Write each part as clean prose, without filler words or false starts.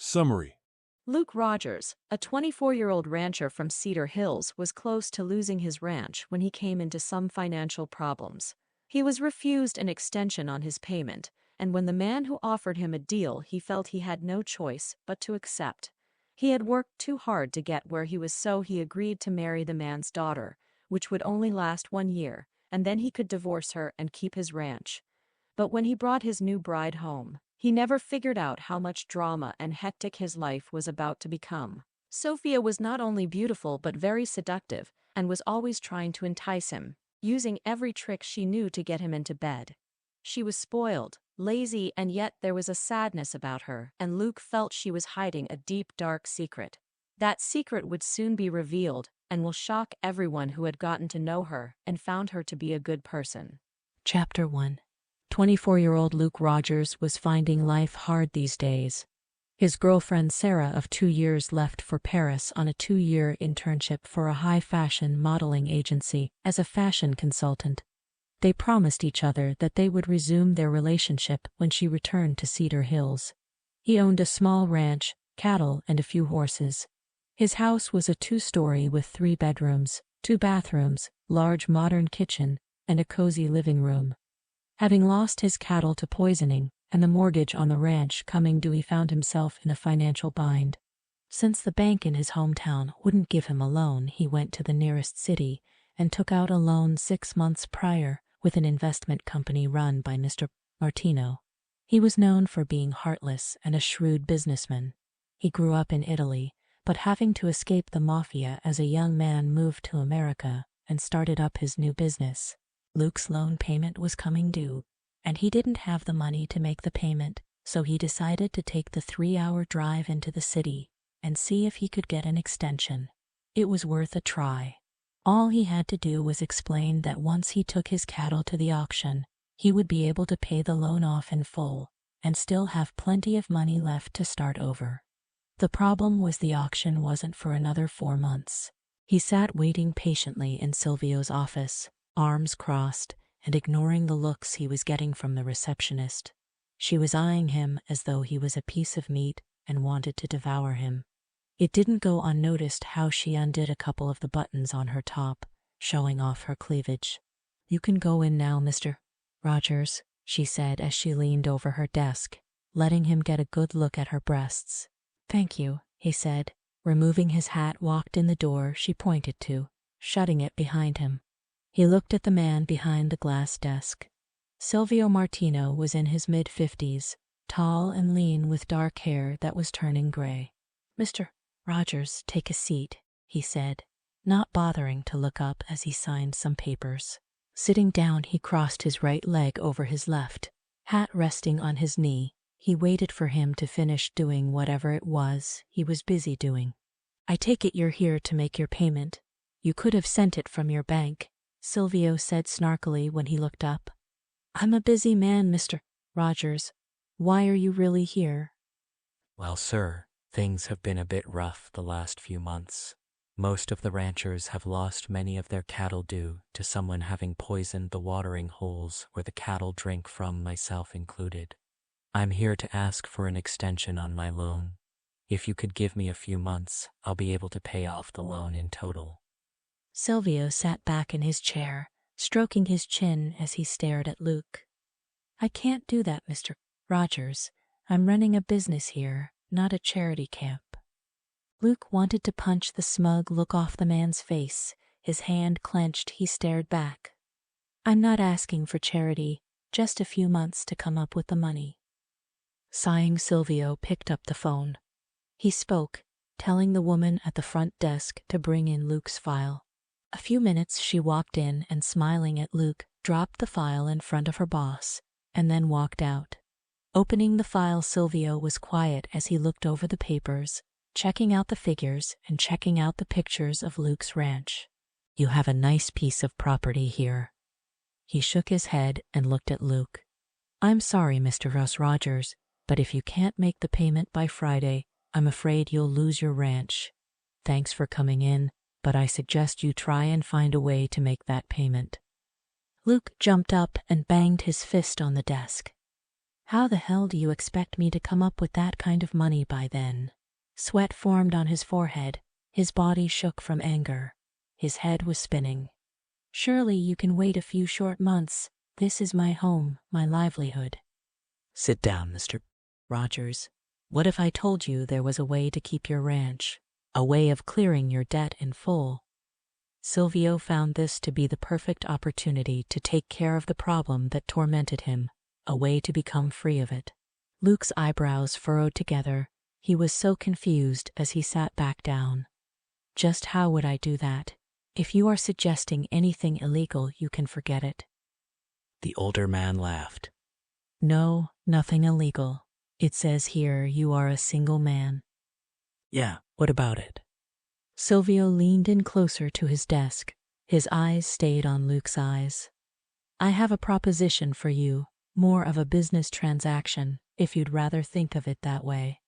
Summary. Luke Rogers, a 24-year-old rancher from Cedar Hills, was close to losing his ranch when he came into some financial problems. He was refused an extension on his payment, and when the man who offered him a deal, he felt he had no choice but to accept. He had worked too hard to get where he was, so he agreed to marry the man's daughter, which would only last 1 year, and then he could divorce her and keep his ranch. But when he brought his new bride home, he never figured out how much drama and hectic his life was about to become. Sophia was not only beautiful but very seductive, and was always trying to entice him, using every trick she knew to get him into bed. She was spoiled, lazy, and yet there was a sadness about her, and Luke felt she was hiding a deep, dark secret. That secret would soon be revealed, and will shock everyone who had gotten to know her and found her to be a good person. Chapter 1. 24-year-old Luke Rogers was finding life hard these days. His girlfriend Sarah of 2 years left for Paris on a 2-year internship for a high-fashion modeling agency as a fashion consultant. They promised each other that they would resume their relationship when she returned to Cedar Hills. He owned a small ranch, cattle, and a few horses. His house was a 2-story with 3 bedrooms, 2 bathrooms, large modern kitchen, and a cozy living room. Having lost his cattle to poisoning and the mortgage on the ranch coming due, he found himself in a financial bind. Since the bank in his hometown wouldn't give him a loan, he went to the nearest city and took out a loan 6 months prior with an investment company run by Mr. Martino. He was known for being heartless and a shrewd businessman. He grew up in Italy, but having to escape the mafia as a young man, moved to America and started up his new business. Luke's loan payment was coming due, and he didn't have the money to make the payment, so he decided to take the 3-hour drive into the city and see if he could get an extension. It was worth a try. All he had to do was explain that once he took his cattle to the auction, he would be able to pay the loan off in full and still have plenty of money left to start over. The problem was the auction wasn't for another 4 months. He sat waiting patiently in Silvio's office, arms crossed, and ignoring the looks he was getting from the receptionist. She was eyeing him as though he was a piece of meat and wanted to devour him. It didn't go unnoticed how she undid a couple of the buttons on her top, showing off her cleavage. "You can go in now, Mr. Rogers," she said as she leaned over her desk, letting him get a good look at her breasts. "Thank you," he said, removing his hat, walked in the door she pointed to, shutting it behind him. He looked at the man behind the glass desk. Silvio Martino was in his mid-50s, tall and lean with dark hair that was turning gray. "Mr. Rogers, take a seat," he said, not bothering to look up as he signed some papers. Sitting down, he crossed his right leg over his left, hat resting on his knee. He waited for him to finish doing whatever it was he was busy doing. "I take it you're here to make your payment. You could have sent it from your bank," Silvio said snarkily when he looked up. "I'm a busy man, Mr. Rogers. Why are you really here?" "Well, sir, things have been a bit rough the last few months. Most of the ranchers have lost many of their cattle due to someone having poisoned the watering holes where the cattle drink from, myself included. I'm here to ask for an extension on my loan. If you could give me a few months, I'll be able to pay off the loan in total." Silvio sat back in his chair, stroking his chin as he stared at Luke. "I can't do that, Mr. Rogers. I'm running a business here, not a charity camp." Luke wanted to punch the smug look off the man's face. His hand clenched, he stared back. "I'm not asking for charity, just a few months to come up with the money." Sighing, Silvio picked up the phone. He spoke, telling the woman at the front desk to bring in Luke's file. A few minutes she walked in and, smiling at Luke, dropped the file in front of her boss, and then walked out. Opening the file, Silvio was quiet as he looked over the papers, checking out the figures and checking out the pictures of Luke's ranch. "You have a nice piece of property here." He shook his head and looked at Luke. "I'm sorry, Mr. Rogers, but if you can't make the payment by Friday, I'm afraid you'll lose your ranch. Thanks for coming in, but I suggest you try and find a way to make that payment." Luke jumped up and banged his fist on the desk. How the hell do you expect me to come up with that kind of money by then? Sweat formed on his forehead. His body shook from anger. His head was spinning. Surely you can wait a few short months. This is my home, my livelihood. Sit down, Mr. Rogers, what if I told you there was a way to keep your ranch? A way of clearing your debt in full? Silvio found this to be the perfect opportunity to take care of the problem that tormented him, a way to become free of it. Luke's eyebrows furrowed together. He was so confused as he sat back down. Just how would I do that? If you are suggesting anything illegal, you can forget it. The older man laughed. No, nothing illegal. It says here you are a single man. Yeah, what about it? Silvio leaned in closer to his desk. His eyes stayed on Luke's eyes. I have a proposition for you, more of a business transaction, if you'd rather think of it that way.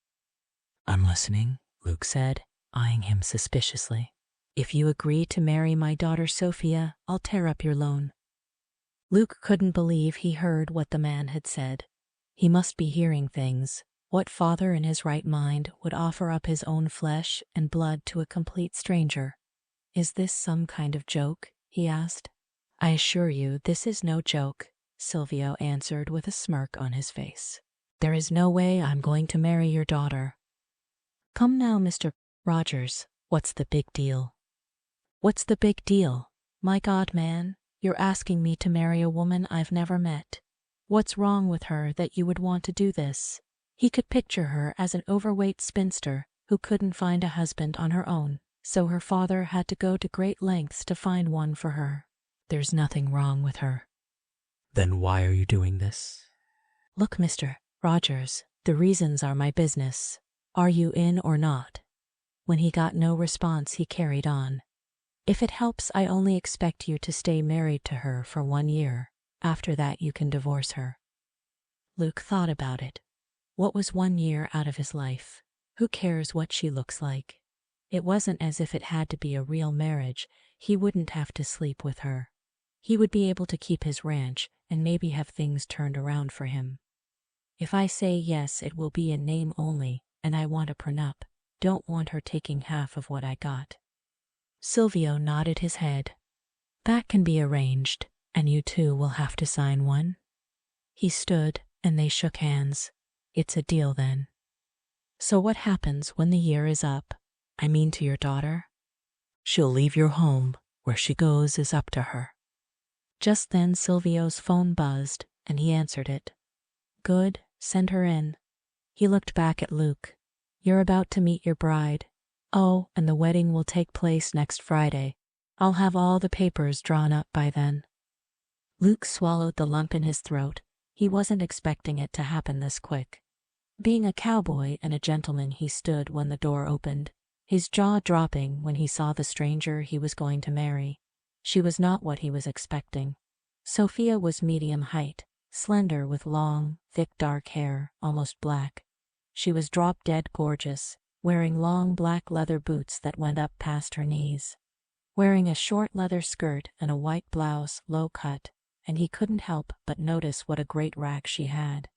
I'm listening, Luke said, eyeing him suspiciously. If you agree to marry my daughter Sophia, I'll tear up your loan. Luke couldn't believe he heard what the man had said. He must be hearing things. What father in his right mind would offer up his own flesh and blood to a complete stranger? Is this some kind of joke? He asked. I assure you this is no joke, Silvio answered with a smirk on his face. There is no way I'm going to marry your daughter. Come now, Mr. Rogers, what's the big deal? What's the big deal? My God, man, you're asking me to marry a woman I've never met. What's wrong with her that you would want to do this? He could picture her as an overweight spinster who couldn't find a husband on her own, so her father had to go to great lengths to find one for her. There's nothing wrong with her. Then why are you doing this? Look, Mr. Rogers, the reasons are my business. Are you in or not? When he got no response, he carried on. If it helps, I only expect you to stay married to her for 1 year. After that, you can divorce her. Luke thought about it. What was 1 year out of his life? Who cares what she looks like? It wasn't as if it had to be a real marriage. He wouldn't have to sleep with her. He would be able to keep his ranch and maybe have things turned around for him. If I say yes, it will be in name only, and I want a prenup. Don't want her taking half of what I got. Silvio nodded his head. That can be arranged, and you two will have to sign one. He stood, and they shook hands. It's a deal then. So what happens when the year is up? I mean to your daughter? She'll leave your home. Where she goes is up to her. Just then Silvio's phone buzzed, and he answered it. Good, send her in. He looked back at Luke. You're about to meet your bride. Oh, and the wedding will take place next Friday. I'll have all the papers drawn up by then. Luke swallowed the lump in his throat. He wasn't expecting it to happen this quick. Being a cowboy and a gentleman, he stood when the door opened, his jaw dropping when he saw the stranger he was going to marry. She was not what he was expecting. Sophia was medium height, slender with long, thick dark hair, almost black. She was drop-dead gorgeous, wearing long black leather boots that went up past her knees. Wearing a short leather skirt and a white blouse, low cut, and he couldn't help but notice what a great rack she had.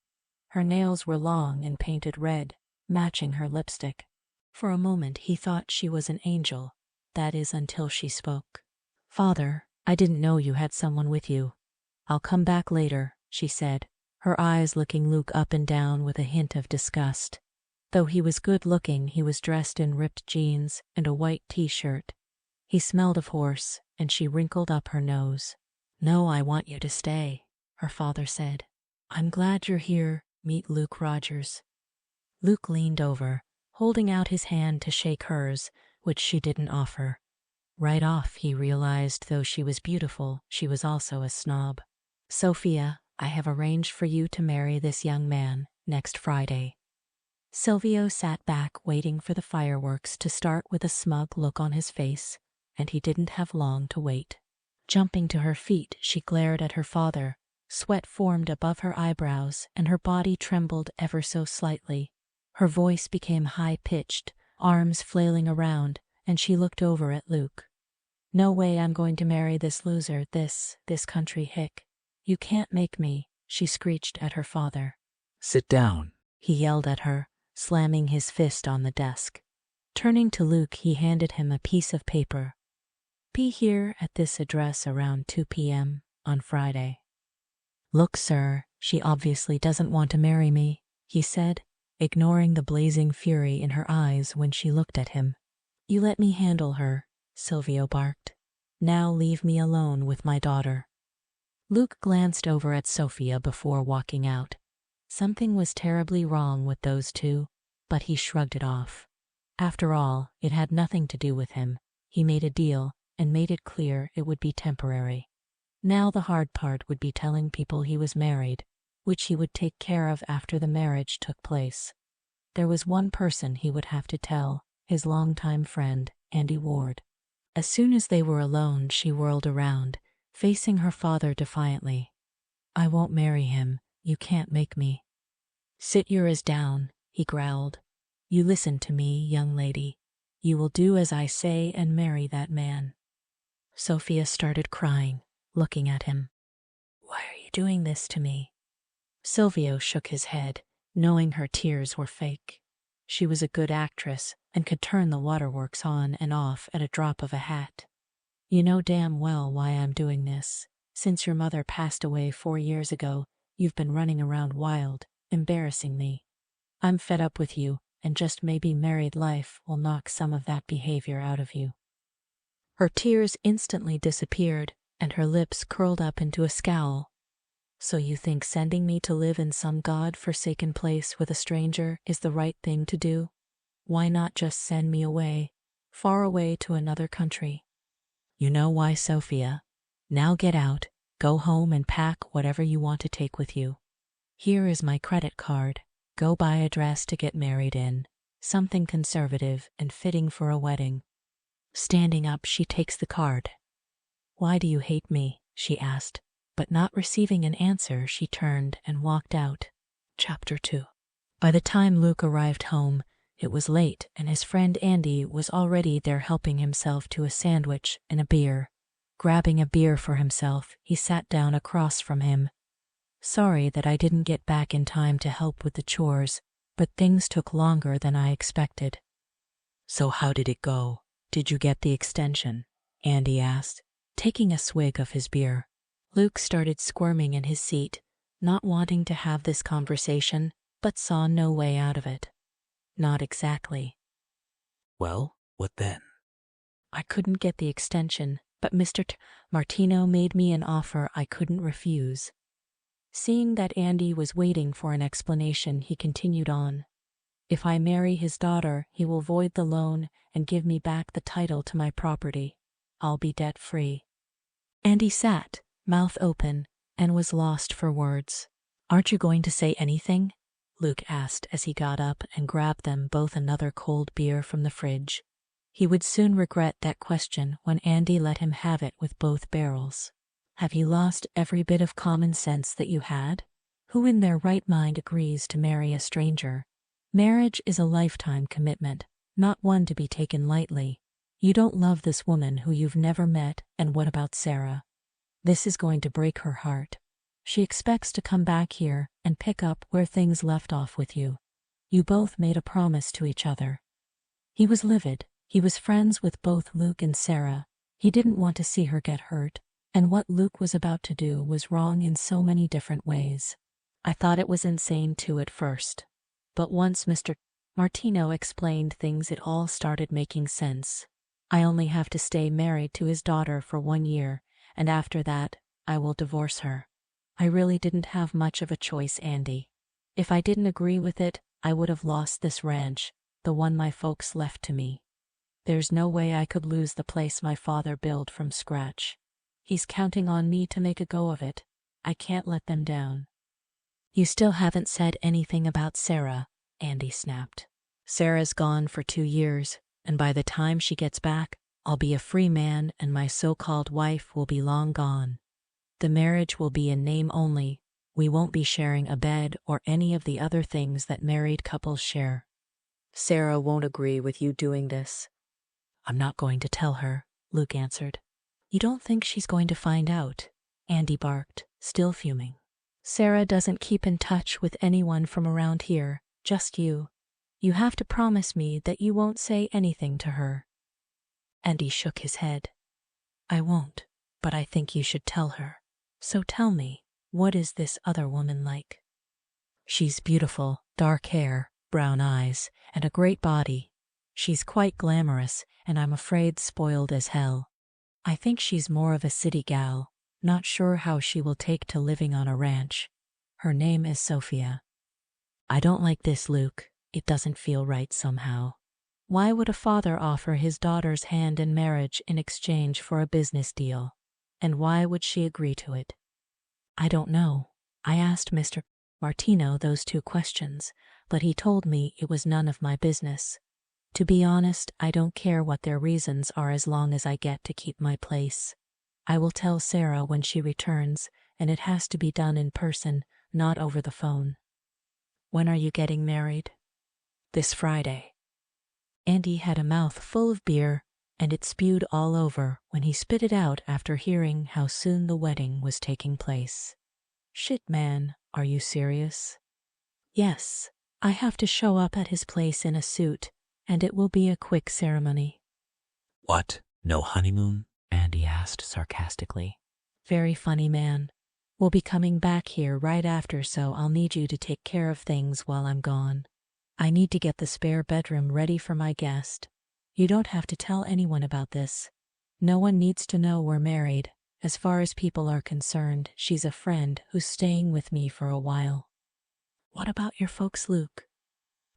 Her nails were long and painted red, matching her lipstick. For a moment he thought she was an angel, that is until she spoke. Father, I didn't know you had someone with you. I'll come back later, she said, her eyes looking Luke up and down with a hint of disgust. Though he was good-looking, he was dressed in ripped jeans and a white t-shirt. He smelled of horse, and she wrinkled up her nose. No, I want you to stay, her father said. I'm glad you're here. Meet Luke Rogers. Luke leaned over, holding out his hand to shake hers, which she didn't offer. Right off, he realized though she was beautiful, she was also a snob. Sophia, I have arranged for you to marry this young man next Friday. Silvio sat back waiting for the fireworks to start with a smug look on his face, and he didn't have long to wait. Jumping to her feet, she glared at her father. Sweat formed above her eyebrows, and her body trembled ever so slightly. Her voice became high-pitched, arms flailing around, and she looked over at Luke. No way I'm going to marry this loser, this country hick. You can't make me, she screeched at her father. Sit down. he yelled at her, slamming his fist on the desk. Turning to Luke, he handed him a piece of paper. Be here at this address around 2 p.m. on Friday. Look, sir, she obviously doesn't want to marry me, he said, ignoring the blazing fury in her eyes when she looked at him. You let me handle her, Silvio barked. Now leave me alone with my daughter. Luke glanced over at Sophia before walking out. Something was terribly wrong with those two, but he shrugged it off. After all, it had nothing to do with him. He made a deal and made it clear it would be temporary. Now the hard part would be telling people he was married, which he would take care of after the marriage took place. There was one person he would have to tell, his longtime friend, Andy Ward. As soon as they were alone, she whirled around, facing her father defiantly. I won't marry him. You can't make me. Sit your ass down, he growled. You listen to me, young lady. You will do as I say and marry that man. Sophia started crying, looking at him. Why are you doing this to me? Silvio shook his head, knowing her tears were fake. She was a good actress and could turn the waterworks on and off at a drop of a hat. You know damn well why I'm doing this. Since your mother passed away 4 years ago, you've been running around wild, embarrassing me. I'm fed up with you, and just maybe married life will knock some of that behavior out of you. Her tears instantly disappeared, and her lips curled up into a scowl. So you think sending me to live in some god-forsaken place with a stranger is the right thing to do? Why not just send me away, far away to another country? You know why, Sophia. Now get out, go home and pack whatever you want to take with you. Here is my credit card. Go buy a dress to get married in, something conservative and fitting for a wedding. Standing up, she takes the card. Why do you hate me? She asked, but not receiving an answer, she turned and walked out. Chapter 2. By the time Luke arrived home, it was late, and his friend Andy was already there helping himself to a sandwich and a beer. Grabbing a beer for himself, he sat down across from him. Sorry that I didn't get back in time to help with the chores, but things took longer than I expected. So how did it go? Did you get the extension? Andy asked, taking a swig of his beer. Luke started squirming in his seat, not wanting to have this conversation, but saw no way out of it. Not exactly. Well, what then? I couldn't get the extension, but Mr. Martino made me an offer I couldn't refuse. Seeing that Andy was waiting for an explanation, he continued on. If I marry his daughter, he will void the loan and give me back the title to my property. I'll be debt-free. Andy sat, mouth open, and was lost for words. Aren't you going to say anything? Luke asked as he got up and grabbed them both another cold beer from the fridge. He would soon regret that question when Andy let him have it with both barrels. Have you lost every bit of common sense that you had? Who in their right mind agrees to marry a stranger? Marriage is a lifetime commitment, not one to be taken lightly. You don't love this woman who you've never met, and what about Sarah? This is going to break her heart. She expects to come back here and pick up where things left off with you. You both made a promise to each other. He was livid. He was friends with both Luke and Sarah. He didn't want to see her get hurt, and what Luke was about to do was wrong in so many different ways. I thought it was insane too at first. But once Mr. Martino explained things, it all started making sense. I only have to stay married to his daughter for 1 year, and after that, I will divorce her. I really didn't have much of a choice, Andy. If I didn't agree with it, I would have lost this ranch, the one my folks left to me. There's no way I could lose the place my father built from scratch. He's counting on me to make a go of it. I can't let them down. You still haven't said anything about Sarah, Andy snapped. Sarah's gone for 2 years, and by the time she gets back, I'll be a free man and my so-called wife will be long gone. The marriage will be in name only. We won't be sharing a bed or any of the other things that married couples share. Sarah won't agree with you doing this. I'm not going to tell her, Luke answered. You don't think she's going to find out? Andy barked, still fuming. Sarah doesn't keep in touch with anyone from around here, just you. You have to promise me that you won't say anything to her." Andy shook his head. "I won't, but I think you should tell her. So tell me, what is this other woman like?" "She's beautiful, dark hair, brown eyes, and a great body. She's quite glamorous, and I'm afraid spoiled as hell. I think she's more of a city gal, not sure how she will take to living on a ranch. Her name is Sophia." "I don't like this, Luke. It doesn't feel right somehow. Why would a father offer his daughter's hand in marriage in exchange for a business deal? And why would she agree to it?" "I don't know. I asked Mr. Martino those 2 questions, but he told me it was none of my business. To be honest, I don't care what their reasons are as long as I get to keep my place. I will tell Sarah when she returns, and it has to be done in person, not over the phone." "When are you getting married?" "This Friday." Andy had a mouth full of beer, and it spewed all over when he spit it out after hearing how soon the wedding was taking place. "Shit, man, are you serious?" "Yes, I have to show up at his place in a suit, and it will be a quick ceremony." What? No honeymoon? Andy asked sarcastically. "Very funny, man. We'll be coming back here right after, so I'll need you to take care of things while I'm gone. I need to get the spare bedroom ready for my guest. You don't have to tell anyone about this. No one needs to know we're married. As far as people are concerned, she's a friend who's staying with me for a while." "What about your folks, Luke?"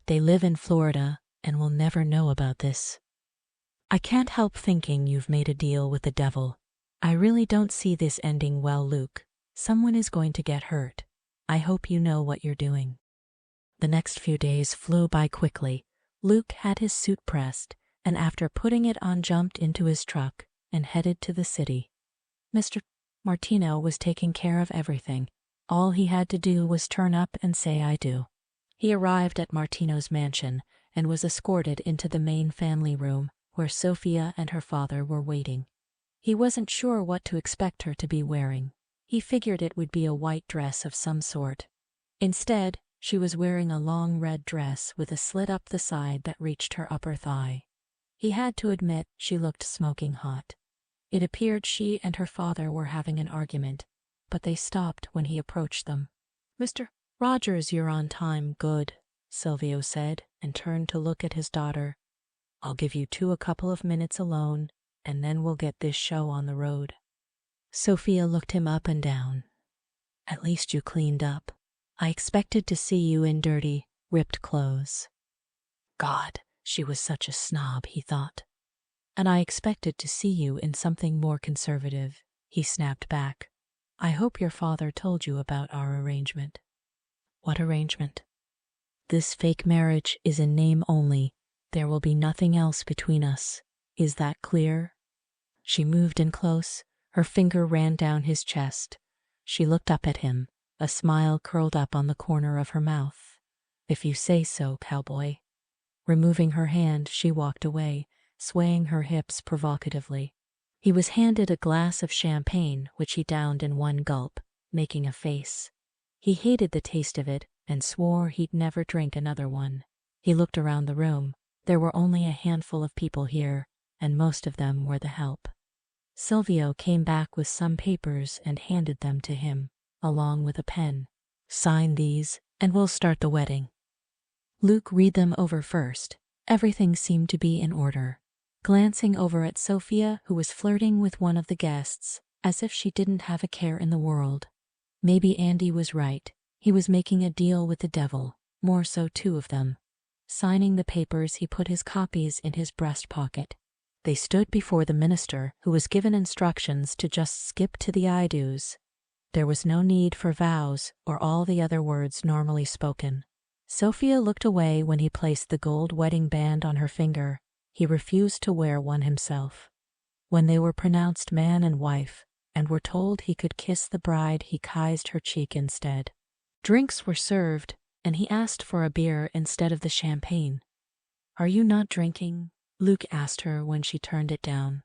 "They live in Florida and will never know about this." "I can't help thinking you've made a deal with the devil. I really don't see this ending well, Luke. Someone is going to get hurt. I hope you know what you're doing." The next few days flew by quickly. Luke had his suit pressed, and after putting it on jumped into his truck and headed to the city. Mr. Martino was taking care of everything. All he had to do was turn up and say "I do." He arrived at Martino's mansion and was escorted into the main family room where Sophia and her father were waiting. He wasn't sure what to expect her to be wearing. He figured it would be a white dress of some sort. Instead, she was wearing a long red dress with a slit up the side that reached her upper thigh. He had to admit she looked smoking hot. It appeared she and her father were having an argument, but they stopped when he approached them. "Mr. Rogers, you're on time, good," Silvio said, and turned to look at his daughter. "I'll give you 2 a couple of minutes alone, and then we'll get this show on the road." Sophia looked him up and down. "At least you cleaned up. I expected to see you in dirty, ripped clothes." God, she was such a snob, he thought. "And I expected to see you in something more conservative," he snapped back. "I hope your father told you about our arrangement." "What arrangement?" "This fake marriage is in name only. There will be nothing else between us. Is that clear?" She moved in close. Her finger ran down his chest. She looked up at him, a smile curled up on the corner of her mouth. "If you say so, cowboy." Removing her hand, she walked away, swaying her hips provocatively. He was handed a glass of champagne, which he downed in one gulp, making a face. He hated the taste of it and swore he'd never drink another one. He looked around the room. There were only a handful of people here, and most of them were the help. Silvio came back with some papers and handed them to him, along with a pen. "Sign these, and we'll start the wedding." Luke read them over first. Everything seemed to be in order. Glancing over at Sophia, who was flirting with one of the guests, as if she didn't have a care in the world. Maybe Andy was right. He was making a deal with the devil, more so 2 of them. Signing the papers, he put his copies in his breast pocket. They stood before the minister, who was given instructions to just skip to the I do's. There was no need for vows or all the other words normally spoken. Sophia looked away when he placed the gold wedding band on her finger. He refused to wear one himself. When they were pronounced man and wife, and were told he could kiss the bride, he kissed her cheek instead. Drinks were served, and he asked for a beer instead of the champagne. "Are you not drinking?" Luke asked her when she turned it down.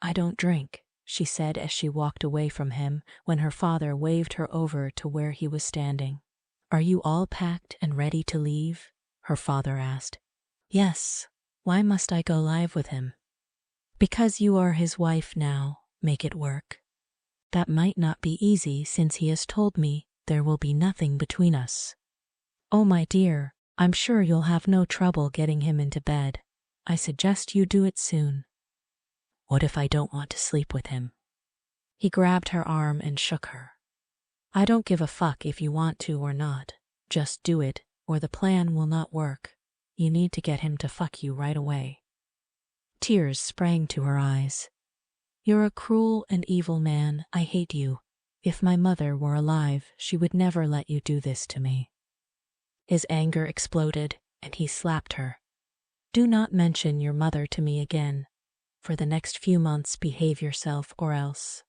"I don't drink," she said as she walked away from him when her father waved her over to where he was standing. Are you all packed and ready to leave? Her father asked. Yes. Why must I go live with him? Because you are his wife now. Make it work. That might not be easy since he has told me there will be nothing between us. Oh, my dear, I'm sure you'll have no trouble getting him into bed. I suggest you do it soon. What if I don't want to sleep with him? He grabbed her arm and shook her. I don't give a fuck if you want to or not. Just do it, or the plan will not work. You need to get him to fuck you right away. Tears sprang to her eyes. You're a cruel and evil man. I hate you. If my mother were alive, she would never let you do this to me. His anger exploded, and he slapped her. Do not mention your mother to me again. For the next few months, behave yourself or else.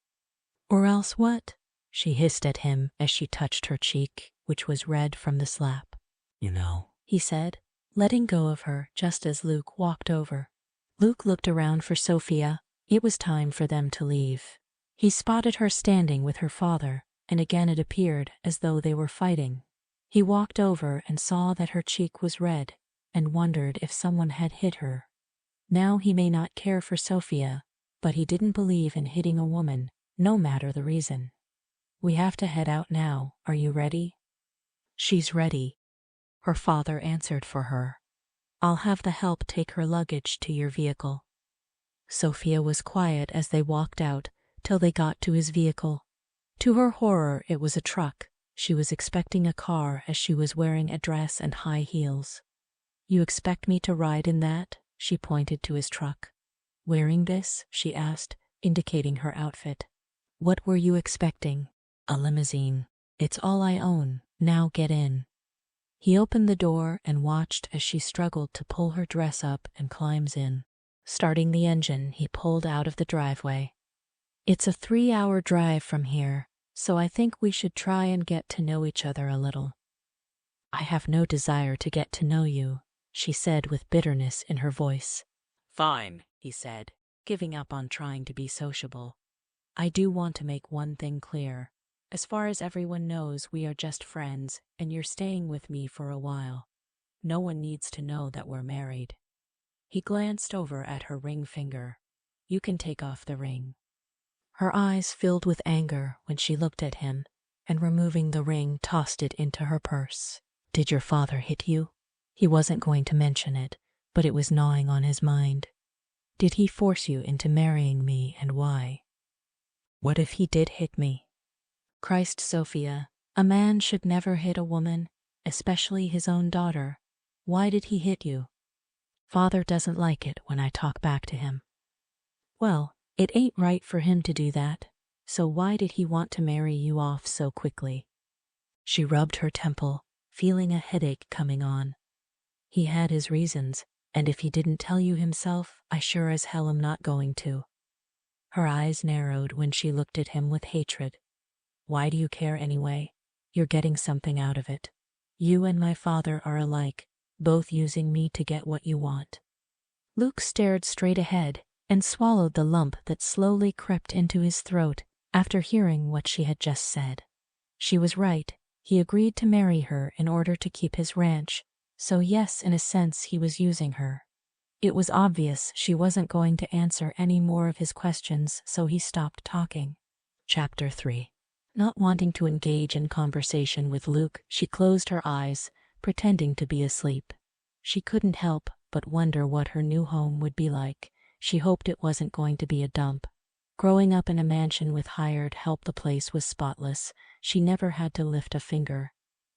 Or else what? She hissed at him as she touched her cheek, which was red from the slap. You know, He said, letting go of her just as Luke walked over. Luke looked around for Sophia. It was time for them to leave. He spotted her standing with her father, and again it appeared as though they were fighting. He walked over and saw that her cheek was red, and wondered if someone had hit her. Now he may not care for Sophia, but he didn't believe in hitting a woman, no matter the reason. We have to head out now. Are you ready? She's ready. Her father answered for her. I'll have the help take her luggage to your vehicle. Sophia was quiet as they walked out till they got to his vehicle. To her horror, it was a truck. She was expecting a car as she was wearing a dress and high heels. You expect me to ride in that? She pointed to his truck. Wearing this? She asked, indicating her outfit. What were you expecting? A limousine. It's all I own. Now get in. He opened the door and watched as she struggled to pull her dress up and climbs in. Starting the engine, he pulled out of the driveway. It's a 3-hour drive from here, so I think we should try and get to know each other a little. I have no desire to get to know you, she said with bitterness in her voice. Fine, he said, giving up on trying to be sociable. I do want to make one thing clear. As far as everyone knows, we are just friends, and you're staying with me for a while. No one needs to know that we're married. He glanced over at her ring finger. You can take off the ring. Her eyes filled with anger when she looked at him, and removing the ring, tossed it into her purse. Did your father hit you? He wasn't going to mention it, but it was gnawing on his mind. Did he force you into marrying me, and why? What if he did hit me? Christ, Sophia, a man should never hit a woman, especially his own daughter. Why did he hit you? Father doesn't like it when I talk back to him. Well, it ain't right for him to do that, so why did he want to marry you off so quickly? She rubbed her temple, feeling a headache coming on. He had his reasons, and if he didn't tell you himself, I sure as hell am not going to. Her eyes narrowed when she looked at him with hatred. Why do you care anyway? You're getting something out of it. You and my father are alike, both using me to get what you want. Luke stared straight ahead and swallowed the lump that slowly crept into his throat after hearing what she had just said. She was right. He agreed to marry her in order to keep his ranch, so yes, in a sense he was using her. It was obvious she wasn't going to answer any more of his questions, so he stopped talking. Chapter 3. Not wanting to engage in conversation with Luke, she closed her eyes, pretending to be asleep. She couldn't help but wonder what her new home would be like. She hoped it wasn't going to be a dump. Growing up in a mansion with hired help, the place was spotless. She never had to lift a finger.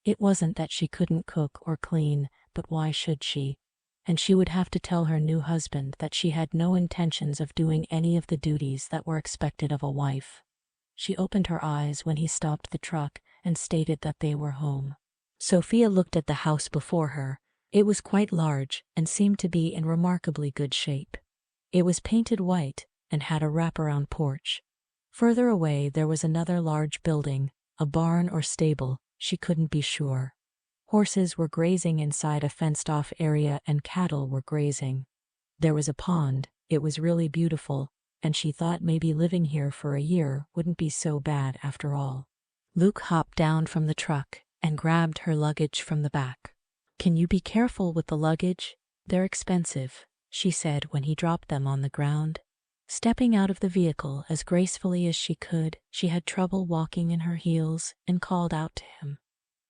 It wasn't that she couldn't cook or clean, but why should she? And she would have to tell her new husband that she had no intentions of doing any of the duties that were expected of a wife. She opened her eyes when he stopped the truck and stated that they were home. Sophia looked at the house before her. It was quite large and seemed to be in remarkably good shape. It was painted white and had a wraparound porch. Further away there was another large building, a barn or stable, she couldn't be sure. Horses were grazing inside a fenced-off area and cattle were grazing. There was a pond. It was really beautiful, and she thought maybe living here for a year wouldn't be so bad after all. Luke hopped down from the truck and grabbed her luggage from the back. "Can you be careful with the luggage? They're expensive," she said when he dropped them on the ground. Stepping out of the vehicle as gracefully as she could, she had trouble walking in her heels and called out to him,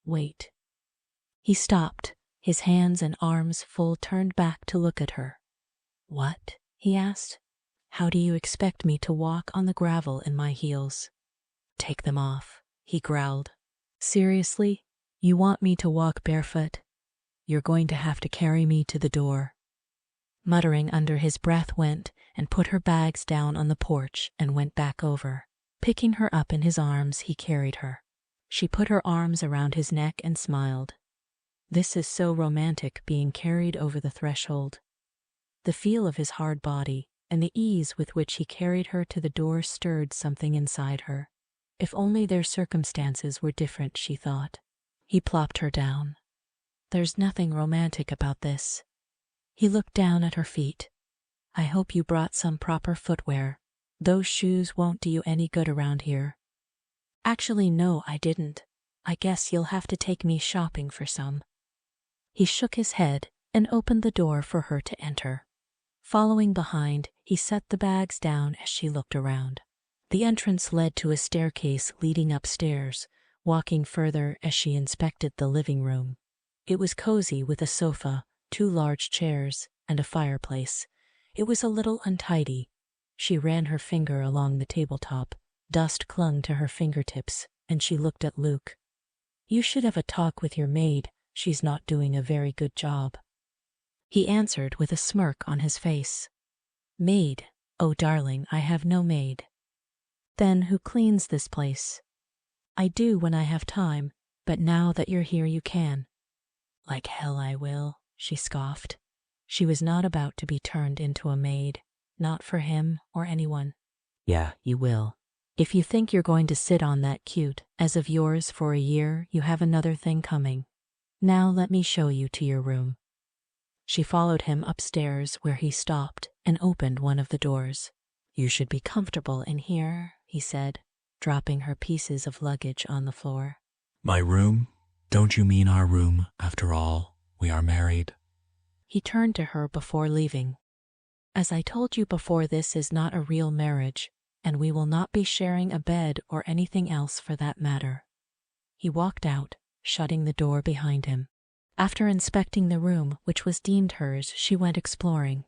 "Wait." He stopped, his hands and arms full turned back to look at her. "What?" he asked. "How do you expect me to walk on the gravel in my heels?" "Take them off," he growled. "Seriously? You want me to walk barefoot? You're going to have to carry me to the door." Muttering under his breath went and put her bags down on the porch and went back over. Picking her up in his arms, he carried her. She put her arms around his neck and smiled. This is so romantic, being carried over the threshold. The feel of his hard body and the ease with which he carried her to the door stirred something inside her. If only their circumstances were different, she thought. He plopped her down. "There's nothing romantic about this." He looked down at her feet. "I hope you brought some proper footwear. Those shoes won't do you any good around here." "Actually, no, I didn't. I guess you'll have to take me shopping for some." He shook his head and opened the door for her to enter. Following behind, he set the bags down as she looked around. The entrance led to a staircase leading upstairs, walking further as she inspected the living room. It was cozy with a sofa, 2 large chairs, and a fireplace. It was a little untidy. She ran her finger along the tabletop. Dust clung to her fingertips, and she looked at Luke. "You should have a talk with your maid. She's not doing a very good job." He answered with a smirk on his face. "Maid? Oh, darling, I have no maid." "Then who cleans this place?" "I do when I have time, but now that you're here you can." "Like hell I will," she scoffed. She was not about to be turned into a maid, not for him or anyone. "Yeah, you will. If you think you're going to sit on that cute as of yours for a year, you have another thing coming. Now let me show you to your room." She followed him upstairs, where he stopped and opened one of the doors. "You should be comfortable in here," he said, dropping her pieces of luggage on the floor. My room? Don't you mean our room? After all, we are married. He turned to her before leaving. "As I told you before, this is not a real marriage, and we will not be sharing a bed or anything else for that matter." He walked out, shutting the door behind him. After inspecting the room, which was deemed hers, she went exploring.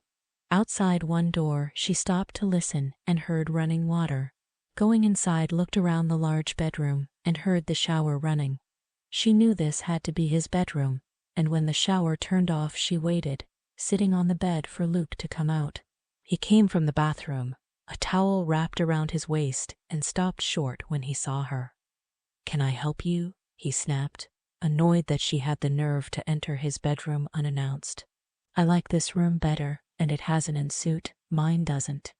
Outside one door, she stopped to listen and heard running water. Going inside, looked around the large bedroom and heard the shower running. She knew this had to be his bedroom, and when the shower turned off, she waited, sitting on the bed for Luke to come out. He came from the bathroom, a towel wrapped around his waist, and stopped short when he saw her. "Can I help you?" he snapped, annoyed that she had the nerve to enter his bedroom unannounced. "I like this room better, and it has an ensuite. Mine doesn't."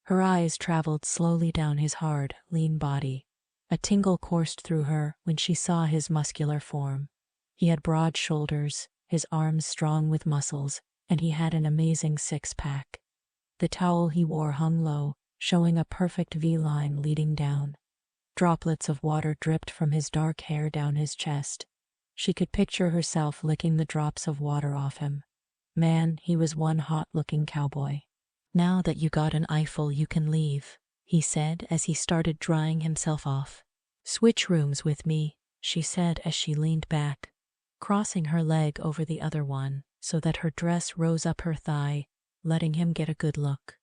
Her eyes traveled slowly down his hard, lean body. A tingle coursed through her when she saw his muscular form. He had broad shoulders, his arms strong with muscles, and he had an amazing six-pack. The towel he wore hung low, showing a perfect V-line leading down. Droplets of water dripped from his dark hair down his chest. She could picture herself licking the drops of water off him. Man, he was one hot-looking cowboy. "Now that you got an eyeful, you can leave," he said as he started drying himself off. "Switch rooms with me," she said as she leaned back, crossing her leg over the other one so that her dress rose up her thigh, letting him get a good look.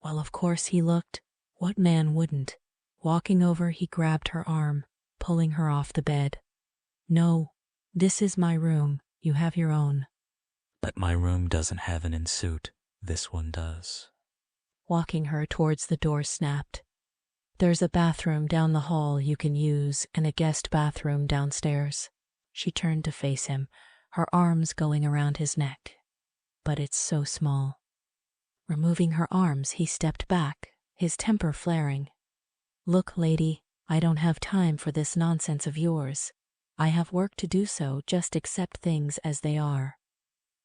Well, of course he looked. What man wouldn't? Walking over, he grabbed her arm, pulling her off the bed. "No, this is my room. You have your own." But my room doesn't have an ensuite. This one does. Walking her towards the door, snapped. "There's a bathroom down the hall you can use and a guest bathroom downstairs." She turned to face him, her arms going around his neck. "But it's so small." Removing her arms, he stepped back, his temper flaring. "Look, lady, I don't have time for this nonsense of yours. I have work to do, so just accept things as they are."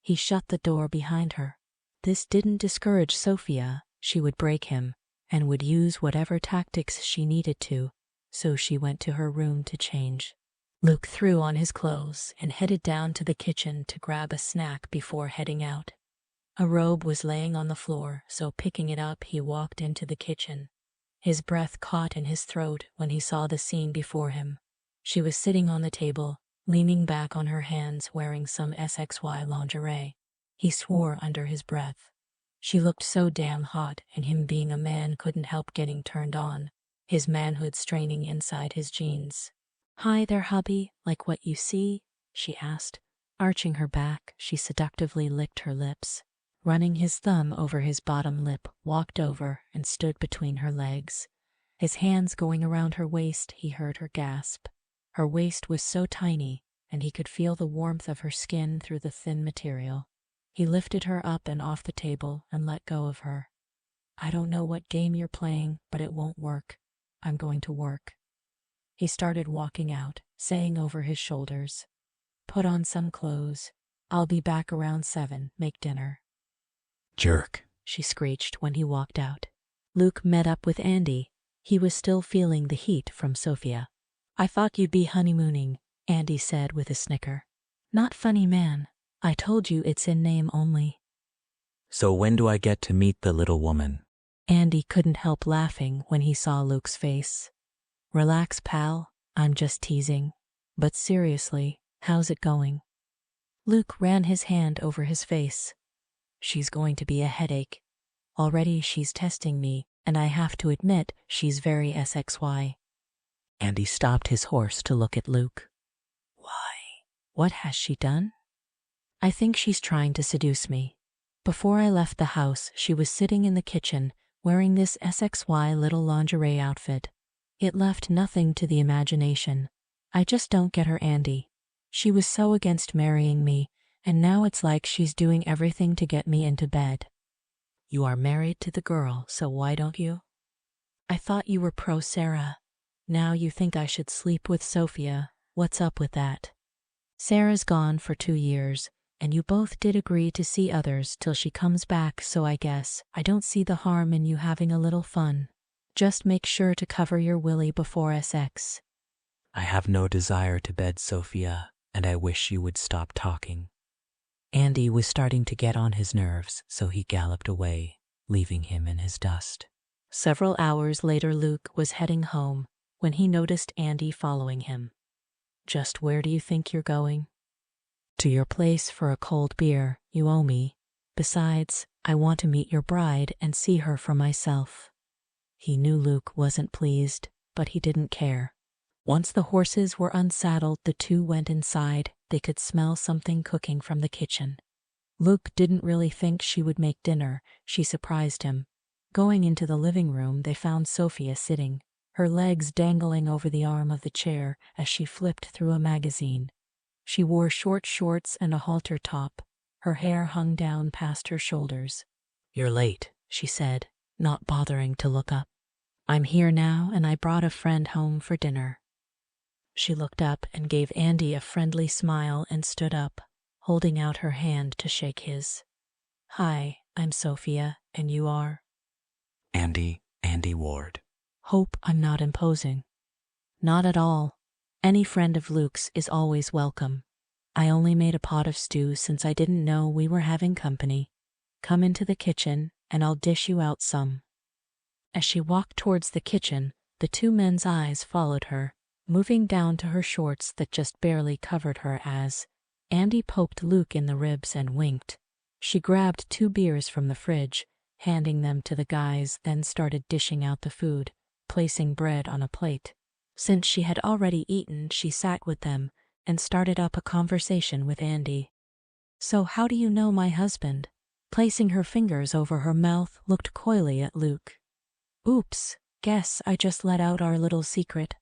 He shut the door behind her. This didn't discourage Sophia. She would break him. and would use whatever tactics she needed to, so she went to her room to change. Luke threw on his clothes and headed down to the kitchen to grab a snack before heading out. A robe was laying on the floor, so picking it up, he walked into the kitchen. His breath caught in his throat when he saw the scene before him. She was sitting on the table, leaning back on her hands, wearing some SXY lingerie. He swore under his breath. She looked so damn hot, and him being a man couldn't help getting turned on, his manhood straining inside his jeans. "Hi there, hubby, like what you see?" she asked. Arching her back, she seductively licked her lips. Running his thumb over his bottom lip, walked over and stood between her legs. His hands going around her waist, he heard her gasp. Her waist was so tiny, and he could feel the warmth of her skin through the thin material. He lifted her up and off the table and let go of her. "I don't know what game you're playing, but it won't work. I'm going to work." He started walking out, saying over his shoulders, "Put on some clothes. I'll be back around 7, make dinner." Jerk, she screeched when he walked out. Luke met up with Andy. He was still feeling the heat from Sophia. "I thought you'd be honeymooning," Andy said with a snicker. "Not funny, man. I told you it's in name only." So when do I get to meet the little woman? Andy couldn't help laughing when he saw Luke's face. "Relax, pal. I'm just teasing. But seriously, how's it going?" Luke ran his hand over his face. "She's going to be a headache. Already she's testing me, and I have to admit she's very SXY. Andy stopped his horse to look at Luke. "Why? What has she done?" "I think she's trying to seduce me. Before I left the house, she was sitting in the kitchen wearing this SXY little lingerie outfit. It left nothing to the imagination. I just don't get her, Andy. She was so against marrying me, and now it's like she's doing everything to get me into bed." "You are married to the girl, so why don't you?" "I thought you were pro Sarah. Now you think I should sleep with Sophia. What's up with that?" "Sarah's gone for 2 years, and you both did agree to see others till she comes back, so I guess I don't see the harm in you having a little fun. Just make sure to cover your willy before sex." I have no desire to bed, Sophia, and I wish you would stop talking. Andy was starting to get on his nerves, so he galloped away, leaving him in his dust. Several hours later, Luke was heading home when he noticed Andy following him. "Just where do you think you're going?" "To your place for a cold beer. You owe me. Besides, I want to meet your bride and see her for myself." He knew Luke wasn't pleased, but he didn't care. Once the horses were unsaddled, the two went inside. They could smell something cooking from the kitchen. Luke didn't really think she would make dinner. She surprised him. Going into the living room, they found Sophia sitting, her legs dangling over the arm of the chair as she flipped through a magazine. She wore short shorts and a halter top. Her hair hung down past her shoulders. "You're late," she said, not bothering to look up. "I'm here now, and I brought a friend home for dinner." She looked up and gave Andy a friendly smile and stood up, holding out her hand to shake his. "Hi, I'm Sophia, and you are?" Andy Ward. "Hope I'm not imposing." "Not at all. Any friend of Luke's is always welcome. I only made a pot of stew since I didn't know we were having company. Come into the kitchen, and I'll dish you out some." As she walked towards the kitchen, the two men's eyes followed her, moving down to her shorts that just barely covered her as Andy poked Luke in the ribs and winked. She grabbed 2 beers from the fridge, handing them to the guys, then started dishing out the food, placing bread on a plate. Since she had already eaten, she sat with them and started up a conversation with Andy. "So how do you know my husband?" Placing her fingers over her mouth, looked coyly at Luke. "Oops, guess I just let out our little secret."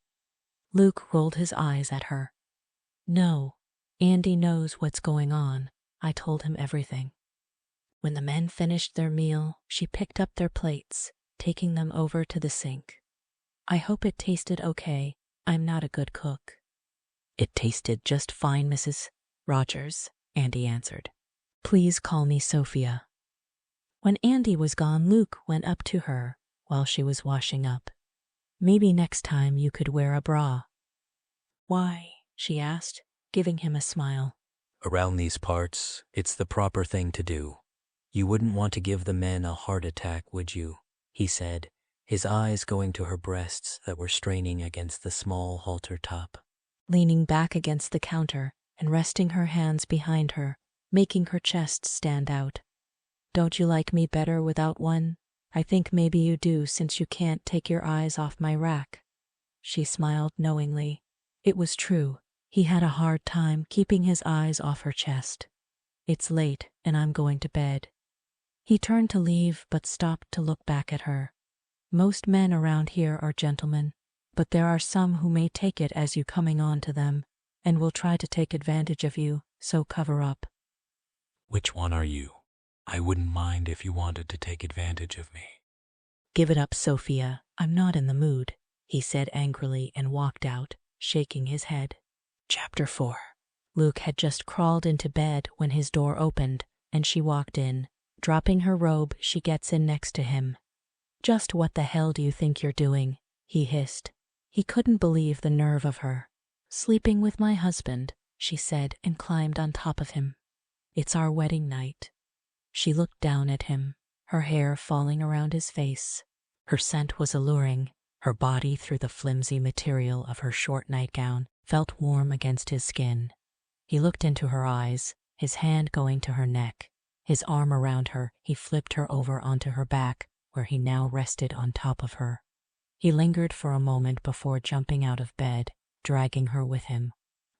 Luke rolled his eyes at her. "No, Andy knows what's going on. I told him everything." When the men finished their meal, she picked up their plates, taking them over to the sink. "I hope it tasted okay. I'm not a good cook." "It tasted just fine, Mrs. Rogers," Andy answered. "Please call me Sophia." When Andy was gone, Luke went up to her, while she was washing up. Maybe next time you could wear a bra. Why? She asked, giving him a smile. Around these parts, it's the proper thing to do. You wouldn't want to give the men a heart attack, would you? He said, his eyes going to her breasts that were straining against the small halter top. Leaning back against the counter and resting her hands behind her, making her chest stand out. Don't you like me better without one? I think maybe you do since you can't take your eyes off my rack. She smiled knowingly. It was true. He had a hard time keeping his eyes off her chest. It's late and I'm going to bed. He turned to leave but stopped to look back at her. Most men around here are gentlemen, but there are some who may take it as you coming on to them and will try to take advantage of you, so cover up. Which one are you? I wouldn't mind if you wanted to take advantage of me. Give it up, Sophia. I'm not in the mood, he said angrily and walked out, shaking his head. Chapter 4. Luke had just crawled into bed when his door opened, and she walked in. Dropping her robe, she gets in next to him. Just what the hell do you think you're doing? He hissed. He couldn't believe the nerve of her. Sleeping with my husband, she said and climbed on top of him. It's our wedding night. She looked down at him, her hair falling around his face. Her scent was alluring. Her body, through the flimsy material of her short nightgown, felt warm against his skin. He looked into her eyes, his hand going to her neck. His arm around her, he flipped her over onto her back, where he now rested on top of her. He lingered for a moment before jumping out of bed, dragging her with him.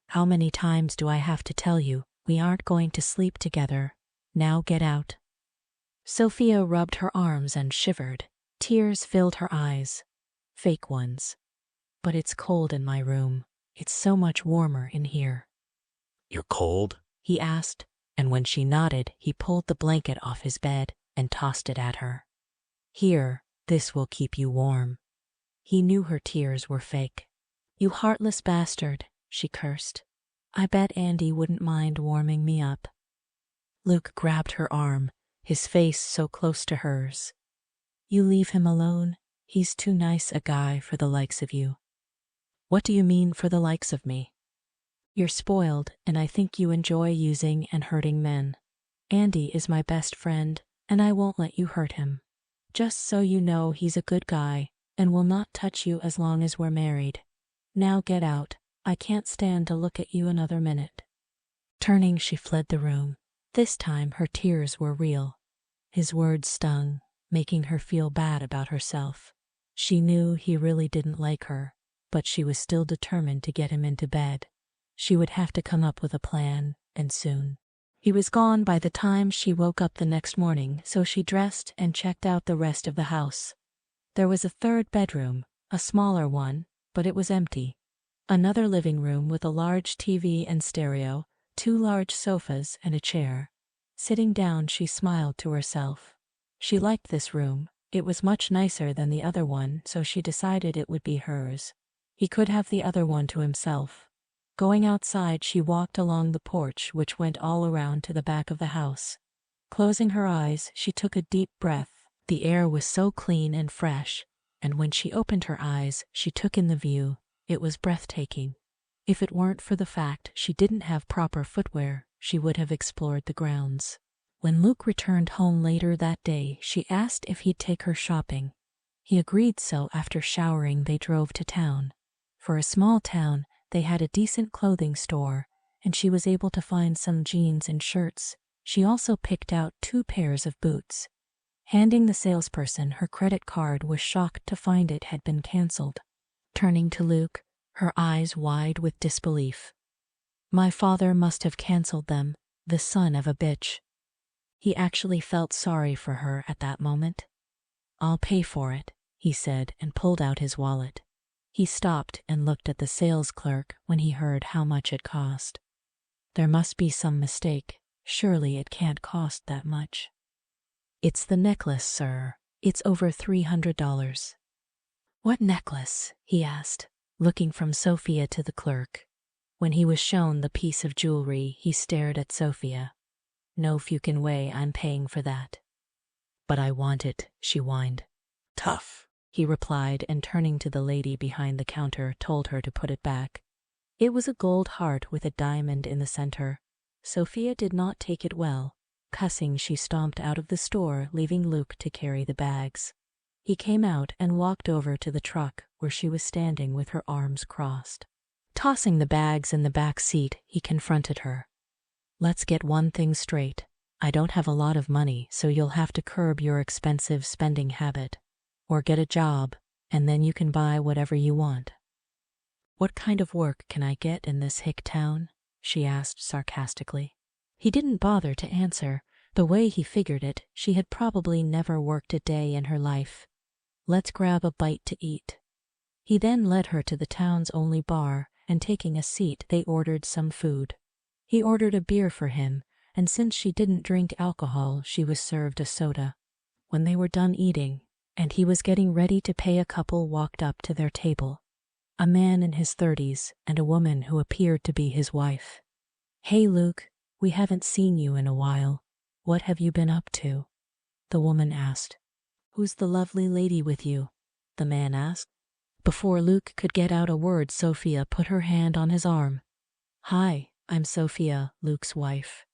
How many times do I have to tell you, we aren't going to sleep together? Now get out. Sophia rubbed her arms and shivered. Tears filled her eyes. Fake ones. But it's cold in my room. It's so much warmer in here. You're cold? He asked, and when she nodded, he pulled the blanket off his bed and tossed it at her. Here, this will keep you warm. He knew her tears were fake. You heartless bastard, she cursed. I bet Andy wouldn't mind warming me up. Luke grabbed her arm, his face so close to hers. You leave him alone. He's too nice a guy for the likes of you. What do you mean for the likes of me? You're spoiled, and I think you enjoy using and hurting men. Andy is my best friend, and I won't let you hurt him. Just so you know, he's a good guy, and will not touch you as long as we're married. Now get out. I can't stand to look at you another minute. Turning, she fled the room. This time her tears were real. His words stung, making her feel bad about herself. She knew he really didn't like her, but she was still determined to get him into bed. She would have to come up with a plan, and soon. He was gone by the time she woke up the next morning, so she dressed and checked out the rest of the house. There was a third bedroom, a smaller one, but it was empty. Another living room with a large TV and stereo, 2 large sofas and a chair. Sitting down, she smiled to herself. She liked this room. It was much nicer than the other one, so she decided it would be hers. He could have the other one to himself. Going outside, she walked along the porch, which went all around to the back of the house. Closing her eyes, she took a deep breath. The air was so clean and fresh, and when she opened her eyes, she took in the view. It was breathtaking. If it weren't for the fact she didn't have proper footwear, she would have explored the grounds. When Luke returned home later that day, she asked if he'd take her shopping. He agreed, so after showering they drove to town. For a small town, they had a decent clothing store, and she was able to find some jeans and shirts. She also picked out 2 pairs of boots. Handing the salesperson her credit card, was shocked to find it had been canceled. Turning to Luke, her eyes wide with disbelief. My father must have canceled them, the son of a bitch. He actually felt sorry for her at that moment. I'll pay for it, he said and pulled out his wallet. He stopped and looked at the sales clerk when he heard how much it cost. There must be some mistake. Surely it can't cost that much. It's the necklace, sir. It's over $300. What necklace? He asked, looking from Sophia to the clerk. When he was shown the piece of jewelry, he stared at Sophia. No fucking way I'm paying for that. But I want it, she whined. Tough. he replied, and turning to the lady behind the counter told her to put it back. It was a gold heart with a diamond in the center. Sophia did not take it well. Cussing, she stomped out of the store, leaving Luke to carry the bags. He came out and walked over to the truck where she was standing with her arms crossed. Tossing the bags in the back seat, he confronted her. Let's get one thing straight. I don't have a lot of money, so you'll have to curb your expensive spending habit. Or get a job, and then you can buy whatever you want. What kind of work can I get in this hick town? She asked sarcastically. He didn't bother to answer. The way he figured it, she had probably never worked a day in her life. Let's grab a bite to eat. He then led her to the town's only bar, and taking a seat, they ordered some food. He ordered a beer for him, and since she didn't drink alcohol, she was served a soda. When they were done eating, and he was getting ready to pay, a couple walked up to their table. A man in his 30s and a woman who appeared to be his wife. Hey Luke, we haven't seen you in a while. What have you been up to? The woman asked. Who's the lovely lady with you? The man asked. Before Luke could get out a word, Sophia put her hand on his arm. Hi, I'm Sophia, Luke's wife.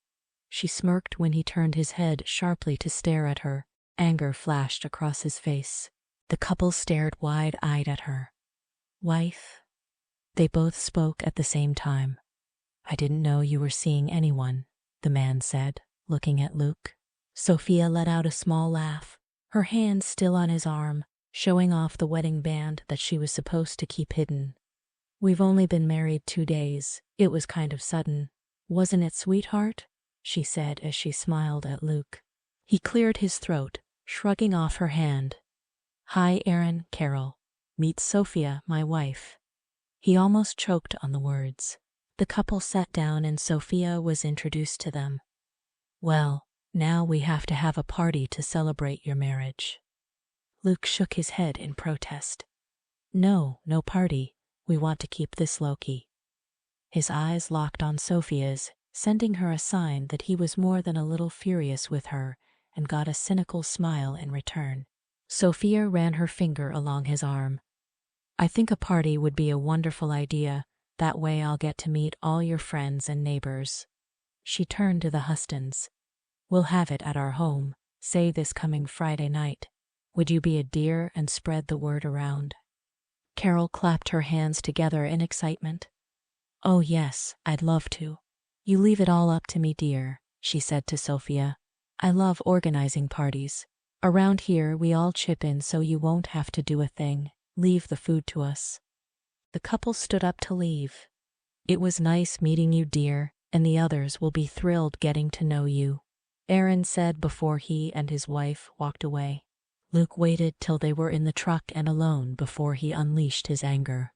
She smirked when he turned his head sharply to stare at her. Anger flashed across his face. The couple stared wide-eyed at her. Wife? They both spoke at the same time. I didn't know you were seeing anyone, the man said, looking at Luke. Sophia let out a small laugh, her hand still on his arm, showing off the wedding band that she was supposed to keep hidden. We've only been married 2 days. It was kind of sudden. Wasn't it, sweetheart? She said as she smiled at Luke. He cleared his throat, shrugging off her hand. Hi, Aaron, Carol. Meet Sophia, my wife. He almost choked on the words. The couple sat down and Sophia was introduced to them. Well, now we have to have a party to celebrate your marriage. Luke shook his head in protest. No party. We want to keep this low-key. His eyes locked on Sophia's, sending her a sign that he was more than a little furious with her, and got a cynical smile in return. Sophia ran her finger along his arm. I think a party would be a wonderful idea. That way I'll get to meet all your friends and neighbors. She turned to the Hustons. We'll have it at our home, say this coming Friday night. Would you be a dear and spread the word around? Carol clapped her hands together in excitement. Oh yes, I'd love to. You leave it all up to me, dear, she said to Sophia. I love organizing parties. Around here we all chip in so you won't have to do a thing. Leave the food to us. The couple stood up to leave. It was nice meeting you, dear, and the others will be thrilled getting to know you, Aaron said before he and his wife walked away. Luke waited till they were in the truck and alone before he unleashed his anger.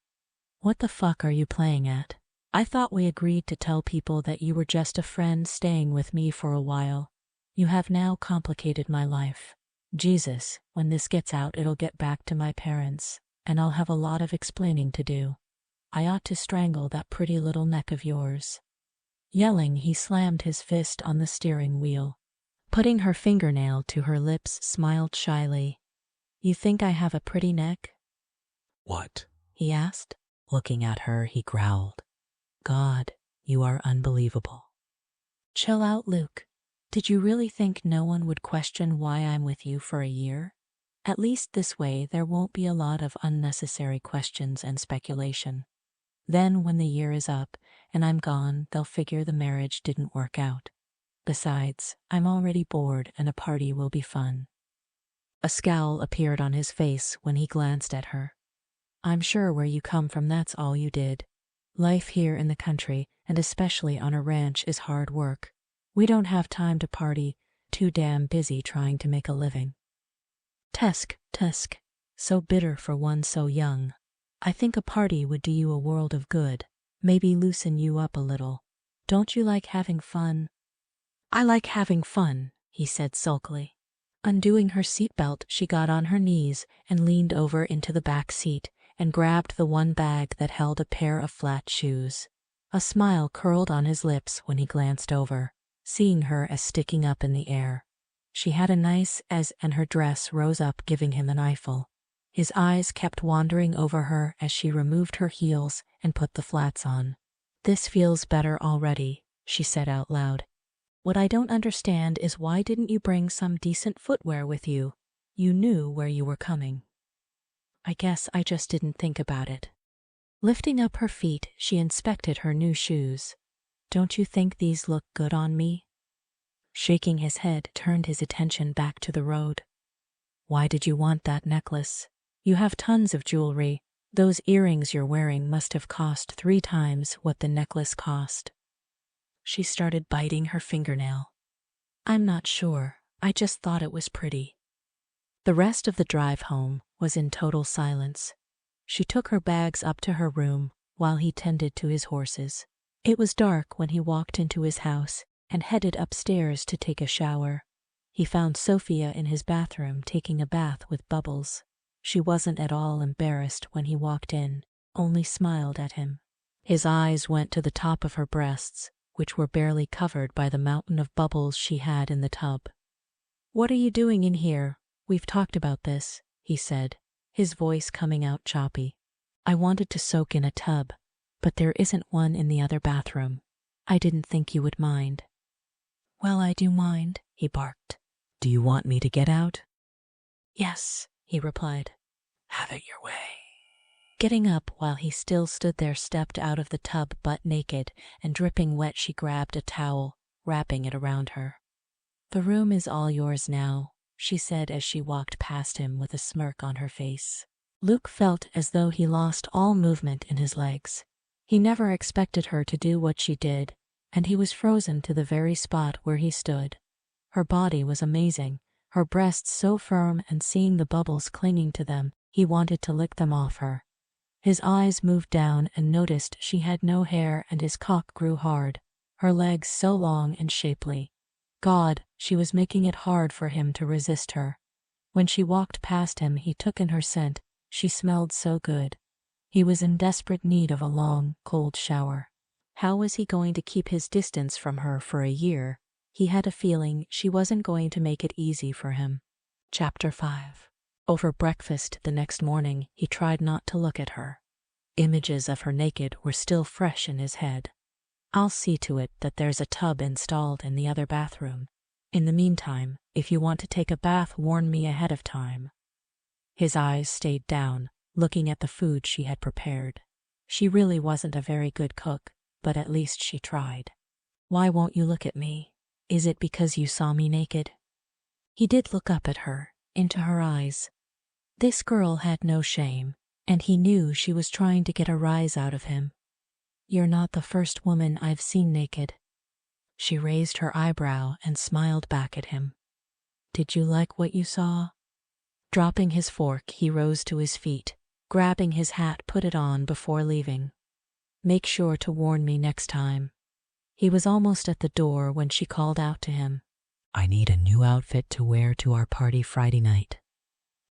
What the fuck are you playing at? I thought we agreed to tell people that you were just a friend staying with me for a while. You have now complicated my life. Jesus, when this gets out, it'll get back to my parents, and I'll have a lot of explaining to do. I ought to strangle that pretty little neck of yours. Yelling, he slammed his fist on the steering wheel. Putting her fingernail to her lips, smiled shyly. You think I have a pretty neck? What? He asked. Looking at her, he growled. God, you are unbelievable. Chill out, Luke. Did you really think no one would question why I'm with you for a year? At least this way there won't be a lot of unnecessary questions and speculation. Then when the year is up and I'm gone, they'll figure the marriage didn't work out. Besides, I'm already bored and a party will be fun. A scowl appeared on his face when he glanced at her. I'm sure where you come from that's all you did. Life here in the country, and especially on a ranch, is hard work. We don't have time to party, too damn busy trying to make a living. Tusk, so bitter for one so young. I think a party would do you a world of good, maybe loosen you up a little. Don't you like having fun? I like having fun, he said sulkily. Undoing her seatbelt, she got on her knees and leaned over into the back seat and grabbed the one bag that held a pair of flat shoes. A smile curled on his lips when he glanced over, seeing her as sticking up in the air. She had a nice as and her dress rose up, giving him an eyeful. His eyes kept wandering over her as she removed her heels and put the flats on. "This feels better already," she said out loud. "What I don't understand is why didn't you bring some decent footwear with you? You knew where you were coming." "I guess I just didn't think about it." Lifting up her feet, she inspected her new shoes. "Don't you think these look good on me?" Shaking his head, turned his attention back to the road. "Why did you want that necklace? You have tons of jewelry. Those earrings you're wearing must have cost 3 times what the necklace cost." She started biting her fingernail. "I'm not sure. I just thought it was pretty." The rest of the drive home was in total silence. She took her bags up to her room while he tended to his horses. It was dark when he walked into his house and headed upstairs to take a shower. He found Sophia in his bathroom taking a bath with bubbles. She wasn't at all embarrassed when he walked in, only smiled at him. His eyes went to the top of her breasts, which were barely covered by the mountain of bubbles she had in the tub. "What are you doing in here? We've talked about this," he said, his voice coming out choppy. "I wanted to soak in a tub, but there isn't one in the other bathroom. I didn't think you would mind." "Well, I do mind," he barked. "Do you want me to get out?" "Yes," he replied. Have it your way. Getting up while he still stood there, stepped out of the tub butt naked and dripping wet. She grabbed a towel, wrapping it around her. "The room is all yours now," she said as she walked past him with a smirk on her face. Luke felt as though he lost all movement in his legs. He never expected her to do what she did, and he was frozen to the very spot where he stood. Her body was amazing, her breasts so firm, and seeing the bubbles clinging to them, he wanted to lick them off her. His eyes moved down and noticed she had no hair, and his cock grew hard, her legs so long and shapely. God, she was making it hard for him to resist her. When she walked past him, he took in her scent. She smelled so good. He was in desperate need of a long, cold shower. How was he going to keep his distance from her for a year? He had a feeling she wasn't going to make it easy for him. Chapter 5. Over breakfast the next morning, he tried not to look at her. Images of her naked were still fresh in his head. "I'll see to it that there's a tub installed in the other bathroom. In the meantime, if you want to take a bath, warn me ahead of time." His eyes stayed down, looking at the food she had prepared. She really wasn't a very good cook, but at least she tried. "Why won't you look at me? Is it because you saw me naked?" He did look up at her, into her eyes. This girl had no shame, and he knew she was trying to get a rise out of him. "You're not the first woman I've seen naked." She raised her eyebrow and smiled back at him. "Did you like what you saw?" Dropping his fork, he rose to his feet. Grabbing his hat, put it on before leaving. "Make sure to warn me next time." He was almost at the door when she called out to him. I need a new outfit to wear to our party Friday night.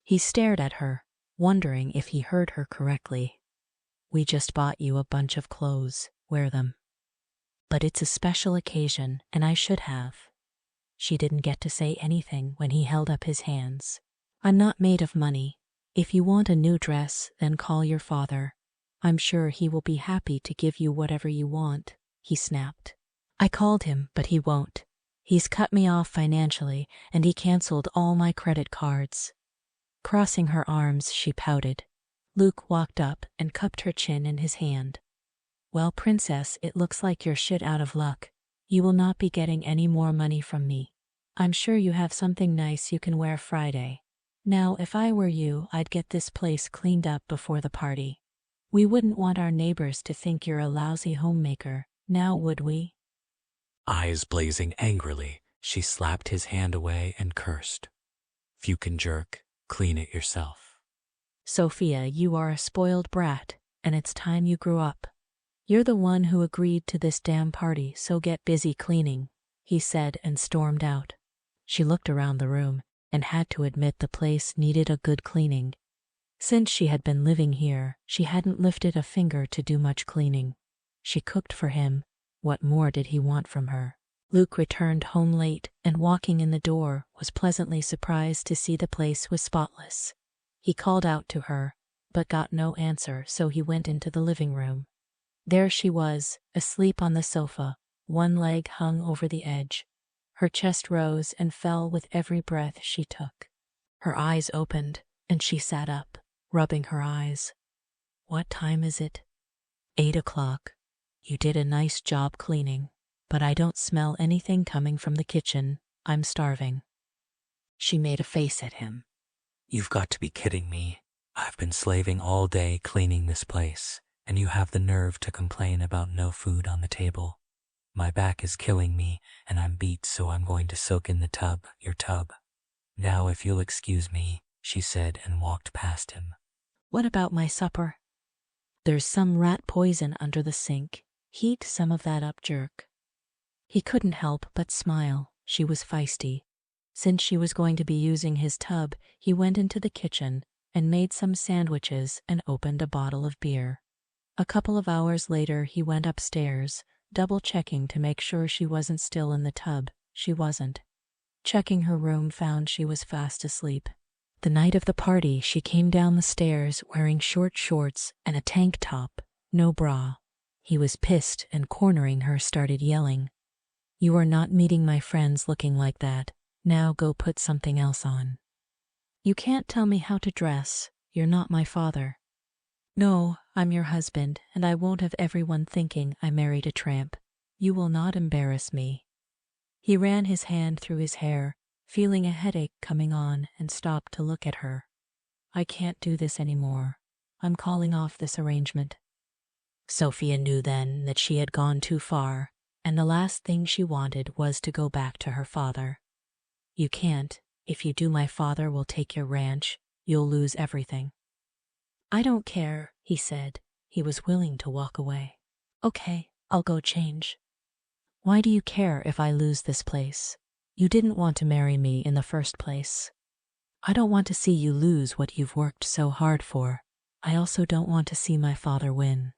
He stared at her, wondering if he heard her correctly. "We just bought you a bunch of clothes. Wear them." "But it's a special occasion, and I should have." She didn't get to say anything when he held up his hands. "I'm not made of money. If you want a new dress, then call your father. I'm sure he will be happy to give you whatever you want," he snapped. "I called him, but he won't. He's cut me off financially, and he canceled all my credit cards." Crossing her arms, she pouted. Luke walked up and cupped her chin in his hand. "Well, princess, it looks like you're shit out of luck. You will not be getting any more money from me. I'm sure you have something nice you can wear Friday. Now, if I were you, I'd get this place cleaned up before the party. We wouldn't want our neighbors to think you're a lousy homemaker, now would we?" Eyes blazing angrily, she slapped his hand away and cursed. "If you can jerk, clean it yourself." "Sophia, you are a spoiled brat, and it's time you grew up. You're the one who agreed to this damn party, so get busy cleaning," he said and stormed out. She looked around the room and had to admit the place needed a good cleaning. Since she had been living here, she hadn't lifted a finger to do much cleaning. She cooked for him. What more did he want from her? Luke returned home late and walking in the door was pleasantly surprised to see the place was spotless. He called out to her, but got no answer, so he went into the living room. There she was, asleep on the sofa, one leg hung over the edge. Her chest rose and fell with every breath she took. Her eyes opened, and she sat up, rubbing her eyes. "What time is it?" 8 o'clock. "You did a nice job cleaning, but I don't smell anything coming from the kitchen. I'm starving." She made a face at him. You've got to be kidding me. I've been slaving all day cleaning this place, and you have the nerve to complain about no food on the table. My back is killing me, and I'm beat, so I'm going to soak in the tub, your tub. Now if you'll excuse me, she said and walked past him. "What about my supper?" "There's some rat poison under the sink. Heat some of that up, jerk." He couldn't help but smile. She was feisty. Since she was going to be using his tub, he went into the kitchen and made some sandwiches and opened a bottle of beer. A couple of hours later, he went upstairs, double-checking to make sure she wasn't still in the tub. She wasn't. Checking her room, found she was fast asleep. The night of the party, she came down the stairs wearing short shorts and a tank top, no bra. He was pissed and, cornering her, started yelling, "You are not meeting my friends looking like that. Now go put something else on. You can't tell me how to dress. You're not my father." "No, I'm your husband, and I won't have everyone thinking I married a tramp. You will not embarrass me." He ran his hand through his hair, feeling a headache coming on, and stopped to look at her. "I can't do this anymore. I'm calling off this arrangement." Sophia knew then that she had gone too far, and the last thing she wanted was to go back to her father. "You can't. If you do, my father will take your ranch. You'll lose everything." "I don't care," he said. He was willing to walk away. "Okay, I'll go change." "Why do you care if I lose this place? You didn't want to marry me in the first place." "I don't want to see you lose what you've worked so hard for. I also don't want to see my father win."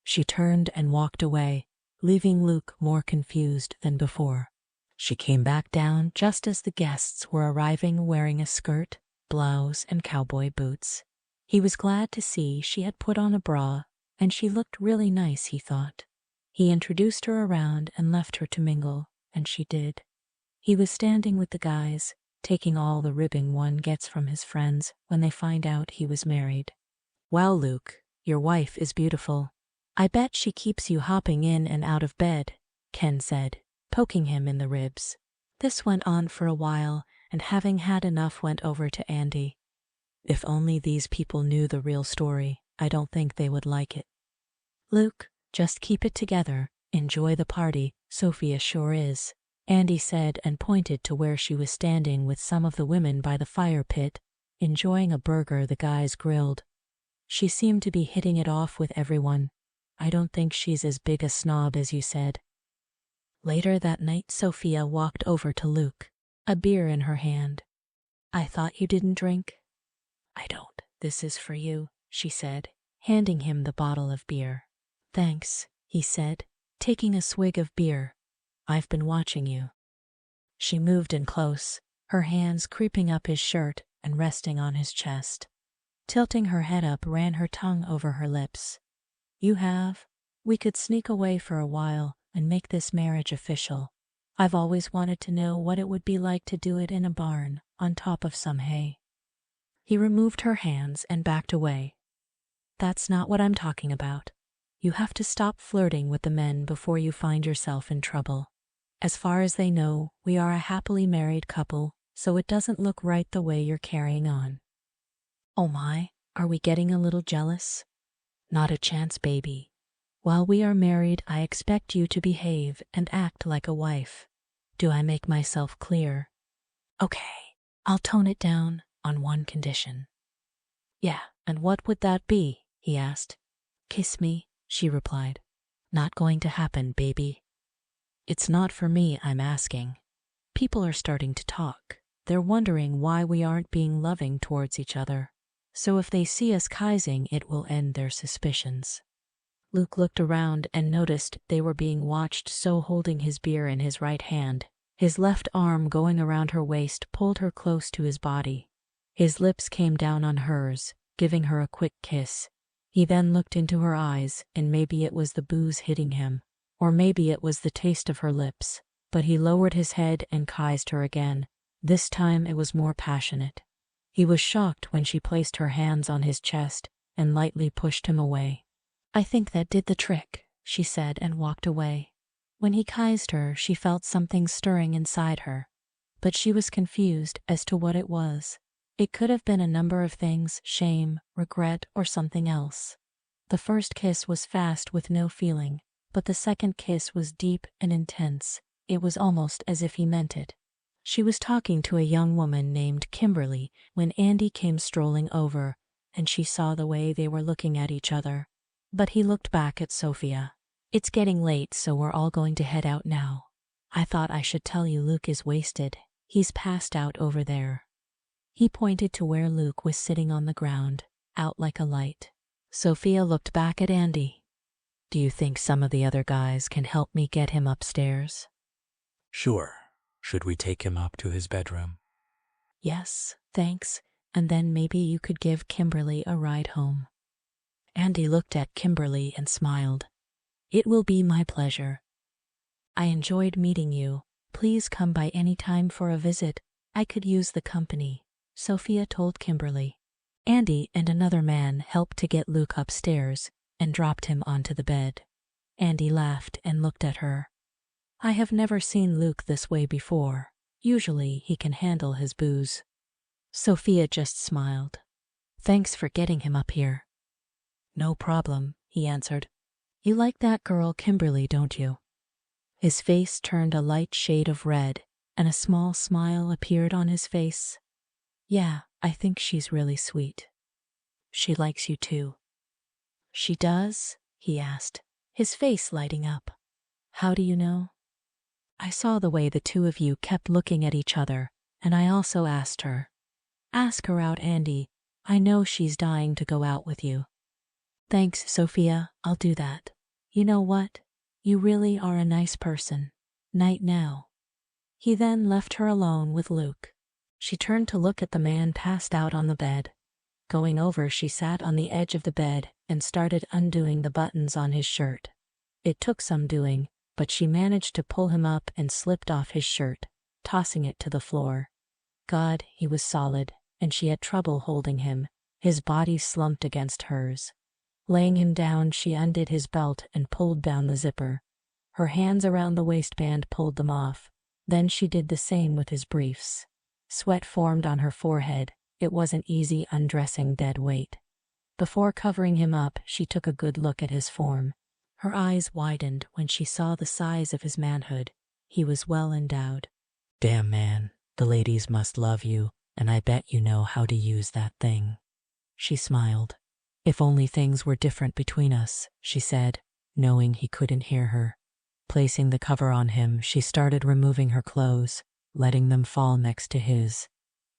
She turned and walked away, leaving Luke more confused than before. She came back down just as the guests were arriving, wearing a skirt, blouse, and cowboy boots. He was glad to see she had put on a bra, and she looked really nice, he thought. He introduced her around and left her to mingle, and she did. He was standing with the guys, taking all the ribbing one gets from his friends when they find out he was married. "Wow, Luke, your wife is beautiful. I bet she keeps you hopping in and out of bed," Ken said, poking him in the ribs. This went on for a while, and having had enough, went over to Andy. "If only these people knew the real story, I don't think they would like it." "Luke, just keep it together. Enjoy the party. Sophia sure is," Andy said, and pointed to where she was standing with some of the women by the fire pit, enjoying a burger the guys grilled. "She seemed to be hitting it off with everyone. I don't think she's as big a snob as you said." Later that night, Sophia walked over to Luke, a beer in her hand. "I thought you didn't drink." "I don't. This is for you," she said, handing him the bottle of beer. "Thanks," he said, taking a swig of beer. "I've been watching you." She moved in close, her hands creeping up his shirt and resting on his chest. Tilting her head up, ran her tongue over her lips. "You have? We could sneak away for a while and make this marriage official. I've always wanted to know what it would be like to do it in a barn, on top of some hay." He removed her hands and backed away. "That's not what I'm talking about. You have to stop flirting with the men before you find yourself in trouble. As far as they know, we are a happily married couple, so it doesn't look right the way you're carrying on." "Oh my, are we getting a little jealous?" "Not a chance, baby. While we are married, I expect you to behave and act like a wife. Do I make myself clear?" "Okay, I'll tone it down on one condition." "Yeah, and what would that be?" he asked. "Kiss me," she replied. "Not going to happen, baby." "It's not for me I'm asking. People are starting to talk. They're wondering why we aren't being loving towards each other. So if they see us kissing, it will end their suspicions." Luke looked around and noticed they were being watched, so holding his beer in his right hand, his left arm going around her waist pulled her close to his body. His lips came down on hers, giving her a quick kiss. He then looked into her eyes, and maybe it was the booze hitting him, or maybe it was the taste of her lips, but he lowered his head and kissed her again. This time it was more passionate. He was shocked when she placed her hands on his chest and lightly pushed him away. "I think that did the trick," she said and walked away. When he kissed her, she felt something stirring inside her, but she was confused as to what it was. It could have been a number of things: shame, regret, or something else. The first kiss was fast with no feeling, but the second kiss was deep and intense. It was almost as if he meant it. She was talking to a young woman named Kimberly when Andy came strolling over, and she saw the way they were looking at each other. But he looked back at Sophia. "It's getting late, so we're all going to head out now. I thought I should tell you Luke is wasted. He's passed out over there." He pointed to where Luke was sitting on the ground, out like a light. Sophia looked back at Andy. "Do you think some of the other guys can help me get him upstairs?" Sure. Should we take him up to his bedroom? "Yes, thanks, and then maybe you could give Kimberly a ride home." Andy looked at Kimberly and smiled. "It will be my pleasure. I enjoyed meeting you. Please come by any time for a visit. I could use the company," Sophia told Kimberly. Andy and another man helped to get Luke upstairs and dropped him onto the bed. Andy laughed and looked at her. "I have never seen Luke this way before. Usually he can handle his booze." Sophia just smiled. "Thanks for getting him up here." "No problem," he answered. "You like that girl Kimberly, don't you?" His face turned a light shade of red, and a small smile appeared on his face. "Yeah, I think she's really sweet." "She likes you too." "She does?" he asked, his face lighting up. "How do you know?" "I saw the way the two of you kept looking at each other, and I also asked her." "Ask her out, Andy. I know she's dying to go out with you." "Thanks, Sophia, I'll do that. You know what? You really are a nice person. Night now." He then left her alone with Luke. She turned to look at the man passed out on the bed. Going over, she sat on the edge of the bed and started undoing the buttons on his shirt. It took some doing, but she managed to pull him up and slipped off his shirt, tossing it to the floor. God, he was solid, and she had trouble holding him. His body slumped against hers. Laying him down, she undid his belt and pulled down the zipper. Her hands around the waistband pulled them off. Then she did the same with his briefs. Sweat formed on her forehead. It wasn't easy undressing dead weight. Before covering him up, she took a good look at his form. Her eyes widened when she saw the size of his manhood. He was well endowed. Damn, man, the ladies must love you, and I bet you know how to use that thing. She smiled. If only things were different between us, she said, knowing he couldn't hear her. Placing the cover on him, she started removing her clothes, letting them fall next to his.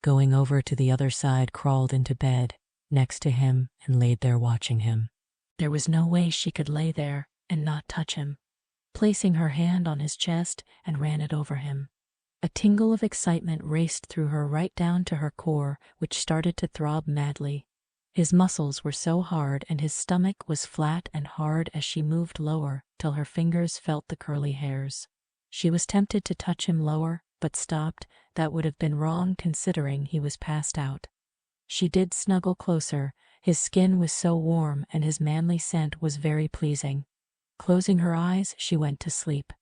Going over to the other side, crawled into bed next to him and laid there watching him. There was no way she could lay there and not touch him. Placing her hand on his chest and ran it over him. A tingle of excitement raced through her right down to her core, which started to throb madly. His muscles were so hard and his stomach was flat and hard as she moved lower till her fingers felt the curly hairs. She was tempted to touch him lower, but stopped. That would have been wrong considering he was passed out. She did snuggle closer. His skin was so warm and his manly scent was very pleasing. Closing her eyes, she went to sleep.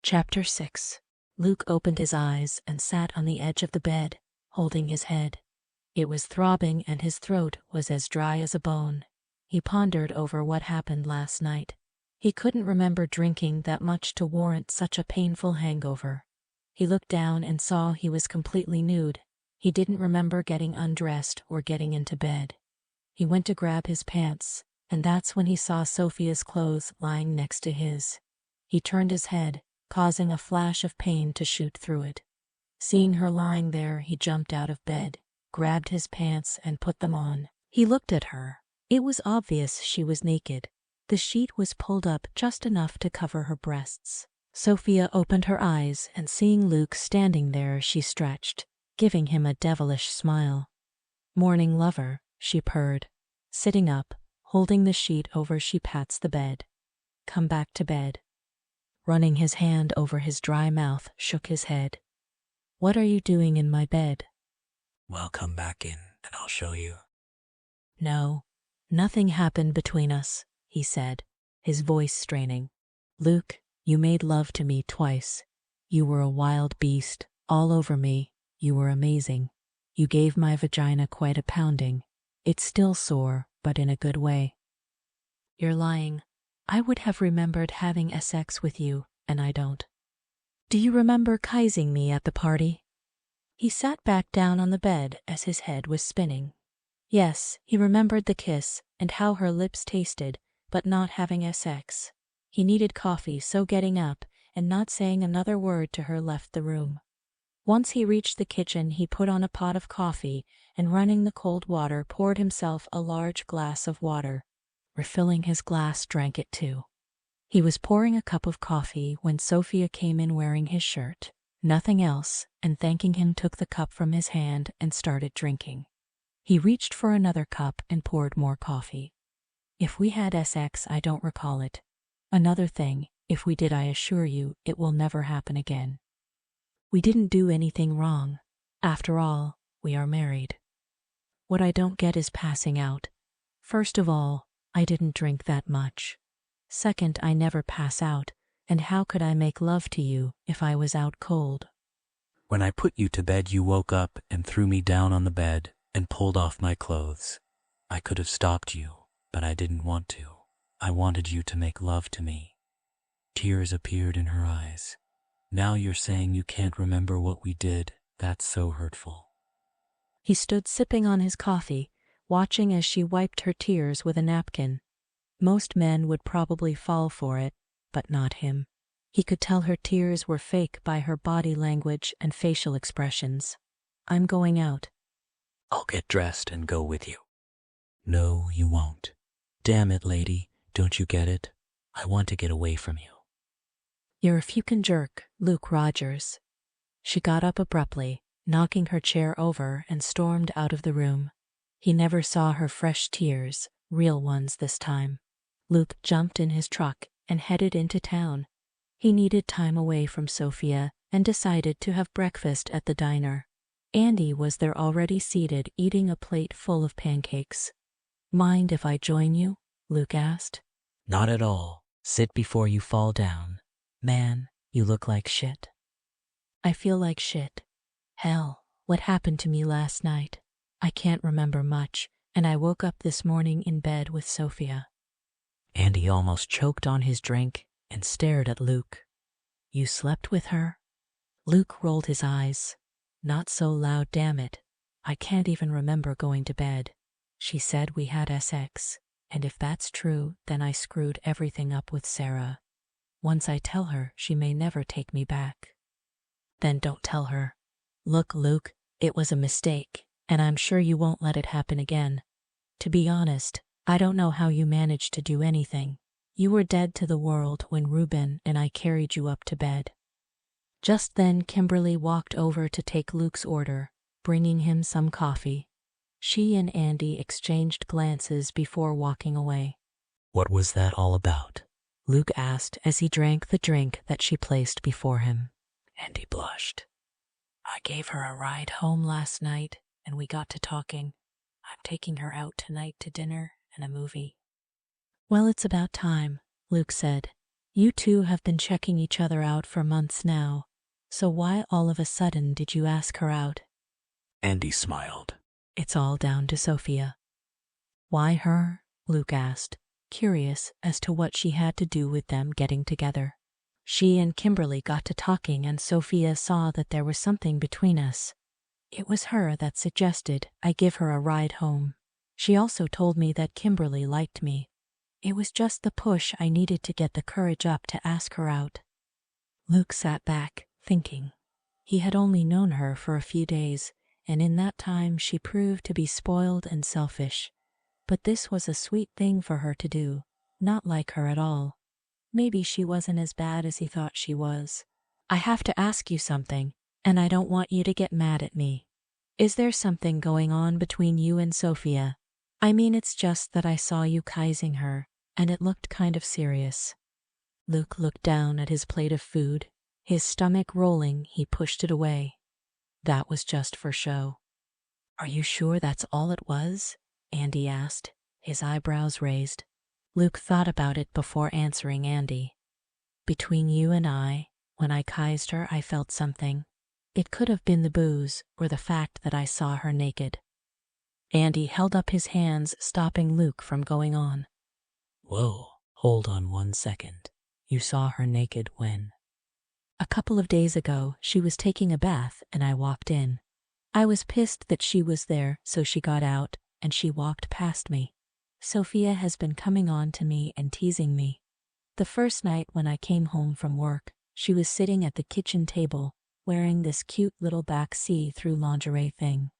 Chapter 6. Luke opened his eyes and sat on the edge of the bed, holding his head. It was throbbing and his throat was as dry as a bone. He pondered over what happened last night. He couldn't remember drinking that much to warrant such a painful hangover. He looked down and saw he was completely nude. He didn't remember getting undressed or getting into bed. He went to grab his pants, and that's when he saw Sophia's clothes lying next to his. He turned his head, causing a flash of pain to shoot through it. Seeing her lying there, he jumped out of bed, grabbed his pants and put them on. He looked at her. It was obvious she was naked. The sheet was pulled up just enough to cover her breasts. Sophia opened her eyes, and seeing Luke standing there, she stretched, giving him a devilish smile. "Morning, lover," she purred. Sitting up, holding the sheet over, she pats the bed. "Come back to bed." Running his hand over his dry mouth, shook his head. "What are you doing in my bed?" Well, come back in and I'll show you. "No, nothing happened between us," he said, his voice straining. "Luke, you made love to me twice. You were a wild beast, all over me. You were amazing. You gave my vagina quite a pounding. It's still sore, but in a good way." "You're lying. I would have remembered having sex with you, and I don't." "Do you remember kissing me at the party?" He sat back down on the bed as his head was spinning. Yes, he remembered the kiss and how her lips tasted, but not having sex. He needed coffee, so getting up and not saying another word to her left the room. Once he reached the kitchen, he put on a pot of coffee and, running the cold water, poured himself a large glass of water. Refilling his glass, drank it too. He was pouring a cup of coffee when Sophia came in wearing his shirt, nothing else, and thanking him, took the cup from his hand and started drinking. He reached for another cup and poured more coffee. "If we had sex, I don't recall it. Another thing, if we did, I assure you, it will never happen again. We didn't do anything wrong. After all, we are married. What I don't get is passing out. First of all, I didn't drink that much. Second, I never pass out, and how could I make love to you if I was out cold?" When I put you to bed, you woke up and threw me down on the bed and pulled off my clothes. I could have stopped you, but I didn't want to. I wanted you to make love to me. Tears appeared in her eyes. Now you're saying you can't remember what we did. That's so hurtful. He stood sipping on his coffee, watching as she wiped her tears with a napkin. Most men would probably fall for it, but not him. He could tell her tears were fake by her body language and facial expressions. "I'm going out." I'll get dressed and go with you. No, you won't. Damn it, lady, don't you get it? I want to get away from you. "You're a fucking jerk, Luke Rogers." She got up abruptly, knocking her chair over, and stormed out of the room. He never saw her fresh tears, real ones this time. Luke jumped in his truck and headed into town. He needed time away from Sophia and decided to have breakfast at the diner. Andy was there already, seated, eating a plate full of pancakes. "Mind if I join you?" Luke asked. Not at all. Sit before you fall down. "Man, you look like shit." "I feel like shit. Hell, what happened to me last night? I can't remember much, and I woke up this morning in bed with Sophia." Andy almost choked on his drink and stared at Luke. "You slept with her?" Luke rolled his eyes. "Not so loud, damn it. I can't even remember going to bed. She said we had sex, and if that's true, then I screwed everything up with Sarah. Once I tell her, she may never take me back." "Then don't tell her." "Look, Luke, it was a mistake, and I'm sure you won't let it happen again. To be honest, I don't know how you managed to do anything. You were dead to the world when Reuben and I carried you up to bed." Just then Kimberly walked over to take Luke's order, bringing him some coffee. She and Andy exchanged glances before walking away. What was that all about? Luke asked as he drank the drink that she placed before him. Andy blushed. "I gave her a ride home last night, and we got to talking. I'm taking her out tonight to dinner and a movie." "Well, it's about time," Luke said. "You two have been checking each other out for months now. So why all of a sudden did you ask her out?" Andy smiled. "It's all down to Sophia." "Why her?" Luke asked, curious as to what she had to do with them getting together. "She and Kimberly got to talking, and Sophia saw that there was something between us. It was her that suggested I give her a ride home. She also told me that Kimberly liked me. It was just the push I needed to get the courage up to ask her out." Luke sat back, thinking. He had only known her for a few days, and in that time she proved to be spoiled and selfish. But this was a sweet thing for her to do. not like her at all. Maybe she wasn't as bad as he thought she was. I have to ask you something, and I don't want you to get mad at me. Is there something going on between you and Sophia? I mean, it's just that I saw you kissing her, and it looked kind of serious. Luke looked down at his plate of food. His stomach rolling, he pushed it away. That was just for show. Are you sure that's all it was? Andy asked, his eyebrows raised. Luke thought about it before answering Andy. Between you and I, when I kissed her, I felt something. It could have been the booze or the fact that I saw her naked. Andy held up his hands, stopping Luke from going on. Whoa, hold on 1 second. You saw her naked when? A couple of days ago. She was taking a bath and I walked in. I was pissed that she was there, so she got out and she walked past me. Sophia has been coming on to me and teasing me. The first night when I came home from work, she was sitting at the kitchen table, wearing this cute little back see-through lingerie thing.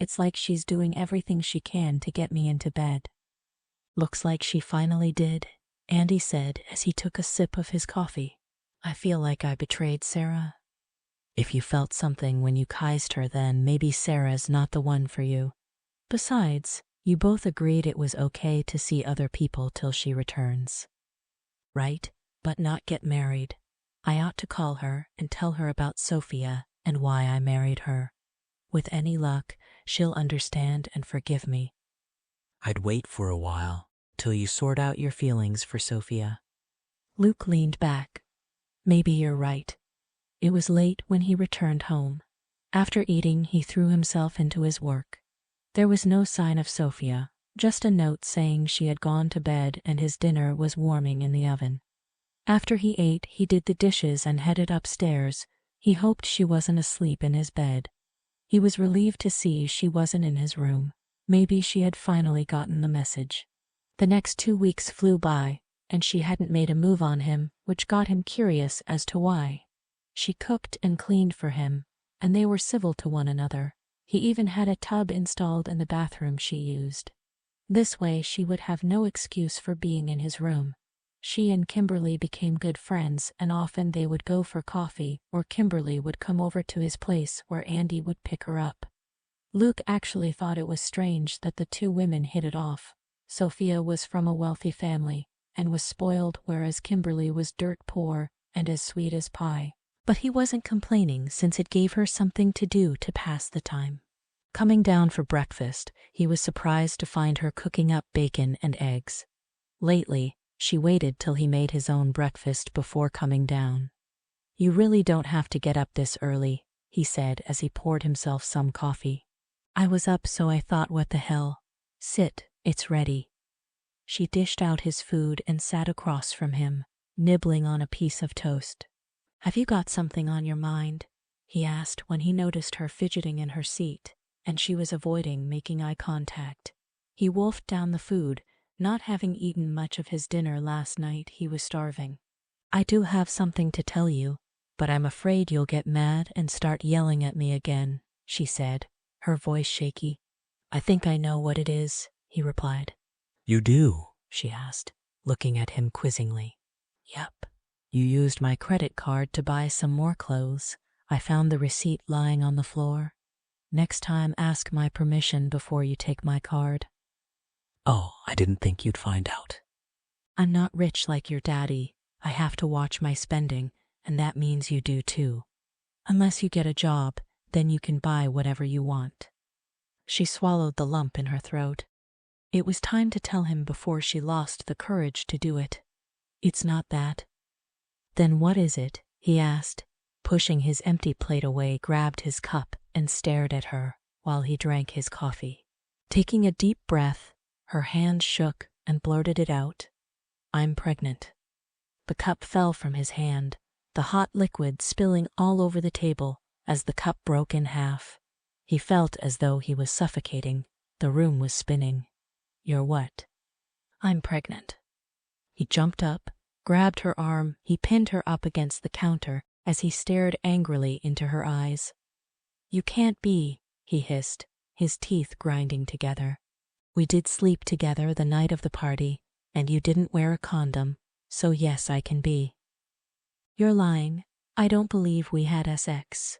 It's like she's doing everything she can to get me into bed. Looks like she finally did, Andy said as he took a sip of his coffee. I feel like I betrayed Sarah. If you felt something when you kissed her, then maybe Sarah's not the one for you. Besides, you both agreed it was okay to see other people till she returns. Right, but not get married. I ought to call her and tell her about Sophia and why I married her. With any luck, she'll understand and forgive me. I'd wait for a while, till you sort out your feelings for Sophia. Luke leaned back. Maybe you're right. It was late when he returned home. After eating, he threw himself into his work. There was no sign of Sophia, just a note saying she had gone to bed and his dinner was warming in the oven. After he ate, he did the dishes and headed upstairs. He hoped she wasn't asleep in his bed. He was relieved to see she wasn't in his room. Maybe she had finally gotten the message. The next 2 weeks flew by, and she hadn't made a move on him, which got him curious as to why. She cooked and cleaned for him, and they were civil to one another. He even had a tub installed in the bathroom she used. This way she would have no excuse for being in his room. She and Kimberly became good friends, and often they would go for coffee, or Kimberly would come over to his place where Andy would pick her up. Luke actually thought it was strange that the two women hit it off. Sophia was from a wealthy family and was spoiled, whereas Kimberly was dirt poor and as sweet as pie. But he wasn't complaining, since it gave her something to do to pass the time. Coming down for breakfast, he was surprised to find her cooking up bacon and eggs. Lately, she waited till he made his own breakfast before coming down. You really don't have to get up this early, he said as he poured himself some coffee. I was up, so I thought, what the hell. Sit, it's ready. She dished out his food and sat across from him, nibbling on a piece of toast. Have you got something on your mind? He asked when he noticed her fidgeting in her seat, and she was avoiding making eye contact. He wolfed down the food. Not having eaten much of his dinner last night, he was starving. I do have something to tell you, but I'm afraid you'll get mad and start yelling at me again, she said, her voice shaky. I think I know what it is, he replied. You do? She asked, looking at him quizzingly. Yep. You used my credit card to buy some more clothes. I found the receipt lying on the floor. Next time, ask my permission before you take my card. Oh, I didn't think you'd find out. I'm not rich like your daddy. I have to watch my spending, and that means you do too. Unless you get a job, then you can buy whatever you want. She swallowed the lump in her throat. It was time to tell him before she lost the courage to do it. It's not that. Then what is it? He asked, pushing his empty plate away, grabbed his cup and stared at her while he drank his coffee. Taking a deep breath, her hand shook and blurted it out. I'm pregnant. The cup fell from his hand, the hot liquid spilling all over the table as the cup broke in half. He felt as though he was suffocating. The room was spinning. You're what? I'm pregnant. He jumped up, grabbed her arm. He pinned her up against the counter as he stared angrily into her eyes. You can't be, he hissed, his teeth grinding together. We did sleep together the night of the party, And you didn't wear a condom, so yes, I can be. You're lying. I don't believe we had sex.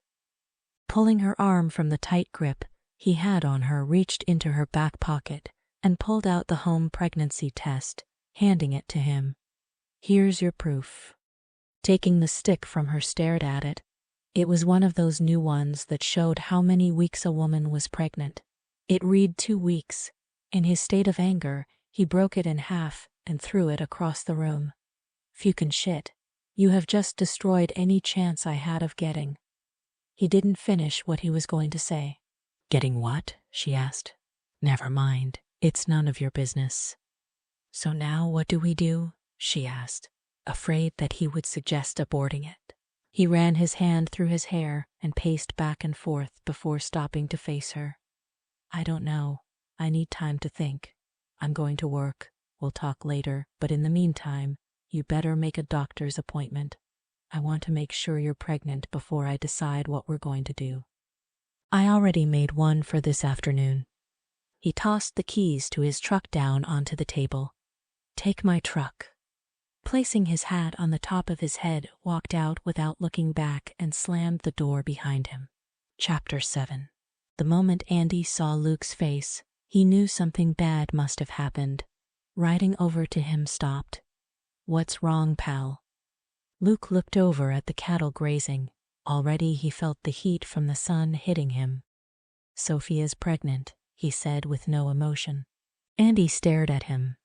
Pulling her arm from the tight grip he had on her, reached into her back pocket and pulled out the home pregnancy test, handing it to him. Here's your proof. Taking the stick from her, stared at it. It was one of those new ones that showed how many weeks a woman was pregnant. It read 2 weeks. In his state of anger, he broke it in half and threw it across the room. Fucking shit. You have just destroyed any chance I had of getting. He didn't finish what he was going to say. Getting what? She asked. Never mind. It's none of your business. So now what do we do? She asked, afraid that he would suggest aborting it. He ran his hand through his hair and paced back and forth before stopping to face her. I don't know. I need time to think. I'm going to work. We'll talk later, but in the meantime, you better make a doctor's appointment. I want to make sure you're pregnant before I decide what we're going to do. I already made one for this afternoon. He tossed the keys to his truck down onto the table. Take my truck. Placing his hat on the top of his head, walked out without looking back and slammed the door behind him. Chapter 7. The moment Andy saw Luke's face, he knew something bad must have happened. Riding over to him, stopped. What's wrong, pal? Luke looked over at the cattle grazing. Already he felt the heat from the sun hitting him. Sophia's pregnant, he said with no emotion. Andy stared at him.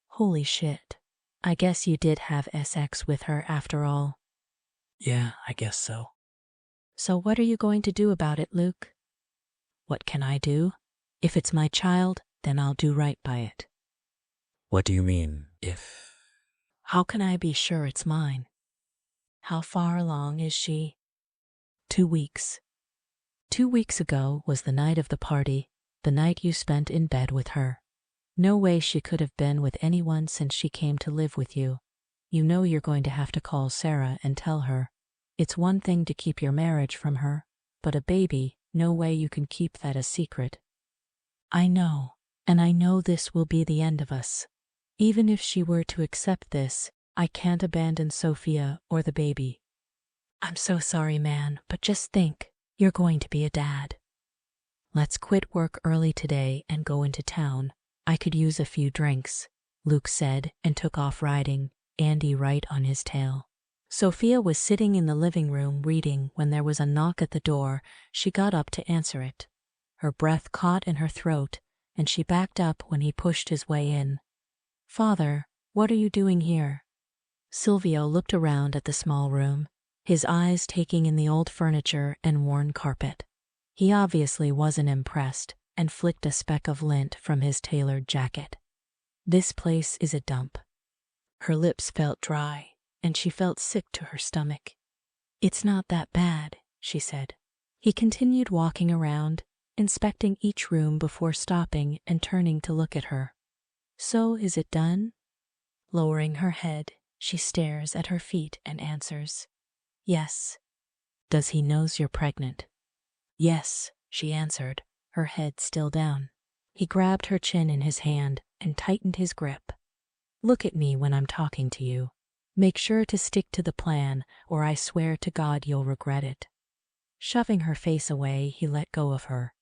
Holy shit. I guess you did have sex with her after all. Yeah, I guess so. So what are you going to do about it, Luke? What can I do? If it's my child, then I'll do right by it. What do you mean, if? How can I be sure it's mine? How far along is she? 2 weeks. 2 weeks ago was the night of the party, the night you spent in bed with her. No way she could have been with anyone since she came to live with you. You know you're going to have to call Sarah and tell her. It's one thing to keep your marriage from her, but a baby, no way you can keep that a secret. I know, and I know this will be the end of us. Even if she were to accept this, I can't abandon Sophia or the baby. I'm so sorry, man, but just think, you're going to be a dad. Let's quit work early today and go into town. I could use a few drinks, Luke said, and took off riding, Andy right on his tail. Sophia was sitting in the living room reading when there was a knock at the door. She got up to answer it. Her breath caught in her throat, and she backed up when he pushed his way in. Father, what are you doing here? Silvio looked around at the small room, his eyes taking in the old furniture and worn carpet. He obviously wasn't impressed and flicked a speck of lint from his tailored jacket. This place is a dump. Her lips felt dry, and she felt sick to her stomach. It's not that bad, she said. He continued walking around, inspecting each room before stopping and turning to look at her. So is it done? Lowering her head, she stares at her feet and answers, yes. Does he knows you're pregnant? Yes, she answered, her head still down. He grabbed her chin in his hand and tightened his grip. Look at me when I'm talking to you. Make sure to stick to the plan, or I swear to God you'll regret it. Shoving her face away, he let go of her.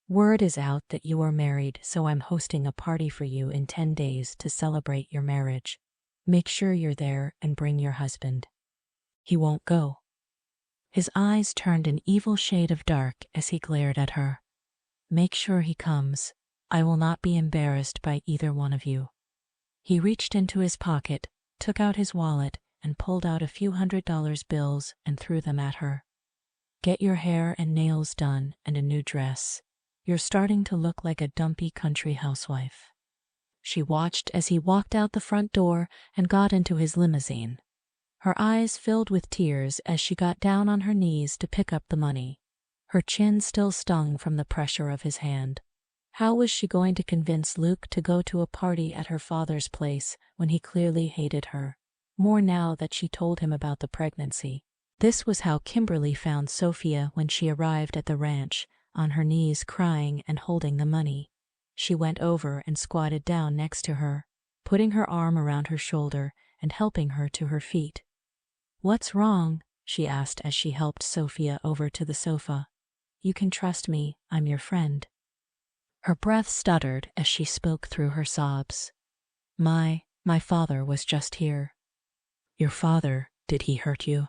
Word is out that you are married, so I'm hosting a party for you in 10 days to celebrate your marriage. Make sure you're there and bring your husband. He won't go. His eyes turned an evil shade of dark as he glared at her. Make sure he comes. I will not be embarrassed by either one of you. He reached into his pocket, took out his wallet, and pulled out a few $100 bills and threw them at her. Get your hair and nails done and a new dress. You're starting to look like a dumpy country housewife. She watched as he walked out the front door and got into his limousine. Her eyes filled with tears as she got down on her knees to pick up the money. Her chin still stung from the pressure of his hand. How was she going to convince Luke to go to a party at her father's place when he clearly hated her? More now that she told him about the pregnancy. This was how Kimberly found Sophia when she arrived at the ranch, on her knees crying and holding the money. She went over and squatted down next to her. putting her arm around her shoulder and helping her to her feet. "What's wrong?" she asked as she helped Sophia over to the sofa. "You can trust me, I'm your friend." Her breath stuttered as she spoke through her sobs. My father was just here." "Your father, did he hurt you?"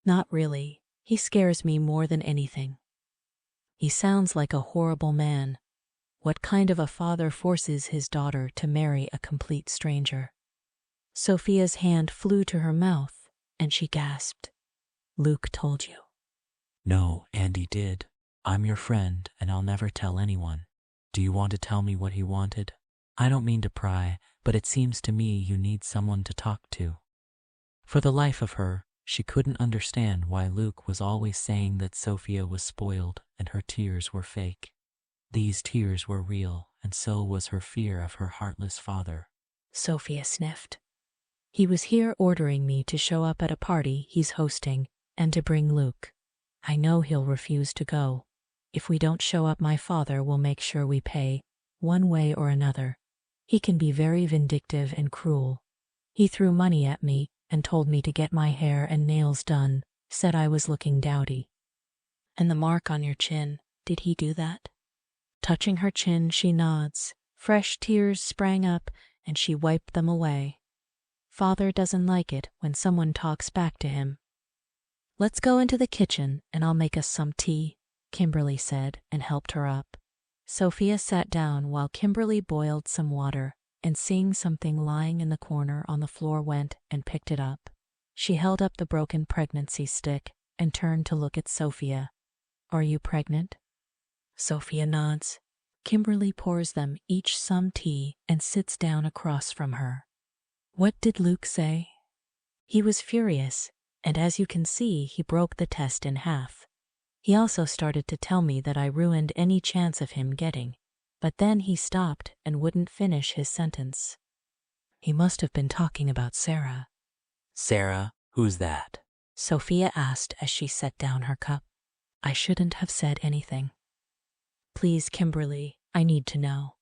"Not really. He scares me more than anything. He sounds like a horrible man. What kind of a father forces his daughter to marry a complete stranger?" Sophia's hand flew to her mouth, and she gasped. "Luke told you?" No, Andy did. I'm your friend, and I'll never tell anyone. Do you want to tell me what he wanted? I don't mean to pry, but it seems to me you need someone to talk to. For the life of her, she couldn't understand why Luke was always saying that Sophia was spoiled and her tears were fake. These tears were real, and so was her fear of her heartless father. Sophia sniffed. "He was here ordering me to show up at a party he's hosting and to bring Luke. I know he'll refuse to go. If we don't show up, my father will make sure we pay, one way or another. He can be very vindictive and cruel. He threw money at me and told me to get my hair and nails done, said I was looking dowdy." "And the mark on your chin, did he do that?" Touching her chin, she nods. Fresh tears sprang up, and she wiped them away. "Father doesn't like it when someone talks back to him." "Let's go into the kitchen and I'll make us some tea," Kimberly said and helped her up. Sophia sat down while Kimberly boiled some water, and seeing something lying in the corner on the floor went and picked it up. She held up the broken pregnancy stick and turned to look at Sophia. "Are you pregnant?" Sophia nods. Kimberly pours them each some tea and sits down across from her. "What did Luke say?" "He was furious, and as you can see, he broke the test in half. He also started to tell me that I ruined any chance of him getting, but then he stopped and wouldn't finish his sentence." "He must have been talking about Sarah." Sarah, who's that? Sophia asked as she set down her cup. "I shouldn't have said anything." "Please, Kimberly, I need to know."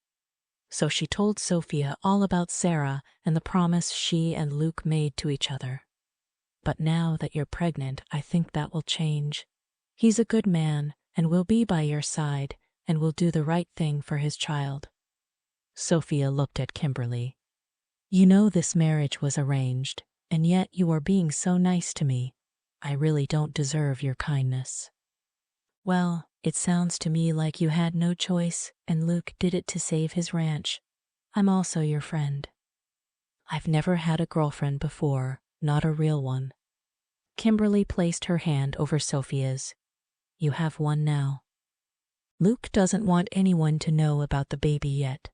So she told Sophia all about Sarah and the promise she and Luke made to each other. "But now that you're pregnant, I think that will change. He's a good man and will be by your side and will do the right thing for his child." Sophia looked at Kimberly. "You know this marriage was arranged, and yet you are being so nice to me. I really don't deserve your kindness." "Well, it sounds to me like you had no choice and Luke did it to save his ranch. I'm also your friend." "I've never had a girlfriend before, not a real one." Kimberly placed her hand over Sophia's. "You have one now. Luke doesn't want anyone to know about the baby yet."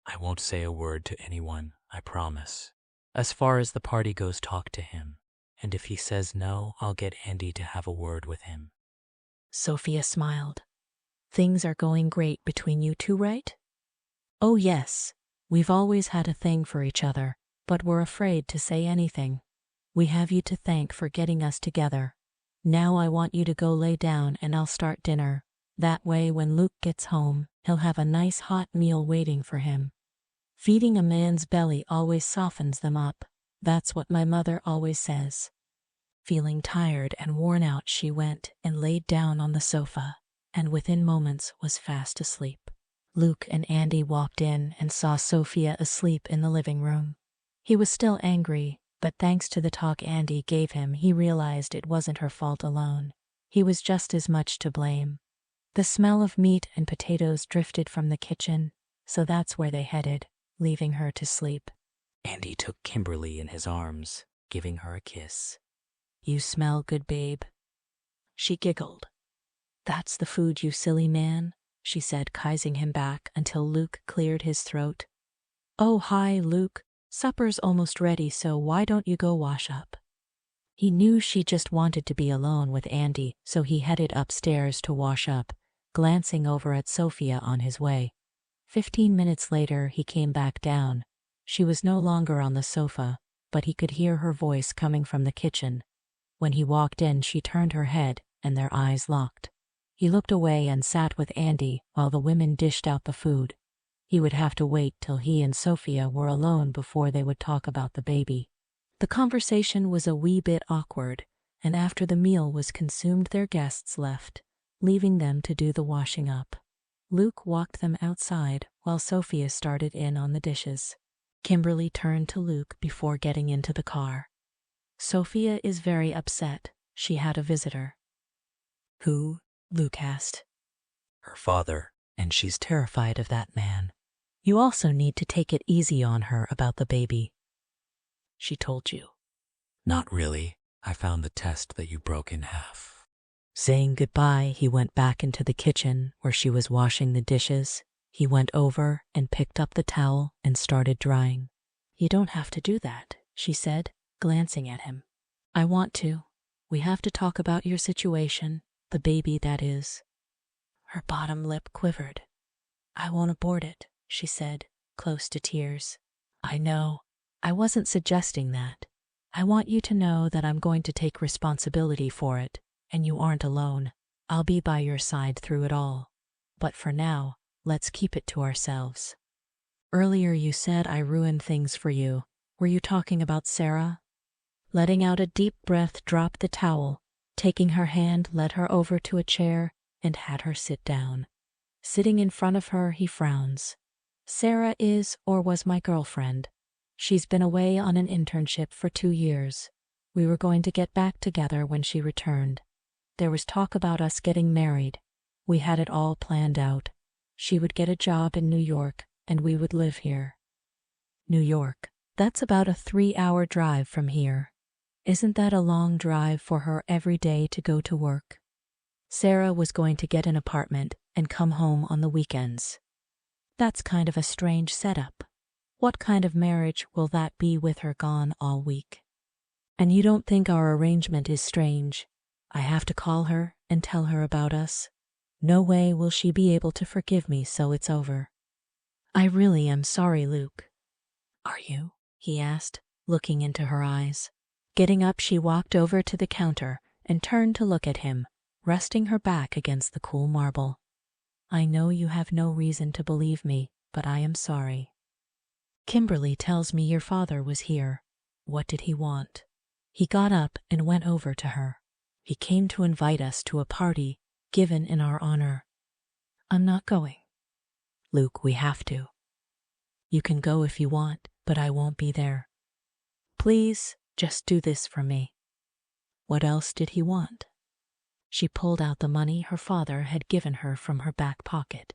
I won't say a word to anyone, I promise. As far as the party goes, talk to him. And if he says no, I'll get Andy to have a word with him. Sophia smiled. "Things are going great between you two, right?" "Oh yes, we've always had a thing for each other, but we're afraid to say anything. We have you to thank for getting us together. Now I want you to go lay down and I'll start dinner. That way when Luke gets home, he'll have a nice hot meal waiting for him. Feeding a man's belly always softens them up. That's what my mother always says." Feeling tired and worn out, she went and laid down on the sofa, and within moments was fast asleep. Luke and Andy walked in and saw Sophia asleep in the living room. He was still angry, but thanks to the talk Andy gave him, he realized it wasn't her fault alone. He was just as much to blame. The smell of meat and potatoes drifted from the kitchen, so that's where they headed, leaving her to sleep. Andy took Kimberly in his arms, giving her a kiss. "You smell good, babe." She giggled. "That's the food, you silly man," she said, kissing him back until Luke cleared his throat. "Oh, hi, Luke. Supper's almost ready, so why don't you go wash up?" He knew she just wanted to be alone with Andy, so he headed upstairs to wash up, glancing over at Sophia on his way. 15 minutes later, he came back down. She was no longer on the sofa, but he could hear her voice coming from the kitchen. When he walked in, she turned her head, and their eyes locked. He looked away and sat with Andy while the women dished out the food. He would have to wait till he and Sophia were alone before they would talk about the baby. The conversation was a wee bit awkward, and after the meal was consumed their guests left, leaving them to do the washing up. Luke walked them outside while Sophia started in on the dishes. Kimberly turned to Luke before getting into the car. Sophia is very upset. She had a visitor. Who? Luke asked. Her father. And she's terrified of that man. You also need to take it easy on her about the baby. She told you. Not really. I found the test that you broke in half. Saying goodbye, he went back into the kitchen where she was washing the dishes. He went over and picked up the towel and started drying. You don't have to do that, she said, glancing at him. I want to. We have to talk about your situation, the baby that is. Her bottom lip quivered. I won't abort it, she said, close to tears. I know. I wasn't suggesting that. I want you to know that I'm going to take responsibility for it, and you aren't alone. I'll be by your side through it all. But for now, let's keep it to ourselves. Earlier you said I ruined things for you. Were you talking about Sarah? Letting out a deep breath, dropped the towel. Taking her hand, led her over to a chair and had her sit down. Sitting in front of her, he frowns. Sarah is or was my girlfriend. She's been away on an internship for 2 years. We were going to get back together when she returned. There was talk about us getting married. We had it all planned out. She would get a job in New York, and we would live here. New York. That's about a 3-hour drive from here. Isn't that a long drive for her every day to go to work? Sarah was going to get an apartment and come home on the weekends. That's kind of a strange setup. What kind of marriage will that be with her gone all week? And you don't think our arrangement is strange? I have to call her and tell her about us. No way will she be able to forgive me, so it's over. I really am sorry, Luke. Are you? He asked, looking into her eyes. Getting up, she walked over to the counter and turned to look at him, resting her back against the cool marble. I know you have no reason to believe me, but I am sorry. Kimberly tells me your father was here. What did he want? He got up and went over to her. He came to invite us to a party given in our honor. I'm not going. Luke, we have to. You can go if you want, but I won't be there. Please, just do this for me. What else did he want? She pulled out the money her father had given her from her back pocket.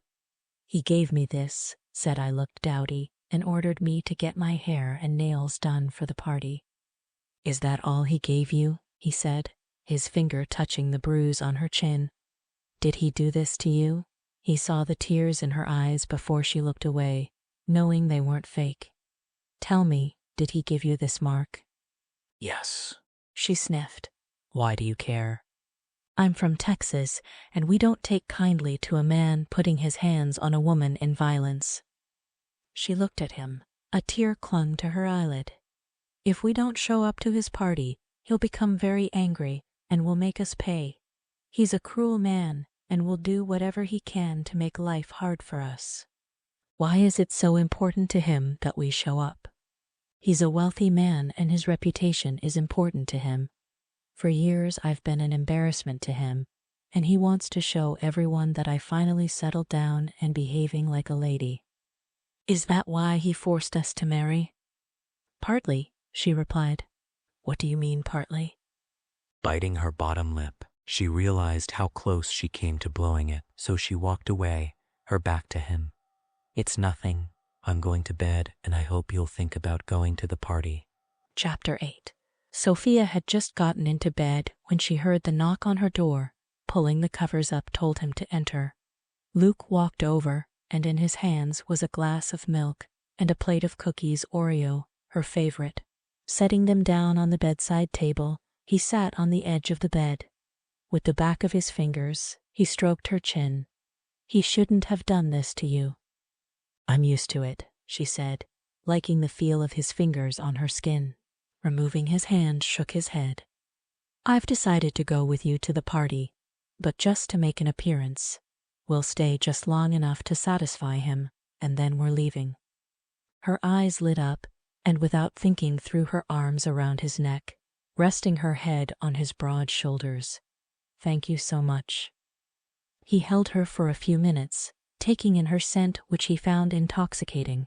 He gave me this, said I looked dowdy, and ordered me to get my hair and nails done for the party. Is that all he gave you? He said, his finger touching the bruise on her chin. Did he do this to you? He saw the tears in her eyes before she looked away, knowing they weren't fake. Tell me, did he give you this mark? Yes. She sniffed. Why do you care? I'm from Texas, and we don't take kindly to a man putting his hands on a woman in violence. She looked at him. A tear clung to her eyelid. If we don't show up to his party, he'll become very angry and will make us pay. He's a cruel man and will do whatever he can to make life hard for us. Why is it so important to him that we show up? He's a wealthy man and his reputation is important to him. For years I've been an embarrassment to him, and he wants to show everyone that I finally settled down and behaving like a lady. Is that why he forced us to marry? Partly, she replied. What do you mean, partly? Biting her bottom lip, she realized how close she came to blowing it, so she walked away, her back to him. It's nothing. I'm going to bed, and I hope you'll think about going to the party. Chapter 8. Sophia had just gotten into bed when she heard the knock on her door. Pulling the covers up told him to enter. Luke walked over, and in his hands was a glass of milk and a plate of cookies Oreo, her favorite. Setting them down on the bedside table, he sat on the edge of the bed. With the back of his fingers, he stroked her chin. He shouldn't have done this to you. I'm used to it, she said, liking the feel of his fingers on her skin. Removing his hand, shook his head. I've decided to go with you to the party, but just to make an appearance. We'll stay just long enough to satisfy him, and then we're leaving." Her eyes lit up, and without thinking threw her arms around his neck, resting her head on his broad shoulders. "Thank you so much." He held her for a few minutes, taking in her scent, which he found intoxicating.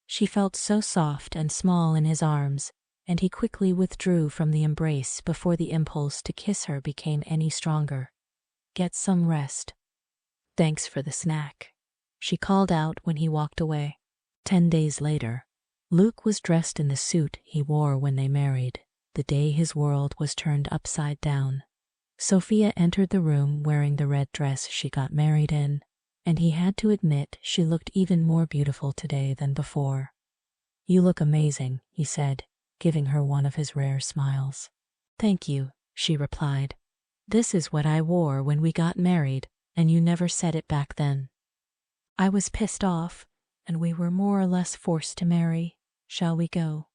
She felt so soft and small in his arms, and he quickly withdrew from the embrace before the impulse to kiss her became any stronger. "Get some rest." "Thanks for the snack," she called out when he walked away. 10 days later, Luke was dressed in the suit he wore when they married, the day his world was turned upside down. Sophia entered the room wearing the red dress she got married in, and he had to admit she looked even more beautiful today than before. "You look amazing," he said, giving her one of his rare smiles. "Thank you," she replied. "This is what I wore when we got married, and you never said it back then." "I was pissed off, and we were more or less forced to marry. Shall we go?"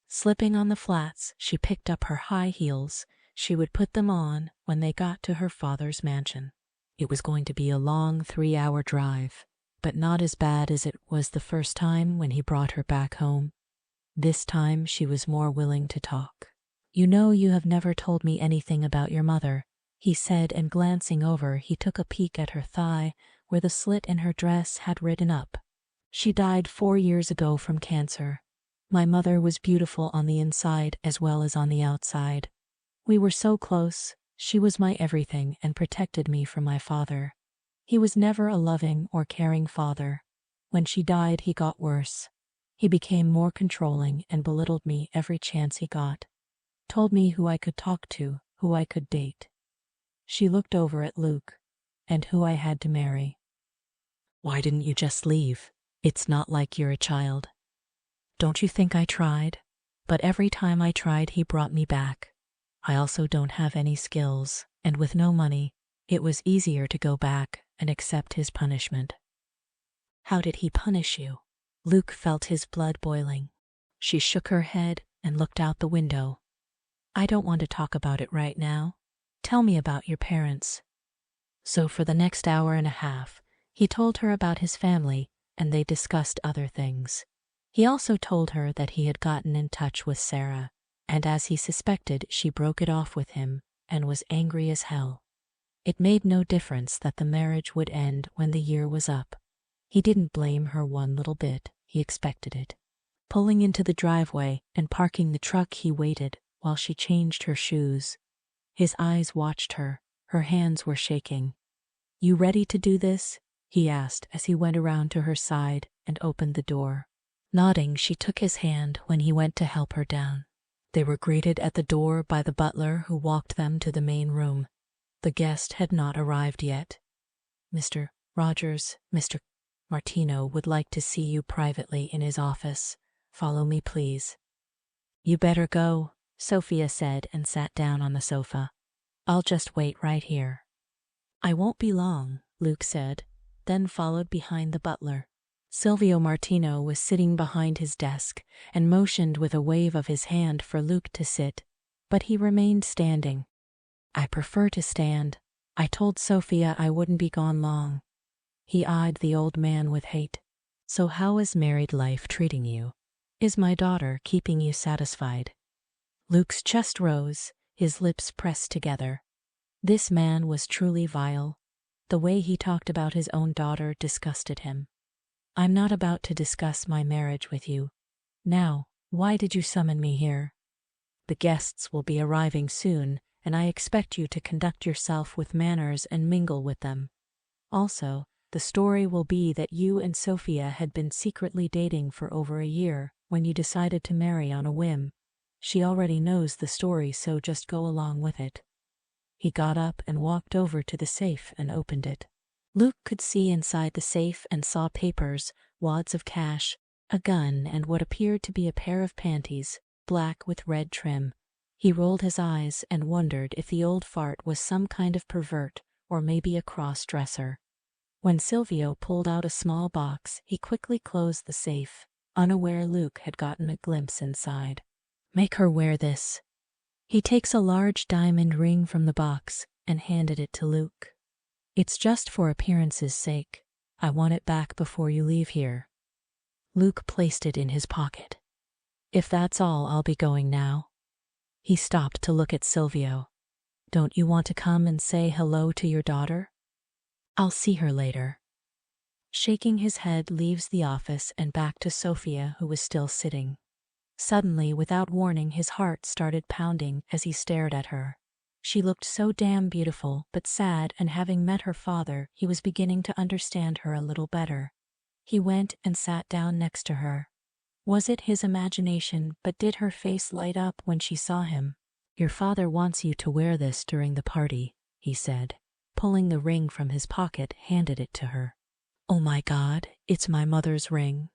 Slipping on the flats, she picked up her high heels. She would put them on when they got to her father's mansion. It was going to be a long 3-hour drive, but not as bad as it was the first time when he brought her back home. This time she was more willing to talk. "You know, you have never told me anything about your mother," he said, and glancing over, he took a peek at her thigh where the slit in her dress had written up, "She died 4 years ago from cancer. My mother was beautiful on the inside as well as on the outside. We were so close. She was my everything and protected me from my father. He was never a loving or caring father. When she died, he got worse. He became more controlling and belittled me every chance he got. Told me who I could talk to, who I could date." She looked over at Luke. "And who I had to marry." "Why didn't you just leave? It's not like you're a child." "Don't you think I tried? But every time I tried, he brought me back. I also don't have any skills, and with no money, it was easier to go back and accept his punishment." "How did he punish you?" Luke felt his blood boiling. She shook her head and looked out the window. "I don't want to talk about it right now. Tell me about your parents." So for the next hour and a half, he told her about his family, and they discussed other things. He also told her that he had gotten in touch with Sarah, and as he suspected, she broke it off with him and was angry as hell. It made no difference that the marriage would end when the year was up. He didn't blame her one little bit, he expected it. Pulling into the driveway and parking the truck, he waited while she changed her shoes. His eyes watched her. Her hands were shaking. "You ready to do this?" he asked as he went around to her side and opened the door. Nodding, she took his hand when he went to help her down. They were greeted at the door by the butler who walked them to the main room. The guest had not arrived yet. "Mr. Rogers, Mr. Martino would like to see you privately in his office. Follow me, please." "You better go," Sophia said and sat down on the sofa. "I'll just wait right here." "I won't be long," Luke said, then followed behind the butler. Silvio Martino was sitting behind his desk and motioned with a wave of his hand for Luke to sit, but he remained standing. "I prefer to stand. I told Sophia I wouldn't be gone long." He eyed the old man with hate. "So how is married life treating you? Is my daughter keeping you satisfied?" Luke's chest rose, his lips pressed together. This man was truly vile. The way he talked about his own daughter disgusted him. "I'm not about to discuss my marriage with you. Now, why did you summon me here?" "The guests will be arriving soon, and I expect you to conduct yourself with manners and mingle with them. Also, the story will be that you and Sophia had been secretly dating for over a year when you decided to marry on a whim. She already knows the story, so just go along with it." He got up and walked over to the safe and opened it. Luke could see inside the safe and saw papers, wads of cash, a gun, and what appeared to be a pair of panties, black with red trim. He rolled his eyes and wondered if the old fart was some kind of pervert or maybe a cross-dresser. When Silvio pulled out a small box, he quickly closed the safe, unaware Luke had gotten a glimpse inside. "Make her wear this." He takes a large diamond ring from the box and handed it to Luke. "It's just for appearance's sake. I want it back before you leave here." Luke placed it in his pocket. If that's all, I'll be going now. He stopped to look at Silvio. Don't you want to come and say hello to your daughter? I'll see her later. Shaking his head, leaves the office and back to Sophia, who was still sitting. Suddenly, without warning, his heart started pounding as he stared at her. She looked so damn beautiful, but sad, and having met her father, he was beginning to understand her a little better. He went and sat down next to her. Was it his imagination, but did her face light up when she saw him? Your father wants you to wear this during the party, he said. Pulling the ring from his pocket, handed it to her. Oh my God, it's my mother's ring.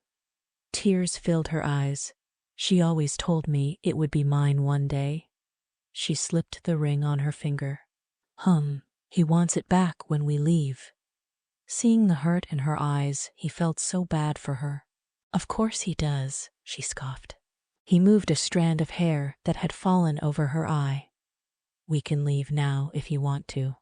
Tears filled her eyes. She always told me it would be mine one day. She slipped the ring on her finger. He wants it back when we leave. Seeing the hurt in her eyes, he felt so bad for her. Of course he does, she scoffed. He moved a strand of hair that had fallen over her eye. We can leave now if you want to.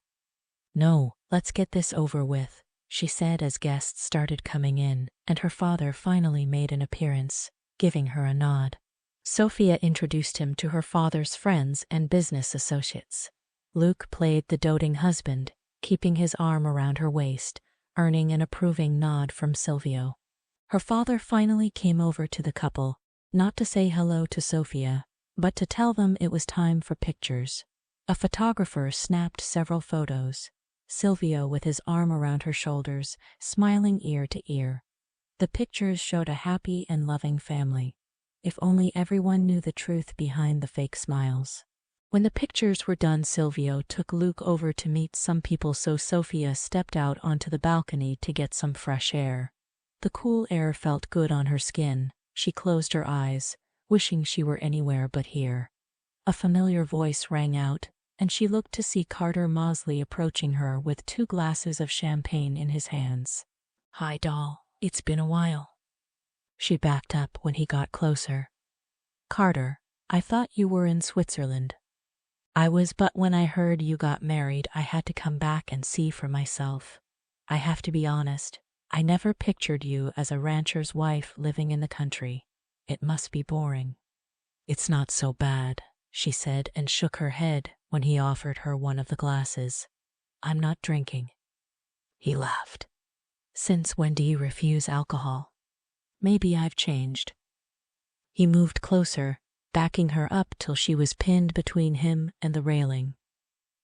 No, let's get this over with, she said as guests started coming in, and her father finally made an appearance, giving her a nod. Sophia introduced him to her father's friends and business associates. Luke played the doting husband, keeping his arm around her waist, earning an approving nod from Silvio. Her father finally came over to the couple, not to say hello to Sophia, but to tell them it was time for pictures. A photographer snapped several photos, Silvio with his arm around her shoulders, smiling ear to ear. The pictures showed a happy and loving family. If only everyone knew the truth behind the fake smiles. When the pictures were done, Silvio took Luke over to meet some people, so Sophia stepped out onto the balcony to get some fresh air. The cool air felt good on her skin. She closed her eyes, wishing she were anywhere but here. A familiar voice rang out, and she looked to see Carter Mosley approaching her with 2 glasses of champagne in his hands. Hi, doll, it's been a while. She backed up when he got closer. Carter, I thought you were in Switzerland. I was, but when I heard you got married, I had to come back and see for myself. I have to be honest, I never pictured you as a rancher's wife living in the country. It must be boring. It's not so bad, she said and shook her head when he offered her one of the glasses. I'm not drinking. He laughed. Since when do you refuse alcohol? Maybe I've changed. He moved closer, backing her up till she was pinned between him and the railing.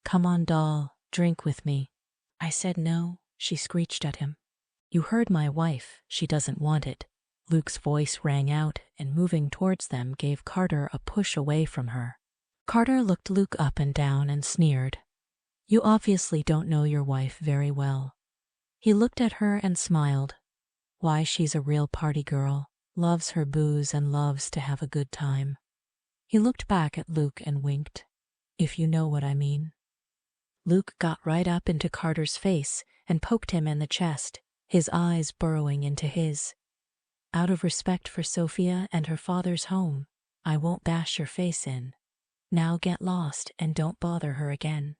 Come on, doll, drink with me. I said no, she screeched at him. You heard my wife, she doesn't want it. Luke's voice rang out, and moving towards them gave Carter a push away from her. Carter looked Luke up and down and sneered. You obviously don't know your wife very well. He looked at her and smiled. Why, she's a real party girl, loves her booze and loves to have a good time. He looked back at Luke and winked. If you know what I mean. Luke got right up into Carter's face and poked him in the chest, his eyes burrowing into his. Out of respect for Sophia and her father's home, I won't bash your face in. Now get lost and don't bother her again.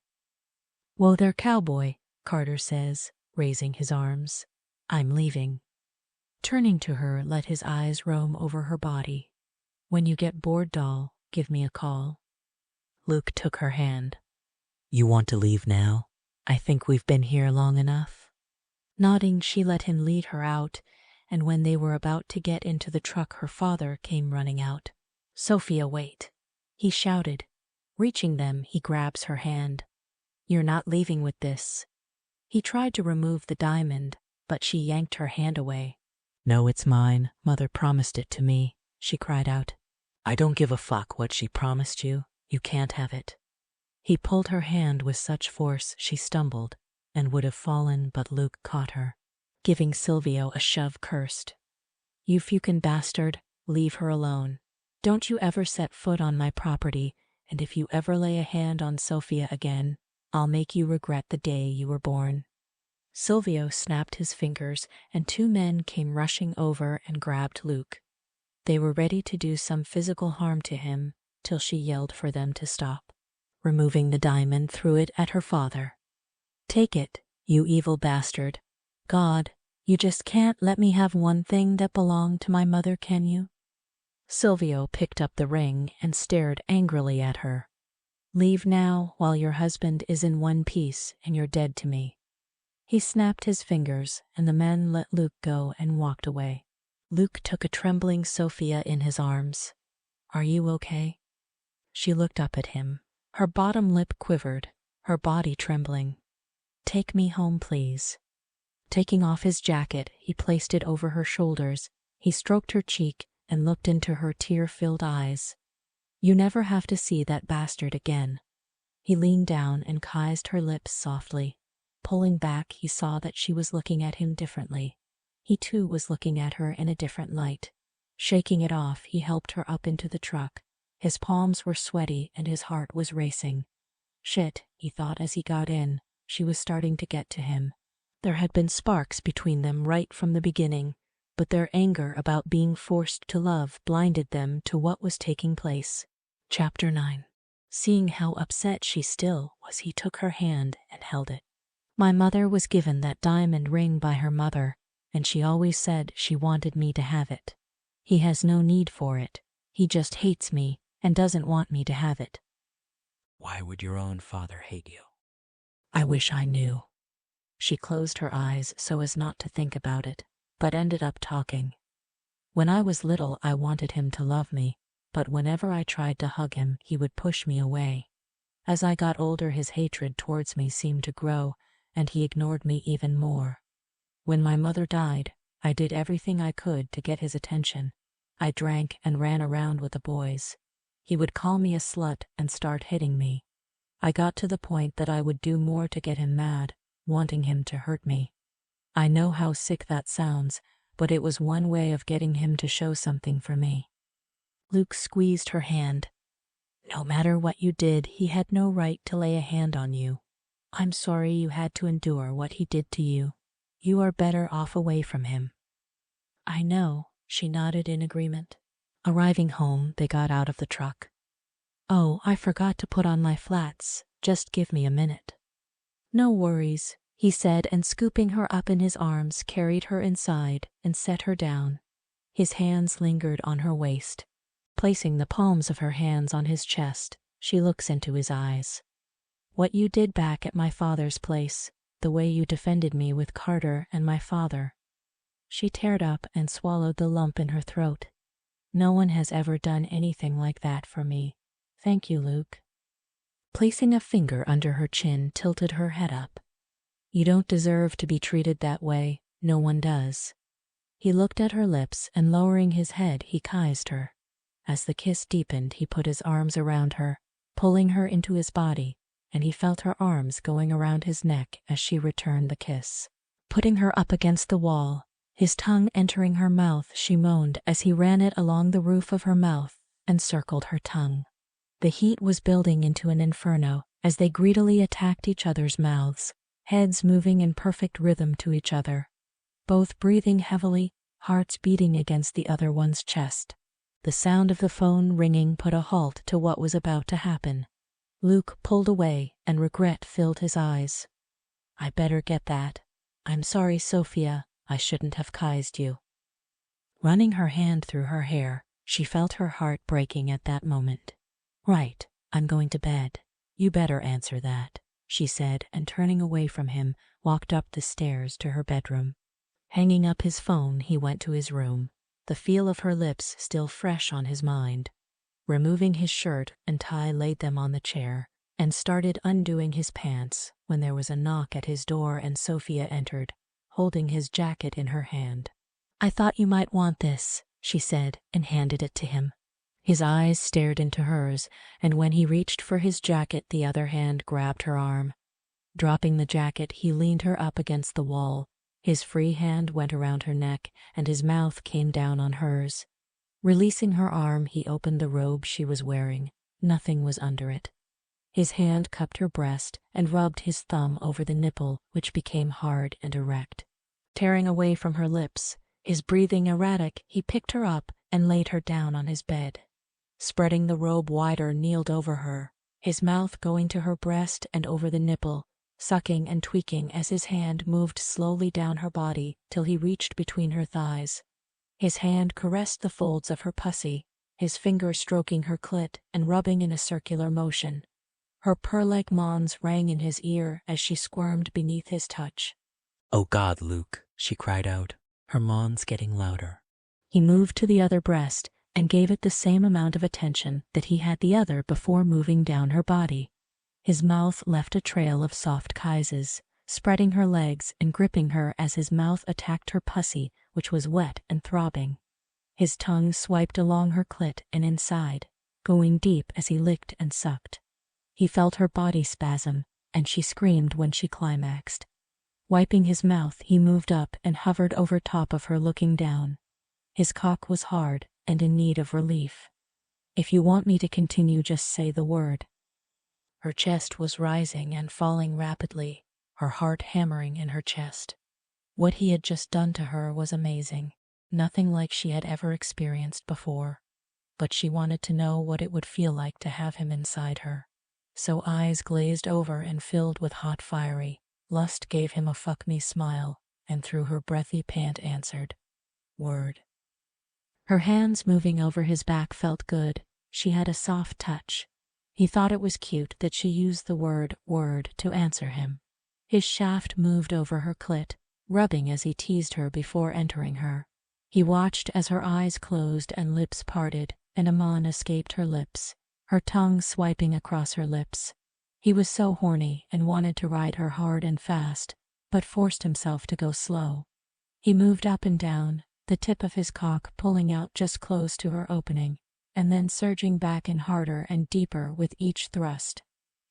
Whoa there, cowboy, Carter says, raising his arms. I'm leaving. Turning to her, let his eyes roam over her body. When you get bored, doll, give me a call. Luke took her hand. You want to leave now? I think we've been here long enough. Nodding, she let him lead her out, and when they were about to get into the truck, her father came running out. Sophia, wait, he shouted. Reaching them, he grabs her hand. You're not leaving with this. He tried to remove the diamond, but she yanked her hand away. No, it's mine. Mother promised it to me, she cried out. I don't give a fuck what she promised you. You can't have it. He pulled her hand with such force she stumbled and would have fallen, but Luke caught her. Giving Silvio a shove, cursed. You fucking bastard, leave her alone. Don't you ever set foot on my property, and if you ever lay a hand on Sophia again, I'll make you regret the day you were born. Silvio snapped his fingers, and 2 men came rushing over and grabbed Luke. They were ready to do some physical harm to him till she yelled for them to stop. Removing the diamond, threw it at her father. Take it, you evil bastard. God, You just can't let me have one thing that belonged to my mother, can you? Silvio picked up the ring and stared angrily at her. Leave now while your husband is in one piece and you're dead to me. He snapped his fingers and the man let Luke go and walked away. Luke took a trembling Sophia in his arms. Are you okay? She looked up at him. Her bottom lip quivered, her body trembling. Take me home, please. Taking off his jacket, he placed it over her shoulders. He stroked her cheek and looked into her tear-filled eyes. You never have to see that bastard again. He leaned down and kissed her lips softly. Pulling back, he saw that she was looking at him differently. He too was looking at her in a different light. Shaking it off, he helped her up into the truck. His palms were sweaty and his heart was racing. Shit, he thought as he got in. She was starting to get to him. There had been sparks between them right from the beginning, but their anger about being forced to love blinded them to what was taking place. Chapter 9. Seeing how upset she still was, he took her hand and held it. My mother was given that diamond ring by her mother, and she always said she wanted me to have it. He has no need for it. He just hates me and doesn't want me to have it. Why would your own father hate you? I wish I knew. She closed her eyes so as not to think about it, but ended up talking. When I was little, I wanted him to love me, but whenever I tried to hug him, he would push me away. As I got older, his hatred towards me seemed to grow, and he ignored me even more. When my mother died, I did everything I could to get his attention. I drank and ran around with the boys. He would call me a slut and start hitting me. I got to the point that I would do more to get him mad, wanting him to hurt me. I know how sick that sounds, but it was one way of getting him to show something for me. Luke squeezed her hand. No matter what you did, he had no right to lay a hand on you. I'm sorry you had to endure what he did to you. You are better off away from him. I know, she nodded in agreement. Arriving home, they got out of the truck. Oh, I forgot to put on my flats. Just give me a minute. No worries, he said, and scooping her up in his arms, carried her inside and set her down. His hands lingered on her waist. Placing the palms of her hands on his chest, she looks into his eyes. What you did back at my father's place, the way you defended me with Carter and my father. She teared up and swallowed the lump in her throat. No one has ever done anything like that for me. Thank you, Luke. Placing a finger under her chin, tilted her head up. You don't deserve to be treated that way. No one does. He looked at her lips and lowering his head, he kissed her. As the kiss deepened, he put his arms around her, pulling her into his body, and he felt her arms going around his neck as she returned the kiss. Putting her up against the wall, his tongue entering her mouth, she moaned as he ran it along the roof of her mouth and circled her tongue. The heat was building into an inferno as they greedily attacked each other's mouths, heads moving in perfect rhythm to each other, both breathing heavily, hearts beating against the other one's chest. The sound of the phone ringing put a halt to what was about to happen. Luke pulled away and regret filled his eyes. I better get that. I'm sorry, Sophia, I shouldn't have kissed you. Running her hand through her hair, she felt her heart breaking at that moment. Right, I'm going to bed. You better answer that, she said, and turning away from him, walked up the stairs to her bedroom. Hanging up his phone, he went to his room, the feel of her lips still fresh on his mind. Removing his shirt and tie, laid them on the chair, and started undoing his pants when there was a knock at his door and Sophia entered, holding his jacket in her hand. I thought you might want this, she said, and handed it to him. His eyes stared into hers, and when he reached for his jacket, the other hand grabbed her arm. Dropping the jacket, he leaned her up against the wall. His free hand went around her neck, and his mouth came down on hers. Releasing her arm, he opened the robe she was wearing. Nothing was under it. His hand cupped her breast and rubbed his thumb over the nipple, which became hard and erect. Tearing away from her lips, his breathing erratic, he picked her up and laid her down on his bed. Spreading the robe wider, kneeled over her, his mouth going to her breast and over the nipple, sucking and tweaking as his hand moved slowly down her body till he reached between her thighs. His hand caressed the folds of her pussy, his finger stroking her clit and rubbing in a circular motion. Her purr-like moans rang in his ear as she squirmed beneath his touch. "Oh God, Luke," she cried out, her moans getting louder. He moved to the other breast and gave it the same amount of attention that he had the other before moving down her body. His mouth left a trail of soft kisses, spreading her legs and gripping her as his mouth attacked her pussy, which was wet and throbbing. His tongue swiped along her clit and inside, going deep as he licked and sucked. He felt her body spasm, and she screamed when she climaxed. Wiping his mouth, he moved up and hovered over top of her, looking down. His cock was hard and in need of relief. "If you want me to continue, just say the word." Her chest was rising and falling rapidly, her heart hammering in her chest. What he had just done to her was amazing, nothing like she had ever experienced before. But she wanted to know what it would feel like to have him inside her. So eyes glazed over and filled with hot fiery, lust gave him a fuck me smile, and through her breathy pant answered, "Word." Her hands moving over his back felt good. She had a soft touch. He thought it was cute that she used the word to answer him. His shaft moved over her clit, rubbing as he teased her before entering her. He watched as her eyes closed and lips parted, and a moan escaped her lips, her tongue swiping across her lips. He was so horny and wanted to ride her hard and fast, but forced himself to go slow. He moved up and down, the tip of his cock pulling out just close to her opening, and then surging back in harder and deeper with each thrust.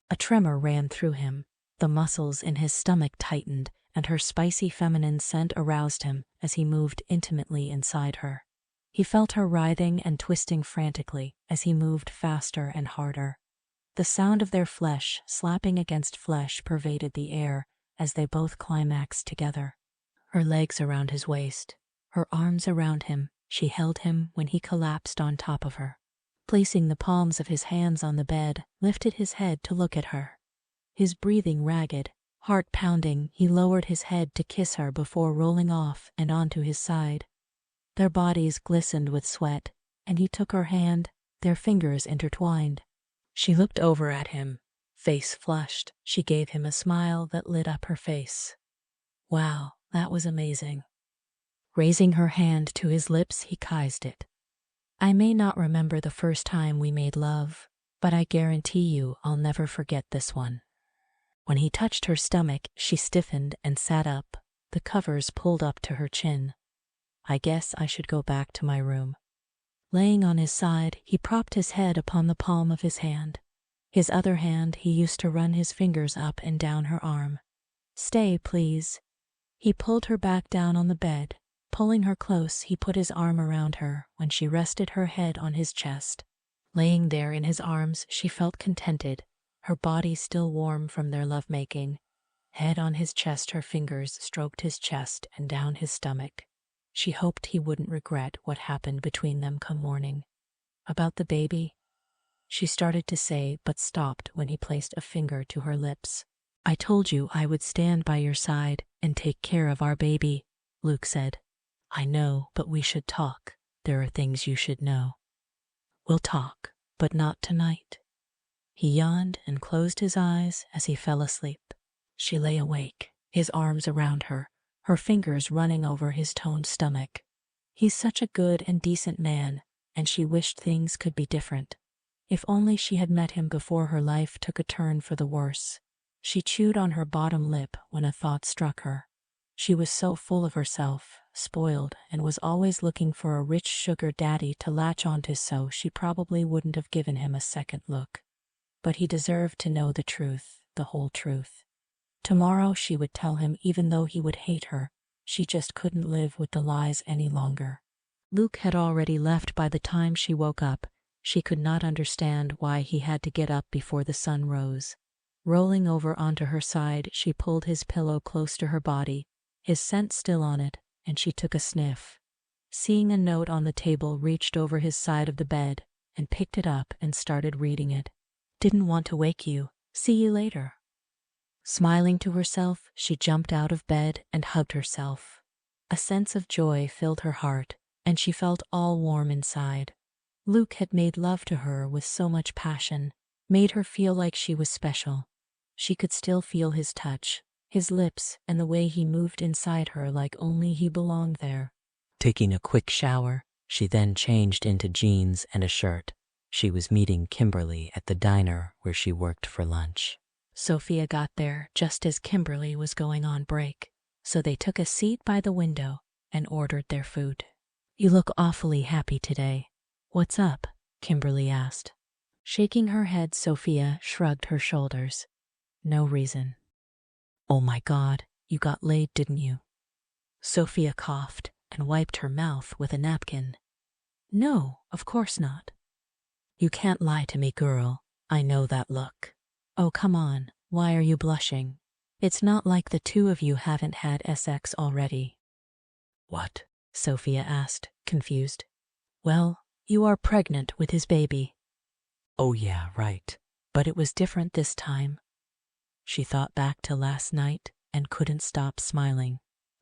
A tremor ran through him, the muscles in his stomach tightened, and her spicy feminine scent aroused him as he moved intimately inside her. He felt her writhing and twisting frantically as he moved faster and harder. The sound of their flesh slapping against flesh pervaded the air as they both climaxed together. Her legs around his waist, her arms around him, she held him when he collapsed on top of her. Placing the palms of his hands on the bed, lifted his head to look at her. His breathing ragged, heart pounding, he lowered his head to kiss her before rolling off and onto his side. Their bodies glistened with sweat, and he took her hand, their fingers intertwined. She looked over at him, face flushed. She gave him a smile that lit up her face. Wow, that was amazing. Raising her hand to his lips, he kissed it. "I may not remember the first time we made love, but I guarantee you I'll never forget this one." When he touched her stomach, she stiffened and sat up, the covers pulled up to her chin. "I guess I should go back to my room." Laying on his side, he propped his head upon the palm of his hand. His other hand he used to run his fingers up and down her arm. "Stay, please." He pulled her back down on the bed. Pulling her close, he put his arm around her when she rested her head on his chest. Laying there in his arms, she felt contented, her body still warm from their lovemaking. Head on his chest, her fingers stroked his chest and down his stomach. She hoped he wouldn't regret what happened between them come morning. "About the baby?" she started to say, but stopped when he placed a finger to her lips. "I told you I would stand by your side and take care of our baby," Luke said. "I know, but we should talk. There are things you should know." "We'll talk, but not tonight." He yawned and closed his eyes as he fell asleep. She lay awake, his arms around her, her fingers running over his toned stomach. He's such a good and decent man, and she wished things could be different. If only she had met him before her life took a turn for the worse. She chewed on her bottom lip when a thought struck her. She was so full of herself, spoiled, and was always looking for a rich sugar daddy to latch onto, so she probably wouldn't have given him a second look. But he deserved to know the truth, the whole truth. Tomorrow she would tell him, even though he would hate her. She just couldn't live with the lies any longer. Luke had already left by the time she woke up. She could not understand why he had to get up before the sun rose. Rolling over onto her side, she pulled his pillow close to her body, his scent still on it, and she took a sniff. Seeing a note on the table, reached over his side of the bed and picked it up and started reading it. "Didn't want to wake you. See you later." Smiling to herself, she jumped out of bed and hugged herself. A sense of joy filled her heart, and she felt all warm inside. Luke had made love to her with so much passion, made her feel like she was special. She could still feel his touch, his lips, and the way he moved inside her like only he belonged there. Taking a quick shower, she then changed into jeans and a shirt. She was meeting Kimberly at the diner where she worked for lunch. Sophia got there just as Kimberly was going on break, so they took a seat by the window and ordered their food. "You look awfully happy today. What's up?" Kimberly asked. Shaking her head, Sophia shrugged her shoulders. "No reason." "Oh my God, you got laid, didn't you?" Sophia coughed and wiped her mouth with a napkin. "No, of course not." "You can't lie to me, girl. I know that look." "Oh, come on. Why are you blushing? It's not like the two of you haven't had sex already." "What?" Sophia asked, confused. "Well, you are pregnant with his baby." "Oh yeah, right. But it was different this time." She thought back to last night and couldn't stop smiling.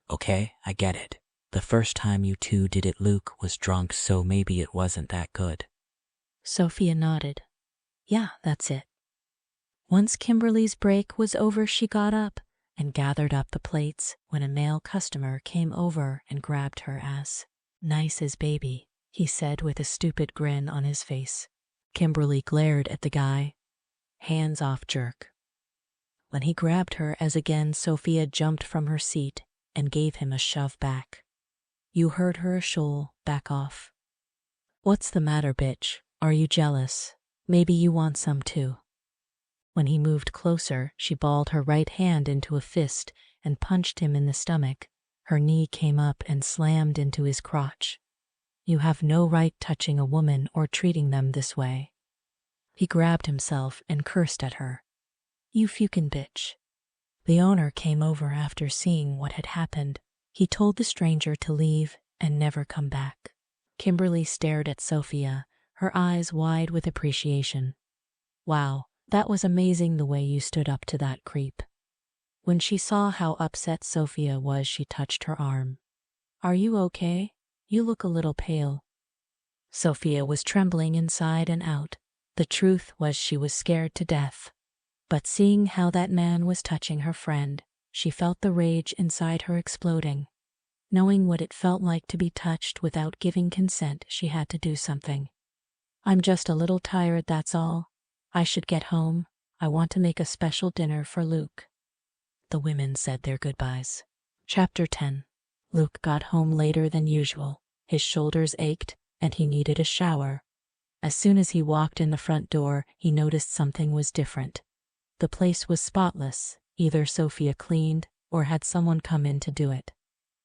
"Okay, I get it. The first time you two did it, Luke was drunk, so maybe it wasn't that good." Sophia nodded. "Yeah, that's it." Once Kimberly's break was over, she got up and gathered up the plates when a male customer came over and grabbed her ass. "Nice as baby," he said with a stupid grin on his face. Kimberly glared at the guy. "Hands off, jerk." When he grabbed her as again, Sophia jumped from her seat and gave him a shove back. "You heard her, Shoal. Back off." "What's the matter, bitch? Are you jealous? Maybe you want some too." When he moved closer, she balled her right hand into a fist and punched him in the stomach. Her knee came up and slammed into his crotch. "You have no right touching a woman or treating them this way." He grabbed himself and cursed at her. "You fucking bitch." The owner came over after seeing what had happened. He told the stranger to leave and never come back. Kimberly stared at Sophia, her eyes wide with appreciation. "Wow, that was amazing the way you stood up to that creep." When she saw how upset Sophia was, she touched her arm. "Are you okay? You look a little pale." Sophia was trembling inside and out. The truth was she was scared to death. But seeing how that man was touching her friend, she felt the rage inside her exploding. Knowing what it felt like to be touched without giving consent, she had to do something. "I'm just a little tired, that's all. I should get home. I want to make a special dinner for Luke." The women said their goodbyes. Chapter 10. Luke got home later than usual. His shoulders ached, and he needed a shower. As soon as he walked in the front door, he noticed something was different. The place was spotless. Either Sophia cleaned or had someone come in to do it,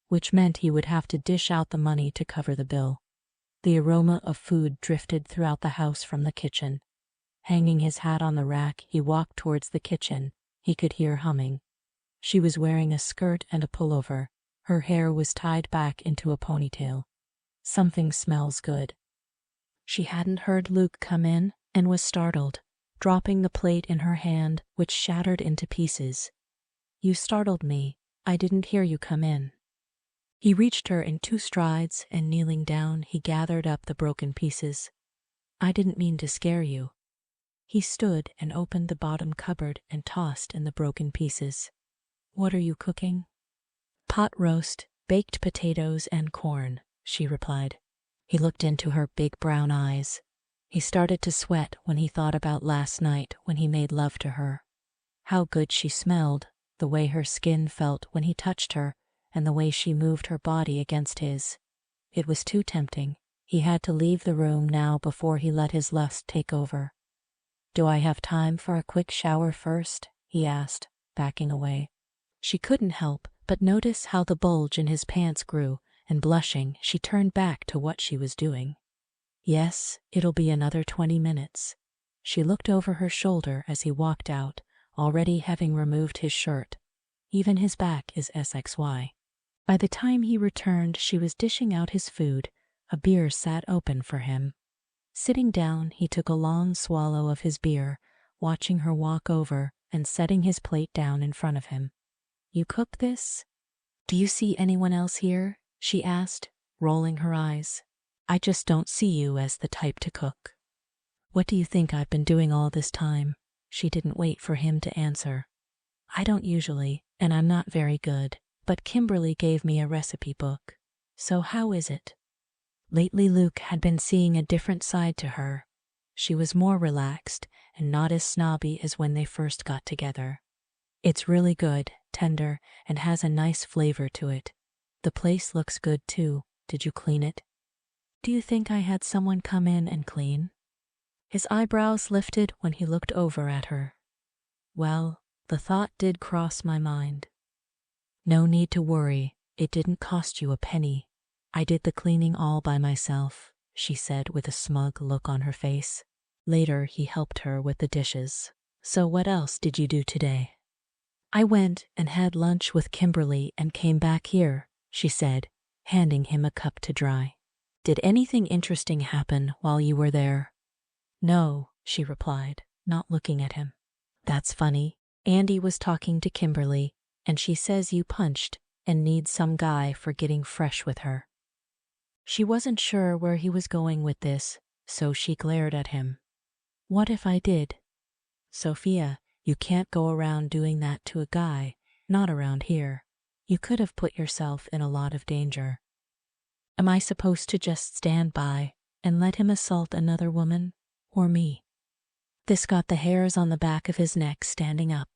which meant he would have to dish out the money to cover the bill. The aroma of food drifted throughout the house from the kitchen. Hanging his hat on the rack, he walked towards the kitchen. He could hear humming. She was wearing a skirt and a pullover. Her hair was tied back into a ponytail. "Something smells good." She hadn't heard Luke come in and was startled, dropping the plate in her hand, which shattered into pieces. "You startled me. I didn't hear you come in." He reached her in 2 strides, and kneeling down, he gathered up the broken pieces. "I didn't mean to scare you." He stood and opened the bottom cupboard and tossed in the broken pieces. "What are you cooking?" "Pot roast, baked potatoes and corn," she replied. He looked into her big brown eyes. He started to sweat when he thought about last night when he made love to her. How good she smelled, the way her skin felt when he touched her, and the way she moved her body against his. It was too tempting. He had to leave the room now before he let his lust take over. "Do I have time for a quick shower first?" he asked, backing away. She couldn't help but notice how the bulge in his pants grew, and blushing, she turned back to what she was doing. "Yes, it'll be another 20 minutes. She looked over her shoulder as he walked out, already having removed his shirt. Even his back is SXY. By the time he returned, she was dishing out his food. A beer sat open for him. Sitting down, he took a long swallow of his beer, watching her walk over and setting his plate down in front of him. You cook this? Do you see anyone else here? She asked, rolling her eyes. I just don't see you as the type to cook. What do you think I've been doing all this time? She didn't wait for him to answer. I don't usually, and I'm not very good, but Kimberly gave me a recipe book. So how is it? Lately Luke had been seeing a different side to her. She was more relaxed and not as snobby as when they first got together. It's really good, tender, and has a nice flavor to it. The place looks good too. Did you clean it? Do you think I had someone come in and clean? His eyebrows lifted when he looked over at her. Well, the thought did cross my mind. No need to worry, it didn't cost you a penny. I did the cleaning all by myself, she said with a smug look on her face. Later he helped her with the dishes. So what else did you do today? I went and had lunch with Kimberly and came back here, she said, handing him a cup to dry. Did anything interesting happen while you were there? No, she replied, not looking at him. That's funny. Andy was talking to Kimberly, and she says you punched and need some guy for getting fresh with her. She wasn't sure where he was going with this, so she glared at him. What if I did? Sophia, you can't go around doing that to a guy, not around here. You could have put yourself in a lot of danger. Am I supposed to just stand by and let him assault another woman, or me? This got the hairs on the back of his neck standing up.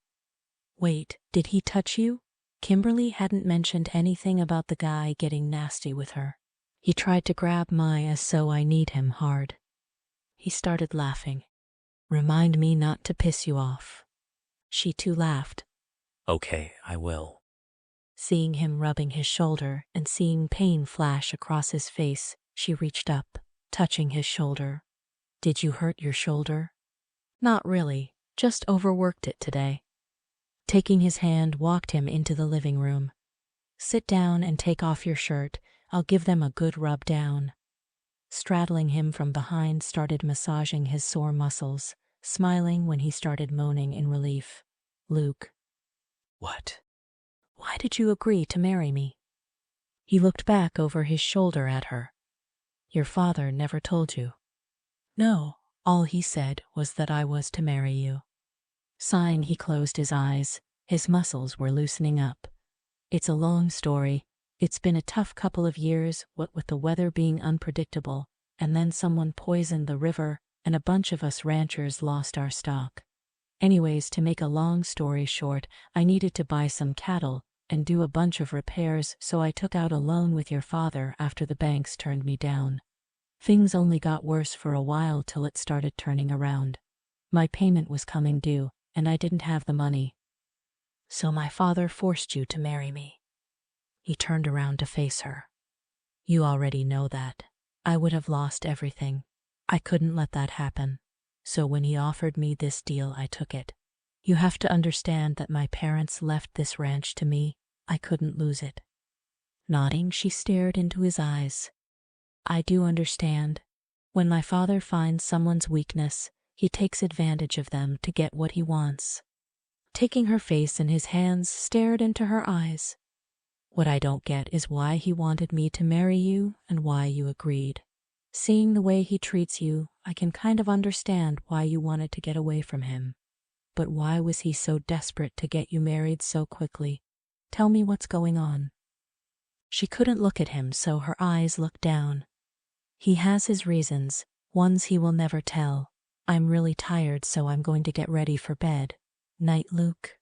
Wait, did he touch you? Kimberly hadn't mentioned anything about the guy getting nasty with her. He tried to grab Maya, so I need him hard. He started laughing. Remind me not to piss you off. She too laughed. Okay, I will. Seeing him rubbing his shoulder and seeing pain flash across his face, she reached up, touching his shoulder. Did you hurt your shoulder? Not really, just overworked it today. Taking his hand, walked him into the living room. Sit down and take off your shirt. I'll give them a good rub down. Straddling him from behind, started massaging his sore muscles, smiling when he started moaning in relief. Luke. What? Why did you agree to marry me? He looked back over his shoulder at her. Your father never told you. No, all he said was that I was to marry you. Sighing, he closed his eyes. His muscles were loosening up. It's a long story. It's been a tough couple of years, what with the weather being unpredictable, and then someone poisoned the river, and a bunch of us ranchers lost our stock. Anyways, to make a long story short, I needed to buy some cattle and do a bunch of repairs, so I took out a loan with your father after the banks turned me down. Things only got worse for a while till it started turning around. My payment was coming due, and I didn't have the money. So my father forced you to marry me. He turned around to face her. You already know that. I would have lost everything. I couldn't let that happen. So when he offered me this deal, I took it. You have to understand that my parents left this ranch to me. I couldn't lose it. Nodding, she stared into his eyes. I do understand. When my father finds someone's weakness, he takes advantage of them to get what he wants. Taking her face in his hands, stared into her eyes. What I don't get is why he wanted me to marry you and why you agreed. Seeing the way he treats you, I can kind of understand why you wanted to get away from him. But why was he so desperate to get you married so quickly? Tell me what's going on. She couldn't look at him, so her eyes looked down. He has his reasons, ones he will never tell. I'm really tired, so I'm going to get ready for bed. Night, Luke.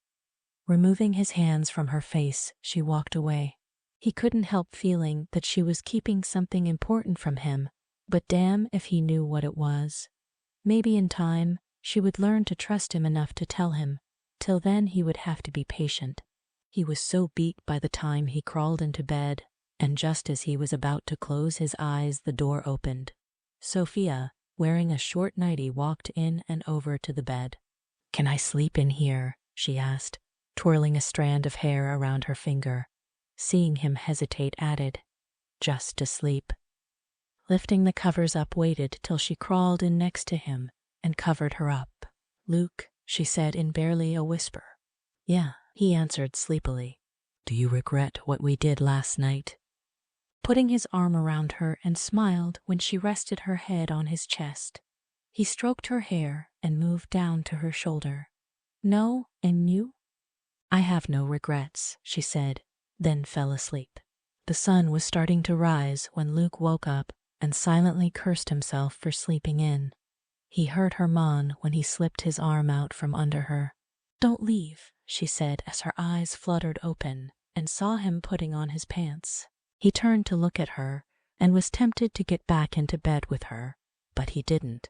Removing his hands from her face, she walked away. He couldn't help feeling that she was keeping something important from him, but damn if he knew what it was. Maybe in time, she would learn to trust him enough to tell him. Till then, he would have to be patient. He was so beat by the time he crawled into bed, and just as he was about to close his eyes, the door opened. Sophia, wearing a short nightie, walked in and over to the bed. Can I sleep in here? She asked, twirling a strand of hair around her finger. Seeing him hesitate, added, just to sleep. Lifting the covers up, waited till she crawled in next to him and covered her up. Luke, she said in barely a whisper. Yeah, he answered sleepily. Do you regret what we did last night? Putting his arm around her and smiled when she rested her head on his chest. He stroked her hair and moved down to her shoulder. No, and you? I have no regrets, she said, then fell asleep. The sun was starting to rise when Luke woke up and silently cursed himself for sleeping in. He heard her moan when he slipped his arm out from under her. Don't leave, she said as her eyes fluttered open and saw him putting on his pants. He turned to look at her and was tempted to get back into bed with her, but he didn't.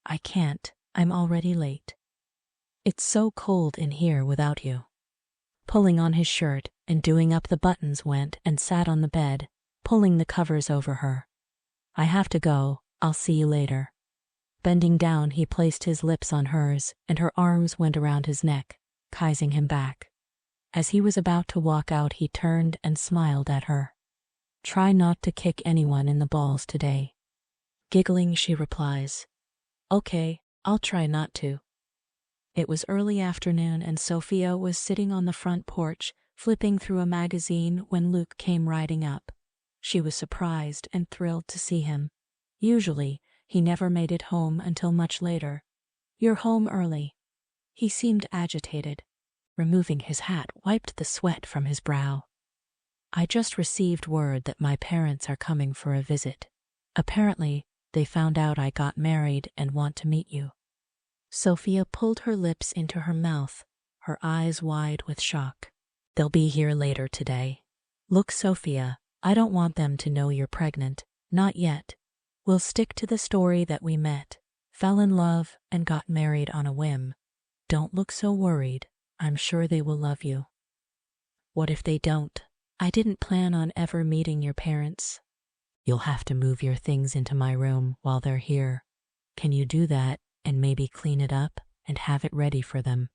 I can't, I'm already late. It's so cold in here without you. Pulling on his shirt and doing up the buttons went and sat on the bed, pulling the covers over her. I have to go, I'll see you later. Bending down, he placed his lips on hers and her arms went around his neck, kissing him back. As he was about to walk out, he turned and smiled at her. Try not to kick anyone in the balls today. Giggling, she replies, Okay, I'll try not to. It was early afternoon and Sophia was sitting on the front porch, flipping through a magazine when Luke came riding up. She was surprised and thrilled to see him. Usually, he never made it home until much later. You're home early. He seemed agitated. Removing his hat, wiped the sweat from his brow. I just received word that my parents are coming for a visit. Apparently, they found out I got married and want to meet you. Sophia pulled her lips into her mouth, her eyes wide with shock. They'll be here later today. Look, Sophia, I don't want them to know you're pregnant. Not yet. We'll stick to the story that we met, fell in love, and got married on a whim. Don't look so worried. I'm sure they will love you. What if they don't? I didn't plan on ever meeting your parents. You'll have to move your things into my room while they're here. Can you do that and maybe clean it up and have it ready for them?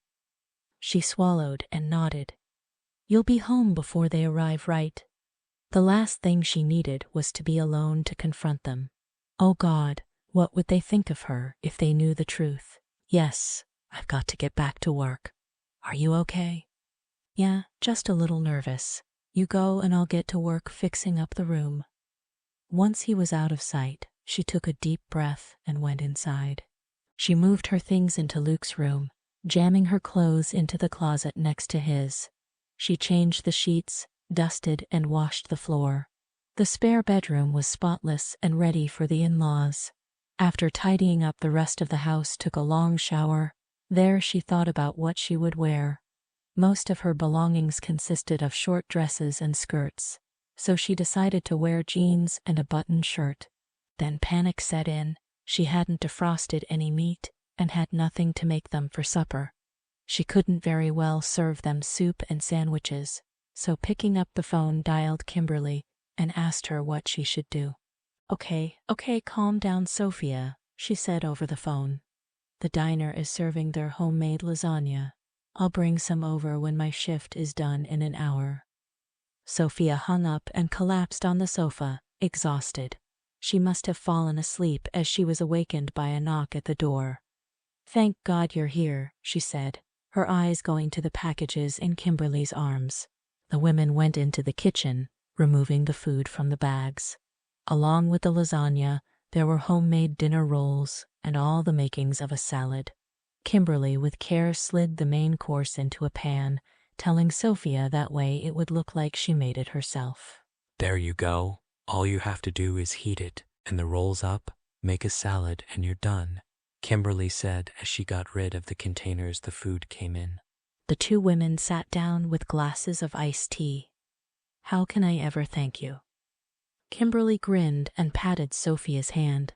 She swallowed and nodded. You'll be home before they arrive, right? The last thing she needed was to be alone to confront them. Oh God, what would they think of her if they knew the truth? Yes, I've got to get back to work. Are you okay? Yeah, just a little nervous. You go and I'll get to work fixing up the room. Once he was out of sight, she took a deep breath and went inside. She moved her things into Luke's room, jamming her clothes into the closet next to his. She changed the sheets, dusted and washed the floor. The spare bedroom was spotless and ready for the in-laws. After tidying up the rest of the house, took a long shower. There she thought about what she would wear. Most of her belongings consisted of short dresses and skirts, so she decided to wear jeans and a buttoned shirt. Then panic set in. She hadn't defrosted any meat and had nothing to make them for supper. She couldn't very well serve them soup and sandwiches, so picking up the phone dialed Kimberly and asked her what she should do. Okay, calm down, Sophia, she said over the phone. The diner is serving their homemade lasagna. I'll bring some over when my shift is done in an hour. Sophia hung up and collapsed on the sofa, exhausted. She must have fallen asleep as she was awakened by a knock at the door. Thank God you're here, she said, her eyes going to the packages in Kimberly's arms. The women went into the kitchen, removing the food from the bags. Along with the lasagna, there were homemade dinner rolls and all the makings of a salad. Kimberly with care slid the main course into a pan, telling Sophia that way it would look like she made it herself. There you go. All you have to do is heat it, and the rolls up, make a salad, and you're done, Kimberly said as she got rid of the containers the food came in. The two women sat down with glasses of iced tea. How can I ever thank you? Kimberly grinned and patted Sophia's hand.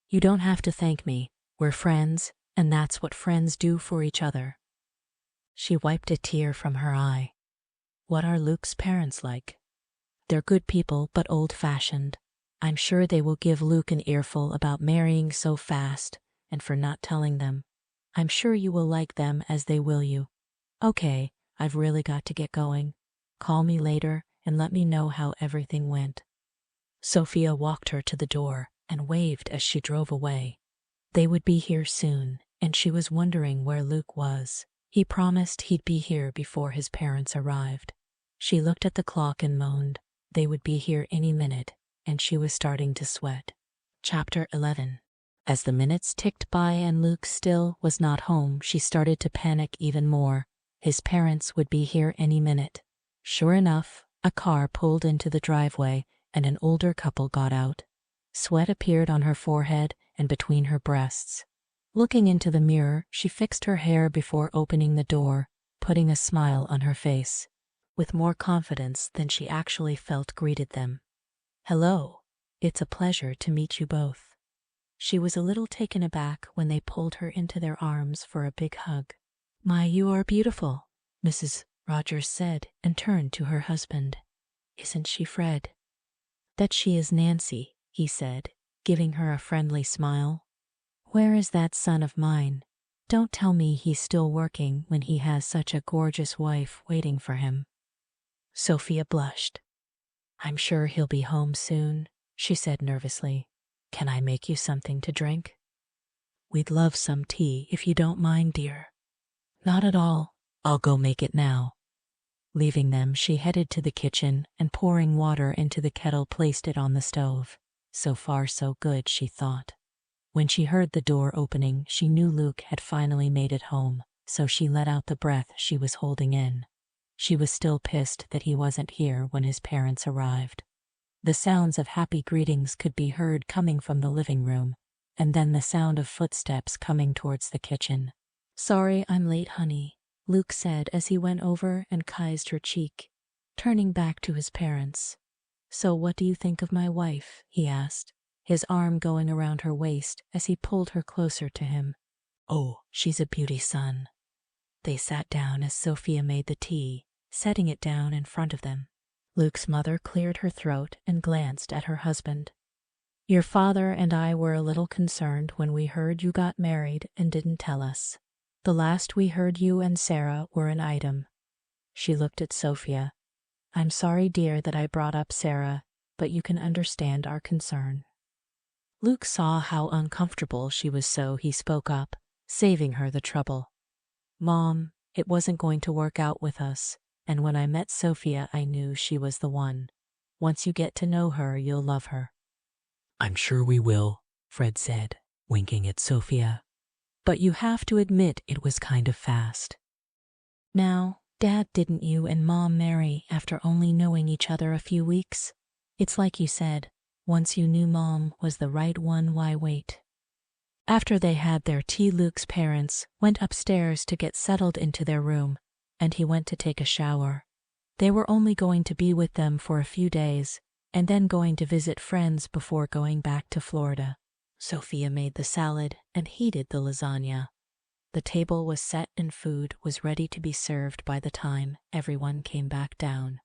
You don't have to thank me. We're friends, and that's what friends do for each other. She wiped a tear from her eye. What are Luke's parents like? They're good people, but old-fashioned. I'm sure they will give Luke an earful about marrying so fast and for not telling them. I'm sure you will like them as they will you. Okay, I've really got to get going. Call me later and let me know how everything went. Sophia walked her to the door and waved as she drove away. They would be here soon, and she was wondering where Luke was. He promised he'd be here before his parents arrived. She looked at the clock and moaned. They would be here any minute, and she was starting to sweat. Chapter 11. As the minutes ticked by and Luke still was not home, she started to panic even more. His parents would be here any minute. Sure enough, a car pulled into the driveway, and an older couple got out. Sweat appeared on her forehead and between her breasts. Looking into the mirror, she fixed her hair before opening the door, putting a smile on her face. With more confidence than she actually felt, greeted them. "Hello. It's a pleasure to meet you both." She was a little taken aback when they pulled her into their arms for a big hug. "My, you are beautiful," Mrs. Rogers said, and turned to her husband. "Isn't she, Fred?" "That she is, Nancy," he said, giving her a friendly smile. "Where is that son of mine? Don't tell me he's still working when he has such a gorgeous wife waiting for him." Sophia blushed. "I'm sure he'll be home soon," she said nervously. "Can I make you something to drink?" "We'd love some tea if you don't mind, dear." "Not at all. I'll go make it now." Leaving them, she headed to the kitchen and, pouring water into the kettle, placed it on the stove. So far so good, she thought. When she heard the door opening, she knew Luke had finally made it home, so she let out the breath she was holding in. She was still pissed that he wasn't here when his parents arrived. The sounds of happy greetings could be heard coming from the living room, and then the sound of footsteps coming towards the kitchen. "Sorry I'm late, honey," Luke said as he went over and kissed her cheek. Turning back to his parents. "So what do you think of my wife?" he asked, his arm going around her waist as he pulled her closer to him. "Oh, she's a beauty, son." They sat down as Sophia made the tea, setting it down in front of them. Luke's mother cleared her throat and glanced at her husband. "Your father and I were a little concerned when we heard you got married and didn't tell us. The last we heard, you and Sarah were an item." She looked at Sophia. "I'm sorry, dear, that I brought up Sarah, but you can understand our concern." Luke saw how uncomfortable she was, so he spoke up, saving her the trouble. "Mom, it wasn't going to work out with us, and when I met Sophia I knew she was the one. Once you get to know her, you'll love her." "I'm sure we will," Fred said, winking at Sophia. "But you have to admit it was kind of fast." "Now, Dad, didn't you and Mom marry after only knowing each other a few weeks? It's like you said, once you knew Mom was the right one, why wait?" After they had their tea, Luke's parents went upstairs to get settled into their room, and he went to take a shower. They were only going to be with them for a few days, and then going to visit friends before going back to Florida. Sophia made the salad and heated the lasagna. The table was set and food was ready to be served by the time everyone came back down.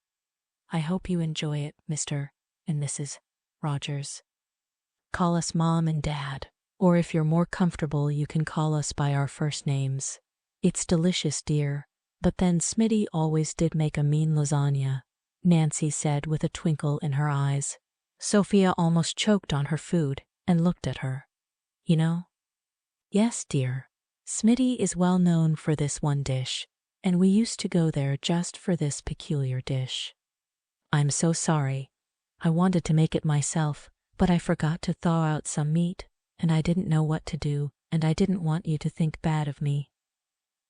"I hope you enjoy it, Mr. and Mrs. Rogers. Call us Mom and Dad, or if you're more comfortable you can call us by our first names. It's delicious, dear, but then Smitty always did make a mean lasagna," Nancy said with a twinkle in her eyes. Sophia almost choked on her food and looked at her. "You know?" "Yes, dear. Smitty is well known for this one dish, and we used to go there just for this peculiar dish." "I'm so sorry. I wanted to make it myself, but I forgot to thaw out some meat, and I didn't know what to do, and I didn't want you to think bad of me."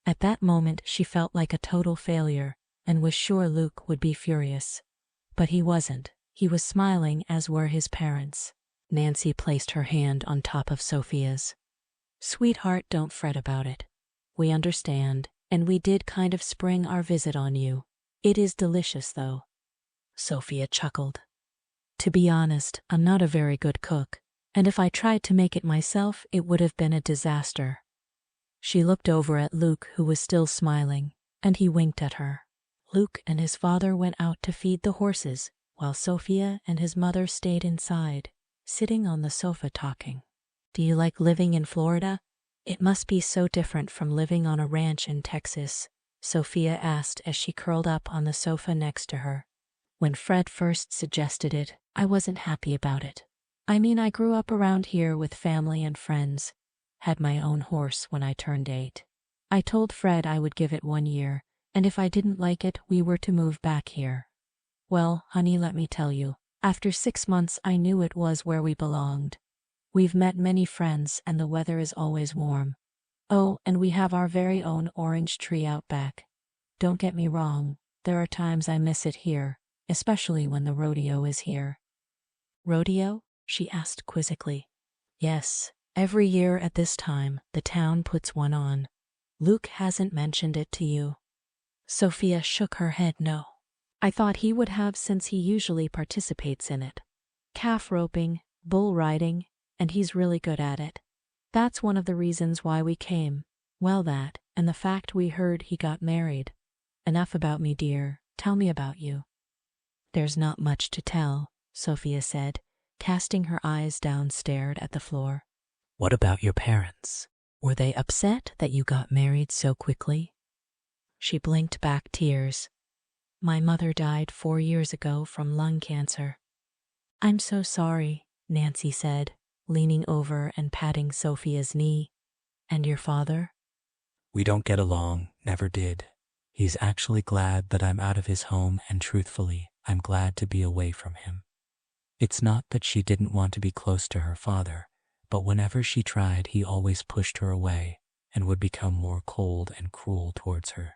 At that moment she felt like a total failure and was sure Luke would be furious. But he wasn't. He was smiling, as were his parents. Nancy placed her hand on top of Sophia's. "Sweetheart, don't fret about it. We understand, and we did kind of spring our visit on you. It is delicious, though." Sophia chuckled. "To be honest, I'm not a very good cook, and if I tried to make it myself, it would have been a disaster." She looked over at Luke, who was still smiling, and he winked at her. Luke and his father went out to feed the horses, while Sophia and his mother stayed inside, sitting on the sofa talking. "Do you like living in Florida? It must be so different from living on a ranch in Texas," Sophia asked as she curled up on the sofa next to her. "When Fred first suggested it, I wasn't happy about it. I mean, I grew up around here with family and friends, had my own horse when I turned 8. I told Fred I would give it 1 year, and if I didn't like it, we were to move back here. Well, honey, let me tell you, after 6 months I knew it was where we belonged. We've met many friends and the weather is always warm. Oh, and we have our very own orange tree out back. Don't get me wrong, there are times I miss it here, especially when the rodeo is here. Rodeo? She asked quizzically. Yes, every year at this time, the town puts one on. Luke hasn't mentioned it to you. Sophia shook her head no. I thought he would have since he usually participates in it. Calf roping, bull riding, and he's really good at it. That's one of the reasons why we came. Well, that, and the fact we heard he got married. Enough about me, dear. Tell me about you. There's not much to tell, Sophia said, casting her eyes down, stared at the floor. What about your parents? Were they upset that you got married so quickly? She blinked back tears. My mother died 4 years ago from lung cancer. I'm so sorry, Nancy said, leaning over and patting Sophia's knee. And your father? We don't get along, never did. He's actually glad that I'm out of his home, and truthfully, I'm glad to be away from him. It's not that she didn't want to be close to her father, but whenever she tried, he always pushed her away and would become more cold and cruel towards her.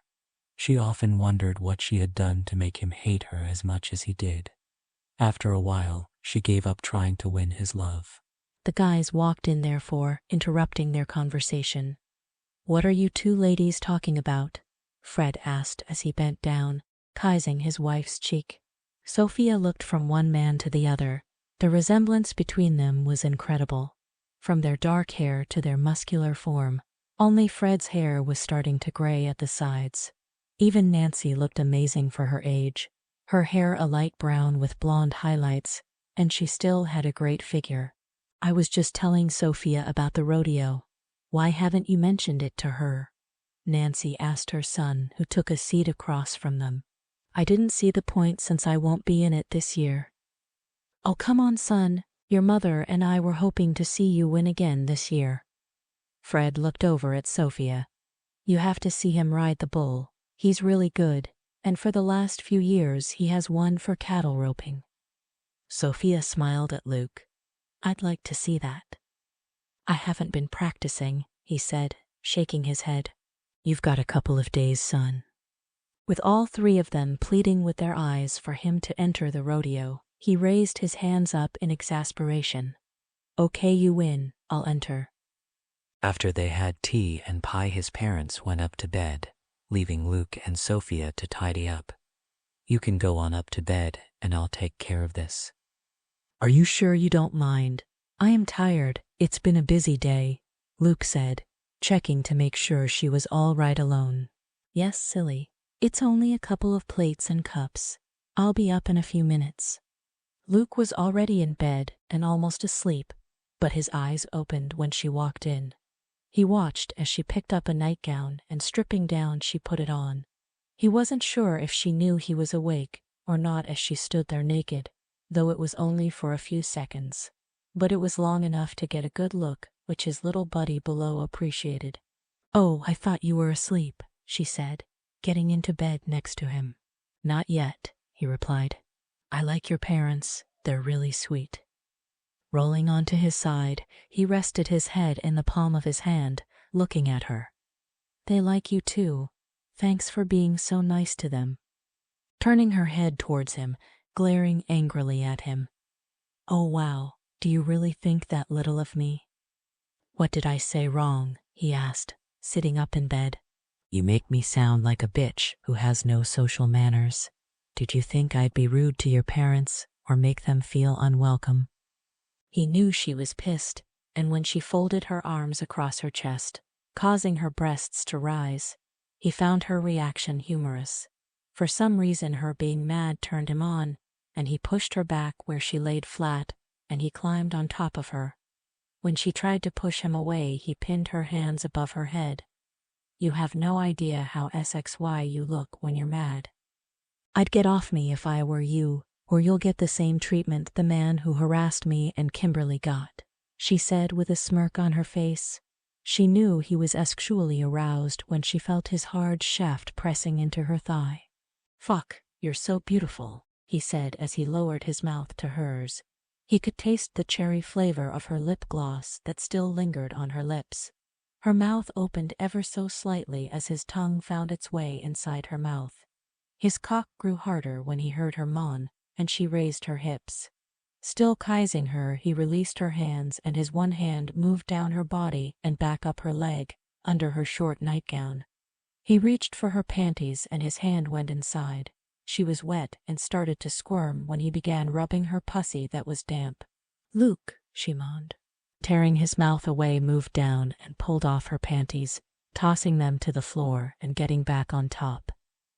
She often wondered what she had done to make him hate her as much as he did. After a while, she gave up trying to win his love. The guys walked in, therefore, interrupting their conversation. What are you two ladies talking about? Fred asked as he bent down, kissing his wife's cheek. Sophia looked from one man to the other. The resemblance between them was incredible. From their dark hair to their muscular form, only Fred's hair was starting to gray at the sides. Even Nancy looked amazing for her age, her hair a light brown with blonde highlights, and she still had a great figure. I was just telling Sophia about the rodeo. Why haven't you mentioned it to her? Nancy asked her son, who took a seat across from them. I didn't see the point since I won't be in it this year. Oh, come on, son. Your mother and I were hoping to see you win again this year. Fred looked over at Sophia. You have to see him ride the bull. He's really good, and for the last few years he has won for cattle roping. Sophia smiled at Luke. I'd like to see that. I haven't been practicing, he said, shaking his head. You've got a couple of days, son. With all 3 of them pleading with their eyes for him to enter the rodeo, he raised his hands up in exasperation. Okay, you win, I'll enter. After they had tea and pie, his parents went up to bed, leaving Luke and Sophia to tidy up. You can go on up to bed, and I'll take care of this. Are you sure you don't mind? I am tired. It's been a busy day, Luke said, checking to make sure she was all right alone. Yes, silly. It's only a couple of plates and cups. I'll be up in a few minutes. Luke was already in bed and almost asleep, but his eyes opened when she walked in. He watched as she picked up a nightgown and, stripping down, she put it on. He wasn't sure if she knew he was awake or not as she stood there naked, though it was only for a few seconds. But it was long enough to get a good look, which his little buddy below appreciated. Oh, I thought you were asleep, she said, getting into bed next to him. Not yet, he replied. I like your parents. They're really sweet. Rolling onto his side, he rested his head in the palm of his hand, looking at her. They like you too. Thanks for being so nice to them. Turning her head towards him, glaring angrily at him. Oh, wow. Do you really think that little of me? What did I say wrong? He asked, sitting up in bed. You make me sound like a bitch who has no social manners. Did you think I'd be rude to your parents or make them feel unwelcome? He knew she was pissed, and when she folded her arms across her chest, causing her breasts to rise, he found her reaction humorous. For some reason her being mad turned him on, and he pushed her back where she laid flat, and he climbed on top of her. When she tried to push him away, he pinned her hands above her head. You have no idea how SXY you look when you're mad. I'd get off me if I were you, or you'll get the same treatment the man who harassed me and Kimberly got, she said with a smirk on her face. She knew he was sexually aroused when she felt his hard shaft pressing into her thigh. "Fuck, you're so beautiful," he said as he lowered his mouth to hers. He could taste the cherry flavor of her lip gloss that still lingered on her lips. Her mouth opened ever so slightly as his tongue found its way inside her mouth. His cock grew harder when he heard her moan, and she raised her hips. Still kissing her, he released her hands, and his one hand moved down her body and back up her leg, under her short nightgown. He reached for her panties and his hand went inside. She was wet and started to squirm when he began rubbing her pussy that was damp. "Luke," she moaned. Tearing his mouth away, moved down and pulled off her panties, tossing them to the floor and getting back on top.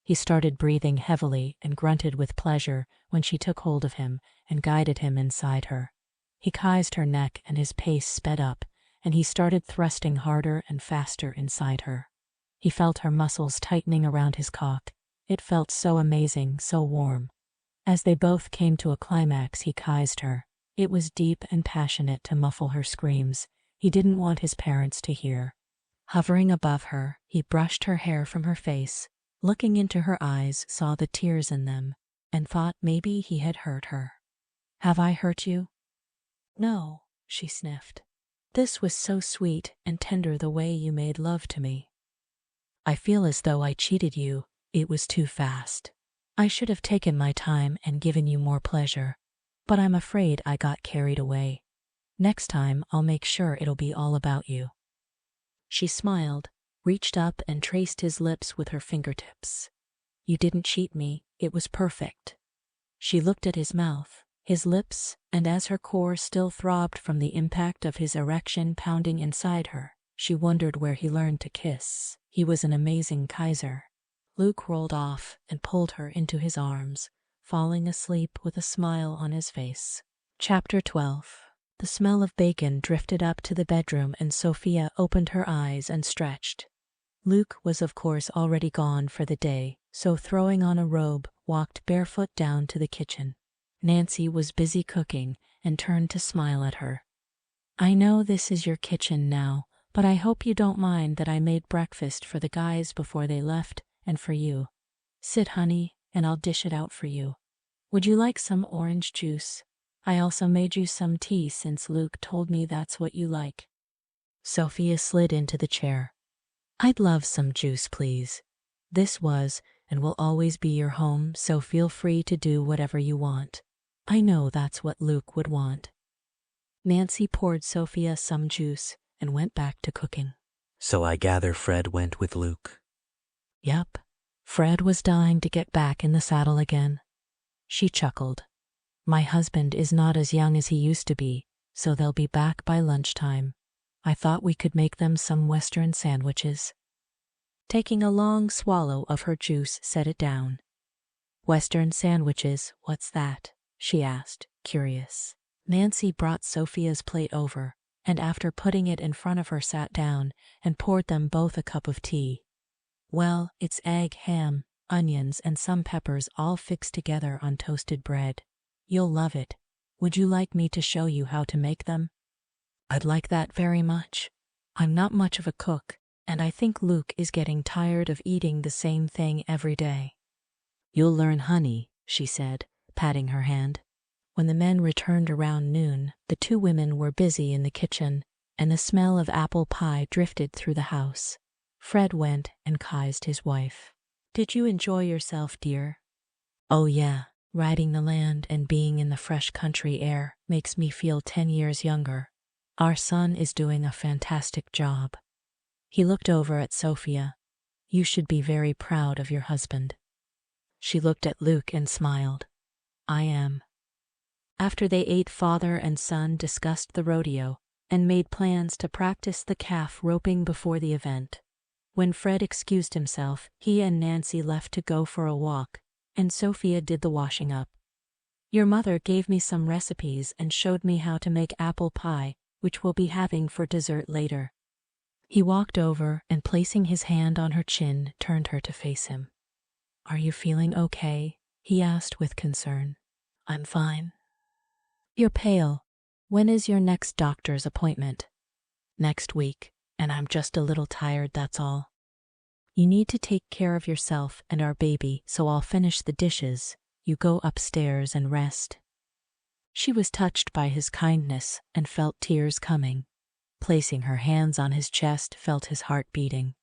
He started breathing heavily and grunted with pleasure when she took hold of him and guided him inside her. He kissed her neck and his pace sped up, and he started thrusting harder and faster inside her. He felt her muscles tightening around his cock. It felt so amazing, so warm. As they both came to a climax, he kissed her. It was deep and passionate to muffle her screams. He didn't want his parents to hear. Hovering above her, he brushed her hair from her face, looking into her eyes, saw the tears in them, and thought maybe he had hurt her. "Have I hurt you?" "No," she sniffed. "This was so sweet and tender the way you made love to me. I feel as though I cheated you. It was too fast. I should have taken my time and given you more pleasure, but I'm afraid I got carried away. Next time I'll make sure it'll be all about you." She smiled, reached up and traced his lips with her fingertips. "You didn't cheat me, it was perfect." She looked at his mouth, his lips, and as her core still throbbed from the impact of his erection pounding inside her, she wondered where he learned to kiss. He was an amazing Kaiser. Luke rolled off and pulled her into his arms, falling asleep with a smile on his face. Chapter 12. The smell of bacon drifted up to the bedroom and Sophia opened her eyes and stretched. Luke was of course already gone for the day, so throwing on a robe, walked barefoot down to the kitchen. Nancy was busy cooking and turned to smile at her. "I know this is your kitchen now, but I hope you don't mind that I made breakfast for the guys before they left and for you. Sit, honey, and I'll dish it out for you. Would you like some orange juice? I also made you some tea since Luke told me that's what you like." Sophia slid into the chair. "I'd love some juice, please. This was and will always be your home, so feel free to do whatever you want. I know that's what Luke would want." Nancy poured Sophia some juice and went back to cooking. "So I gather Fred went with Luke." "Yep. Fred was dying to get back in the saddle again." She chuckled. "My husband is not as young as he used to be, so they'll be back by lunchtime. I thought we could make them some Western sandwiches." Taking a long swallow of her juice, set it down. "Western sandwiches, what's that?" she asked, curious. Nancy brought Sophia's plate over, and after putting it in front of her sat down and poured them both a cup of tea. "Well, it's egg, ham, onions, and some peppers all fixed together on toasted bread. You'll love it. Would you like me to show you how to make them?" "I'd like that very much. I'm not much of a cook, and I think Luke is getting tired of eating the same thing every day." "You'll learn, honey," she said, patting her hand. When the men returned around noon, the two women were busy in the kitchen, and the smell of apple pie drifted through the house. Fred went and kissed his wife. "Did you enjoy yourself, dear?" "Oh yeah, riding the land and being in the fresh country air makes me feel 10 years younger. Our son is doing a fantastic job." He looked over at Sophia. "You should be very proud of your husband." She looked at Luke and smiled. "I am." After they ate, father and son discussed the rodeo and made plans to practice the calf roping before the event. When Fred excused himself, he and Nancy left to go for a walk, and Sophia did the washing up. "Your mother gave me some recipes and showed me how to make apple pie, which we'll be having for dessert later." He walked over and, placing his hand on her chin, turned her to face him. "Are you feeling okay?" he asked with concern. "I'm fine." "You're pale. When is your next doctor's appointment?" "Next week. and I'm just a little tired, that's all. You need to take care of yourself and our baby, so I'll finish the dishes. You go upstairs and rest." She was touched by his kindness and felt tears coming. Placing her hands on his chest, felt his heart beating.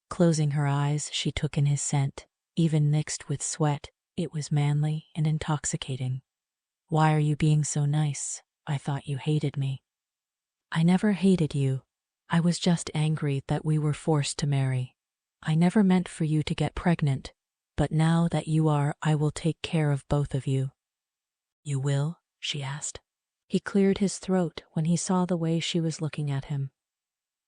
Closing her eyes, she took in his scent, even mixed with sweat. It was manly and intoxicating. "Why are you being so nice? I thought you hated me." "I never hated you. I was just angry that we were forced to marry. I never meant for you to get pregnant, but now that you are, I will take care of both of you." "You will?" she asked. He cleared his throat when he saw the way she was looking at him.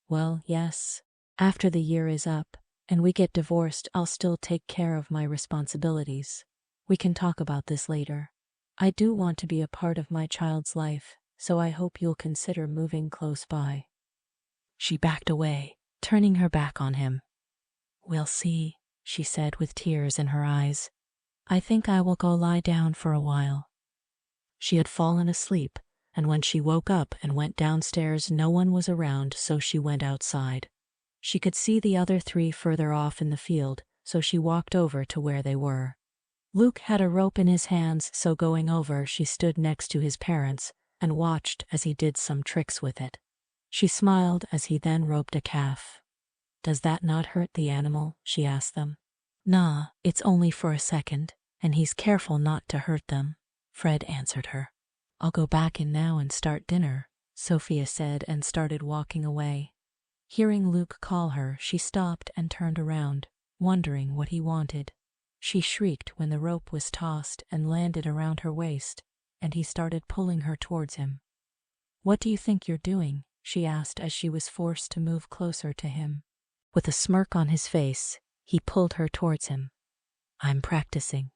"Well, yes. After the year is up and we get divorced, I'll still take care of my responsibilities. We can talk about this later. I do want to be a part of my child's life, so I hope you'll consider moving close by." She backed away, turning her back on him. "We'll see," she said with tears in her eyes. "I think I will go lie down for a while." She had fallen asleep, and when she woke up and went downstairs, no one was around, so she went outside. She could see the other three further off in the field, so she walked over to where they were. Luke had a rope in his hands, so going over, she stood next to his parents and watched as he did some tricks with it. She smiled as he then roped a calf. "Does that not hurt the animal?" she asked them. "Nah, it's only for a second, and he's careful not to hurt them," Fred answered her. "I'll go back in now and start dinner," Sophia said and started walking away. Hearing Luke call her, she stopped and turned around, wondering what he wanted. She shrieked when the rope was tossed and landed around her waist, and he started pulling her towards him. "What do you think you're doing?" she asked as she was forced to move closer to him. With a smirk on his face, he pulled her towards him. "I'm practicing."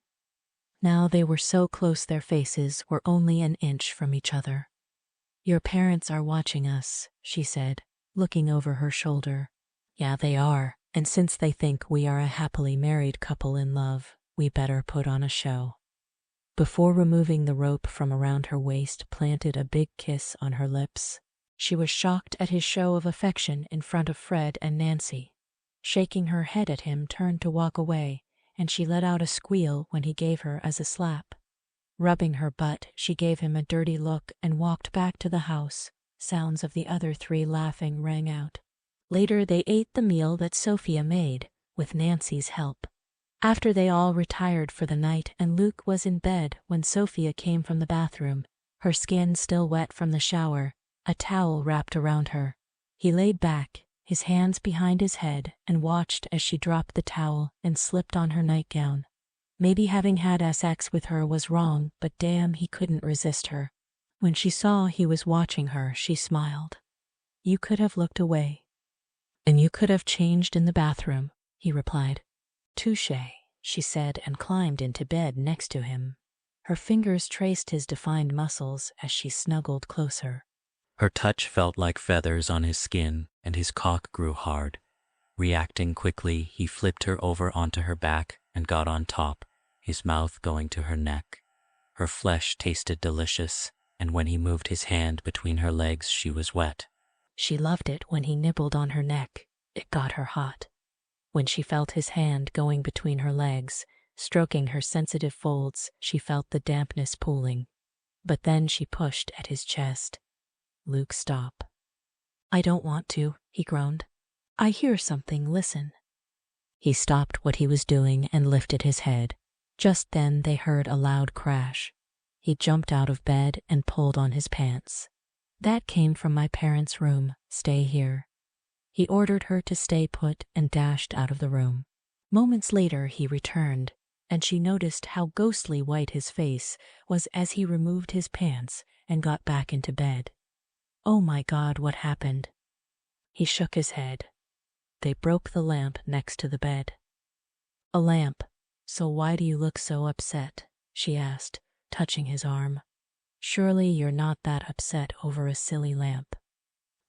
Now they were so close their faces were only an inch from each other. "Your parents are watching us," she said, looking over her shoulder. "Yeah, they are, and since they think we are a happily married couple in love, we better put on a show." Before removing the rope from around her waist, planted a big kiss on her lips. She was shocked at his show of affection in front of Fred and Nancy. Shaking her head at him, turned to walk away, and she let out a squeal when he gave her as a slap. Rubbing her butt, she gave him a dirty look and walked back to the house. Sounds of the other three laughing rang out. Later they ate the meal that Sophia made, with Nancy's help. After they all retired for the night and Luke was in bed when Sophia came from the bathroom, her skin still wet from the shower, a towel wrapped around her. He laid back, his hands behind his head, and watched as she dropped the towel and slipped on her nightgown. Maybe having had sex with her was wrong, but damn, he couldn't resist her. When she saw he was watching her, she smiled. "You could have looked away." "And you could have changed in the bathroom," he replied. "Touché," she said and climbed into bed next to him. Her fingers traced his defined muscles as she snuggled closer. Her touch felt like feathers on his skin, and his cock grew hard. Reacting quickly, he flipped her over onto her back and got on top, his mouth going to her neck. Her flesh tasted delicious, and when he moved his hand between her legs, she was wet. She loved it when he nibbled on her neck. It got her hot. When she felt his hand going between her legs, stroking her sensitive folds, she felt the dampness pooling. But then she pushed at his chest. "Luke, stop." "I don't want to," he groaned. "I hear something, listen." He stopped what he was doing and lifted his head. Just then they heard a loud crash. He jumped out of bed and pulled on his pants. "That came from my parents' room. Stay here." He ordered her to stay put and dashed out of the room. Moments later he returned, and she noticed how ghostly white his face was as he removed his pants and got back into bed. "Oh my God, what happened?" He shook his head. They broke the lamp next to the bed. "A lamp? So why do you look so upset?" she asked, touching his arm. "Surely you're not that upset over a silly lamp."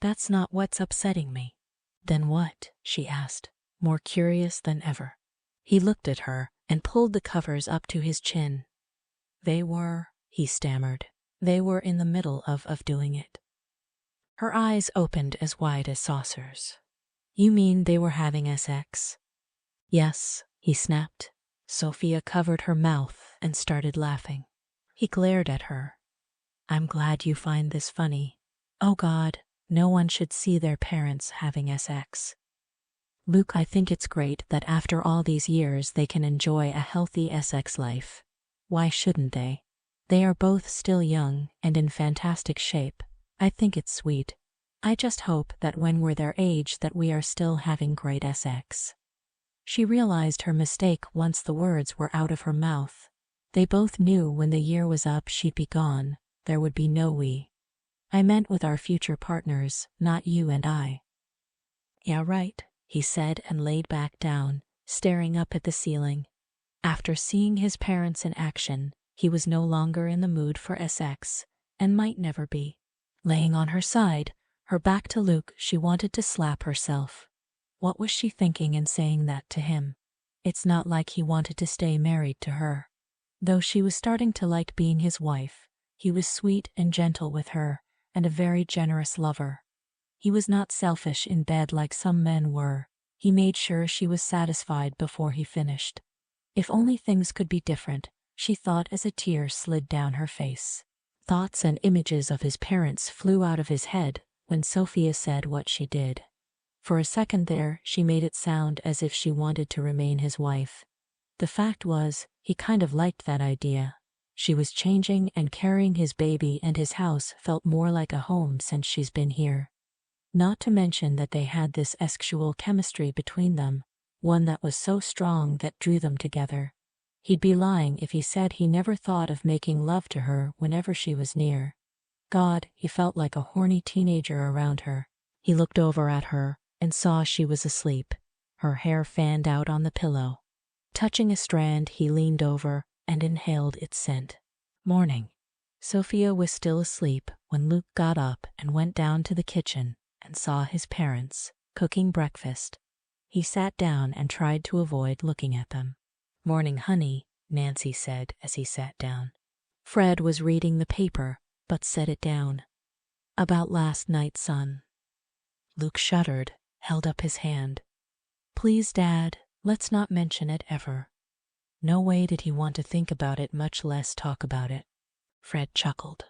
"That's not what's upsetting me." "Then what?" she asked, more curious than ever. He looked at her and pulled the covers up to his chin. He stammered. They were in the middle of doing it. Her eyes opened as wide as saucers. You mean they were having sex? Yes, he snapped. Sophia covered her mouth and started laughing. He glared at her. I'm glad you find this funny. Oh God, no one should see their parents having sex. Luke, I think it's great that after all these years they can enjoy a healthy sex life. Why shouldn't they? They are both still young and in fantastic shape. I think it's sweet. I just hope that when we're their age that we are still having great sex. She realized her mistake once the words were out of her mouth. They both knew when the year was up she'd be gone. There would be no we. I meant with our future partners, not you and I. Yeah, right, he said and laid back down, staring up at the ceiling. After seeing his parents in action, he was no longer in the mood for sex, and might never be. Laying on her side, her back to Luke, she wanted to slap herself. What was she thinking in saying that to him? It's not like he wanted to stay married to her. Though she was starting to like being his wife, he was sweet and gentle with her, and a very generous lover. He was not selfish in bed like some men were. He made sure she was satisfied before he finished. If only things could be different, she thought as a tear slid down her face. Thoughts and images of his parents flew out of his head when Sophia said what she did. For a second there, she made it sound as if she wanted to remain his wife. The fact was, he kind of liked that idea. She was changing and carrying his baby, and his house felt more like a home since she's been here. Not to mention that they had this sexual chemistry between them, one that was so strong that drew them together. He'd be lying if he said he never thought of making love to her whenever she was near. God, he felt like a horny teenager around her. He looked over at her and saw she was asleep, her hair fanned out on the pillow. Touching a strand, he leaned over and inhaled its scent. Morning. Sophia was still asleep when Luke got up and went down to the kitchen and saw his parents cooking breakfast. He sat down and tried to avoid looking at them. Morning, honey, Nancy said as he sat down. Fred was reading the paper, but set it down. About last night, son. Luke shuddered, held up his hand. Please, Dad, let's not mention it ever. No way did he want to think about it, much less talk about it. Fred chuckled.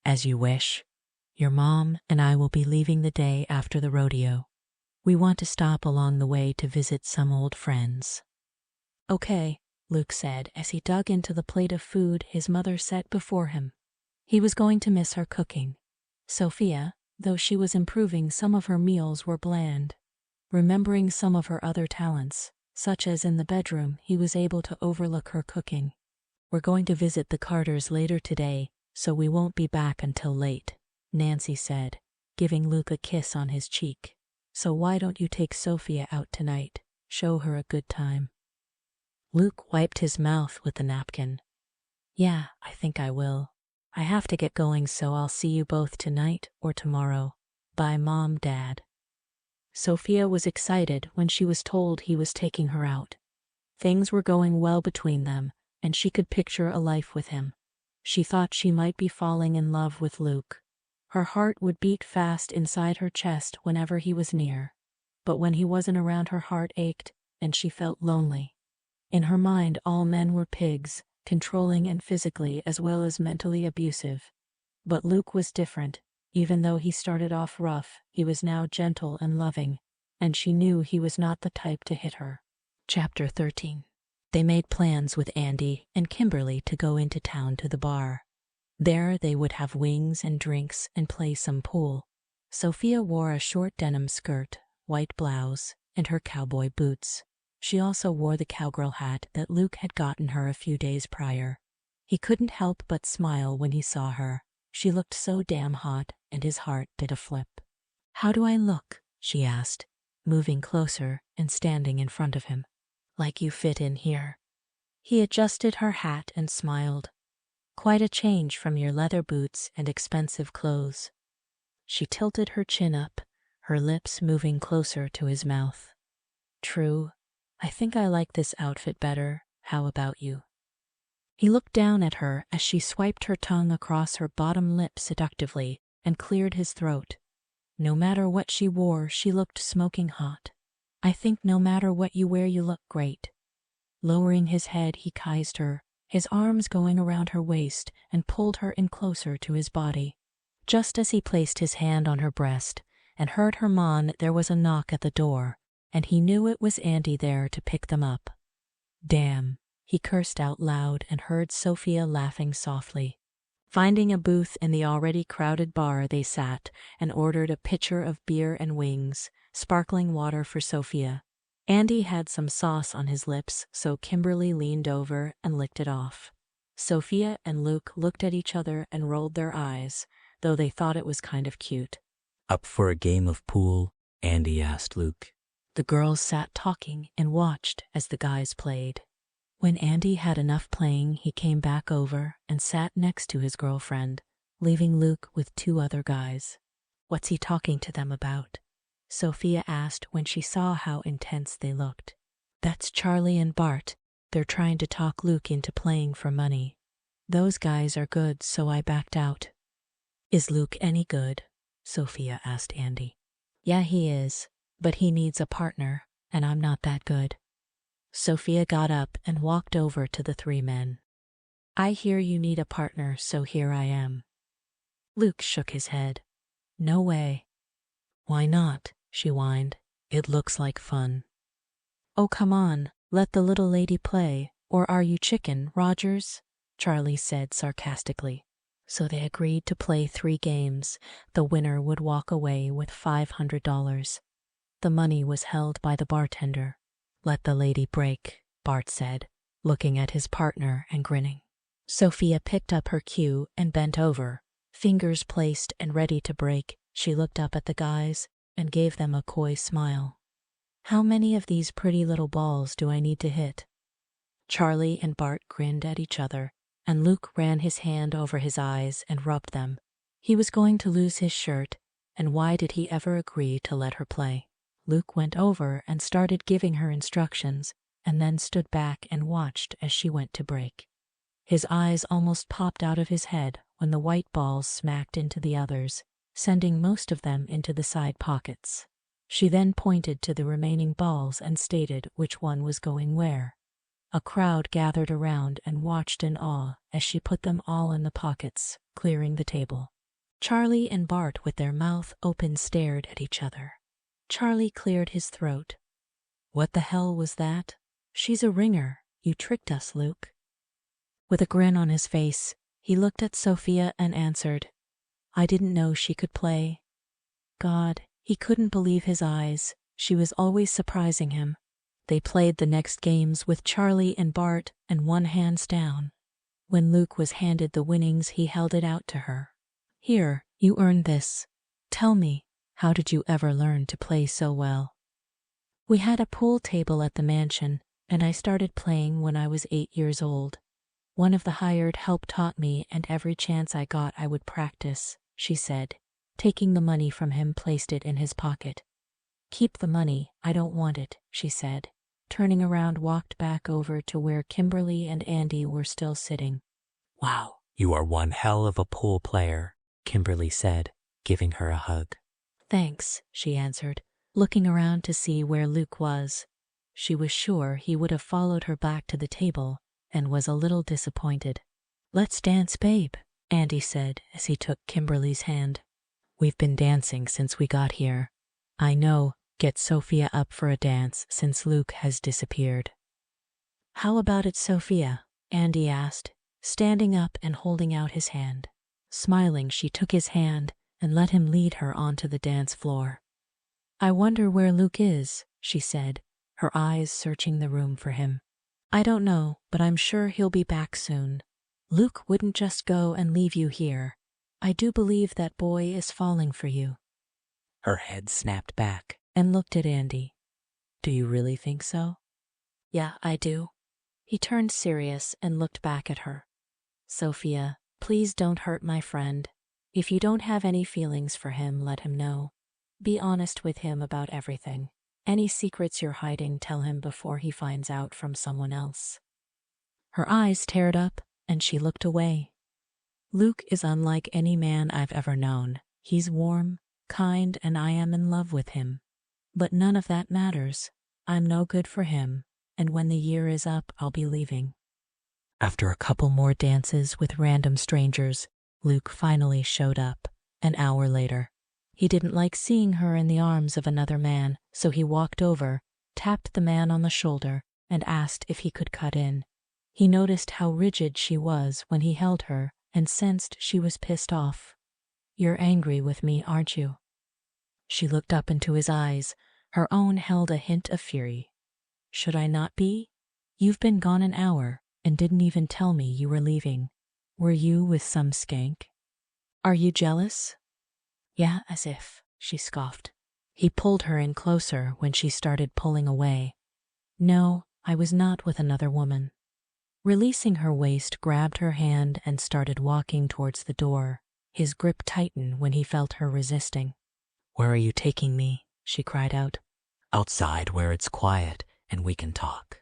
As you wish. Your mom and I will be leaving the day after the rodeo. We want to stop along the way to visit some old friends. Okay, Luke said as he dug into the plate of food his mother set before him. He was going to miss her cooking. Sophia, though she was improving, some of her meals were bland. Remembering some of her other talents, such as in the bedroom, he was able to overlook her cooking. We're going to visit the Carters later today, so we won't be back until late, Nancy said, giving Luke a kiss on his cheek. So why don't you take Sophia out tonight? Show her a good time. Luke wiped his mouth with the napkin. Yeah, I think I will. I have to get going, so I'll see you both tonight or tomorrow. Bye, Mom, Dad. Sophia was excited when she was told he was taking her out. Things were going well between them, and she could picture a life with him. She thought she might be falling in love with Luke. Her heart would beat fast inside her chest whenever he was near. But when he wasn't around, her heart ached, and she felt lonely. In her mind, all men were pigs, controlling and physically as well as mentally abusive. But Luke was different. Even though he started off rough, he was now gentle and loving, and she knew he was not the type to hit her. Chapter 13. They made plans with Andy and Kimberly to go into town to the bar. There they would have wings and drinks and play some pool. Sophia wore a short denim skirt, white blouse, and her cowboy boots. She also wore the cowgirl hat that Luke had gotten her a few days prior. He couldn't help but smile when he saw her. She looked so damn hot, and his heart did a flip. How do I look? She asked, moving closer and standing in front of him. Like you fit in here. He adjusted her hat and smiled. Quite a change from your leather boots and expensive clothes. She tilted her chin up, her lips moving closer to his mouth. True. I think I like this outfit better. How about you? He looked down at her as she swiped her tongue across her bottom lip seductively and cleared his throat. No matter what she wore, she looked smoking hot. I think no matter what you wear, you look great. Lowering his head, he kissed her, his arms going around her waist, and pulled her in closer to his body. Just as he placed his hand on her breast and heard her moan, there was a knock at the door, and he knew it was Andy there to pick them up. Damn, he cursed out loud and heard Sophia laughing softly. Finding a booth in the already crowded bar, they sat and ordered a pitcher of beer and wings, sparkling water for Sophia. Andy had some sauce on his lips, so Kimberly leaned over and licked it off. Sophia and Luke looked at each other and rolled their eyes, though they thought it was kind of cute. Up for a game of pool? Andy asked Luke. The girls sat talking and watched as the guys played. When Andy had enough playing, he came back over and sat next to his girlfriend, leaving Luke with 2 other guys. What's he talking to them about? Sophia asked when she saw how intense they looked. That's Charlie and Bart. They're trying to talk Luke into playing for money. Those guys are good, so I backed out. Is Luke any good? Sophia asked Andy. Yeah, he is, but he needs a partner, and I'm not that good. Sophia got up and walked over to the 3 men. I hear you need a partner, so here I am. Luke shook his head. No way. Why not? She whined. It looks like fun. Oh, come on, let the little lady play, or are you chicken, Rogers? Charlie said sarcastically. So they agreed to play 3 games. The winner would walk away with $500. The money was held by the bartender. Let the lady break, Bart said, looking at his partner and grinning. Sophia picked up her cue and bent over, fingers placed and ready to break. She looked up at the guys and gave them a coy smile. How many of these pretty little balls do I need to hit? Charlie and Bart grinned at each other, and Luke ran his hand over his eyes and rubbed them. He was going to lose his shirt, and why did he ever agree to let her play? Luke went over and started giving her instructions, and then stood back and watched as she went to break. His eyes almost popped out of his head when the white balls smacked into the others, sending most of them into the side pockets. She then pointed to the remaining balls and stated which one was going where. A crowd gathered around and watched in awe as she put them all in the pockets, clearing the table. Charlie and Bart, with their mouth open, stared at each other. Charlie cleared his throat. What the hell was that? She's a ringer. You tricked us, Luke. With a grin on his face, he looked at Sophia and answered, I didn't know she could play. God, he couldn't believe his eyes. She was always surprising him. They played the next games with Charlie and Bart and won hands down. When Luke was handed the winnings, he held it out to her. Here, you earned this. Tell me, how did you ever learn to play so well? We had a pool table at the mansion, and I started playing when I was 8 years old. One of the hired help taught me, and every chance I got I would practice, she said. Taking the money from him, placed it in his pocket. Keep the money, I don't want it, she said. Turning around, walked back over to where Kimberly and Andy were still sitting. Wow, you are one hell of a pool player, Kimberly said, giving her a hug. Thanks, she answered, looking around to see where Luke was. She was sure he would have followed her back to the table and was a little disappointed. Let's dance, babe, Andy said as he took Kimberly's hand. We've been dancing since we got here. I know, get Sophia up for a dance since Luke has disappeared. How about it, Sophia? Andy asked, standing up and holding out his hand. Smiling, she took his hand and let him lead her onto the dance floor. I wonder where Luke is, she said, her eyes searching the room for him. I don't know, but I'm sure he'll be back soon. Luke wouldn't just go and leave you here. I do believe that boy is falling for you. Her head snapped back And looked at Andy. Do you really think so? Yeah, I do. He turned serious and looked back at her. Sophia, please don't hurt my friend. If you don't have any feelings for him, let him know. Be honest with him about everything. Any secrets you're hiding, tell him before he finds out from someone else. Her eyes teared up, and she looked away. Luke is unlike any man I've ever known. He's warm, kind, and I am in love with him. But none of that matters. I'm no good for him, and when the year is up, I'll be leaving." After a couple more dances with random strangers, Luke finally showed up, an hour later. He didn't like seeing her in the arms of another man, so he walked over, tapped the man on the shoulder, and asked if he could cut in. He noticed how rigid she was when he held her and sensed she was pissed off. "You're angry with me, aren't you?" She looked up into his eyes. Her own held a hint of fury. "Should I not be? You've been gone an hour and didn't even tell me you were leaving. Were you with some skank? Are you jealous?" "Yeah, as if," she scoffed. He pulled her in closer when she started pulling away. "No, I was not with another woman." Releasing her waist, grabbed her hand and started walking towards the door. His grip tightened when he felt her resisting. "Where are you taking me?" she cried out. "Outside where it's quiet and we can talk."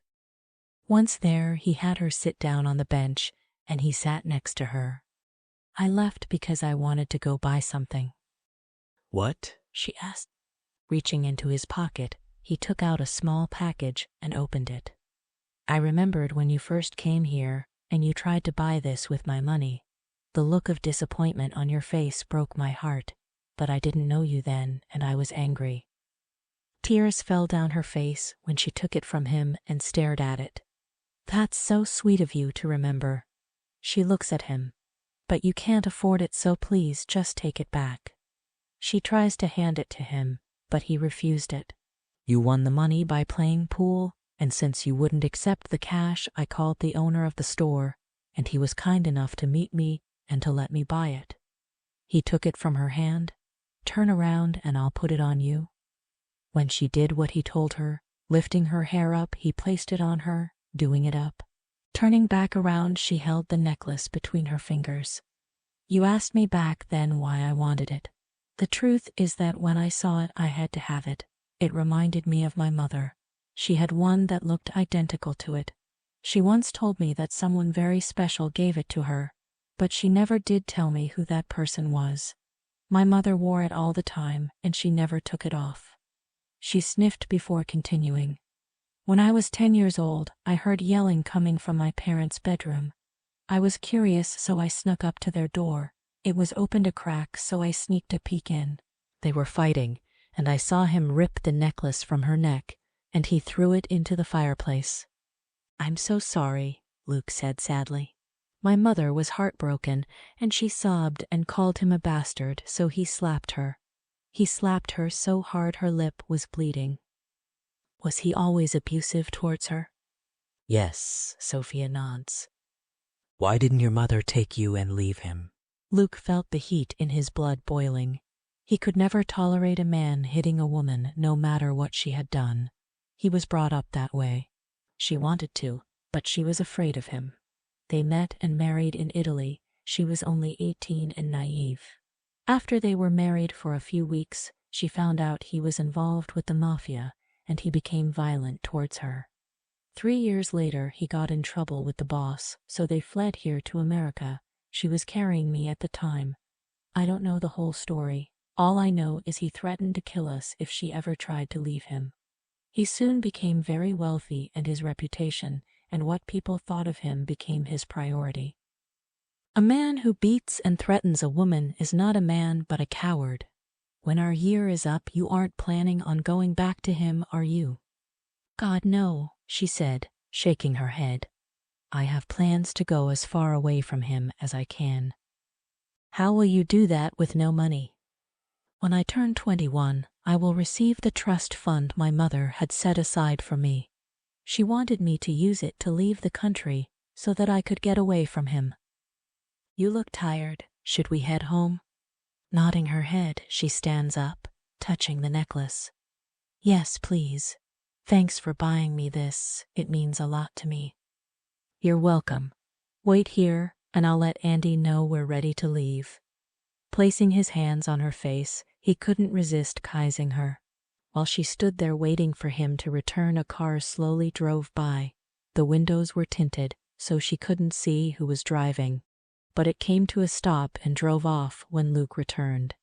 Once there, he had her sit down on the bench, and he sat next to her. "I left because I wanted to go buy something." "What?" she asked. Reaching into his pocket, he took out a small package and opened it. "I remembered when you first came here and you tried to buy this with my money. The look of disappointment on your face broke my heart, but I didn't know you then and I was angry." Tears fell down her face when she took it from him and stared at it. "That's so sweet of you to remember." She looks at him. "But you can't afford it, so please just take it back." She tries to hand it to him, but he refused it. "You won the money by playing pool, and since you wouldn't accept the cash, I called the owner of the store, and he was kind enough to meet me and to let me buy it." He took it from her hand. "Turn around and I'll put it on you." When she did what he told her, lifting her hair up, he placed it on her, doing it up. Turning back around, she held the necklace between her fingers. "You asked me back then why I wanted it. The truth is that when I saw it, I had to have it. It reminded me of my mother. She had one that looked identical to it. She once told me that someone very special gave it to her, but she never did tell me who that person was. My mother wore it all the time, and she never took it off." She sniffed before continuing. "When I was 10 years old, I heard yelling coming from my parents' bedroom. I was curious, so I snuck up to their door. It was opened a crack, so I sneaked a peek in. They were fighting, and I saw him rip the necklace from her neck, and he threw it into the fireplace." "I'm so sorry," Luke said sadly. "My mother was heartbroken, and she sobbed and called him a bastard, so he slapped her. He slapped her so hard her lip was bleeding." "Was he always abusive towards her?" "Yes," Sophia nods. "Why didn't your mother take you and leave him?" Luke felt the heat in his blood boiling. He could never tolerate a man hitting a woman, no matter what she had done. He was brought up that way. She wanted to, but she was afraid of him. They met and married in Italy. She was only 18 and naive. After they were married for a few weeks, she found out he was involved with the mafia, and he became violent towards her. 3 years later, he got in trouble with the boss, so they fled here to America. She was carrying me at the time. I don't know the whole story. All I know is he threatened to kill us if she ever tried to leave him. He soon became very wealthy, and his reputation and what people thought of him became his priority. A man who beats and threatens a woman is not a man but a coward. When our year is up, you aren't planning on going back to him, are you?" "God, no," she said, shaking her head. "I have plans to go as far away from him as I can." "How will you do that with no money?" "When I turn 21, I will receive the trust fund my mother had set aside for me. She wanted me to use it to leave the country so that I could get away from him." "You look tired. Should we head home?" Nodding her head, she stands up, touching the necklace. "Yes, please. Thanks for buying me this. It means a lot to me." "You're welcome. Wait here, and I'll let Andy know we're ready to leave." Placing his hands on her face, he couldn't resist kissing her. While she stood there waiting for him to return, a car slowly drove by. The windows were tinted, so she couldn't see who was driving, but it came to a stop and drove off when Luke returned.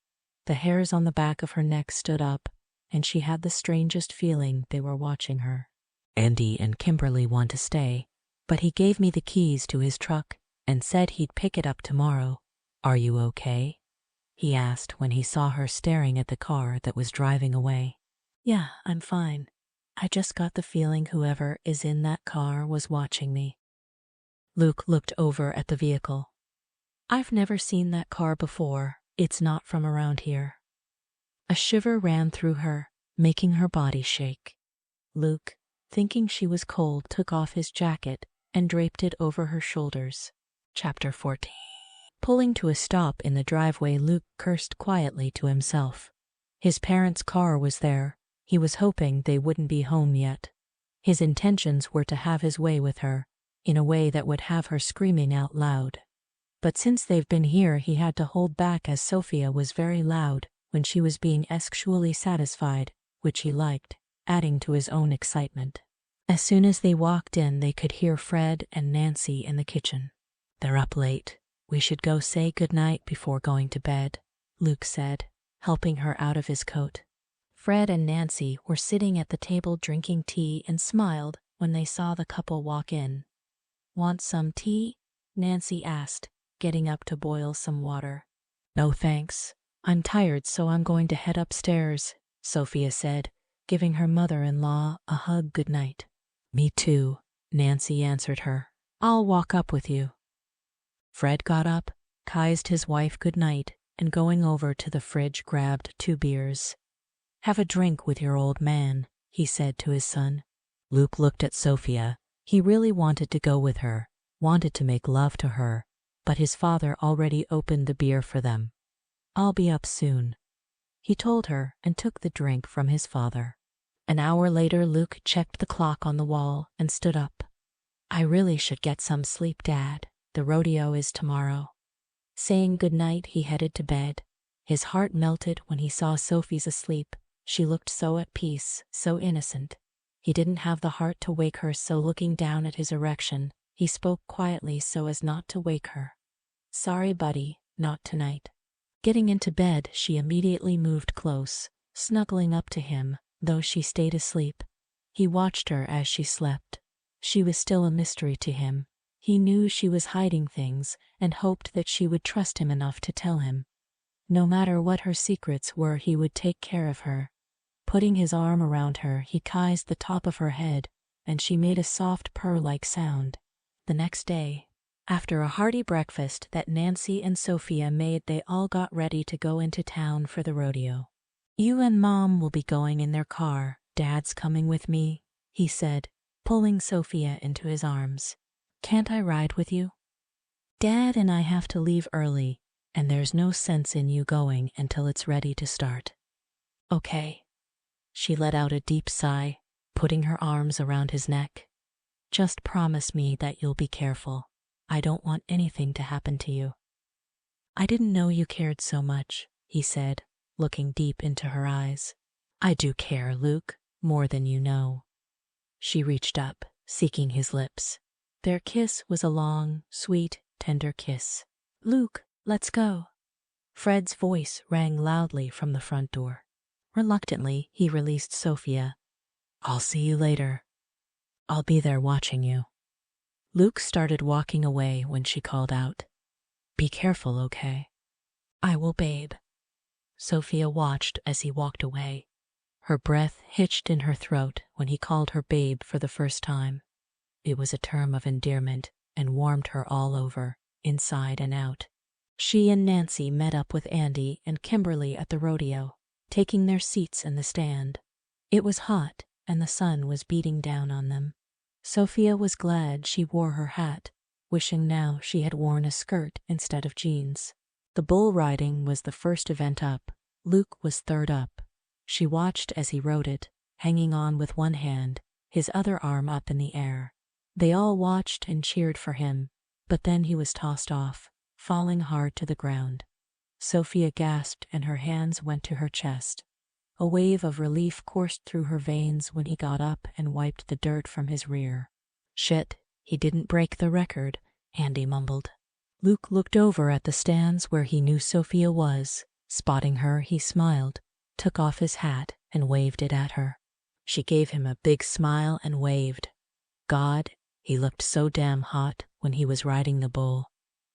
The hairs on the back of her neck stood up, and she had the strangest feeling they were watching her. Andy and Kimberly want to stay, but he gave me the keys to his truck and said he'd pick it up tomorrow. Are you okay? He asked when he saw her staring at the car that was driving away. Yeah, I'm fine. I just got the feeling whoever is in that car was watching me. Luke looked over at the vehicle. I've never seen that car before. It's not from around here. A shiver ran through her, making her body shake. Luke, thinking she was cold, took off his jacket and draped it over her shoulders. Chapter 14. Pulling to a stop in the driveway, Luke cursed quietly to himself. His parents' car was there. He was hoping they wouldn't be home yet. His intentions were to have his way with her, in a way that would have her screaming out loud. But since they've been here, he had to hold back, as Sophia was very loud when she was being sexually satisfied, which he liked, adding to his own excitement. As soon as they walked in, they could hear Fred and Nancy in the kitchen. They're up late. We should go say goodnight before going to bed, Luke said, helping her out of his coat. Fred and Nancy were sitting at the table drinking tea and smiled when they saw the couple walk in. Want some tea? Nancy asked, getting up to boil some water. No thanks. I'm tired, so I'm going to head upstairs, Sophia said, giving her mother-in-law a hug goodnight. Me too, Nancy answered her. I'll walk up with you. Fred got up, kissed his wife goodnight, and going over to the fridge grabbed 2 beers. Have a drink with your old man, he said to his son. Luke looked at Sophia. He really wanted to go with her, wanted to make love to her, but his father already opened the beer for them. I'll be up soon, he told her, and took the drink from his father. An hour later, Luke checked the clock on the wall and stood up. I really should get some sleep, Dad. The rodeo is tomorrow. Saying goodnight, he headed to bed. His heart melted when he saw Sophie's asleep. She looked so at peace, so innocent. He didn't have the heart to wake her, so looking down at his erection, he spoke quietly so as not to wake her. Sorry, buddy, not tonight. Getting into bed, she immediately moved close, snuggling up to him, though she stayed asleep. He watched her as she slept. She was still a mystery to him. He knew she was hiding things and hoped that she would trust him enough to tell him. No matter what her secrets were, he would take care of her. Putting his arm around her, he kissed the top of her head, and she made a soft purr-like sound. The next day, after a hearty breakfast that Nancy and Sophia made, they all got ready to go into town for the rodeo. You and Mom will be going in their car. Dad's coming with me, he said, pulling Sophia into his arms. Can't I ride with you? Dad and I have to leave early, and there's no sense in you going until it's ready to start. Okay. She let out a deep sigh, putting her arms around his neck. Just promise me that you'll be careful. I don't want anything to happen to you. I didn't know you cared so much, he said, looking deep into her eyes. I do care, Luke, more than you know. She reached up, seeking his lips. Their kiss was a long, sweet, tender kiss. Luke, let's go. Fred's voice rang loudly from the front door. Reluctantly, he released Sophia. I'll see you later. I'll be there watching you. Luke started walking away when she called out, Be careful, okay? I will, babe. Sophia watched as he walked away. Her breath hitched in her throat when he called her babe for the first time. It was a term of endearment and warmed her all over, inside and out. She and Nancy met up with Andy and Kimberly at the rodeo, taking their seats in the stand. It was hot, and the sun was beating down on them. Sophia was glad she wore her hat, wishing now she had worn a skirt instead of jeans. The bull riding was the first event up. Luke was third up. She watched as he rode it, hanging on with one hand, his other arm up in the air. They all watched and cheered for him, but then he was tossed off, falling hard to the ground. Sophia gasped and her hands went to her chest. A wave of relief coursed through her veins when he got up and wiped the dirt from his rear. Shit, he didn't break the record, Andy mumbled. Luke looked over at the stands where he knew Sophia was, Spotting her, he smiled, took off his hat, and waved it at her. She gave him a big smile and waved. God, he looked so damn hot when he was riding the bull.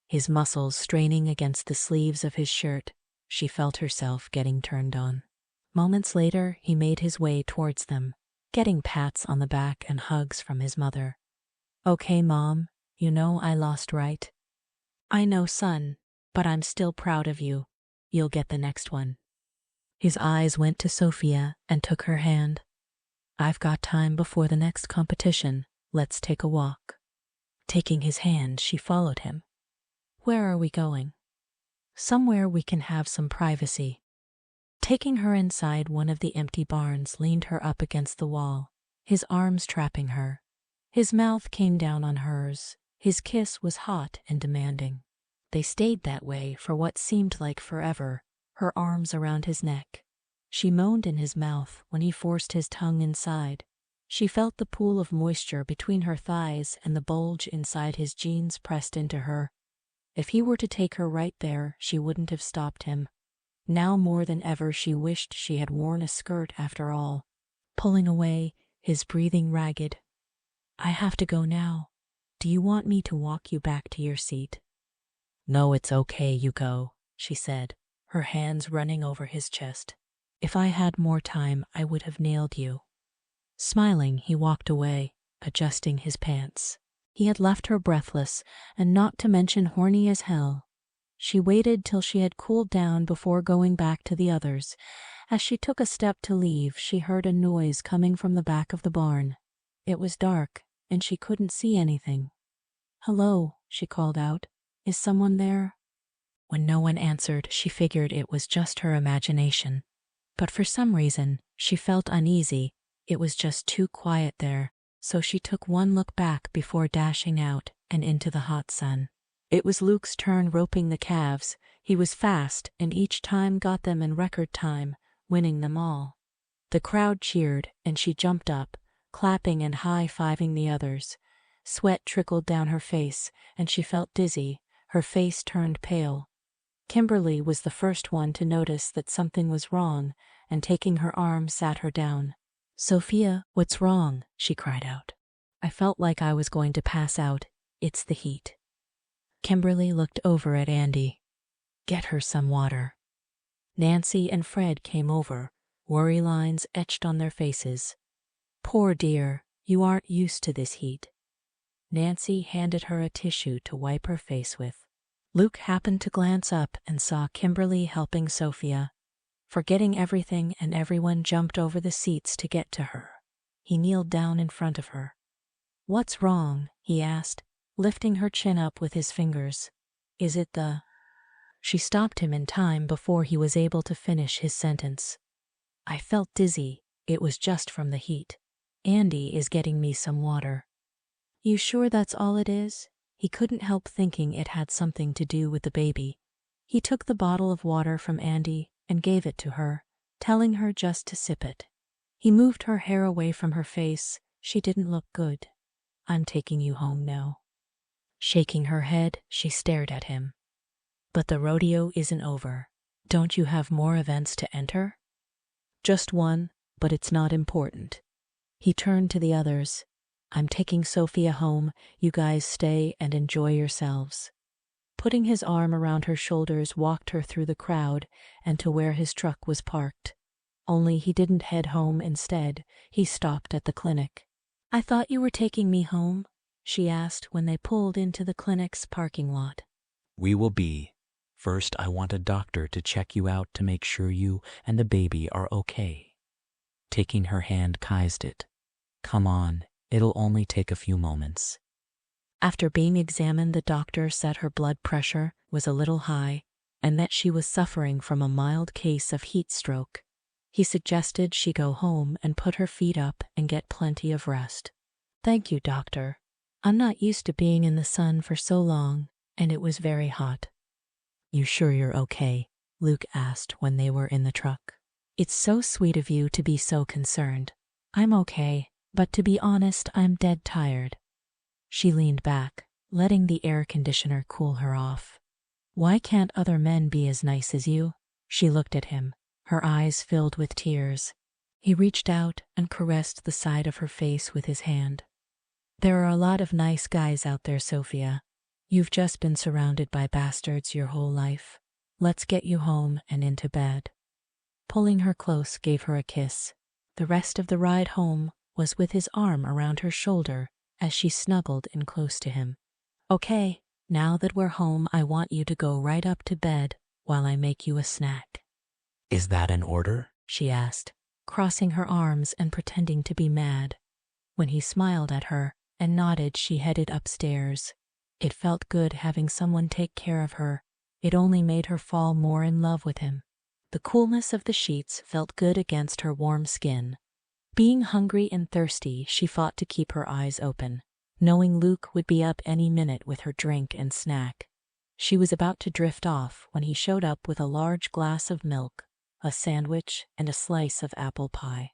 His muscles straining against the sleeves of his shirt. She felt herself getting turned on. Moments later, he made his way towards them, getting pats on the back and hugs from his mother. Okay, Mom, you know I lost, right? I know, son, but I'm still proud of you. You'll get the next one. His eyes went to Sophia and took her hand. I've got time before the next competition. Let's take a walk. Taking his hand, she followed him. Where are we going? Somewhere we can have some privacy. Taking her inside one of the empty barns, leaned her up against the wall, his arms trapping her. His mouth came down on hers. His kiss was hot and demanding. They stayed that way for what seemed like forever, her arms around his neck. She moaned in his mouth when he forced his tongue inside. She felt the pool of moisture between her thighs and the bulge inside his jeans pressed into her. If he were to take her right there, she wouldn't have stopped him. Now more than ever, she wished she had worn a skirt after all. Pulling away, his breathing ragged. I have to go now. Do you want me to walk you back to your seat? No, it's okay, you go, she said, her hands running over his chest. If I had more time, I would have nailed you. Smiling, he walked away, adjusting his pants. He had left her breathless, and not to mention horny as hell. She waited till she had cooled down before going back to the others. As she took a step to leave, she heard a noise coming from the back of the barn. It was dark, and she couldn't see anything. Hello, she called out. Is someone there? When no one answered, she figured it was just her imagination. But for some reason, she felt uneasy. It was just too quiet there, so she took one look back before dashing out and into the hot sun. It was Luke's turn roping the calves. He was fast, and each time got them in record time, winning them all. The crowd cheered, and she jumped up, clapping and high-fiving the others. Sweat trickled down her face, and she felt dizzy. Her face turned pale. Kimberly was the first one to notice that something was wrong, and taking her arm sat her down. Sophia, what's wrong? She cried out. I felt like I was going to pass out. It's the heat. Kimberly looked over at Andy. Get her some water. Nancy and Fred came over, worry lines etched on their faces. Poor dear, you aren't used to this heat. Nancy handed her a tissue to wipe her face with. Luke happened to glance up and saw Kimberly helping Sophia. Forgetting everything and everyone jumped over the seats to get to her. He kneeled down in front of her. What's wrong? He asked, lifting her chin up with his fingers. Is it the... She stopped him in time before he was able to finish his sentence. I felt dizzy. It was just from the heat. Andy is getting me some water. You sure that's all it is? He couldn't help thinking it had something to do with the baby. He took the bottle of water from Andy and gave it to her, telling her just to sip it. He moved her hair away from her face. She didn't look good. I'm taking you home now. Shaking her head, she stared at him. But the rodeo isn't over. Don't you have more events to enter? Just one, but it's not important. He turned to the others. I'm taking Sophia home. You guys stay and enjoy yourselves. Putting his arm around her shoulders, walked her through the crowd and to where his truck was parked. Only he didn't head home instead. He stopped at the clinic. I thought you were taking me home, she asked when they pulled into the clinic's parking lot. We will be. First, I want a doctor to check you out to make sure you and the baby are okay. Taking her hand, kissed it. Come on, it'll only take a few moments. After being examined, the doctor said her blood pressure was a little high and that she was suffering from a mild case of heat stroke. He suggested she go home and put her feet up and get plenty of rest. Thank you, doctor. I'm not used to being in the sun for so long, and it was very hot. You sure you're okay? Luke asked when they were in the truck. It's so sweet of you to be so concerned. I'm okay, but to be honest, I'm dead tired. She leaned back, letting the air conditioner cool her off. Why can't other men be as nice as you? She looked at him, her eyes filled with tears. He reached out and caressed the side of her face with his hand. There are a lot of nice guys out there, Sophia. You've just been surrounded by bastards your whole life. Let's get you home and into bed. Pulling her close, gave her a kiss. The rest of the ride home was with his arm around her shoulder as she snuggled in close to him. Okay, now that we're home, I want you to go right up to bed while I make you a snack. Is that an order? She asked, crossing her arms and pretending to be mad. When he smiled at her and nodded, she headed upstairs. It felt good having someone take care of her. It only made her fall more in love with him. The coolness of the sheets felt good against her warm skin. Being hungry and thirsty, she fought to keep her eyes open, knowing Luke would be up any minute with her drink and snack. She was about to drift off when he showed up with a large glass of milk, a sandwich, and a slice of apple pie.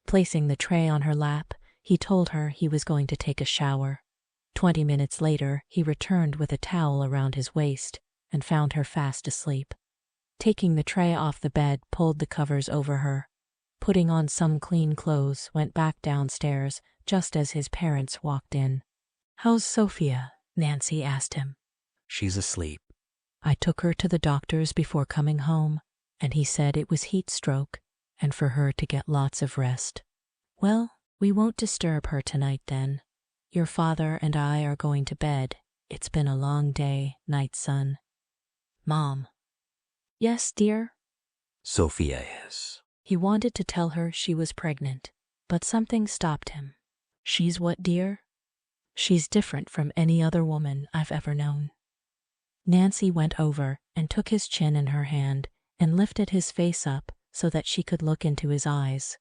Placing the tray on her lap, he told her he was going to take a shower. 20 minutes later, he returned with a towel around his waist and found her fast asleep. Taking the tray off the bed, pulled the covers over her. Putting on some clean clothes, went back downstairs just as his parents walked in. "How's Sophia?" Nancy asked him. She's asleep. I took her to the doctor's before coming home, and he said it was heat stroke and for her to get lots of rest. Well, we won't disturb her tonight then. Your father and I are going to bed. It's been a long day, night, son. Mom. Yes, dear? Sophia is. He wanted to tell her she was pregnant, but something stopped him. She's what, dear? She's different from any other woman I've ever known. Nancy went over and took his chin in her hand and lifted his face up so that she could look into his eyes.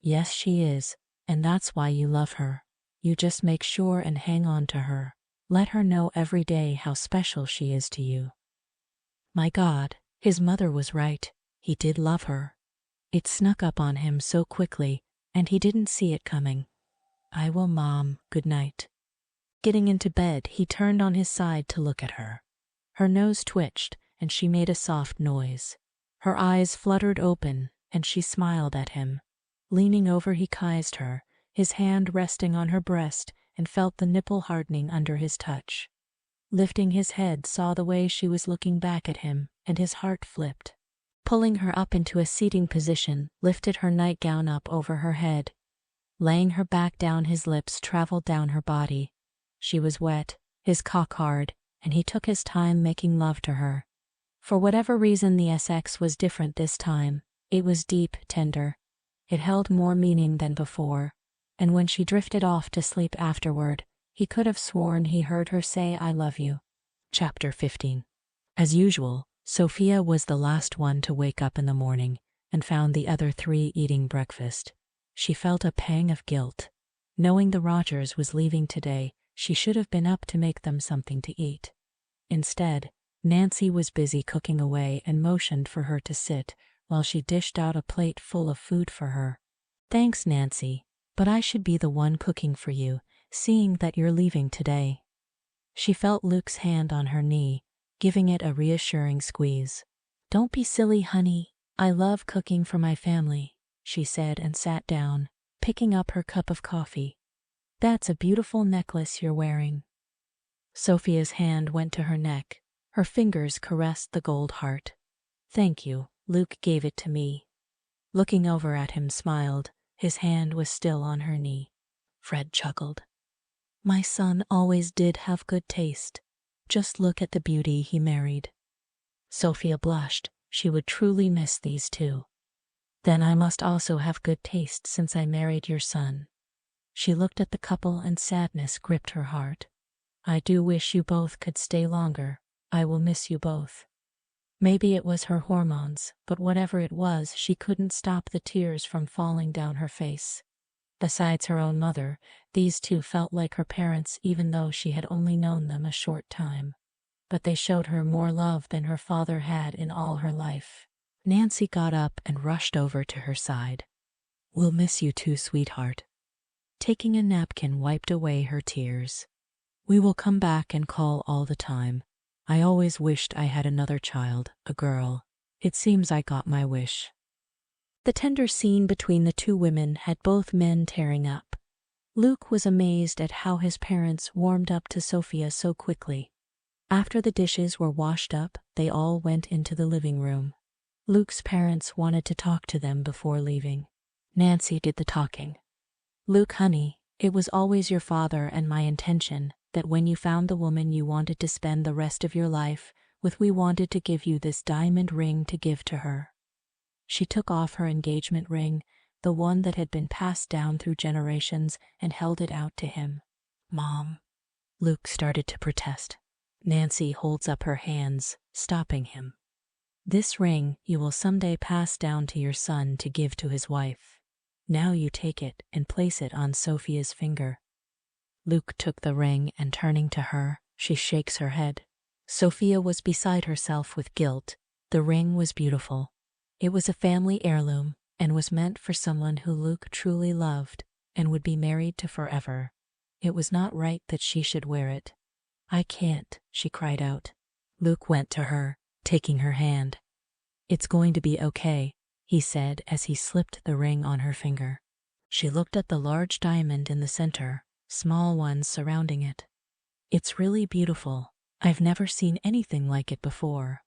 Yes, she is, and that's why you love her. You just make sure and hang on to her. Let her know every day how special she is to you. My God, his mother was right. He did love her. It snuck up on him so quickly, and he didn't see it coming. I will, Mom. Good night. Getting into bed, he turned on his side to look at her. Her nose twitched, and she made a soft noise. Her eyes fluttered open, and she smiled at him. Leaning over, he kissed her, his hand resting on her breast, and felt the nipple hardening under his touch. Lifting his head, saw the way she was looking back at him, and his heart flipped. Pulling her up into a seating position, lifted her nightgown up over her head. Laying her back down, his lips traveled down her body. She was wet, his cock hard, and he took his time making love to her. For whatever reason, the sex was different this time. It was deep, tender. It held more meaning than before, and when she drifted off to sleep afterward, he could have sworn he heard her say, "I love you." Chapter 15. As usual, Sophia was the last one to wake up in the morning and found the other three eating breakfast. She felt a pang of guilt. Knowing the Rogers was leaving today, she should have been up to make them something to eat. Instead, Nancy was busy cooking away and motioned for her to sit while she dished out a plate full of food for her. Thanks, Nancy, but I should be the one cooking for you, seeing that you're leaving today. She felt Luke's hand on her knee, giving it a reassuring squeeze. Don't be silly, honey. I love cooking for my family, she said and sat down, picking up her cup of coffee. That's a beautiful necklace you're wearing. Sophia's hand went to her neck. Her fingers caressed the gold heart. Thank you. Luke gave it to me. Looking over at him, smiled. His hand was still on her knee. Fred chuckled. My son always did have good taste. Just look at the beauty he married. Sophia blushed. She would truly miss these two. Then I must also have good taste since I married your son. She looked at the couple and sadness gripped her heart. I do wish you both could stay longer. I will miss you both. Maybe it was her hormones, but whatever it was, she couldn't stop the tears from falling down her face. Besides her own mother, these two felt like her parents, even though she had only known them a short time. But they showed her more love than her father had in all her life. Nancy got up and rushed over to her side. We'll miss you too, sweetheart. Taking a napkin, wiped away her tears. We will come back and call all the time. I always wished I had another child, a girl. It seems I got my wish." The tender scene between the two women had both men tearing up. Luke was amazed at how his parents warmed up to Sophia so quickly. After the dishes were washed up, they all went into the living room. Luke's parents wanted to talk to them before leaving. Nancy did the talking. "Luke, honey, it was always your father and my intention that when you found the woman you wanted to spend the rest of your life with, we wanted to give you this diamond ring to give to her." She took off her engagement ring, the one that had been passed down through generations, and held it out to him. "Mom," Luke started to protest. Nancy holds up her hands, stopping him. "This ring you will someday pass down to your son to give to his wife. Now you take it and place it on Sophia's finger." Luke took the ring and turning to her, she shakes her head. Sophia was beside herself with guilt. The ring was beautiful. It was a family heirloom and was meant for someone who Luke truly loved and would be married to forever. It was not right that she should wear it. "I can't," she cried out. Luke went to her, taking her hand. "It's going to be okay," he said as he slipped the ring on her finger. She looked at the large diamond in the center, small ones surrounding it. "It's really beautiful. I've never seen anything like it before."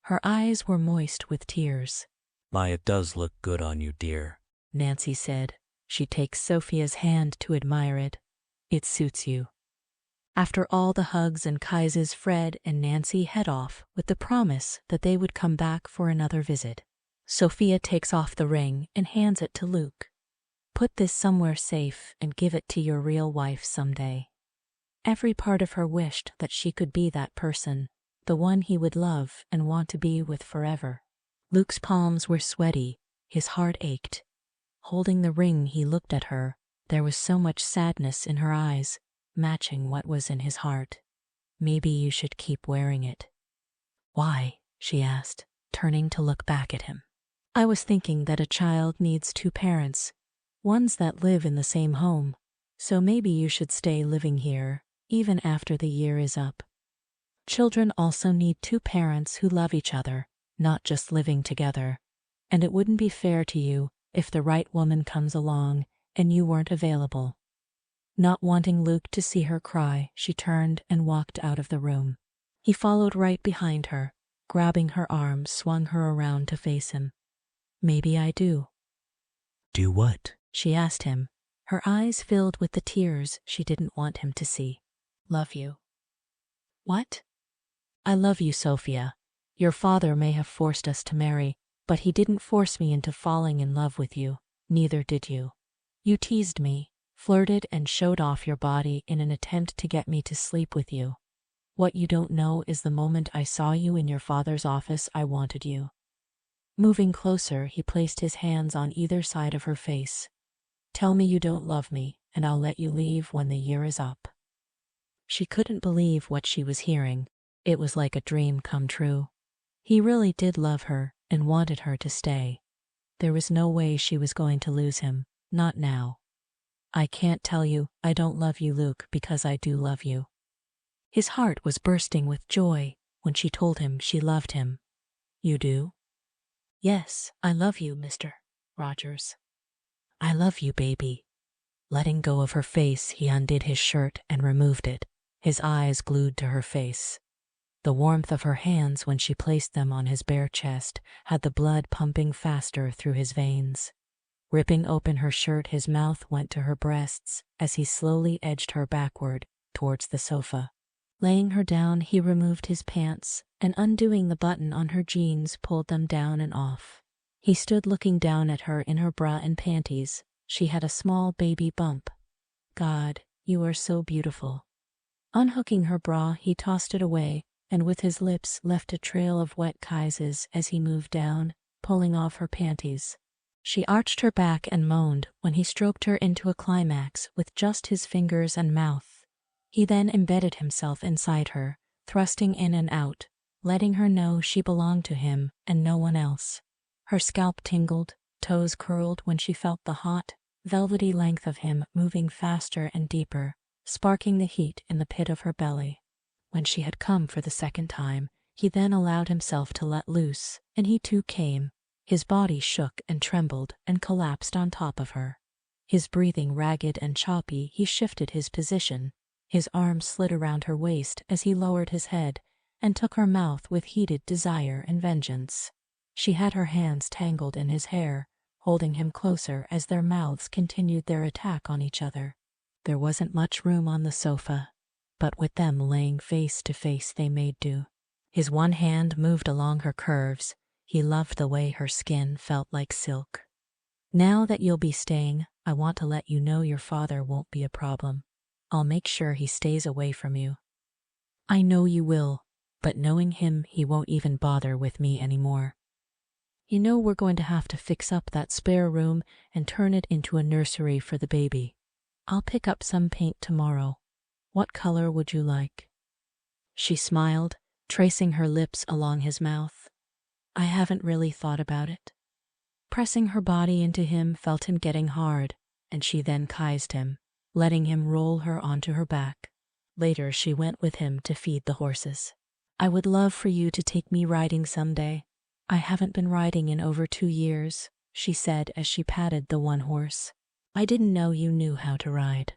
Her eyes were moist with tears. "My, it does look good on you, dear," Nancy said. She takes Sophia's hand to admire it. "It suits you." After all the hugs and kisses, Fred and Nancy head off with the promise that they would come back for another visit. Sophia takes off the ring and hands it to Luke. "Put this somewhere safe and give it to your real wife someday." Every part of her wished that she could be that person, the one he would love and want to be with forever. Luke's palms were sweaty, his heart ached. Holding the ring, he looked at her. There was so much sadness in her eyes, matching what was in his heart. "Maybe you should keep wearing it." "Why?" she asked, turning to look back at him. "I was thinking that a child needs two parents, ones that live in the same home. So maybe you should stay living here, even after the year is up. Children also need two parents who love each other, not just living together. And it wouldn't be fair to you if the right woman comes along and you weren't available." Not wanting Luke to see her cry, she turned and walked out of the room. He followed right behind her, grabbing her arm, swung her around to face him. "Maybe I do." "Do what?" she asked him, her eyes filled with the tears she didn't want him to see. "Love you." "What?" "I love you, Sophia. Your father may have forced us to marry, but he didn't force me into falling in love with you. Neither did you. You teased me, flirted, and showed off your body in an attempt to get me to sleep with you. What you don't know is the moment I saw you in your father's office, I wanted you." Moving closer, he placed his hands on either side of her face. "Tell me you don't love me, and I'll let you leave when the year is up." She couldn't believe what she was hearing. It was like a dream come true. He really did love her and wanted her to stay. There was no way she was going to lose him, not now. "I can't tell you I don't love you, Luke, because I do love you." His heart was bursting with joy when she told him she loved him. "You do?" "Yes, I love you, Mr. Rogers." "I love you, baby." Letting go of her face, he undid his shirt and removed it, his eyes glued to her face. The warmth of her hands when she placed them on his bare chest had the blood pumping faster through his veins. Ripping open her shirt, his mouth went to her breasts as he slowly edged her backward towards the sofa. Laying her down, he removed his pants and, undoing the button on her jeans, pulled them down and off. He stood looking down at her in her bra and panties. She had a small baby bump. "God, you are so beautiful." Unhooking her bra, he tossed it away and with his lips left a trail of wet kisses as he moved down, pulling off her panties. She arched her back and moaned when he stroked her into a climax with just his fingers and mouth. He then embedded himself inside her, thrusting in and out, letting her know she belonged to him and no one else. Her scalp tingled, toes curled when she felt the hot, velvety length of him moving faster and deeper, sparking the heat in the pit of her belly. When she had come for the second time, He then allowed himself to let loose, and he too came. His body shook and trembled and collapsed on top of her. His breathing ragged and choppy, he shifted his position. His arms slid around her waist as he lowered his head and took her mouth with heated desire and vengeance. She had her hands tangled in his hair, holding him closer as their mouths continued their attack on each other. There wasn't much room on the sofa, but with them laying face to face they made do. His one hand moved along her curves. He loved the way her skin felt like silk. Now that you'll be staying, I want to let you know your father won't be a problem. I'll make sure he stays away from you. I know you will, but knowing him, he won't even bother with me anymore. You know we're going to have to fix up that spare room and turn it into a nursery for the baby. I'll pick up some paint tomorrow. What color would you like? She smiled, tracing her lips along his mouth. I haven't really thought about it. Pressing her body into him felt him getting hard, and she then kissed him, letting him roll her onto her back. Later she went with him to feed the horses. I would love for you to take me riding someday. I haven't been riding in over 2 years, she said as she patted the one horse. I didn't know you knew how to ride.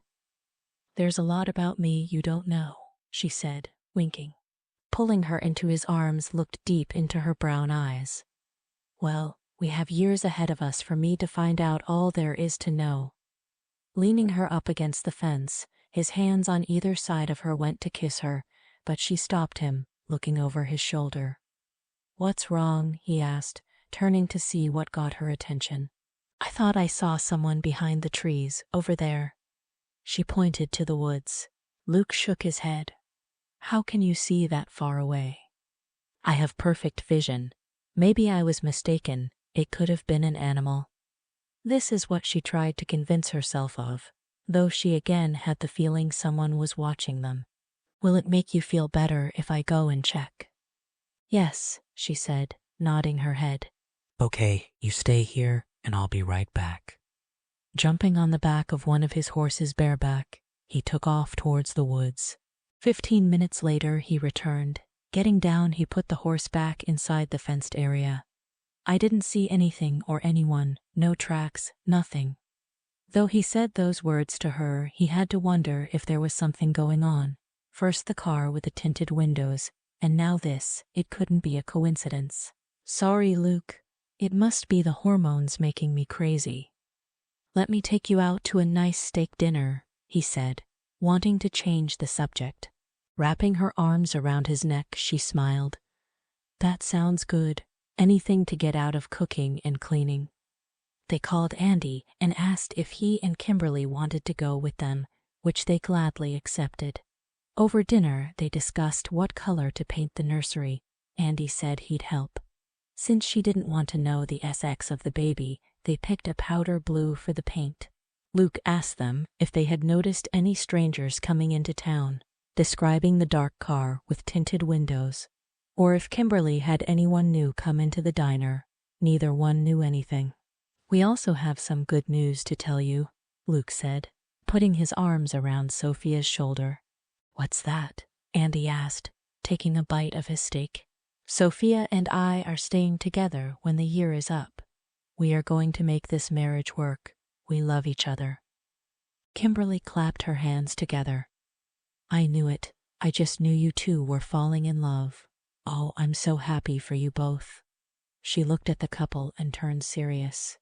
There's a lot about me you don't know, she said, winking. Pulling her into his arms, looked deep into her brown eyes. Well, we have years ahead of us for me to find out all there is to know. Leaning her up against the fence, his hands on either side of her went to kiss her, but she stopped him, looking over his shoulder. What's wrong? He asked, turning to see what got her attention. I thought I saw someone behind the trees, over there. She pointed to the woods. Luke shook his head. How can you see that far away? I have perfect vision. Maybe I was mistaken. It could have been an animal. This is what she tried to convince herself of, though she again had the feeling someone was watching them. Will it make you feel better if I go and check? Yes, she said, nodding her head. Okay, you stay here and I'll be right back. Jumping on the back of one of his horses bareback, he took off towards the woods. 15 minutes later he returned. Getting down, he put the horse back inside the fenced area. I didn't see anything or anyone, no tracks, nothing. Though he said those words to her, he had to wonder if there was something going on. First the car with the tinted windows, and now this. It couldn't be a coincidence. Sorry, Luke. It must be the hormones making me crazy. Let me take you out to a nice steak dinner, he said, wanting to change the subject. Wrapping her arms around his neck, she smiled. That sounds good. Anything to get out of cooking and cleaning. They called Andy and asked if he and Kimberly wanted to go with them, which they gladly accepted. Over dinner, they discussed what color to paint the nursery. Andy said he'd help. Since she didn't want to know the sex of the baby, they picked a powder blue for the paint. Luke asked them if they had noticed any strangers coming into town, describing the dark car with tinted windows, or if Kimberly had anyone new come into the diner. Neither one knew anything. We also have some good news to tell you, Luke said, putting his arms around Sophia's shoulder. What's that? Andy asked, taking a bite of his steak. Sophia and I are staying together when the year is up. We are going to make this marriage work. We love each other. Kimberly clapped her hands together. I knew it. I just knew you two were falling in love. Oh, I'm so happy for you both. She looked at the couple and turned serious.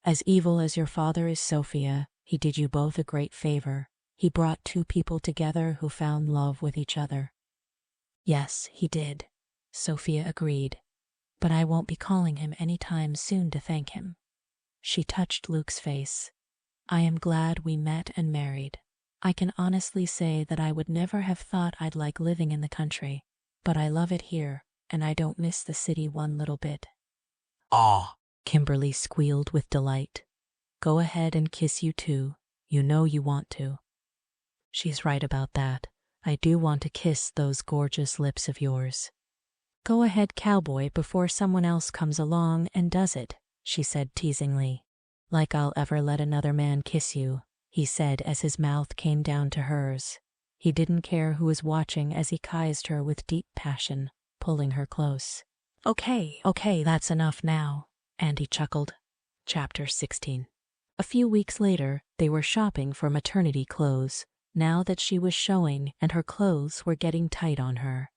As evil as your father is, Sophia, he did you both a great favor. He brought 2 people together who found love with each other. Yes, he did, Sophia agreed. But I won't be calling him any time soon to thank him. She touched Luke's face. I am glad we met and married. I can honestly say that I would never have thought I'd like living in the country, but I love it here, and I don't miss the city one little bit. Aw, Kimberly squealed with delight. Go ahead and kiss you too. You know you want to. She's right about that. I do want to kiss those gorgeous lips of yours. Go ahead, cowboy, before someone else comes along and does it, she said teasingly. Like I'll ever let another man kiss you, he said as his mouth came down to hers. He didn't care who was watching as he kissed her with deep passion, pulling her close. Okay, that's enough now, Andy chuckled. Chapter 16. A few weeks later, they were shopping for maternity clothes, now that she was showing and her clothes were getting tight on her.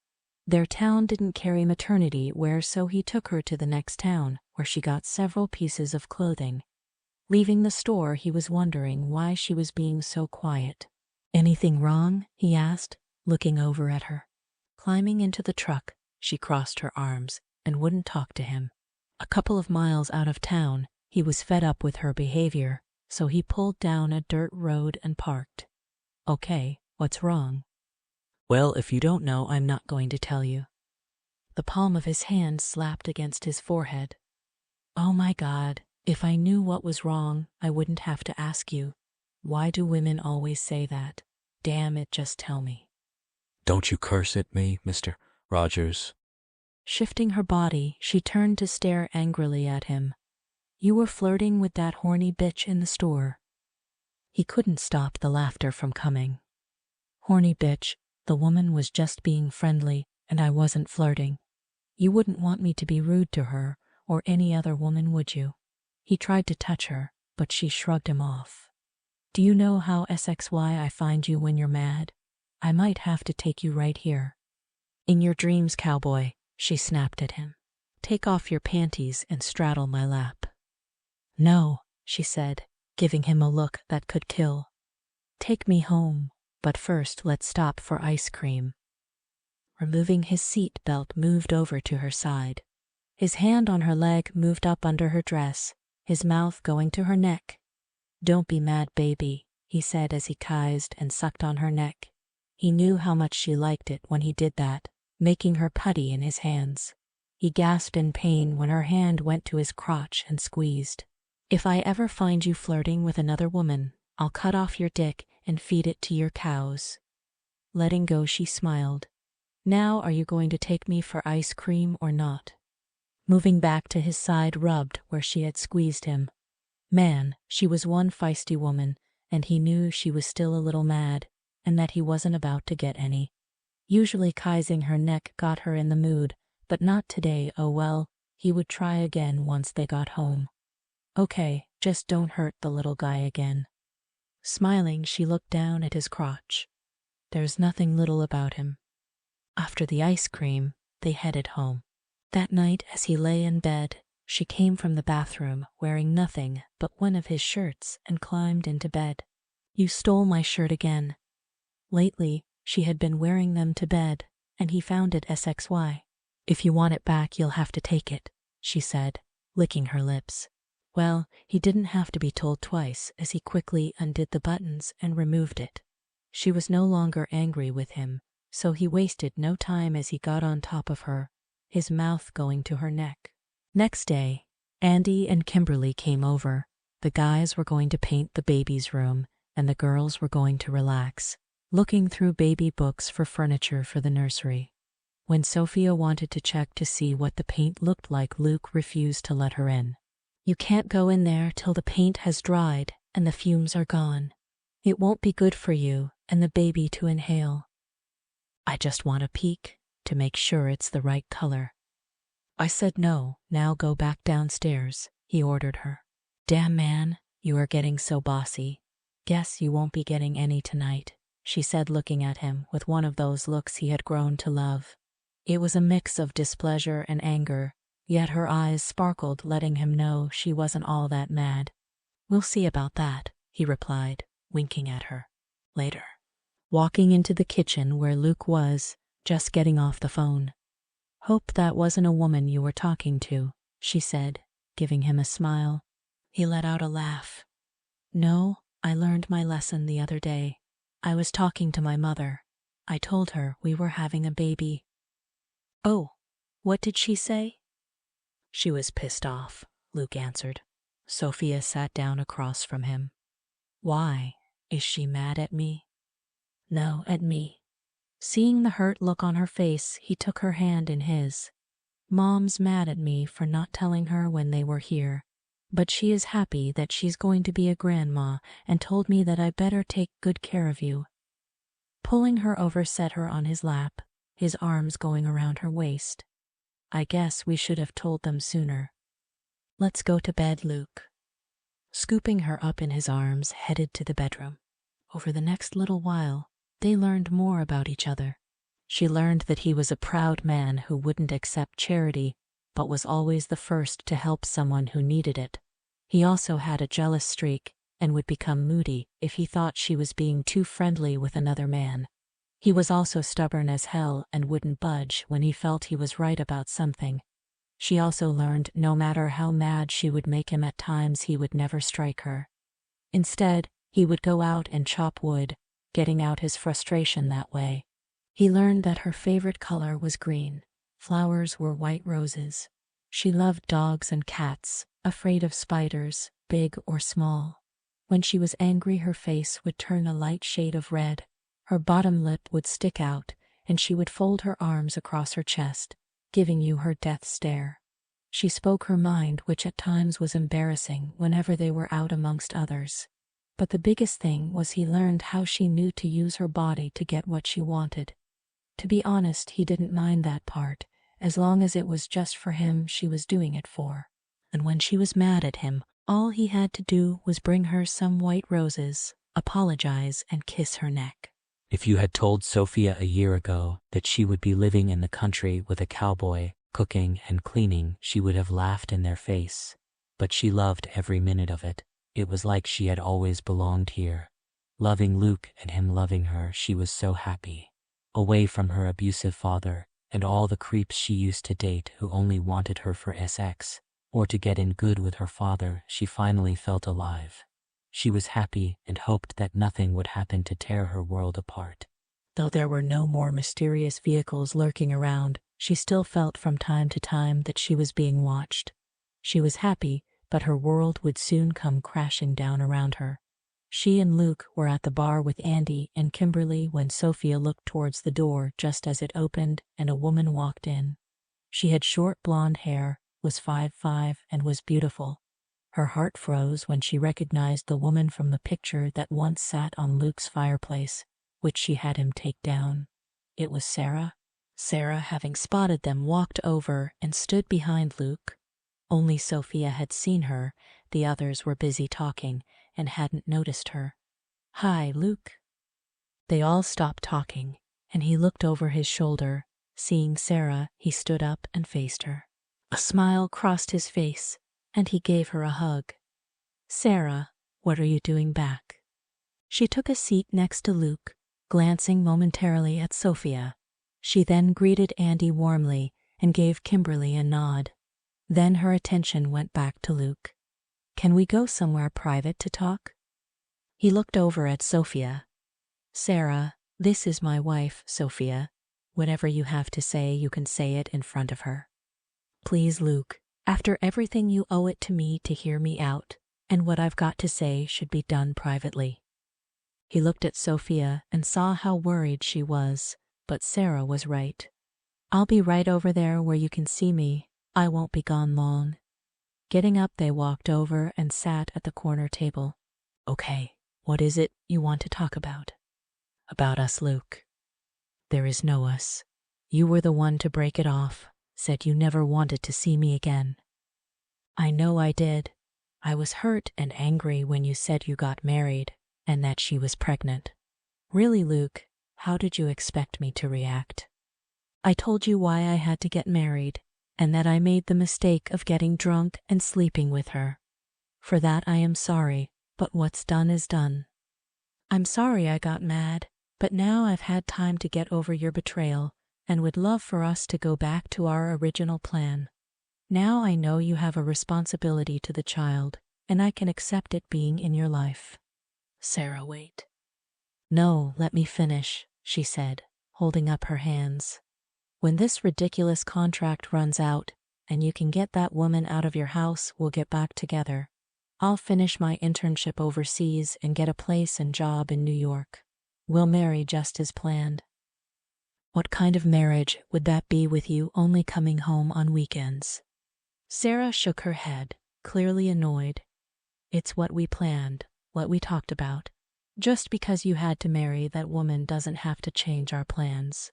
Their town didn't carry maternity wear, so he took her to the next town, where she got several pieces of clothing. Leaving the store, he was wondering why she was being so quiet. Anything wrong? He asked, looking over at her. Climbing into the truck, she crossed her arms and wouldn't talk to him. A couple of miles out of town, he was fed up with her behavior, so he pulled down a dirt road and parked. Okay, what's wrong? Well, if you don't know, I'm not going to tell you. The palm of his hand slapped against his forehead. Oh my God, if I knew what was wrong, I wouldn't have to ask you. Why do women always say that? Damn it, just tell me. Don't you curse at me, Mr. Rogers. Shifting her body, she turned to stare angrily at him. You were flirting with that horny bitch in the store. He couldn't stop the laughter from coming. Horny bitch, the woman was just being friendly, and I wasn't flirting. You wouldn't want me to be rude to her, or any other woman, would you? He tried to touch her, but she shrugged him off. Do you know how SXY I find you when you're mad? I might have to take you right here. In your dreams, cowboy, she snapped at him. Take off your panties and straddle my lap. No, she said, giving him a look that could kill. Take me home, but first let's stop for ice cream. Removing his seat belt, moved over to her side. His hand on her leg moved up under her dress, his mouth going to her neck. Don't be mad, baby, he said as he kissed and sucked on her neck. He knew how much she liked it when he did that, making her putty in his hands. He gasped in pain when her hand went to his crotch and squeezed. If I ever find you flirting with another woman, I'll cut off your dick and feed it to your cows. Letting go, she smiled. Now are you going to take me for ice cream or not? Moving back to his side, rubbed where she had squeezed him. Man, she was one feisty woman, and he knew she was still a little mad, and that he wasn't about to get any. Usually kissing her neck got her in the mood, but not today. Oh well, he would try again once they got home. Okay, just don't hurt the little guy again. Smiling, she looked down at his crotch. There's nothing little about him. After the ice cream, they headed home. That night, as he lay in bed, she came from the bathroom wearing nothing but one of his shirts and climbed into bed. You stole my shirt again. Lately, she had been wearing them to bed, and he found it SXY. If you want it back, you'll have to take it, she said, licking her lips. Well, he didn't have to be told twice as he quickly undid the buttons and removed it. She was no longer angry with him, so he wasted no time as he got on top of her, his mouth going to her neck. Next day, Andy and Kimberly came over. The guys were going to paint the baby's room, and the girls were going to relax, looking through baby books for furniture for the nursery. When Sophia wanted to check to see what the paint looked like, Luke refused to let her in. You can't go in there till the paint has dried and the fumes are gone. It won't be good for you and the baby to inhale. I just want a peek to make sure it's the right color. I said no, now go back downstairs, he ordered her. Damn man, you are getting so bossy. Guess you won't be getting any tonight, she said, looking at him with one of those looks he had grown to love. It was a mix of displeasure and anger, yet her eyes sparkled, letting him know she wasn't all that mad. We'll see about that, he replied, winking at her. Later. Walking into the kitchen where Luke was, just getting off the phone. Hope that wasn't a woman you were talking to, she said, giving him a smile. He let out a laugh. No, I learned my lesson the other day. I was talking to my mother. I told her we were having a baby. Oh, what did she say? She was pissed off, Luke answered. Sophia sat down across from him. Why? Is she mad at me? No, at me. Seeing the hurt look on her face, he took her hand in his. Mom's mad at me for not telling her when they were here, but she is happy that she's going to be a grandma and told me that I better take good care of you. Pulling her over, set her on his lap. his arms going around her waist. I guess we should have told them sooner. Let's go to bed, Luke. Scooping her up in his arms, headed to the bedroom. Over the next little while, they learned more about each other. She learned that he was a proud man who wouldn't accept charity, but was always the first to help someone who needed it. He also had a jealous streak and would become moody if he thought she was being too friendly with another man. He was also stubborn as hell and wouldn't budge when he felt he was right about something. She also learned no matter how mad she would make him at times, he would never strike her. Instead, he would go out and chop wood, getting out his frustration that way. He learned that her favorite color was green. Flowers were white roses. She loved dogs and cats, afraid of spiders, big or small. When she was angry, her face would turn a light shade of red. Her bottom lip would stick out, and she would fold her arms across her chest, giving you her death stare. She spoke her mind, which at times was embarrassing whenever they were out amongst others. But the biggest thing was he learned how she knew to use her body to get what she wanted. To be honest, he didn't mind that part, as long as it was just for him she was doing it for. And when she was mad at him, all he had to do was bring her some white roses, apologize, and kiss her neck. If you had told Sophia a year ago that she would be living in the country with a cowboy, cooking and cleaning, she would have laughed in their face. But she loved every minute of it. It was like she had always belonged here. Loving Luke and him loving her, she was so happy. Away from her abusive father and all the creeps she used to date who only wanted her for sex or to get in good with her father, she finally felt alive. She was happy and hoped that nothing would happen to tear her world apart. Though there were no more mysterious vehicles lurking around, she still felt from time to time that she was being watched. She was happy, but her world would soon come crashing down around her. She and Luke were at the bar with Andy and Kimberly when Sophia looked towards the door just as it opened and a woman walked in. She had short blonde hair, was 5'5", and was beautiful. Her heart froze when she recognized the woman from the picture that once sat on Luke's fireplace, which she had him take down. It was Sarah. Sarah, having spotted them, walked over and stood behind Luke. Only Sophia had seen her. The others were busy talking and hadn't noticed her. "Hi, Luke." They all stopped talking, and he looked over his shoulder. Seeing Sarah, he stood up and faced her. A smile crossed his face, and he gave her a hug. "Sarah, what are you doing back?" She took a seat next to Luke, glancing momentarily at Sophia. She then greeted Andy warmly and gave Kimberly a nod. Then her attention went back to Luke. "Can we go somewhere private to talk?" He looked over at Sophia. "Sarah, this is my wife, Sophia. Whatever you have to say, you can say it in front of her." "Please, Luke, after everything you owe it to me to hear me out, and what I've got to say should be done privately." He looked at Sophia and saw how worried she was, but Sarah was right. "I'll be right over there where you can see me. I won't be gone long." Getting up, they walked over and sat at the corner table. "Okay, what is it you want to talk about?" "About us, Luke." "There is no us. You were the one to break it off, said you never wanted to see me again." "I know I did. I was hurt and angry when you said you got married and that she was pregnant." "Really, Luke, how did you expect me to react?" "I told you why I had to get married and that I made the mistake of getting drunk and sleeping with her. For that I am sorry, but what's done is done." "I'm sorry I got mad, but now I've had time to get over your betrayal and would love for us to go back to our original plan. Now I know you have a responsibility to the child, and I can accept it being in your life." "Sarah, wait." "No, let me finish," she said, holding up her hands. "When this ridiculous contract runs out and you can get that woman out of your house, we'll get back together. I'll finish my internship overseas and get a place and job in New York. We'll marry just as planned." "What kind of marriage would that be with you only coming home on weekends?" Sarah shook her head, clearly annoyed. "It's what we planned, what we talked about. Just because you had to marry that woman doesn't have to change our plans."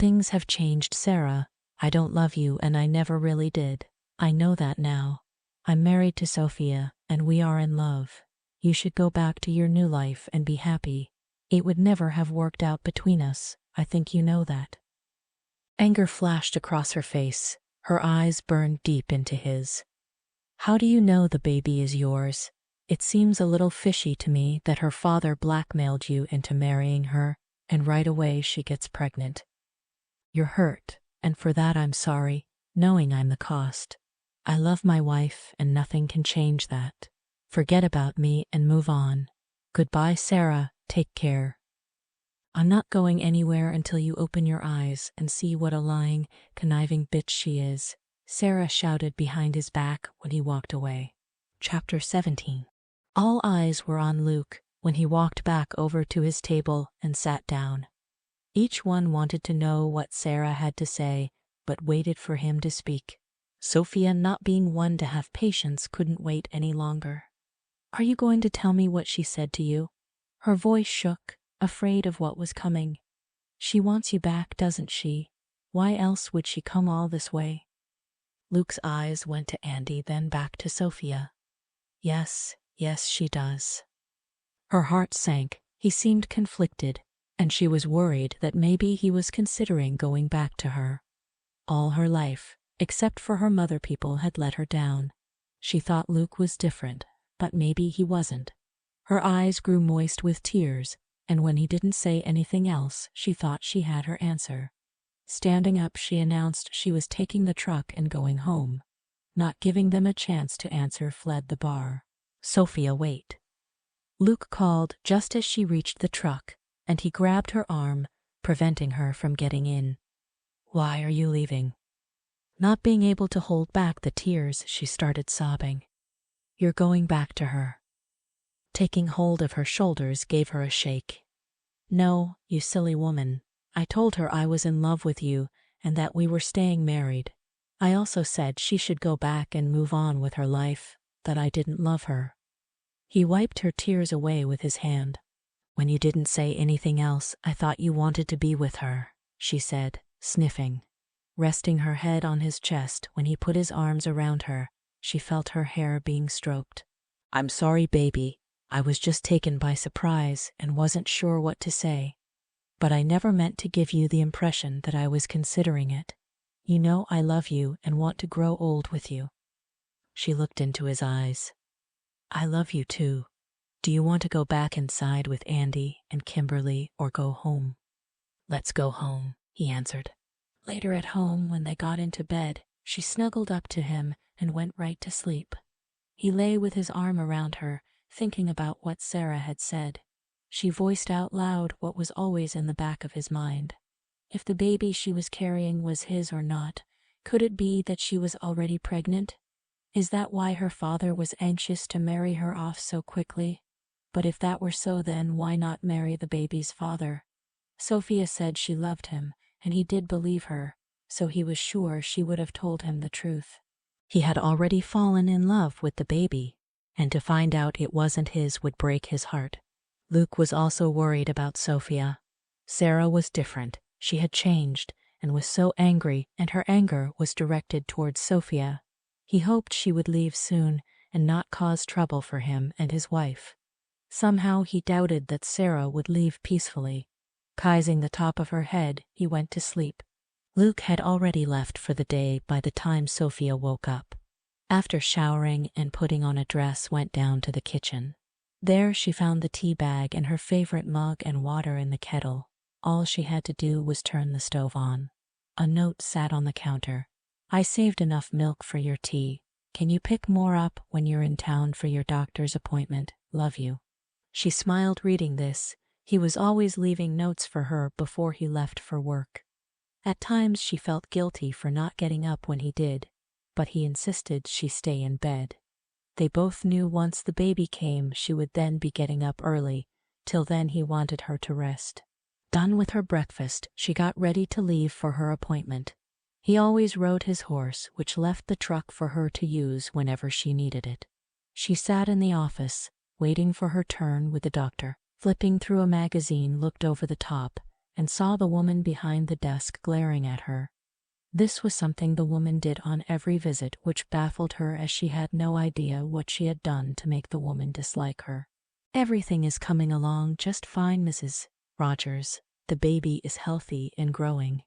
Things have changed, Sarah. I don't love you, and I never really did. I know that now. I'm married to Sophia, and we are in love. You should go back to your new life and be happy. It would never have worked out between us. I think you know that. Anger flashed across her face. Her eyes burned deep into his. How do you know the baby is yours? It seems a little fishy to me that her father blackmailed you into marrying her, and right away she gets pregnant. You're hurt, and for that I'm sorry, knowing I'm the cost. I love my wife, and nothing can change that. Forget about me and move on. Goodbye, Sarah. Take care. I'm not going anywhere until you open your eyes and see what a lying, conniving bitch she is, Sarah shouted behind his back when he walked away. Chapter 17. All eyes were on Luke when he walked back over to his table and sat down. Each one wanted to know what Sarah had to say, but waited for him to speak. Sophia, not being one to have patience, couldn't wait any longer. Are you going to tell me what she said to you? Her voice shook, afraid of what was coming. She wants you back, doesn't she? Why else would she come all this way? Luke's eyes went to Andy, then back to Sophia. Yes, she does. Her heart sank. He seemed conflicted, and she was worried that maybe he was considering going back to her. All her life, except for her mother, people had let her down. She thought Luke was different, but maybe he wasn't. Her eyes grew moist with tears, and when he didn't say anything else, she thought she had her answer. Standing up, she announced she was taking the truck and going home. Not giving them a chance to answer, fled the bar. Sophia, wait. Luke called just as she reached the truck, and he grabbed her arm, preventing her from getting in. Why are you leaving? Not being able to hold back the tears, she started sobbing. You're going back to her. Taking hold of her shoulders gave her a shake. No, you silly woman. I told her I was in love with you and that we were staying married. I also said she should go back and move on with her life, that I didn't love her. He wiped her tears away with his hand. When you didn't say anything else, I thought you wanted to be with her, she said, sniffing. Resting her head on his chest when he put his arms around her, she felt her hair being stroked. I'm sorry, baby. I was just taken by surprise and wasn't sure what to say. But I never meant to give you the impression that I was considering it. You know I love you and want to grow old with you. She looked into his eyes. I love you too. Do you want to go back inside with Andy and Kimberly or go home? Let's go home, he answered. Later at home, when they got into bed, she snuggled up to him and went right to sleep. He lay with his arm around her, thinking about what Sarah had said. She voiced out loud what was always in the back of his mind. If the baby she was carrying was his or not, could it be that she was already pregnant? Is that why her father was anxious to marry her off so quickly? But if that were so, then why not marry the baby's father? Sophia said she loved him, and he did believe her, so he was sure she would have told him the truth. He had already fallen in love with the baby, and to find out it wasn't his would break his heart. Luke was also worried about Sophia. Sarah was different. She had changed and was so angry, and her anger was directed towards Sophia. He hoped she would leave soon and not cause trouble for him and his wife. Somehow he doubted that Sarah would leave peacefully. Kissing the top of her head, he went to sleep. Luke had already left for the day by the time Sophia woke up. After showering and putting on a dress, went down to the kitchen. There she found the tea bag and her favorite mug and water in the kettle. All she had to do was turn the stove on. A note sat on the counter. I saved enough milk for your tea. Can you pick more up when you're in town for your doctor's appointment? Love you. She smiled reading this. He was always leaving notes for her before he left for work. At times she felt guilty for not getting up when he did, but he insisted she stay in bed. They both knew once the baby came, she would then be getting up early. Till then he wanted her to rest. Done with her breakfast, she got ready to leave for her appointment. He always rode his horse, which left the truck for her to use whenever she needed it. She sat in the office, waiting for her turn with the doctor. Flipping through a magazine, looked over the top, and saw the woman behind the desk glaring at her. This was something the woman did on every visit, which baffled her as she had no idea what she had done to make the woman dislike her. "Everything is coming along just fine, Mrs. Rogers. The baby is healthy and growing.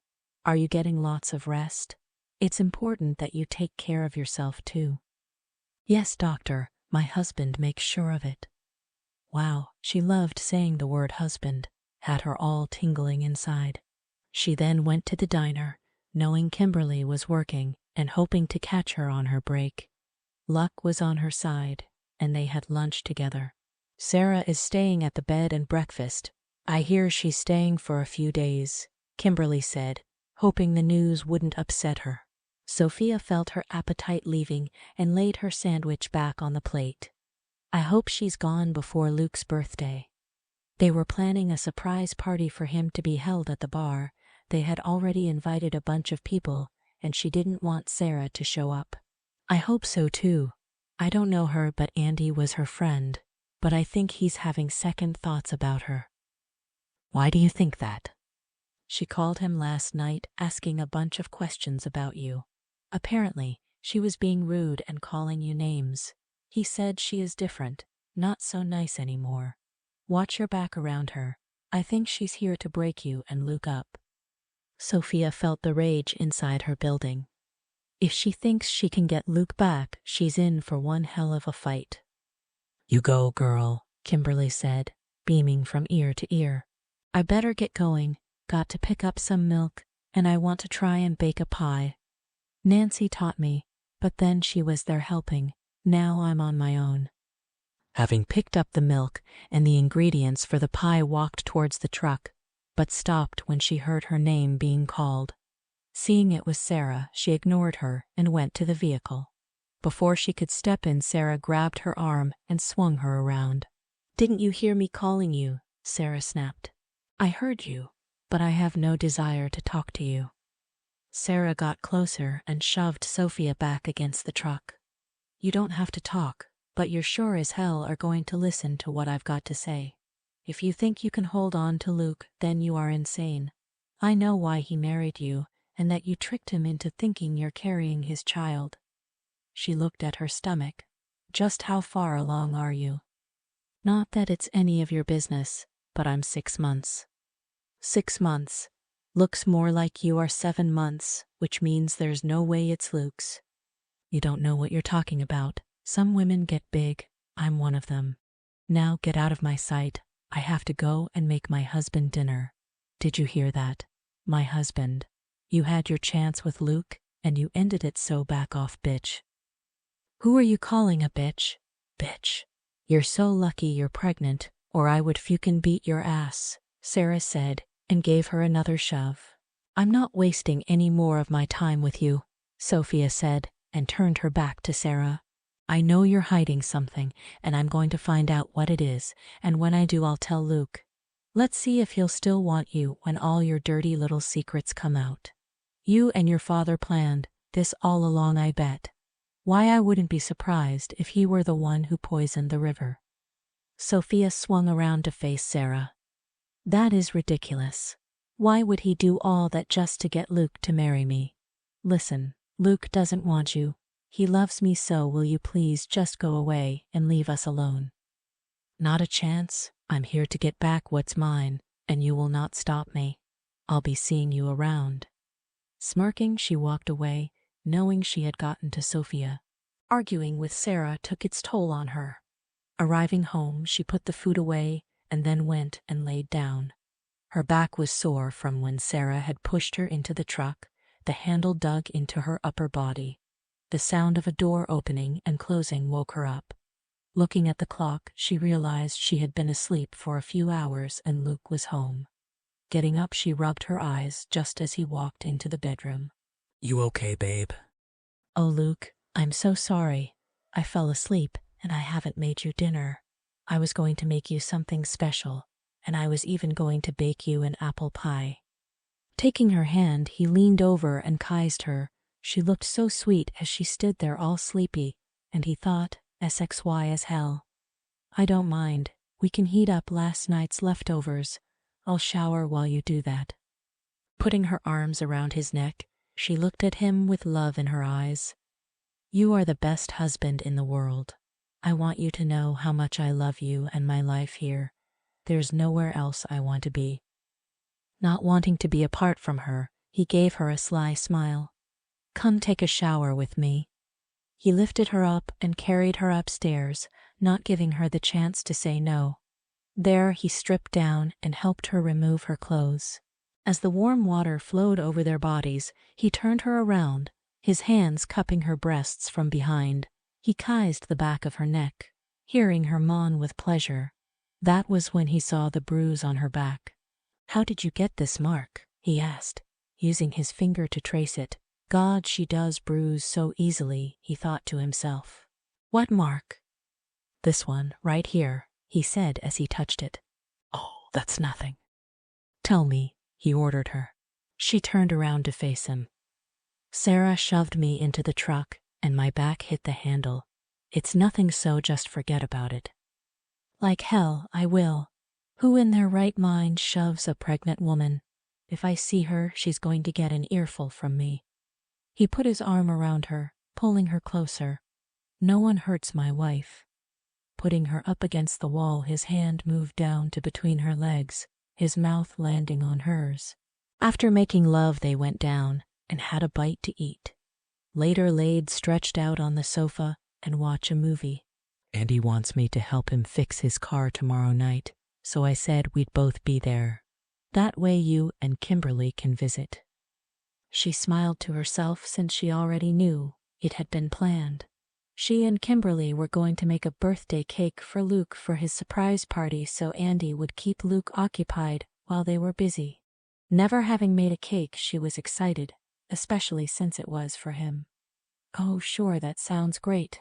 Are you getting lots of rest? It's important that you take care of yourself too." "Yes, doctor, my husband makes sure of it." Wow, she loved saying the word husband, had her all tingling inside. She then went to the diner, knowing Kimberly was working and hoping to catch her on her break. Luck was on her side, and they had lunch together. "Sarah is staying at the bed and breakfast. I hear she's staying for a few days," Kimberly said, hoping the news wouldn't upset her. Sophia felt her appetite leaving and laid her sandwich back on the plate. "I hope she's gone before Luke's birthday." They were planning a surprise party for him to be held at the bar. They had already invited a bunch of people, and she didn't want Sarah to show up. "I hope so too. I don't know her, but Andy was her friend, but I think he's having second thoughts about her." "Why do you think that?" "She called him last night asking a bunch of questions about you. Apparently, she was being rude and calling you names. He said she is different, not so nice anymore. Watch your back around her. I think she's here to break you and Luke up." Sophia felt the rage inside her building. If she thinks she can get Luke back, she's in for one hell of a fight. "You go, girl," Kimberly said, beaming from ear to ear. "I better get going. Got to pick up some milk, and I want to try and bake a pie. Nancy taught me, but then she was there helping. Now I'm on my own." Having picked up the milk and the ingredients for the pie, walked towards the truck, but stopped when she heard her name being called. Seeing it was Sarah, she ignored her and went to the vehicle. Before she could step in, Sarah grabbed her arm and swung her around. "Didn't you hear me calling you?" Sarah snapped. "I heard you, but I have no desire to talk to you." Sarah got closer and shoved Sophia back against the truck. "You don't have to talk, but you're sure as hell are going to listen to what I've got to say. If you think you can hold on to Luke, then you are insane. I know why he married you, and that you tricked him into thinking you're carrying his child." She looked at her stomach. "Just how far along are you?" "Not that it's any of your business, but I'm 6 months. 6 months. Looks more like you are 7 months, which means there's no way it's Luke's." "You don't know what you're talking about. Some women get big. I'm one of them. Now get out of my sight. I have to go and make my husband dinner." "Did you hear that? My husband. You had your chance with Luke, and you ended it, so back off, bitch." "Who are you calling a bitch?" "Bitch. You're so lucky you're pregnant, or I would fucking beat your ass," Sarah said, and gave her another shove. "I'm not wasting any more of my time with you," Sophia said, and turned her back to Sarah. "I know you're hiding something, and I'm going to find out what it is, and when I do I'll tell Luke. Let's see if he'll still want you when all your dirty little secrets come out. You and your father planned this all along, I bet. Why, I wouldn't be surprised if he were the one who poisoned the river." Sophia swung around to face Sarah. "That is ridiculous. Why would he do all that just to get Luke to marry me? Listen, Luke doesn't want you. He loves me, so will you please just go away and leave us alone?" "Not a chance. I'm here to get back what's mine, and you will not stop me. I'll be seeing you around." Smirking, she walked away, knowing she had gotten to Sophia. Arguing with Sarah took its toll on her. Arriving home, she put the food away and then went and laid down. Her back was sore from when Sarah had pushed her into the truck. The handle dug into her upper body. The sound of a door opening and closing woke her up. Looking at the clock, she realized she had been asleep for a few hours and Luke was home. Getting up, she rubbed her eyes just as he walked into the bedroom. "You okay, babe?" "Oh, Luke, I'm so sorry. I fell asleep and I haven't made you dinner. I was going to make you something special, and I was even going to bake you an apple pie." Taking her hand, he leaned over and kissed her. She looked so sweet as she stood there all sleepy, and he thought, SXY as hell. "I don't mind. We can heat up last night's leftovers. I'll shower while you do that. Putting her arms around his neck, she looked at him with love in her eyes. You are the best husband in the world. I want you to know how much I love you and my life here. There's nowhere else I want to be. Not wanting to be apart from her, he gave her a sly smile. Come take a shower with me. He lifted her up and carried her upstairs, not giving her the chance to say no. There he stripped down and helped her remove her clothes. As the warm water flowed over their bodies, he turned her around, his hands cupping her breasts from behind. He kissed the back of her neck, hearing her moan with pleasure. That was when he saw the bruise on her back. How did you get this mark? He asked, using his finger to trace it. God, she does bruise so easily, he thought to himself. What mark? This one, right here, he said as he touched it. Oh, that's nothing. Tell me, he ordered her. She turned around to face him. Sarah shoved me into the truck and my back hit the handle. It's nothing, so just forget about it. Like hell, I will. Who in their right mind shoves a pregnant woman? If I see her, she's going to get an earful from me. He put his arm around her, pulling her closer. No one hurts my wife. Putting her up against the wall, his hand moved down to between her legs, his mouth landing on hers. After making love, they went down and had a bite to eat. Later laid stretched out on the sofa and watch a movie. Andy wants me to help him fix his car tomorrow night, so I said we'd both be there. That way you and Kimberly can visit. She smiled to herself since she already knew it had been planned. She and Kimberly were going to make a birthday cake for Luke for his surprise party, so Andy would keep Luke occupied while they were busy. Never having made a cake, she was excited, especially since it was for him. Oh, sure, that sounds great.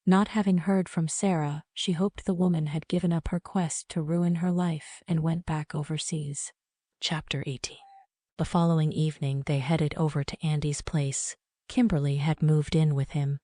Not having heard from Sarah, she hoped the woman had given up her quest to ruin her life and went back overseas. Chapter 18. The following evening, they headed over to Andy's place. Kimberly had moved in with him.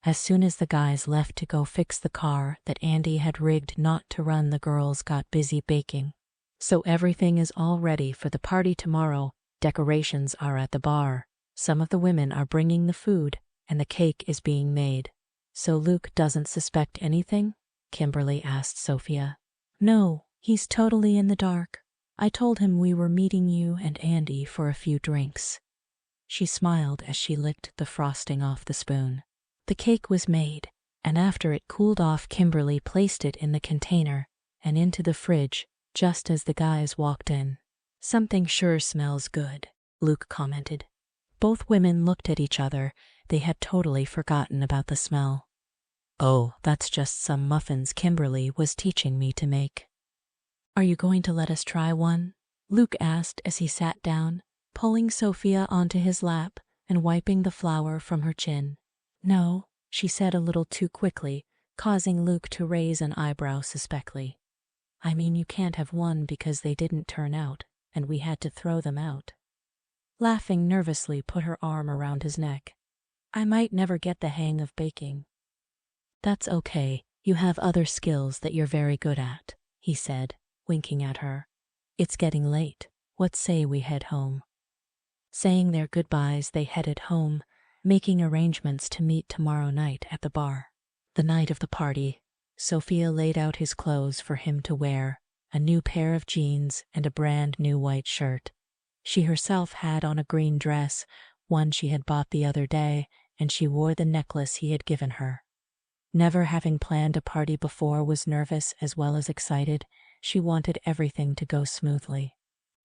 As soon as the guys left to go fix the car that Andy had rigged not to run, the girls got busy baking. So everything is all ready for the party tomorrow. Decorations are at the bar. Some of the women are bringing the food, and the cake is being made. So Luke doesn't suspect anything? Kimberly asked Sophia. No, he's totally in the dark. I told him we were meeting you and Andy for a few drinks. She smiled as she licked the frosting off the spoon. The cake was made, and after it cooled off, Kimberly placed it in the container and into the fridge just as the guys walked in. Something sure smells good, Luke commented. Both women looked at each other. They had totally forgotten about the smell. Oh, that's just some muffins Kimberly was teaching me to make. Are you going to let us try one? Luke asked as he sat down, pulling Sophia onto his lap and wiping the flour from her chin. No, she said a little too quickly, causing Luke to raise an eyebrow suspectly. I mean, you can't have one because they didn't turn out, and we had to throw them out. Laughing nervously, put her arm around his neck. I might never get the hang of baking. That's okay, you have other skills that you're very good at, he said, winking at her. It's getting late. What say we head home? Saying their goodbyes, they headed home, making arrangements to meet tomorrow night at the bar. The night of the party, Sophia laid out his clothes for him to wear, a new pair of jeans and a brand new white shirt. She herself had on a green dress, one she had bought the other day, and she wore the necklace he had given her. Never having planned a party before, was nervous as well as excited. She wanted everything to go smoothly.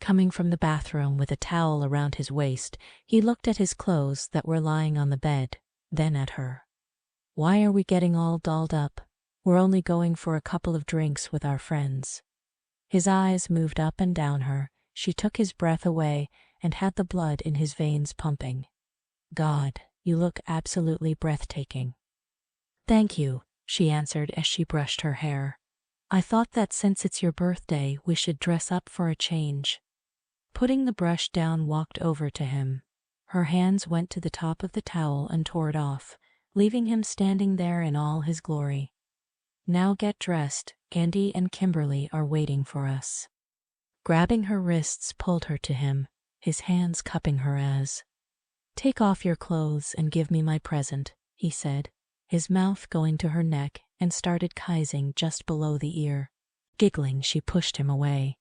Coming from the bathroom with a towel around his waist, he looked at his clothes that were lying on the bed, then at her. Why are we getting all dolled up? We're only going for a couple of drinks with our friends. His eyes moved up and down her. She took his breath away and had the blood in his veins pumping. God, you look absolutely breathtaking. Thank you, she answered as she brushed her hair. I thought that since it's your birthday, we should dress up for a change. Putting the brush down, walked over to him. Her hands went to the top of the towel and tore it off, leaving him standing there in all his glory. Now get dressed, Andy and Kimberly are waiting for us. Grabbing her wrists pulled her to him, his hands cupping her as. "Take off your clothes and give me my present," he said, his mouth going to her neck and started kissing just below the ear. Giggling, she pushed him away.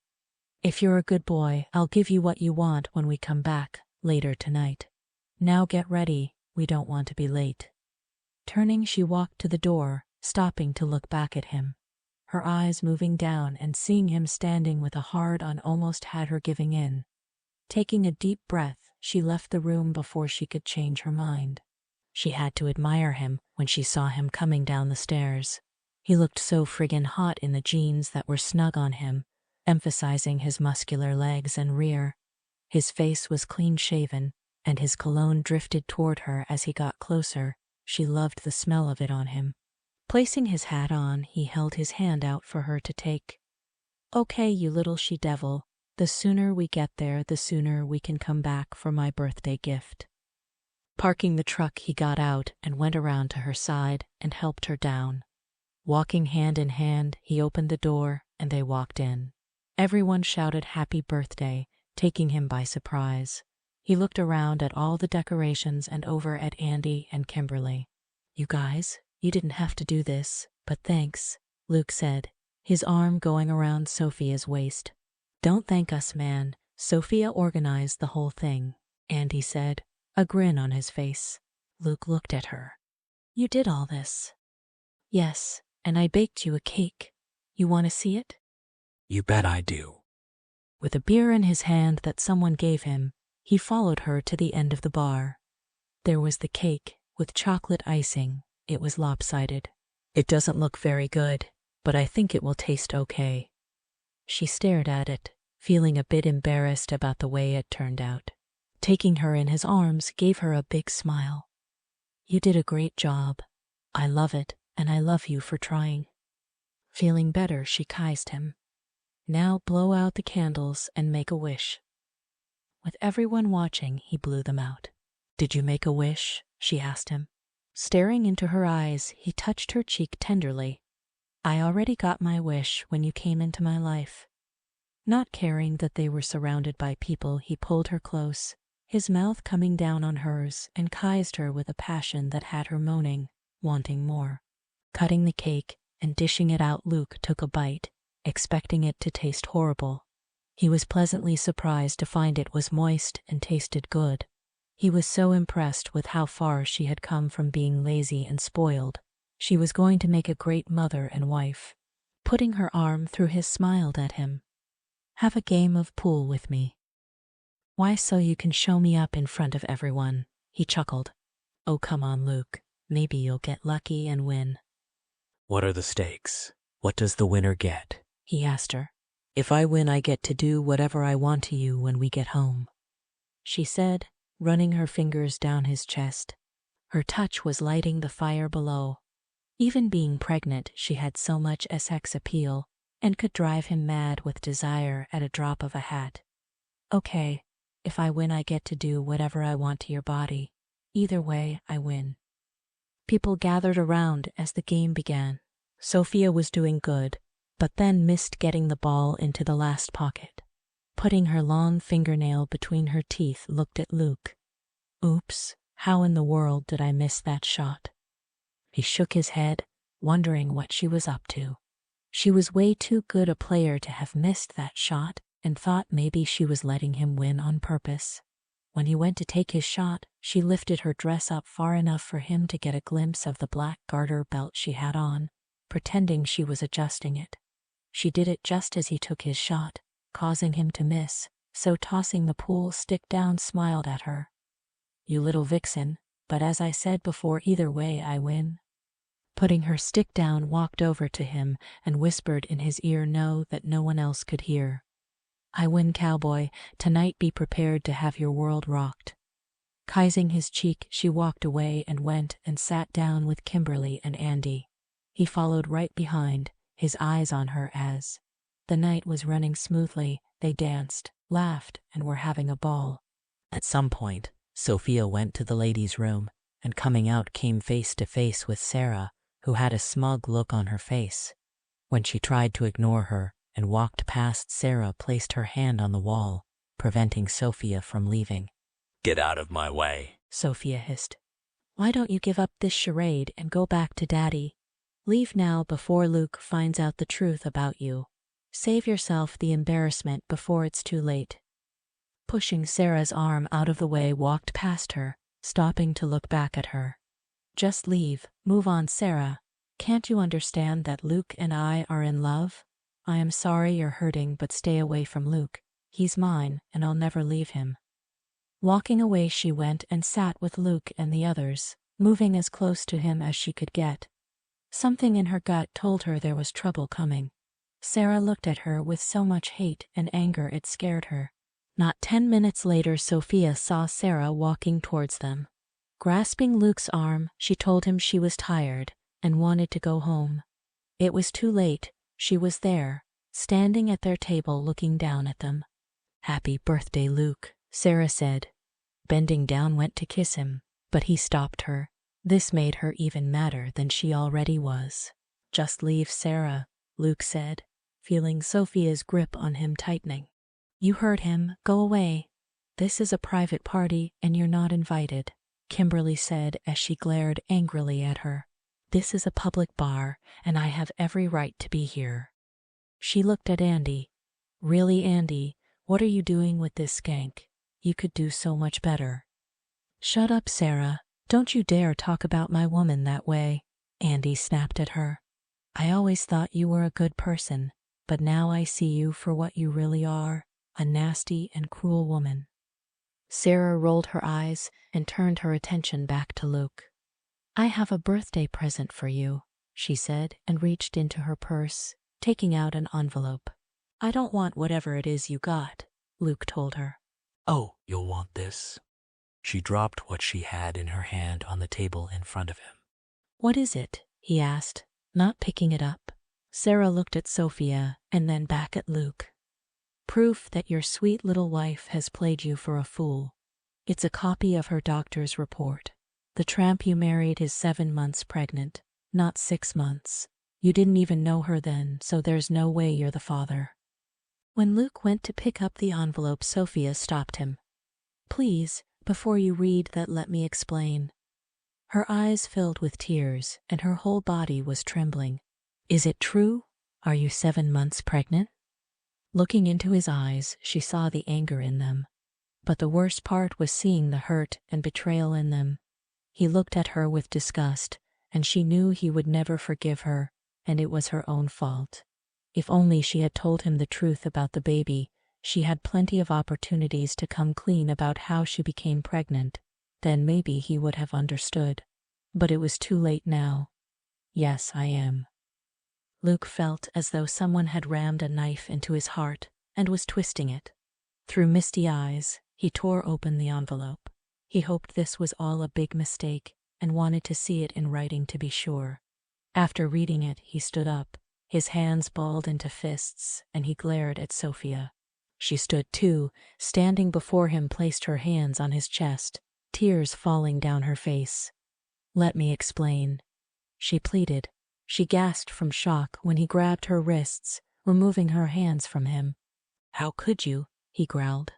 "If you're a good boy, I'll give you what you want when we come back later tonight. Now get ready, we don't want to be late." Turning, she walked to the door, stopping to look back at him. Her eyes moving down and seeing him standing with a hard-on almost had her giving in. Taking a deep breath, she left the room before she could change her mind. She had to admire him when she saw him coming down the stairs. He looked so friggin' hot in the jeans that were snug on him, emphasizing his muscular legs and rear. His face was clean-shaven, and his cologne drifted toward her as he got closer. She loved the smell of it on him. Placing his hat on, he held his hand out for her to take. "Okay, you little she-devil. The sooner we get there, the sooner we can come back for my birthday gift." Parking the truck, he got out and went around to her side and helped her down. Walking hand in hand, he opened the door and they walked in. Everyone shouted happy birthday, taking him by surprise. He looked around at all the decorations and over at Andy and Kimberly. "You guys, you didn't have to do this, but thanks," Luke said, his arm going around Sophia's waist. "Don't thank us, man. Sophia organized the whole thing," Andy said, a grin on his face. Luke looked at her. "You did all this?" "Yes, and I baked you a cake. You want to see it?" You bet I do. With a beer in his hand that someone gave him, he followed her to the end of the bar. There was the cake, with chocolate icing. It was lopsided. "It doesn't look very good, but I think it will taste okay." She stared at it, feeling a bit embarrassed about the way it turned out. Taking her in his arms gave her a big smile. "You did a great job. I love it, and I love you for trying." Feeling better, she kissed him. "Now blow out the candles and make a wish." With everyone watching, he blew them out. "Did you make a wish?" she asked him. Staring into her eyes, he touched her cheek tenderly. "I already got my wish when you came into my life." Not caring that they were surrounded by people, he pulled her close, his mouth coming down on hers, and kissed her with a passion that had her moaning, wanting more. Cutting the cake and dishing it out, Luke took a bite, expecting it to taste horrible. He was pleasantly surprised to find it was moist and tasted good. He was so impressed with how far she had come from being lazy and spoiled. She was going to make a great mother and wife. Putting her arm through his, smiled at him. "Have a game of pool with me." "Why, so you can show me up in front of everyone?" he chuckled. "Oh, come on, Luke. Maybe you'll get lucky and win." What are the stakes? What does the winner get? he asked her. "If I win, I get to do whatever I want to you when we get home," she said, running her fingers down his chest. Her touch was lighting the fire below. Even being pregnant, she had so much sex appeal and could drive him mad with desire at a drop of a hat. "Okay, if I win, I get to do whatever I want to your body. Either way, I win." People gathered around as the game began. Sophia was doing good, but then missed getting the ball into the last pocket. Putting her long fingernail between her teeth, looked at Luke. "Oops, how in the world did I miss that shot?" He shook his head, wondering what she was up to. She was way too good a player to have missed that shot, and thought maybe she was letting him win on purpose. When he went to take his shot, she lifted her dress up far enough for him to get a glimpse of the black garter belt she had on, pretending she was adjusting it. She did it just as he took his shot, causing him to miss, so tossing the pool stick down, smiled at her. "You little vixen, but as I said before, either way I win." Putting her stick down, walked over to him and whispered in his ear that no one else could hear. "I win, cowboy. Tonight be prepared to have your world rocked." Kissing his cheek, she walked away and went and sat down with Kimberly and Andy. He followed right behind, his eyes on her as. The night was running smoothly. They danced, laughed, and were having a ball. At some point, Sophia went to the ladies' room, and coming out came face to face with Sarah, who had a smug look on her face. When she tried to ignore her, and walked past Sarah, placed her hand on the wall, preventing Sophia from leaving. Get out of my way. Sophia hissed. Why don't you give up this charade and go back to Daddy? Leave now before Luke finds out the truth about you. Save yourself the embarrassment before it's too late. Pushing Sarah's arm out of the way, walked past her, stopping to look back at her. Just leave, move on, Sarah. Can't you understand that Luke and I are in love? I am sorry you're hurting, but stay away from Luke. He's mine, and I'll never leave him. Walking away, she went and sat with Luke and the others, moving as close to him as she could get. Something in her gut told her there was trouble coming. Sarah looked at her with so much hate and anger it scared her. Not 10 minutes later, Sophia saw Sarah walking towards them. Grasping Luke's arm, she told him she was tired and wanted to go home. It was too late. She was there, standing at their table looking down at them. Happy birthday, Luke, Sarah said. Bending down, went to kiss him, but he stopped her. This made her even madder than she already was. Just leave, Sarah, Luke said, feeling Sophia's grip on him tightening. You heard him, go away. This is a private party and you're not invited, Kimberly said as she glared angrily at her. This is a public bar and I have every right to be here. She looked at Andy. Really, Andy, what are you doing with this skank? You could do so much better. Shut up, Sarah. Don't you dare talk about my woman that way, Andy snapped at her. I always thought you were a good person, but now I see you for what you really are, a nasty and cruel woman. Sarah rolled her eyes and turned her attention back to Luke. I have a birthday present for you, she said, and reached into her purse, taking out an envelope. I don't want whatever it is you got, Luke told her. Oh, you'll want this. She dropped what she had in her hand on the table in front of him. What is it? He asked, not picking it up. Sarah looked at Sophia and then back at Luke. Proof that your sweet little wife has played you for a fool. It's a copy of her doctor's report. The tramp you married is 7 months pregnant, not 6 months. You didn't even know her then, so there's no way you're the father. When Luke went to pick up the envelope, Sophia stopped him. Please, before you read that, let me explain. Her eyes filled with tears and her whole body was trembling. Is it true? Are you 7 months pregnant? Looking into his eyes, she saw the anger in them. But the worst part was seeing the hurt and betrayal in them. He looked at her with disgust, and she knew he would never forgive her, and it was her own fault. If only she had told him the truth about the baby, she had plenty of opportunities to come clean about how she became pregnant. Then maybe he would have understood. But it was too late now. Yes, I am. Luke felt as though someone had rammed a knife into his heart and was twisting it. Through misty eyes, he tore open the envelope. He hoped this was all a big mistake and wanted to see it in writing to be sure. After reading it, he stood up, his hands balled into fists, and he glared at Sophia. She stood too, standing before him, placed her hands on his chest, tears falling down her face. Let me explain, she pleaded. She gasped from shock when he grabbed her wrists, removing her hands from him. How could you? He growled.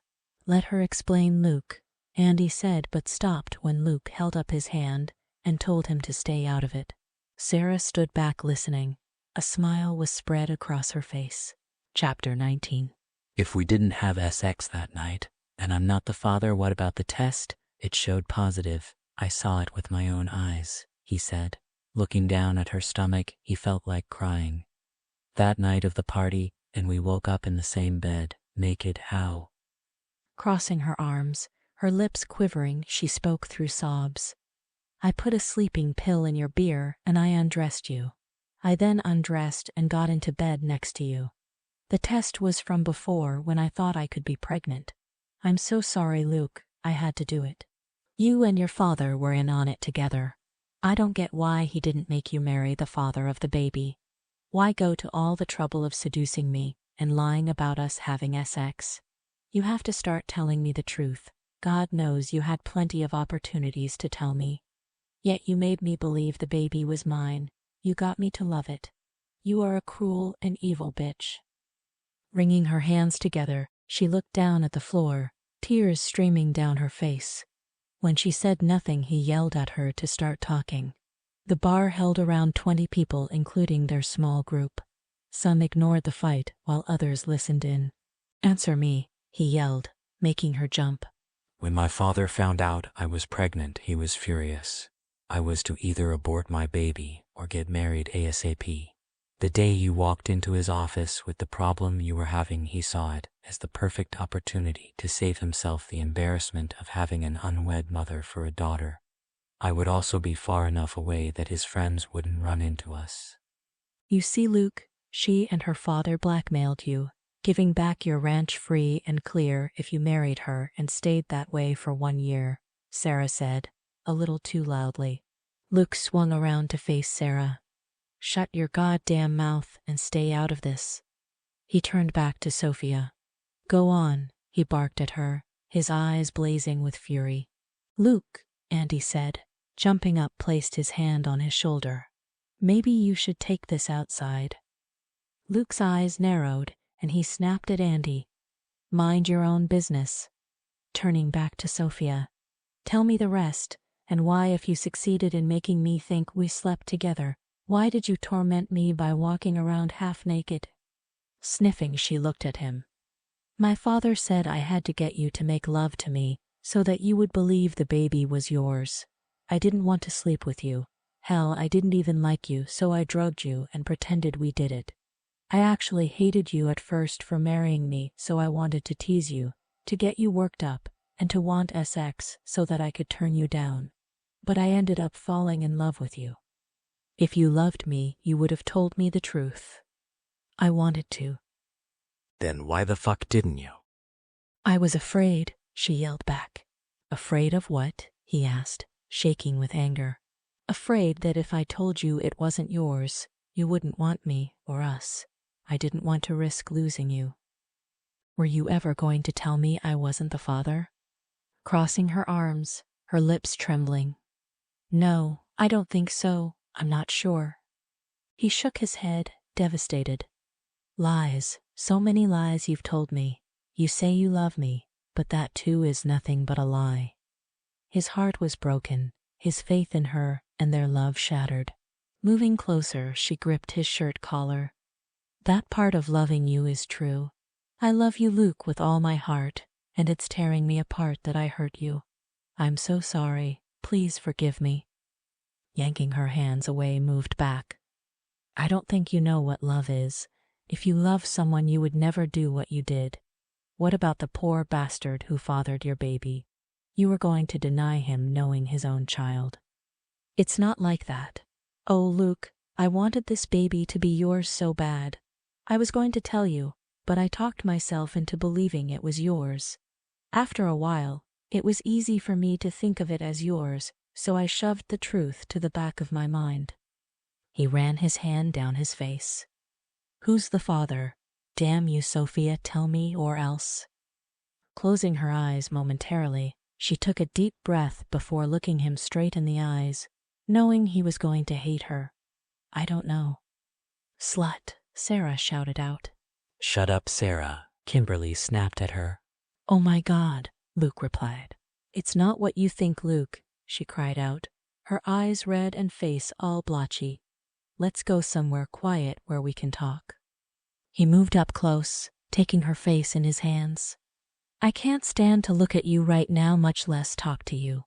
Let her explain, Luke, Andy said, but stopped when Luke held up his hand and told him to stay out of it. Sarah stood back listening. A smile was spread across her face. Chapter 19. If we didn't have sex that night, and I'm not the father, what about the test? It showed positive. I saw it with my own eyes, he said. Looking down at her stomach, he felt like crying. That night of the party, and we woke up in the same bed, naked. How? Crossing her arms, her lips quivering, she spoke through sobs. I put a sleeping pill in your beer and I undressed you. I then undressed and got into bed next to you. The test was from before when I thought I could be pregnant. I'm so sorry, Luke, I had to do it. You and your father were in on it together. I don't get why he didn't make you marry the father of the baby. Why go to all the trouble of seducing me and lying about us having sex? You have to start telling me the truth. God knows you had plenty of opportunities to tell me. Yet you made me believe the baby was mine. You got me to love it. You are a cruel and evil bitch. Wringing her hands together, she looked down at the floor, tears streaming down her face. When she said nothing, he yelled at her to start talking. The bar held around 20 people, including their small group. Some ignored the fight, while others listened in. "Answer me," he yelled, making her jump. When my father found out I was pregnant, he was furious. I was to either abort my baby or get married ASAP. The day you walked into his office with the problem you were having, he saw it as the perfect opportunity to save himself the embarrassment of having an unwed mother for a daughter. I would also be far enough away that his friends wouldn't run into us. "You see, Luke, she and her father blackmailed you, giving back your ranch free and clear if you married her and stayed that way for 1 year," Sarah said, a little too loudly. Luke swung around to face Sarah. "Shut your goddamn mouth and stay out of this." He turned back to Sophia. "Go on," he barked at her, his eyes blazing with fury. "Luke," Andy said, jumping up, placed his hand on his shoulder. "Maybe you should take this outside." Luke's eyes narrowed, and he snapped at Andy. "Mind your own business." Turning back to Sophia. "Tell me the rest, and why, if you succeeded in making me think we slept together, why did you torment me by walking around half naked?" Sniffing, she looked at him. "My father said I had to get you to make love to me so that you would believe the baby was yours. I didn't want to sleep with you. Hell, I didn't even like you, so I drugged you and pretended we did it. I actually hated you at first for marrying me, so I wanted to tease you, to get you worked up, and to want sex so that I could turn you down. But I ended up falling in love with you. If you loved me, you would have told me the truth. I wanted to." Then why the fuck didn't you? "I was afraid," she yelled back. "Afraid of what?" he asked, shaking with anger. "Afraid that if I told you it wasn't yours, you wouldn't want me or us. I didn't want to risk losing you." "Were you ever going to tell me I wasn't the father?" Crossing her arms, her lips trembling. "No, I don't think so. I'm not sure." He shook his head, devastated. "Lies, so many lies you've told me. You say you love me, but that too is nothing but a lie." His heart was broken, his faith in her and their love shattered. Moving closer, she gripped his shirt collar. "That part of loving you is true. I love you, Luke, with all my heart, and it's tearing me apart that I hurt you. I'm so sorry. Please forgive me." Yanking her hands away, moved back. "I don't think you know what love is. If you love someone, you would never do what you did. What about the poor bastard who fathered your baby? You were going to deny him knowing his own child." "It's not like that. Oh, Luke, I wanted this baby to be yours so bad. I was going to tell you, but I talked myself into believing it was yours. After a while, it was easy for me to think of it as yours, so I shoved the truth to the back of my mind." He ran his hand down his face. "Who's the father? Damn you, Sophia, tell me or else." Closing her eyes momentarily, she took a deep breath before looking him straight in the eyes, knowing he was going to hate her. "I don't know." "Slut," Sarah shouted out. Shut up, Sarah, Kimberly snapped at her. "Oh my God," Luke replied. "It's not what you think, Luke," she cried out, her eyes red and face all blotchy. "Let's go somewhere quiet where we can talk." He moved up close, taking her face in his hands. "I can't stand to look at you right now, much less talk to you."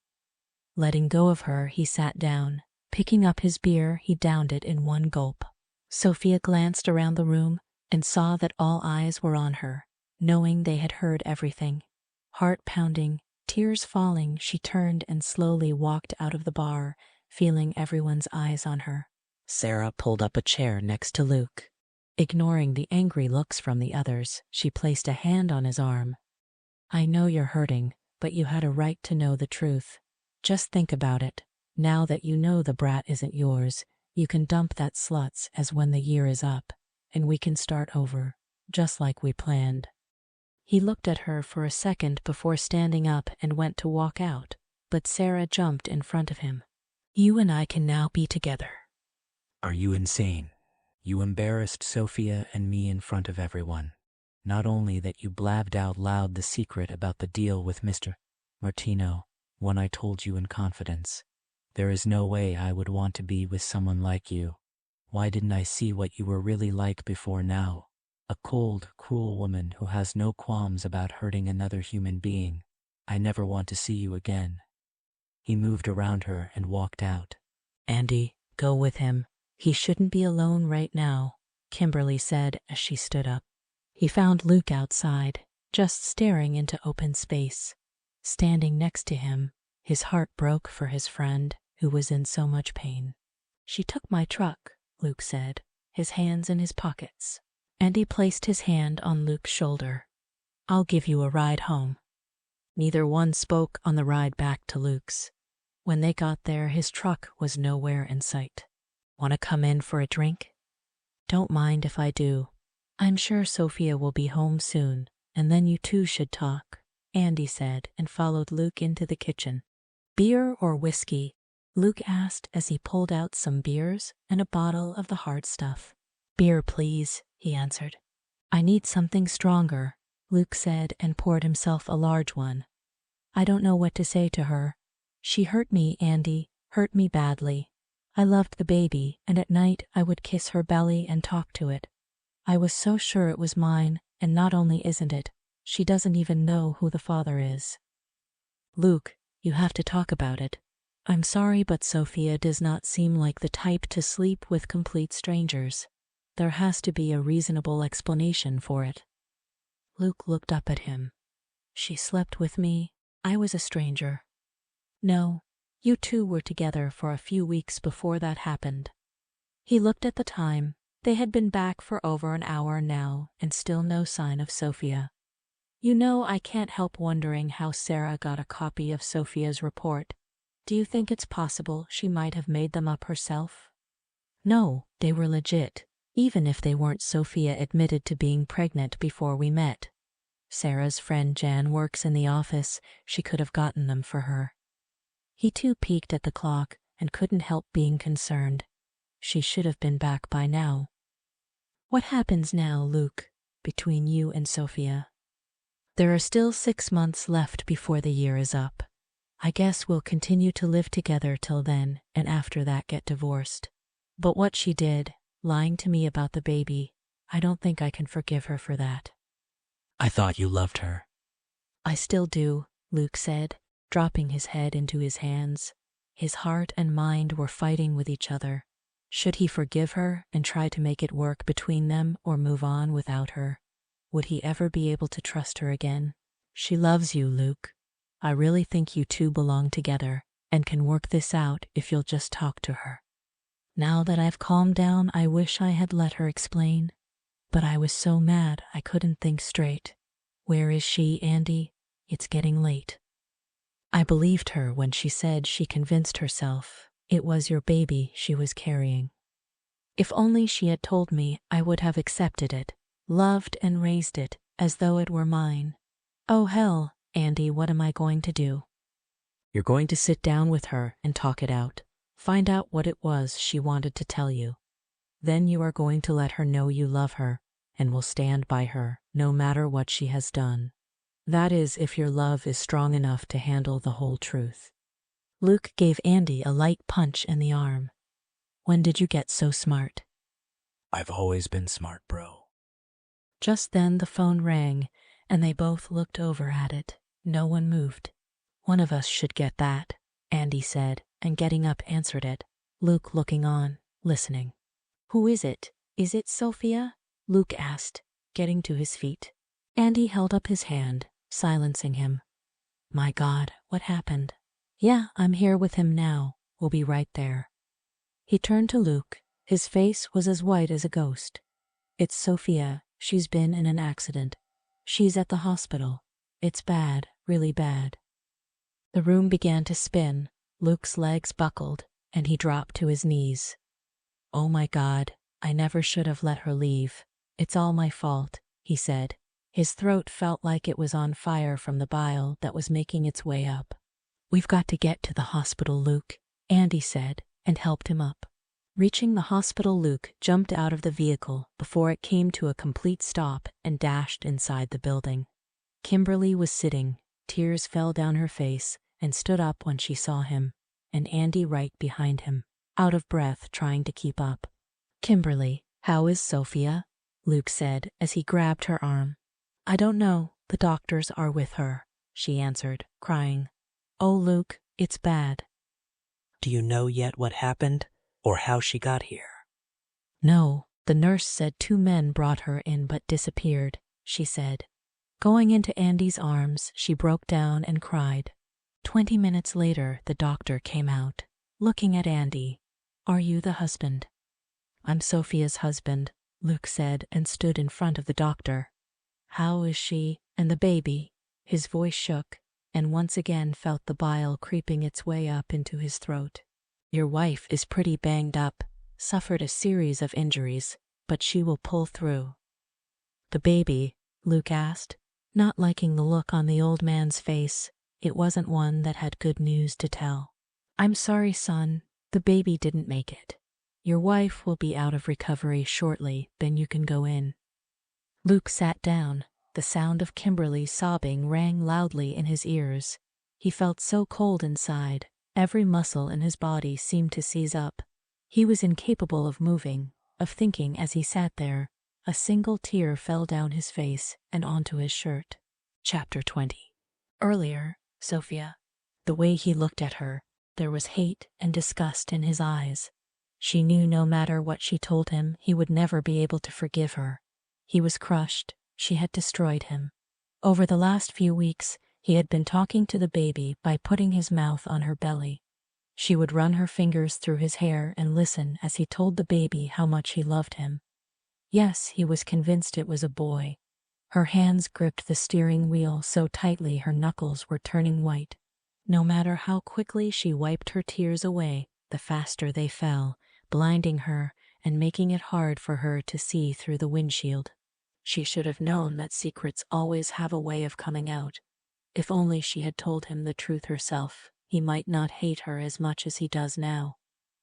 Letting go of her, he sat down. Picking up his beer, he downed it in one gulp. Sophia glanced around the room and saw that all eyes were on her, knowing they had heard everything. Heart pounding, tears falling, she turned and slowly walked out of the bar, feeling everyone's eyes on her. Sarah pulled up a chair next to Luke. Ignoring the angry looks from the others, she placed a hand on his arm. "I know you're hurting, but you had a right to know the truth. Just think about it. Now that you know the brat isn't yours, you can dump that sluts as when the year is up, and we can start over, just like we planned." He looked at her for a second before standing up and went to walk out, but Sarah jumped in front of him. "You and I can now be together." Are you insane? You embarrassed Sophia and me in front of everyone. Not only that you blabbed out loud the secret about the deal with Mr. Martino, one I told you in confidence. There is no way I would want to be with someone like you. Why didn't I see what you were really like before now? A cold, cruel woman who has no qualms about hurting another human being. I never want to see you again. He moved around her and walked out. Andy, go with him. He shouldn't be alone right now, Kimberly said as she stood up. He found Luke outside, just staring into open space. Standing next to him, his heart broke for his friend, who was in so much pain. She took my truck, Luke said, his hands in his pockets. Andy placed his hand on Luke's shoulder. I'll give you a ride home. Neither one spoke on the ride back to Luke's. When they got there, his truck was nowhere in sight. Want to come in for a drink? Don't mind if I do. I'm sure Sophia will be home soon, and then you two should talk, Andy said and followed Luke into the kitchen. Beer or whiskey? Luke asked as he pulled out some beers and a bottle of the hard stuff. Beer, please, he answered. I need something stronger, Luke said and poured himself a large one. I don't know what to say to her. She hurt me, Andy, hurt me badly. I loved the baby, and at night I would kiss her belly and talk to it. I was so sure it was mine, and not only isn't it, she doesn't even know who the father is. Luke, you have to talk about it. I'm sorry, but Sophia does not seem like the type to sleep with complete strangers. There has to be a reasonable explanation for it. Luke looked up at him. She slept with me. I was a stranger. No, you two were together for a few weeks before that happened. He looked at the time. They had been back for over an hour now, and still no sign of Sophia. You know, I can't help wondering how Sarah got a copy of Sophia's report. Do you think it's possible she might have made them up herself? No, they were legit, even if they weren't. Sophia admitted to being pregnant before we met. Sarah's friend Jan works in the office. She could have gotten them for her. He too peeked at the clock and couldn't help being concerned. She should have been back by now. What happens now, Luke, between you and Sophia? There are still 6 months left before the year is up. I guess we'll continue to live together till then, and after that get divorced. But what she did, lying to me about the baby, I don't think I can forgive her for that. I thought you loved her. I still do, Luke said, dropping his head into his hands. His heart and mind were fighting with each other. Should he forgive her and try to make it work between them or move on without her? Would he ever be able to trust her again? She loves you, Luke. I really think you two belong together and can work this out if you'll just talk to her. Now that I've calmed down, I wish I had let her explain. But I was so mad I couldn't think straight. Where is she, Andy? It's getting late. I believed her when she said she convinced herself it was your baby she was carrying. If only she had told me, I would have accepted it, loved and raised it as though it were mine. Oh hell, Andy, what am I going to do? You're going to sit down with her and talk it out. Find out what it was she wanted to tell you. Then you are going to let her know you love her and will stand by her no matter what she has done. That is, if your love is strong enough to handle the whole truth. Luke gave Andy a light punch in the arm. When did you get so smart? I've always been smart, bro. Just then the phone rang, and they both looked over at it. No one moved. One of us should get that, Andy said, and getting up answered it. Luke looking on, listening. Who is it? Is it Sophia? Luke asked, getting to his feet. Andy held up his hand, silencing him. My God, what happened? Yeah, I'm here with him now. We'll be right there. He turned to Luke. His face was as white as a ghost. It's Sophia. She's been in an accident. She's at the hospital. It's bad, really bad. The room began to spin. Luke's legs buckled, and he dropped to his knees. Oh my God, I never should have let her leave. It's all my fault, he said. His throat felt like it was on fire from the bile that was making its way up. We've got to get to the hospital, Luke, Andy said, and helped him up. Reaching the hospital, Luke jumped out of the vehicle before it came to a complete stop and dashed inside the building. Kimberly was sitting, tears fell down her face, and stood up when she saw him, and Andy right behind him, out of breath trying to keep up. "Kimberly, how is Sophia?" Luke said as he grabbed her arm. "I don't know, the doctors are with her," she answered, crying. "Oh, Luke, it's bad." "Do you know yet what happened, or how she got here?" "No, the nurse said 2 men brought her in but disappeared," she said. Going into Andy's arms, she broke down and cried. 20 minutes later, the doctor came out, looking at Andy. "Are you the husband?" "I'm Sophia's husband," Luke said, and stood in front of the doctor. "How is she and the baby?" His voice shook, and once again felt the bile creeping its way up into his throat. "Your wife is pretty banged up, suffered a series of injuries, but she will pull through." "The baby?" Luke asked, not liking the look on the old man's face. It wasn't one that had good news to tell. "I'm sorry, son, the baby didn't make it. Your wife will be out of recovery shortly, then you can go in." Luke sat down. The sound of Kimberly sobbing rang loudly in his ears. He felt so cold inside, every muscle in his body seemed to seize up. He was incapable of moving, of thinking as he sat there. A single tear fell down his face and onto his shirt. Chapter 20. Earlier, Sophia. The way he looked at her, there was hate and disgust in his eyes. She knew no matter what she told him, he would never be able to forgive her. He was crushed. She had destroyed him. Over the last few weeks, he had been talking to the baby by putting his mouth on her belly. She would run her fingers through his hair and listen as he told the baby how much he loved him. Yes, he was convinced it was a boy. Her hands gripped the steering wheel so tightly her knuckles were turning white. No matter how quickly she wiped her tears away, the faster they fell, blinding her and making it hard for her to see through the windshield. She should have known that secrets always have a way of coming out. If only she had told him the truth herself, he might not hate her as much as he does now.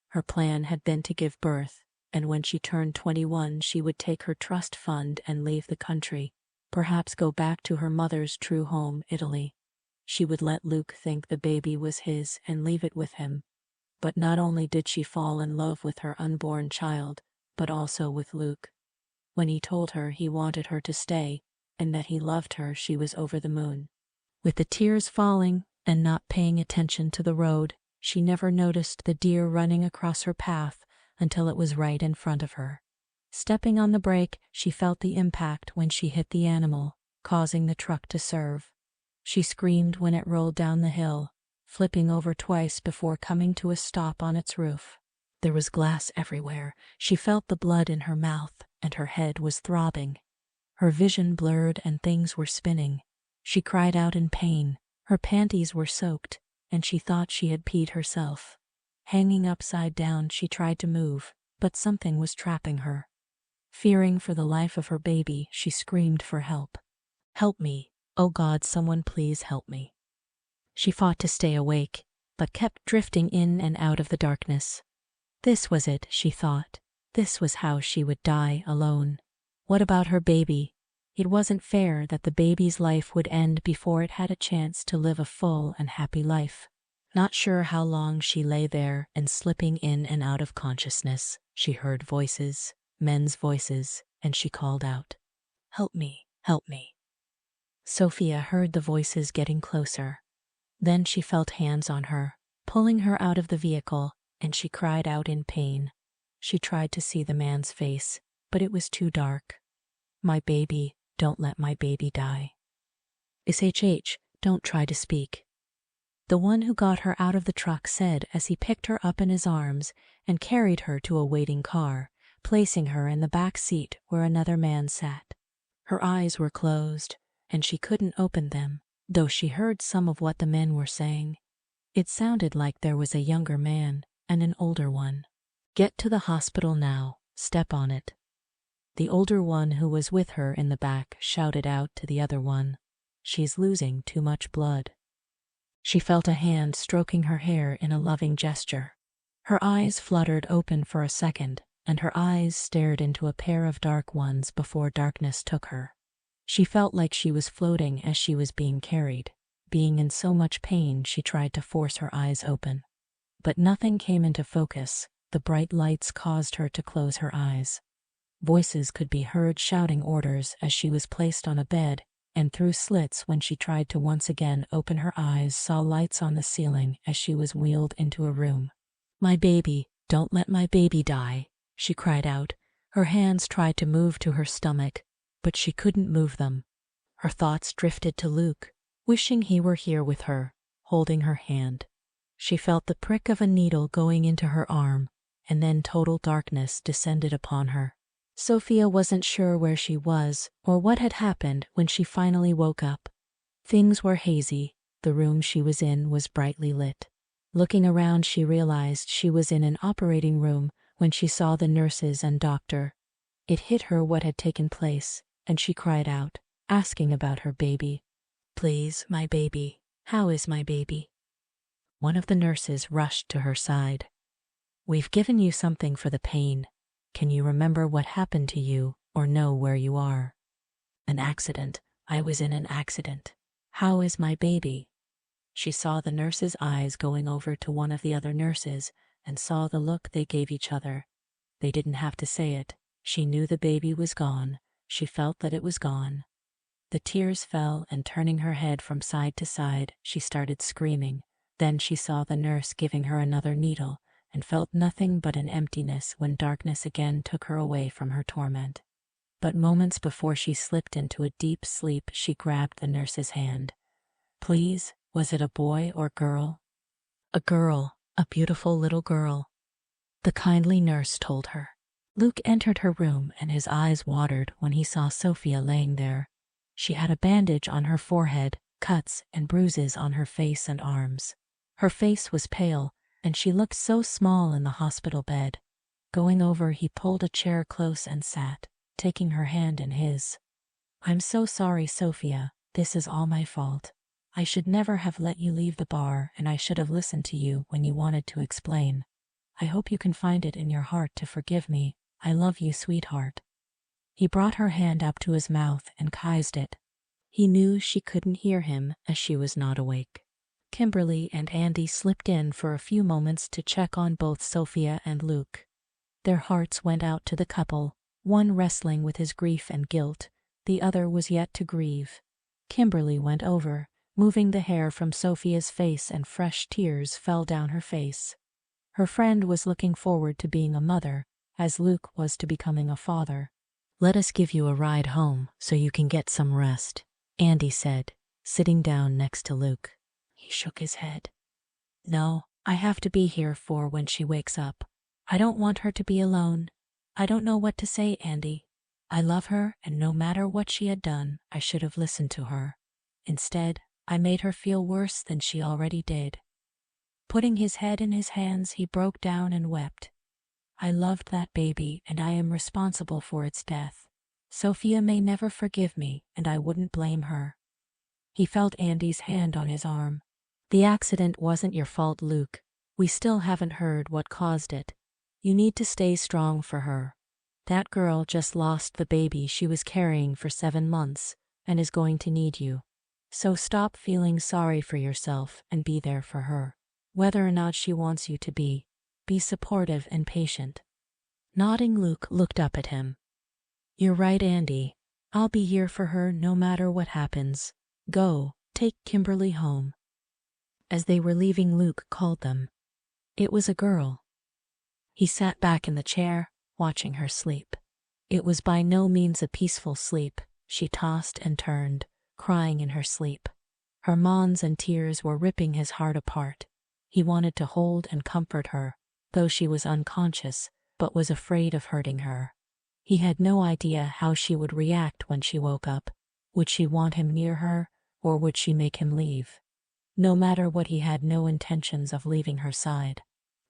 Her plan had been to give birth, and when she turned 21, she would take her trust fund and leave the country, perhaps go back to her mother's true home, Italy. She would let Luke think the baby was his and leave it with him. But not only did she fall in love with her unborn child, but also with Luke. When he told her he wanted her to stay and that he loved her, she was over the moon. With the tears falling and not paying attention to the road, she never noticed the deer running across her path until it was right in front of her. Stepping on the brake, she felt the impact when she hit the animal, causing the truck to swerve. She screamed when it rolled down the hill, flipping over twice before coming to a stop on its roof. There was glass everywhere. She felt the blood in her mouth, and her head was throbbing. Her vision blurred and things were spinning. She cried out in pain. Her panties were soaked, and she thought she had peed herself. Hanging upside down, she tried to move, but something was trapping her. Fearing for the life of her baby, she screamed for help. "Help me. Oh God, someone please help me." She fought to stay awake, but kept drifting in and out of the darkness. This was it, she thought. This was how she would die alone. What about her baby? It wasn't fair that the baby's life would end before it had a chance to live a full and happy life. Not sure how long she lay there and slipping in and out of consciousness, she heard voices, men's voices, and she called out, "Help me, help me." Sophia heard the voices getting closer. Then she felt hands on her, pulling her out of the vehicle, and she cried out in pain. She tried to see the man's face, but it was too dark. "My baby, don't let my baby die." "SHH, don't try to speak," the one who got her out of the truck said as he picked her up in his arms and carried her to a waiting car, placing her in the back seat where another man sat. Her eyes were closed, and she couldn't open them, though she heard some of what the men were saying. It sounded like there was a younger man and an older one. "Get to the hospital now, step on it." The older one who was with her in the back shouted out to the other one, "She's losing too much blood." She felt a hand stroking her hair in a loving gesture. Her eyes fluttered open for a second, and her eyes stared into a pair of dark ones before darkness took her. She felt like she was floating as she was being carried. Being in so much pain, she tried to force her eyes open. But nothing came into focus. The bright lights caused her to close her eyes. Voices could be heard shouting orders as she was placed on a bed, and through slits when she tried to once again open her eyes, saw lights on the ceiling as she was wheeled into a room. "My baby, don't let my baby die," she cried out. Her hands tried to move to her stomach, but she couldn't move them. Her thoughts drifted to Luke, wishing he were here with her, holding her hand. She felt the prick of a needle going into her arm, and then total darkness descended upon her. Sophia wasn't sure where she was or what had happened when she finally woke up. Things were hazy. The room she was in was brightly lit. Looking around, she realized she was in an operating room when she saw the nurses and doctor. It hit her what had taken place, and she cried out, asking about her baby. "Please, my baby. How is my baby?" One of the nurses rushed to her side. "We've given you something for the pain. Can you remember what happened to you or know where you are?" "An accident. I was in an accident. How is my baby?" She saw the nurse's eyes going over to one of the other nurses and saw the look they gave each other. They didn't have to say it. She knew the baby was gone. She felt that it was gone. The tears fell, and turning her head from side to side, she started screaming. Then she saw the nurse giving her another needle and felt nothing but an emptiness when darkness again took her away from her torment. But moments before she slipped into a deep sleep, she grabbed the nurse's hand. "Please, was it a boy or girl?" "A girl, a beautiful little girl," the kindly nurse told her. Luke entered her room, and his eyes watered when he saw Sophia laying there. She had a bandage on her forehead, cuts and bruises on her face and arms. Her face was pale, and she looked so small in the hospital bed. Going over, he pulled a chair close and sat, taking her hand in his. "I'm so sorry, Sophia. This is all my fault. I should never have let you leave the bar, and I should have listened to you when you wanted to explain. I hope you can find it in your heart to forgive me. I love you, sweetheart." He brought her hand up to his mouth and kissed it. He knew she couldn't hear him as she was not awake. Kimberly and Andy slipped in for a few moments to check on both Sophia and Luke. Their hearts went out to the couple, one wrestling with his grief and guilt, the other was yet to grieve. Kimberly went over, moving the hair from Sophia's face, and fresh tears fell down her face. Her friend was looking forward to being a mother, as Luke was to becoming a father. "Let us give you a ride home so you can get some rest," Andy said, sitting down next to Luke. He shook his head. "No, I have to be here for when she wakes up. I don't want her to be alone. I don't know what to say, Andy. I love her, and no matter what she had done, I should have listened to her. Instead, I made her feel worse than she already did." Putting his head in his hands, he broke down and wept. "I loved that baby, and I am responsible for its death. Sophia may never forgive me, and I wouldn't blame her." He felt Andy's hand on his arm. "The accident wasn't your fault, Luke. We still haven't heard what caused it. You need to stay strong for her. That girl just lost the baby she was carrying for 7 months and is going to need you. So stop feeling sorry for yourself and be there for her. Whether or not she wants you to be supportive and patient." Nodding, Luke looked up at him. "You're right, Andy. I'll be here for her no matter what happens. Go, take Kimberly home." As they were leaving, Luke called them. It was a girl. He sat back in the chair, watching her sleep. It was by no means a peaceful sleep. She tossed and turned, crying in her sleep. Her moans and tears were ripping his heart apart. He wanted to hold and comfort her, though she was unconscious, but was afraid of hurting her. He had no idea how she would react when she woke up. Would she want him near her, or would she make him leave? No matter what, he had no intentions of leaving her side.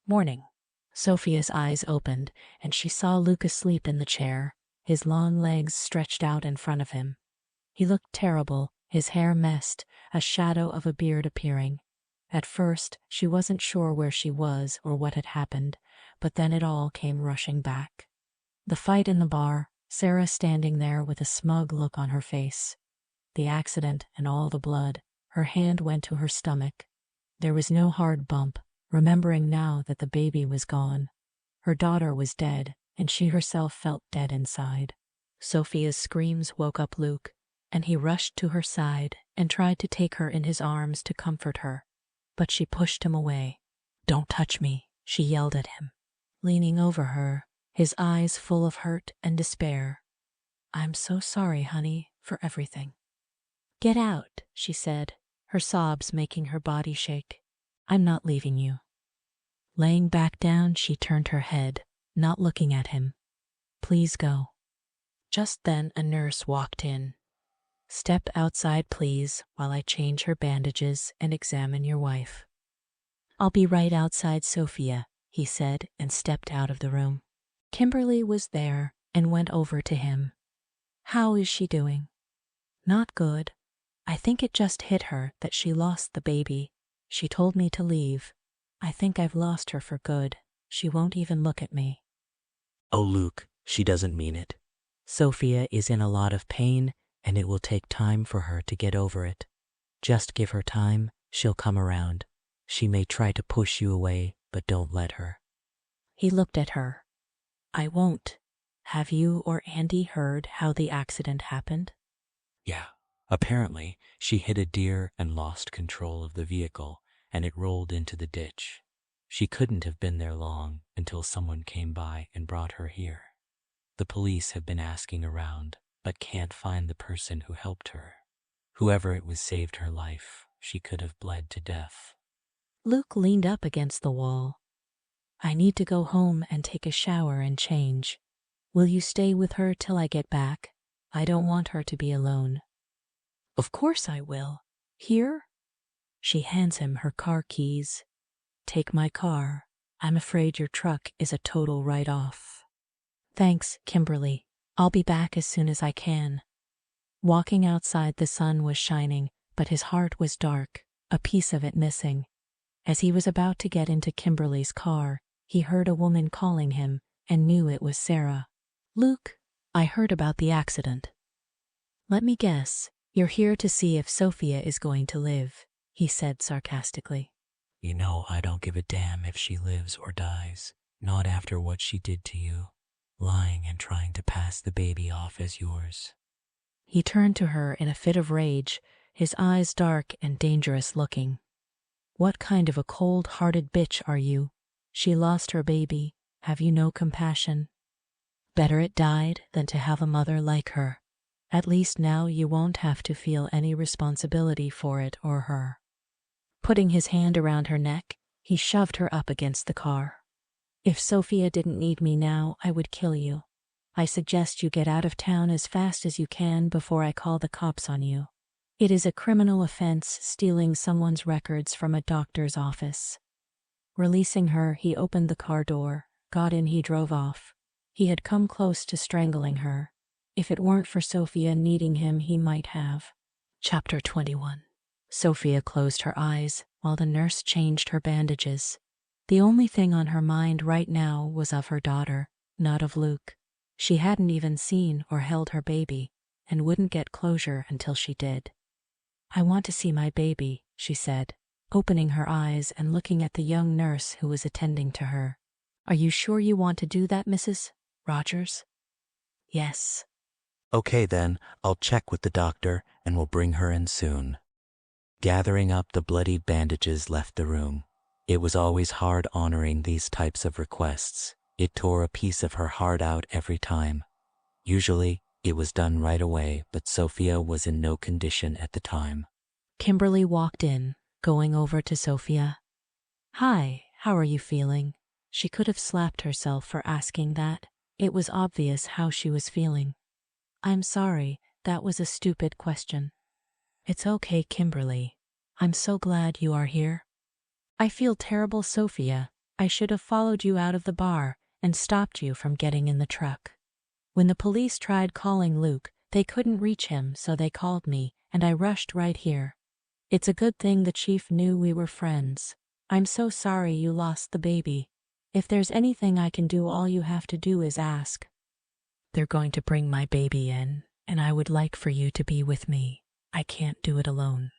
Morning. Sophia's eyes opened, and she saw Luke asleep in the chair, his long legs stretched out in front of him. He looked terrible, his hair messed, a shadow of a beard appearing. At first, she wasn't sure where she was or what had happened, but then it all came rushing back. The fight in the bar, Sarah standing there with a smug look on her face. The accident and all the blood. Her hand went to her stomach. There was no hard bump, remembering now that the baby was gone. Her daughter was dead, and she herself felt dead inside. Sophia's screams woke up Luke, and he rushed to her side and tried to take her in his arms to comfort her. But she pushed him away. "Don't touch me," she yelled at him. Leaning over her, his eyes full of hurt and despair. "I'm so sorry, honey, for everything." "Get out," she said, her sobs making her body shake. "I'm not leaving you." Laying back down, she turned her head, not looking at him. "Please go." Just then a nurse walked in. "Step outside, please, while I change her bandages and examine your wife." "I'll be right outside, Sophia," he said, and stepped out of the room. Kimberly was there and went over to him. "How is she doing?" "Not good. I think it just hit her that she lost the baby. She told me to leave. I think I've lost her for good. She won't even look at me." Oh, Luke, she doesn't mean it. Sophia is in a lot of pain, and it will take time for her to get over it. Just give her time, she'll come around. She may try to push you away, but don't let her. He looked at her. "I won't. Have you or Andy heard how the accident happened?" Yeah, apparently she hit a deer and lost control of the vehicle, and it rolled into the ditch. She couldn't have been there long until someone came by and brought her here. The police have been asking around, but can't find the person who helped her. Whoever it was saved her life. She could have bled to death. Luke leaned up against the wall. "I need to go home and take a shower and change. Will you stay with her till I get back? I don't want her to be alone." "Of course I will. Here?" She hands him her car keys. "Take my car. I'm afraid your truck is a total write-off." "Thanks, Kimberly. I'll be back as soon as I can." Walking outside, the sun was shining, but his heart was dark, a piece of it missing. As he was about to get into Kimberly's car, he heard a woman calling him and knew it was Sarah. "Luke, I heard about the accident." "Let me guess, you're here to see if Sophia is going to live," he said sarcastically. You know I don't give a damn if she lives or dies. Not after what she did to you. Lying and trying to pass the baby off as yours. He turned to her in a fit of rage, his eyes dark and dangerous looking. "What kind of a cold-hearted bitch are you? She lost her baby. Have you no compassion? Better it died than to have a mother like her. At least now you won't have to feel any responsibility for it or her." Putting his hand around her neck, he shoved her up against the car. "If Sophia didn't need me now, I would kill you. I suggest you get out of town as fast as you can before I call the cops on you. It is a criminal offense stealing someone's records from a doctor's office." Releasing her, he opened the car door, got in, he drove off. He had come close to strangling her. If it weren't for Sophia needing him, he might have. Chapter 21. Sophia closed her eyes while the nurse changed her bandages. The only thing on her mind right now was of her daughter, not of Luke. She hadn't even seen or held her baby, and wouldn't get closure until she did. "I want to see my baby," she said, opening her eyes and looking at the young nurse who was attending to her. "Are you sure you want to do that, Mrs. Rogers?" "Yes." Okay then, I'll check with the doctor and we'll bring her in soon. Gathering up the bloodied bandages, left the room. It was always hard honoring these types of requests. It tore a piece of her heart out every time. Usually, it was done right away, but Sophia was in no condition at the time. Kimberly walked in, going over to Sophia. "Hi, how are you feeling?" She could have slapped herself for asking that. It was obvious how she was feeling. "I'm sorry, that was a stupid question." "It's okay, Kimberly. I'm so glad you are here." "I feel terrible, Sophia. I should have followed you out of the bar and stopped you from getting in the truck. When the police tried calling Luke, they couldn't reach him, so they called me, and I rushed right here. It's a good thing the chief knew we were friends. I'm so sorry you lost the baby. If there's anything I can do, all you have to do is ask. They're going to bring my baby in, and I would like for you to be with me. I can't do it alone.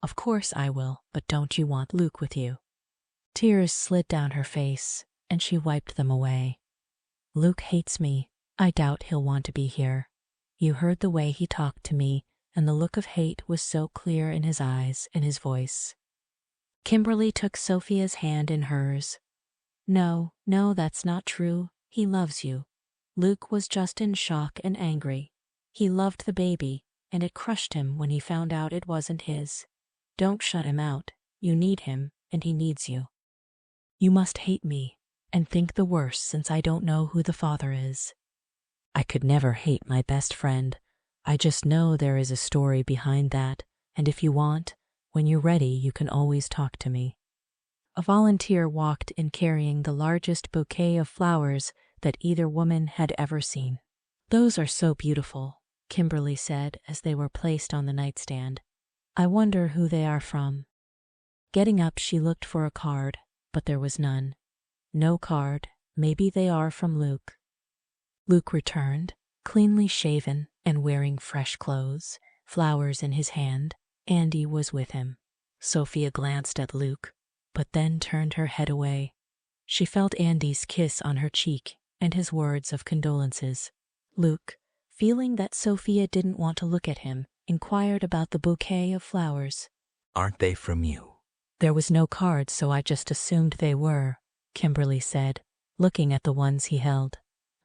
Of course I will, but don't you want Luke with you? Tears slid down her face, and she wiped them away. Luke hates me. I doubt he'll want to be here. You heard the way he talked to me, and the look of hate was so clear in his eyes and his voice. Kimberly took Sophia's hand in hers. No, that's not true. He loves you. Luke was just in shock and angry. He loved the baby, and it crushed him when he found out it wasn't his. Don't shut him out. You need him, and he needs you. You must hate me, and think the worst since I don't know who the father is. I could never hate my best friend. I just know there is a story behind that, and if you want, when you're ready, you can always talk to me. A volunteer walked in carrying the largest bouquet of flowers that either woman had ever seen. Those are so beautiful, Kimberly said as they were placed on the nightstand. I wonder who they are from. Getting up, she looked for a card, but there was none. No card. Maybe they are from Luke. Luke returned, cleanly shaven and wearing fresh clothes, flowers in his hand. Andy was with him. Sophia glanced at Luke, but then turned her head away. She felt Andy's kiss on her cheek and his words of condolences. Luke, feeling that Sophia didn't want to look at him, inquired about the bouquet of flowers. Aren't they from you? There was no card, so I just assumed they were, Kimberly said, looking at the ones he held.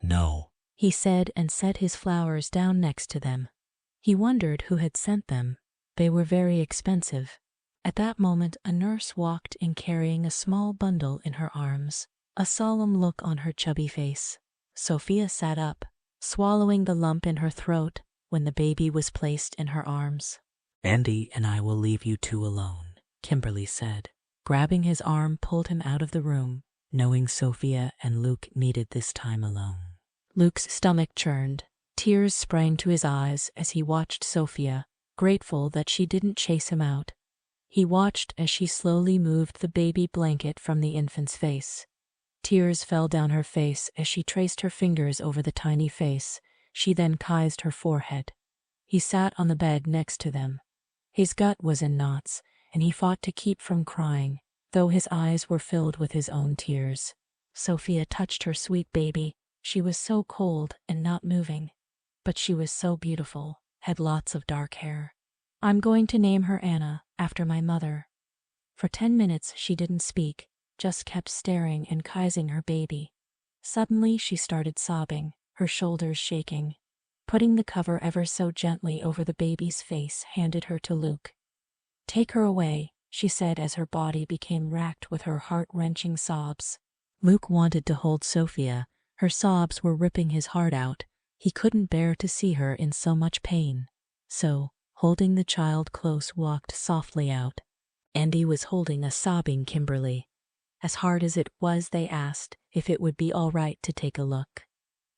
No, he said and set his flowers down next to them. He wondered who had sent them. They were very expensive. At that moment, a nurse walked in carrying a small bundle in her arms, a solemn look on her chubby face. Sophia sat up, swallowing the lump in her throat when the baby was placed in her arms. Andy and I will leave you two alone, Kimberly said. Grabbing his arm, pulled him out of the room, knowing Sophia and Luke needed this time alone. Luke's stomach churned. Tears sprang to his eyes as he watched Sophia, grateful that she didn't chase him out. He watched as she slowly moved the baby blanket from the infant's face. Tears fell down her face as she traced her fingers over the tiny face. She then kissed her forehead. He sat on the bed next to them. His gut was in knots, and he fought to keep from crying, though his eyes were filled with his own tears. Sophia touched her sweet baby. She was so cold and not moving, but she was so beautiful, had lots of dark hair. I'm going to name her Anna, after my mother. For 10 minutes she didn't speak, just kept staring and kissing her baby. Suddenly she started sobbing, her shoulders shaking. Putting the cover ever so gently over the baby's face, handed her to Luke. Take her away, she said as her body became racked with her heart-wrenching sobs. Luke wanted to hold Sophia. Her sobs were ripping his heart out. He couldn't bear to see her in so much pain. So, holding the child close, walked softly out. Andy was holding a sobbing Kimberly. As hard as it was, they asked if it would be all right to take a look.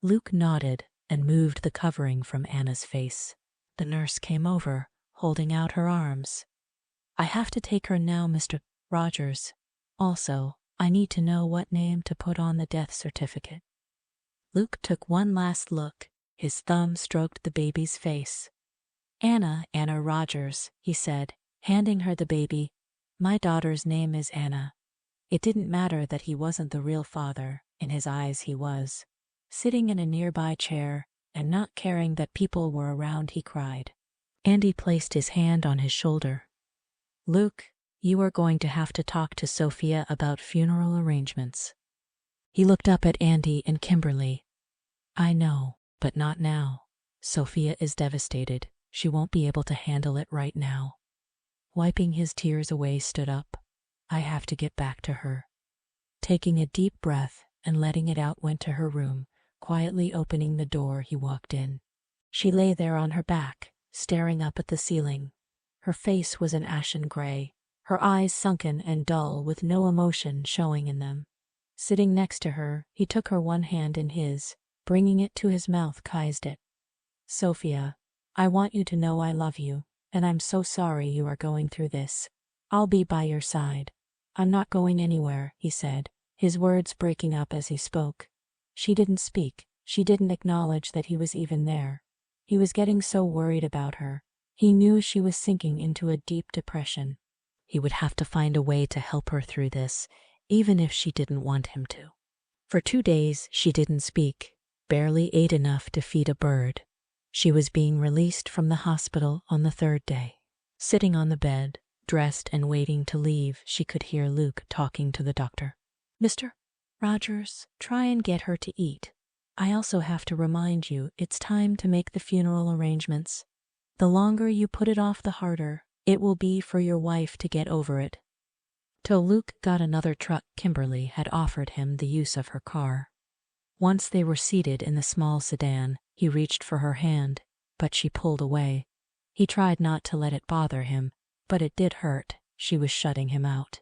Luke nodded and moved the covering from Anna's face. The nurse came over, holding out her arms. I have to take her now, Mr. Rogers. Also, I need to know what name to put on the death certificate. Luke took one last look. His thumb stroked the baby's face. Anna Rogers, he said, handing her the baby. My daughter's name is Anna. It didn't matter that he wasn't the real father. In his eyes he was. Sitting in a nearby chair and not caring that people were around, he cried. Andy placed his hand on his shoulder. Luke, you are going to have to talk to Sophia about funeral arrangements. He looked up at Andy and Kimberly. I know, but not now. Sophia is devastated. She won't be able to handle it right now. Wiping his tears away, stood up. I have to get back to her. Taking a deep breath and letting it out, went to her room. Quietly opening the door, he walked in. She lay there on her back, staring up at the ceiling. Her face was an ashen gray, her eyes sunken and dull with no emotion showing in them. Sitting next to her, he took her one hand in his, bringing it to his mouth, kissed it. Sophia, I want you to know I love you, and I'm so sorry you are going through this. I'll be by your side. I'm not going anywhere, he said, his words breaking up as he spoke. She didn't speak. She didn't acknowledge that he was even there. He was getting so worried about her. He knew she was sinking into a deep depression. He would have to find a way to help her through this, even if she didn't want him to. For 2 days, she didn't speak, barely ate enough to feed a bird. She was being released from the hospital on the 3rd day. Sitting on the bed, dressed and waiting to leave, she could hear Luke talking to the doctor. Mr. Rogers, try and get her to eat. I also have to remind you it's time to make the funeral arrangements. The longer you put it off, the harder it will be for your wife to get over it. Till Luke got another truck, Kimberly had offered him the use of her car. Once they were seated in the small sedan, he reached for her hand, but she pulled away. He tried not to let it bother him, but it did hurt. She was shutting him out.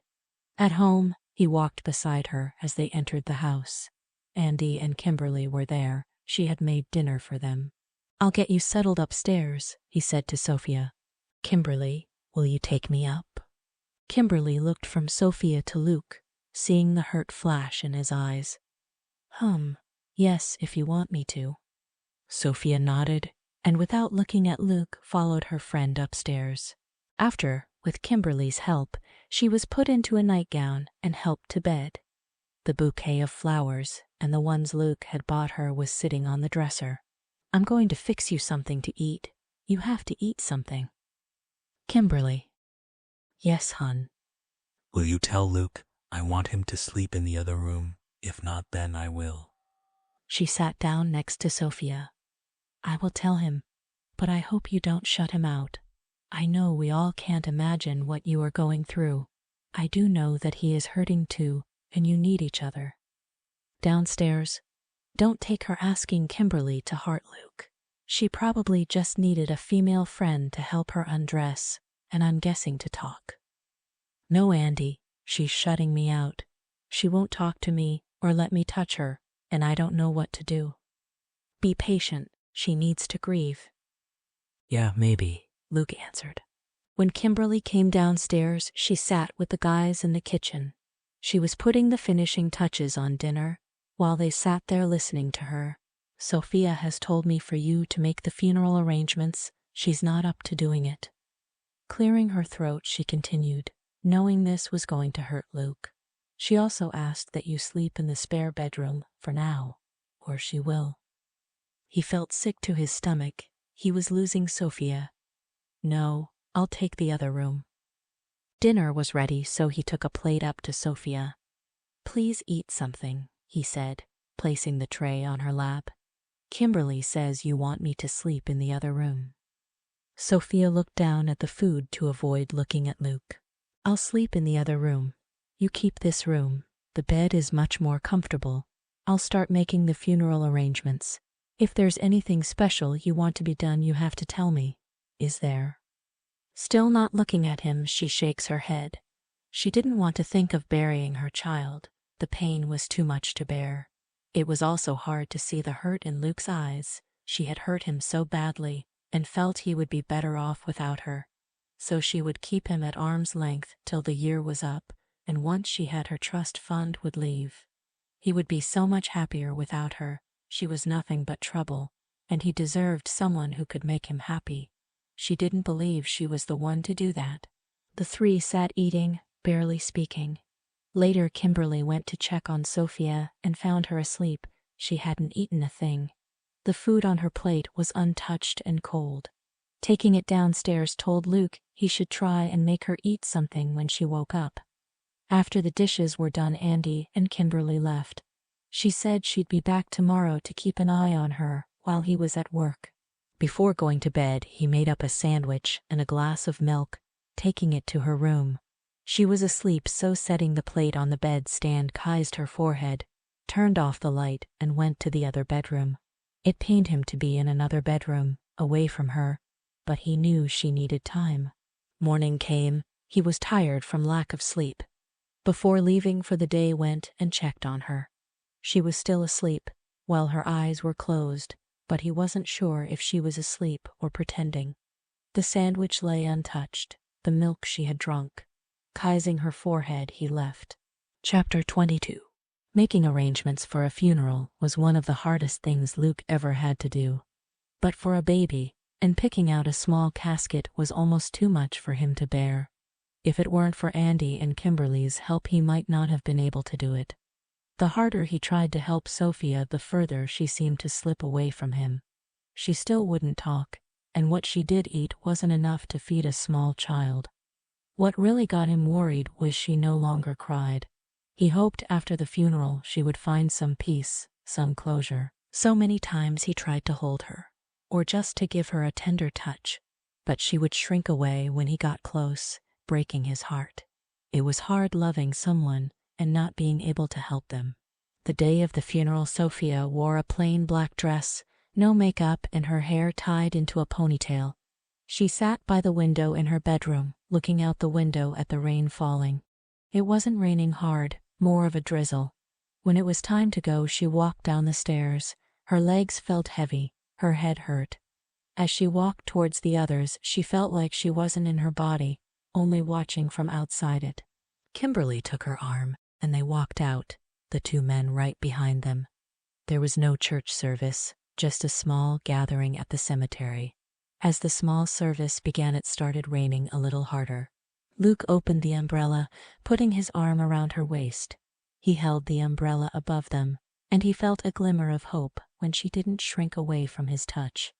At home, he walked beside her as they entered the house. Andy and Kimberly were there. She had made dinner for them. I'll get you settled upstairs, he said to Sophia. Kimberly, will you take me up? Kimberly looked from Sophia to Luke, seeing the hurt flash in his eyes. Yes, if you want me to. Sophia nodded, and without looking at Luke, followed her friend upstairs. After, with Kimberly's help, she was put into a nightgown and helped to bed. The bouquet of flowers and the ones Luke had bought her was sitting on the dresser. I'm going to fix you something to eat. You have to eat something. Kimberly. Yes, hun. Will you tell Luke I want him to sleep in the other room? If not, then I will. She sat down next to Sophia. I will tell him, but I hope you don't shut him out. I know we all can't imagine what you are going through. I do know that he is hurting too, and you need each other. Downstairs, don't take her asking Kimberly to heart Luke. She probably just needed a female friend to help her undress, and I'm guessing to talk. No, Andy, she's shutting me out. She won't talk to me or let me touch her, and I don't know what to do. Be patient, she needs to grieve. Yeah, maybe, Luke answered. When Kimberly came downstairs, she sat with the guys in the kitchen. She was putting the finishing touches on dinner, while they sat there listening to her. Sophia has told me for you to make the funeral arrangements. She's not up to doing it. Clearing her throat, she continued, knowing this was going to hurt Luke. She also asked that you sleep in the spare bedroom for now, or she will. He felt sick to his stomach. He was losing Sophia. No, I'll take the other room. Dinner was ready, so he took a plate up to Sophia. Please eat something, he said, placing the tray on her lap. Kimberly says you want me to sleep in the other room. Sophia looked down at the food to avoid looking at Luke. I'll sleep in the other room. You keep this room. The bed is much more comfortable. I'll start making the funeral arrangements. If there's anything special you want to be done, you have to tell me. Is there? Still not looking at him, she shakes her head. She didn't want to think of burying her child. The pain was too much to bear. It was also hard to see the hurt in Luke's eyes. She had hurt him so badly and felt he would be better off without her. So she would keep him at arm's length till the year was up, and once she had her trust fund, would leave. He would be so much happier without her. She was nothing but trouble, and he deserved someone who could make him happy. She didn't believe she was the one to do that. The three sat eating, barely speaking. Later, Kimberly went to check on Sophia and found her asleep. She hadn't eaten a thing. The food on her plate was untouched and cold. Taking it downstairs, told Luke he should try and make her eat something when she woke up. After the dishes were done, Andy and Kimberly left. She said she'd be back tomorrow to keep an eye on her while he was at work. Before going to bed, he made up a sandwich and a glass of milk, taking it to her room. She was asleep, so setting the plate on the bedstand kissed her forehead, turned off the light, and went to the other bedroom. It pained him to be in another bedroom, away from her, but he knew she needed time. Morning came. He was tired from lack of sleep. Before leaving for the day, went and checked on her. She was still asleep, while her eyes were closed, but he wasn't sure if she was asleep or pretending. The sandwich lay untouched, the milk she had drunk. Kissing her forehead, he left. Chapter 22. Making arrangements for a funeral was one of the hardest things Luke ever had to do. But for a baby, and picking out a small casket was almost too much for him to bear. If it weren't for Andy and Kimberly's help, he might not have been able to do it. The harder he tried to help Sophia, the further she seemed to slip away from him. She still wouldn't talk, and what she did eat wasn't enough to feed a small child. What really got him worried was she no longer cried. He hoped after the funeral she would find some peace, some closure. So many times he tried to hold her, or just to give her a tender touch, but she would shrink away when he got close, breaking his heart. It was hard loving someone and not being able to help them. The day of the funeral, Sophia wore a plain black dress, no makeup, and her hair tied into a ponytail. She sat by the window in her bedroom, looking out the window at the rain falling. It wasn't raining hard, more of a drizzle. When it was time to go, she walked down the stairs. Her legs felt heavy, her head hurt. As she walked towards the others, she felt like she wasn't in her body, only watching from outside it. Kimberly took her arm, and they walked out, the two men right behind them. There was no church service, just a small gathering at the cemetery. As the small service began, it started raining a little harder. Luke opened the umbrella, putting his arm around her waist. He held the umbrella above them, and he felt a glimmer of hope when she didn't shrink away from his touch.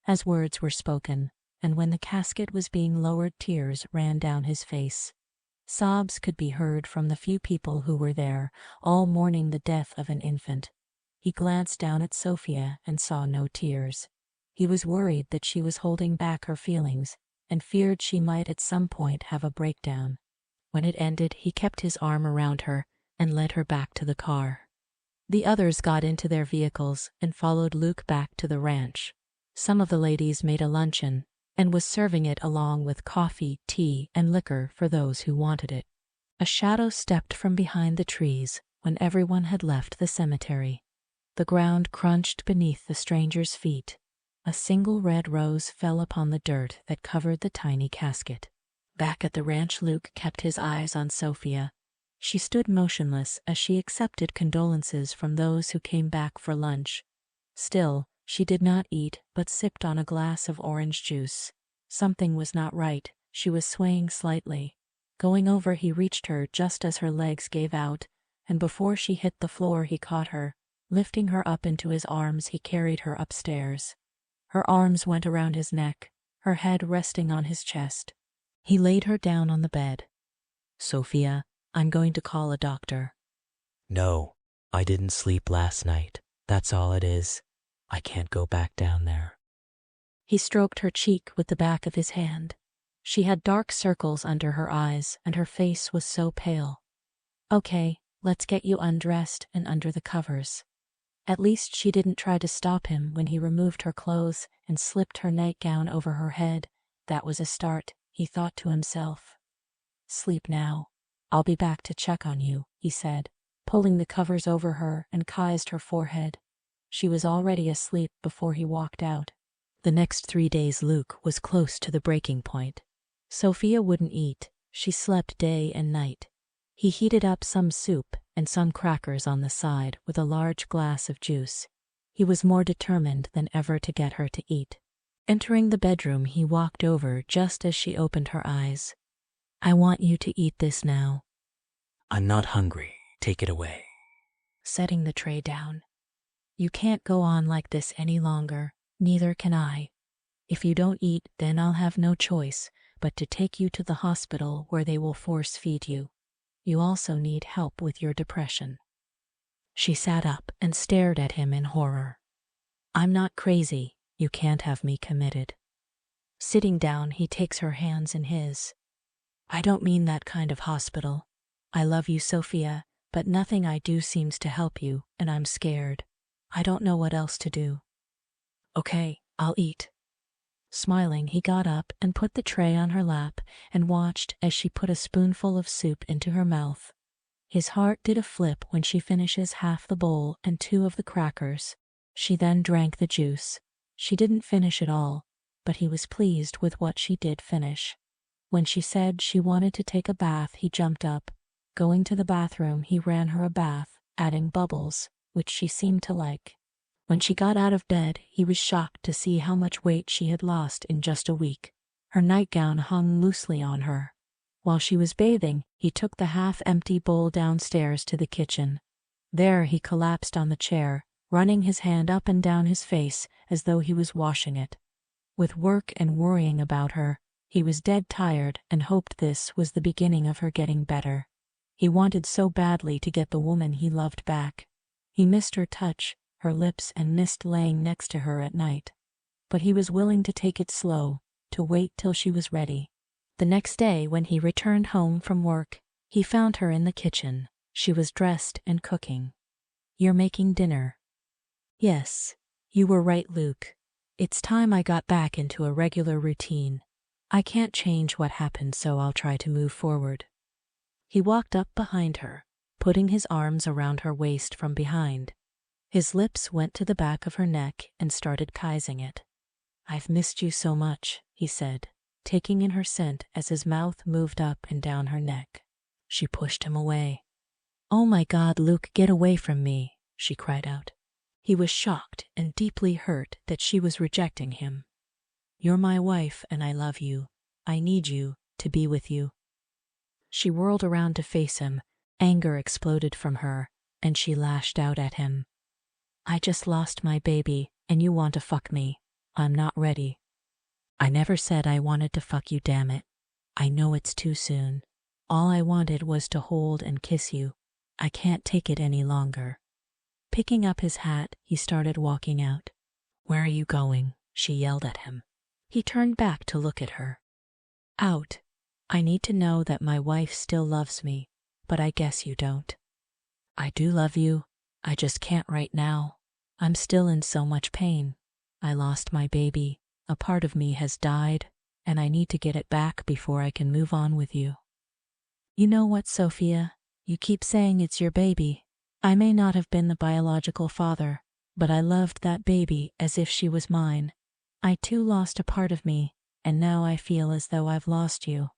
As words were spoken, and when the casket was being lowered, tears ran down his face. Sobs could be heard from the few people who were there, all mourning the death of an infant. He glanced down at Sophia and saw no tears. He was worried that she was holding back her feelings, and feared she might at some point have a breakdown. When it ended, he kept his arm around her and led her back to the car. The others got into their vehicles and followed Luke back to the ranch. Some of the ladies made a luncheon and was serving it along with coffee, tea, and liquor for those who wanted it. A shadow stepped from behind the trees when everyone had left the cemetery. The ground crunched beneath the stranger's feet. A single red rose fell upon the dirt that covered the tiny casket. Back at the ranch, Luke kept his eyes on Sophia. She stood motionless as she accepted condolences from those who came back for lunch. Still, she did not eat, but sipped on a glass of orange juice. Something was not right. She was swaying slightly. Going over, he reached her just as her legs gave out, and before she hit the floor, he caught her. Lifting her up into his arms, he carried her upstairs. Her arms went around his neck, her head resting on his chest. He laid her down on the bed. "Sophia, I'm going to call a doctor." No, I didn't sleep last night. That's all it is. I can't go back down there. He stroked her cheek with the back of his hand. She had dark circles under her eyes, and her face was so pale. "Okay, let's get you undressed and under the covers." At least she didn't try to stop him when he removed her clothes and slipped her nightgown over her head. That was a start, he thought to himself. "Sleep now. I'll be back to check on you," he said, pulling the covers over her and kissed her forehead. She was already asleep before he walked out. The next 3 days Luke was close to the breaking point. Sophia wouldn't eat. She slept day and night. He heated up some soup and some crackers on the side with a large glass of juice. He was more determined than ever to get her to eat. Entering the bedroom, he walked over just as she opened her eyes. "I want you to eat this now." I'm not hungry. Take it away. Setting the tray down. "You can't go on like this any longer. Neither can I. If you don't eat, then I'll have no choice but to take you to the hospital where they will force feed you. You also need help with your depression." She sat up and stared at him in horror. "I'm not crazy. You can't have me committed." Sitting down, he takes her hands in his. "I don't mean that kind of hospital. I love you, Sophia, but nothing I do seems to help you, and I'm scared. I don't know what else to do." "Okay, I'll eat." Smiling, he got up and put the tray on her lap and watched as she put a spoonful of soup into her mouth. His heart did a flip when she finishes half the bowl and 2 of the crackers. She then drank the juice. She didn't finish it all. but he was pleased with what she did finish. When she said she wanted to take a bath, he jumped up. Going to the bathroom, he ran her a bath, adding bubbles, which she seemed to like. When she got out of bed, he was shocked to see how much weight she had lost in just a week. Her nightgown hung loosely on her. While she was bathing, he took the half-empty bowl downstairs to the kitchen. There he collapsed on the chair, running his hand up and down his face as though he was washing it. With work and worrying about her, he was dead tired and hoped this was the beginning of her getting better. He wanted so badly to get the woman he loved back. He missed her touch, her lips, and missed laying next to her at night. But he was willing to take it slow, to wait till she was ready. The next day, when he returned home from work, he found her in the kitchen. She was dressed and cooking. "You're making dinner." "Yes, you were right, Luke. It's time I got back into a regular routine. I can't change what happened, so I'll try to move forward." He walked up behind her, putting his arms around her waist from behind. His lips went to the back of her neck and started kissing it. "I've missed you so much," he said, taking in her scent as his mouth moved up and down her neck. She pushed him away. "Oh my God, Luke, get away from me," she cried out. He was shocked and deeply hurt that she was rejecting him. "You're my wife and I love you. I need you to be with you." She whirled around to face him. Anger exploded from her, and she lashed out at him. "I just lost my baby, and you want to fuck me. I'm not ready." "I never said I wanted to fuck you, damn it. I know it's too soon. All I wanted was to hold and kiss you. I can't take it any longer." Picking up his hat, he started walking out. "Where are you going?" she yelled at him. He turned back to look at her. "Out. I need to know that my wife still loves me, but I guess you don't." "I do love you. I just can't right now. I'm still in so much pain. I lost my baby. A part of me has died, and I need to get it back before I can move on with you." "You know what, Sophia? You keep saying it's your baby. I may not have been the biological father, but I loved that baby as if she was mine. I too lost a part of me, and now I feel as though I've lost you."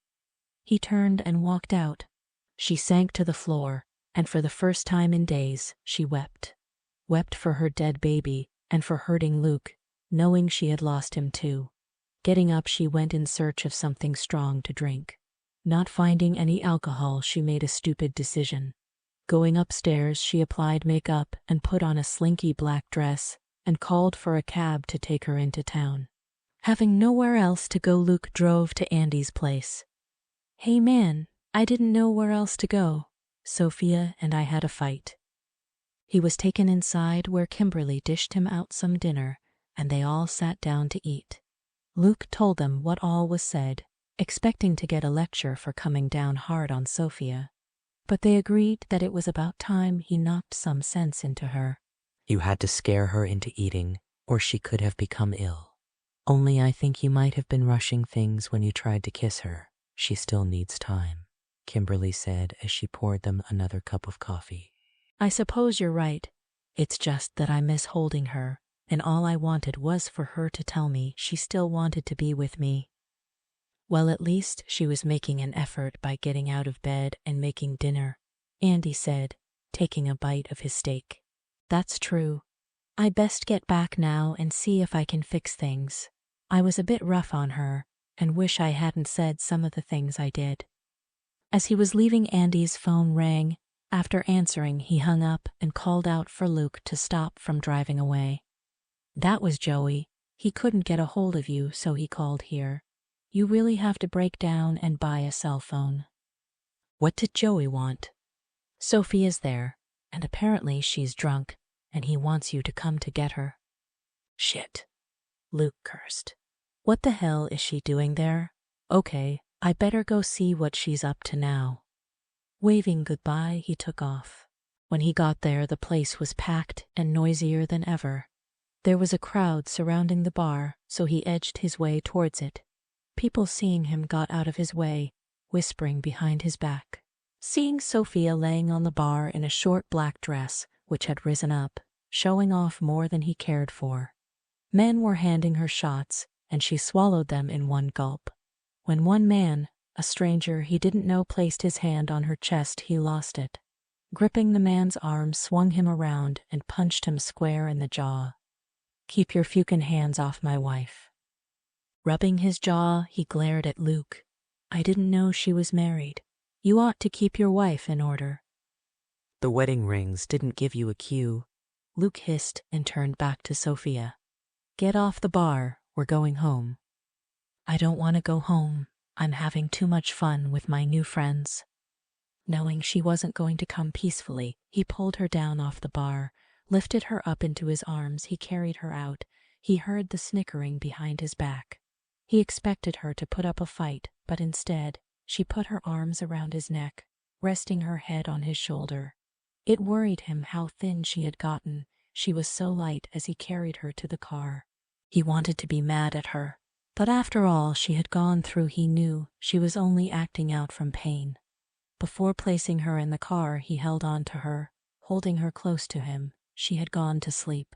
He turned and walked out. She sank to the floor, and for the first time in days, she wept. Wept for her dead baby and for hurting Luke, knowing she had lost him too. Getting up, she went in search of something strong to drink. Not finding any alcohol, she made a stupid decision. Going upstairs, she applied makeup and put on a slinky black dress and called for a cab to take her into town. Having nowhere else to go, Luke drove to Andy's place. "Hey man, I didn't know where else to go. Sophia and I had a fight." He was taken inside, where Kimberly dished him out some dinner, and they all sat down to eat. Luke told them what all was said, expecting to get a lecture for coming down hard on Sophia. But they agreed that it was about time he knocked some sense into her. You had to scare her into eating, or she could have become ill. Only I think you might have been rushing things when you tried to kiss her. She still needs time, Kimberly said as she poured them another cup of coffee. "I suppose you're right. It's just that I miss holding her, and all I wanted was for her to tell me she still wanted to be with me." Well, at least she was making an effort by getting out of bed and making dinner, Andy said, taking a bite of his steak. "That's true. I best get back now and see if I can fix things. I was a bit rough on her, and wish I hadn't said some of the things I did." As he was leaving, Andy's phone rang. After answering, he hung up and called out for Luke to stop from driving away. "That was Joey. He couldn't get a hold of you, so he called here. You really have to break down and buy a cell phone." "What did Joey want?" "Sophia's there, and apparently she's drunk, and he wants you to come to get her." "Shit," Luke cursed. "What the hell is she doing there? Okay, I better go see what she's up to now." Waving goodbye, he took off. When he got there, the place was packed and noisier than ever. There was a crowd surrounding the bar, so he edged his way towards it. People seeing him got out of his way, whispering behind his back. Seeing Sophia laying on the bar in a short black dress, which had risen up, showing off more than he cared for. Men were handing her shots, and she swallowed them in one gulp. When one man, a stranger he didn't know, placed his hand on her chest, he lost it. Gripping the man's arm, swung him around and punched him square in the jaw. "Keep your fucking hands off my wife." Rubbing his jaw, he glared at Luke. "I didn't know she was married. You ought to keep your wife in order." "The wedding rings didn't give you a cue," Luke hissed and turned back to Sophia. "Get off the bar, we're going home." "I don't want to go home. I'm having too much fun with my new friends." Knowing she wasn't going to come peacefully, he pulled her down off the bar, lifted her up into his arms. He carried her out. He heard the snickering behind his back. He expected her to put up a fight, but instead, she put her arms around his neck, resting her head on his shoulder. It worried him how thin she had gotten. She was so light as he carried her to the car. He wanted to be mad at her, but after all she had gone through, he knew she was only acting out from pain. Before placing her in the car, he held on to her, holding her close to him. She had gone to sleep.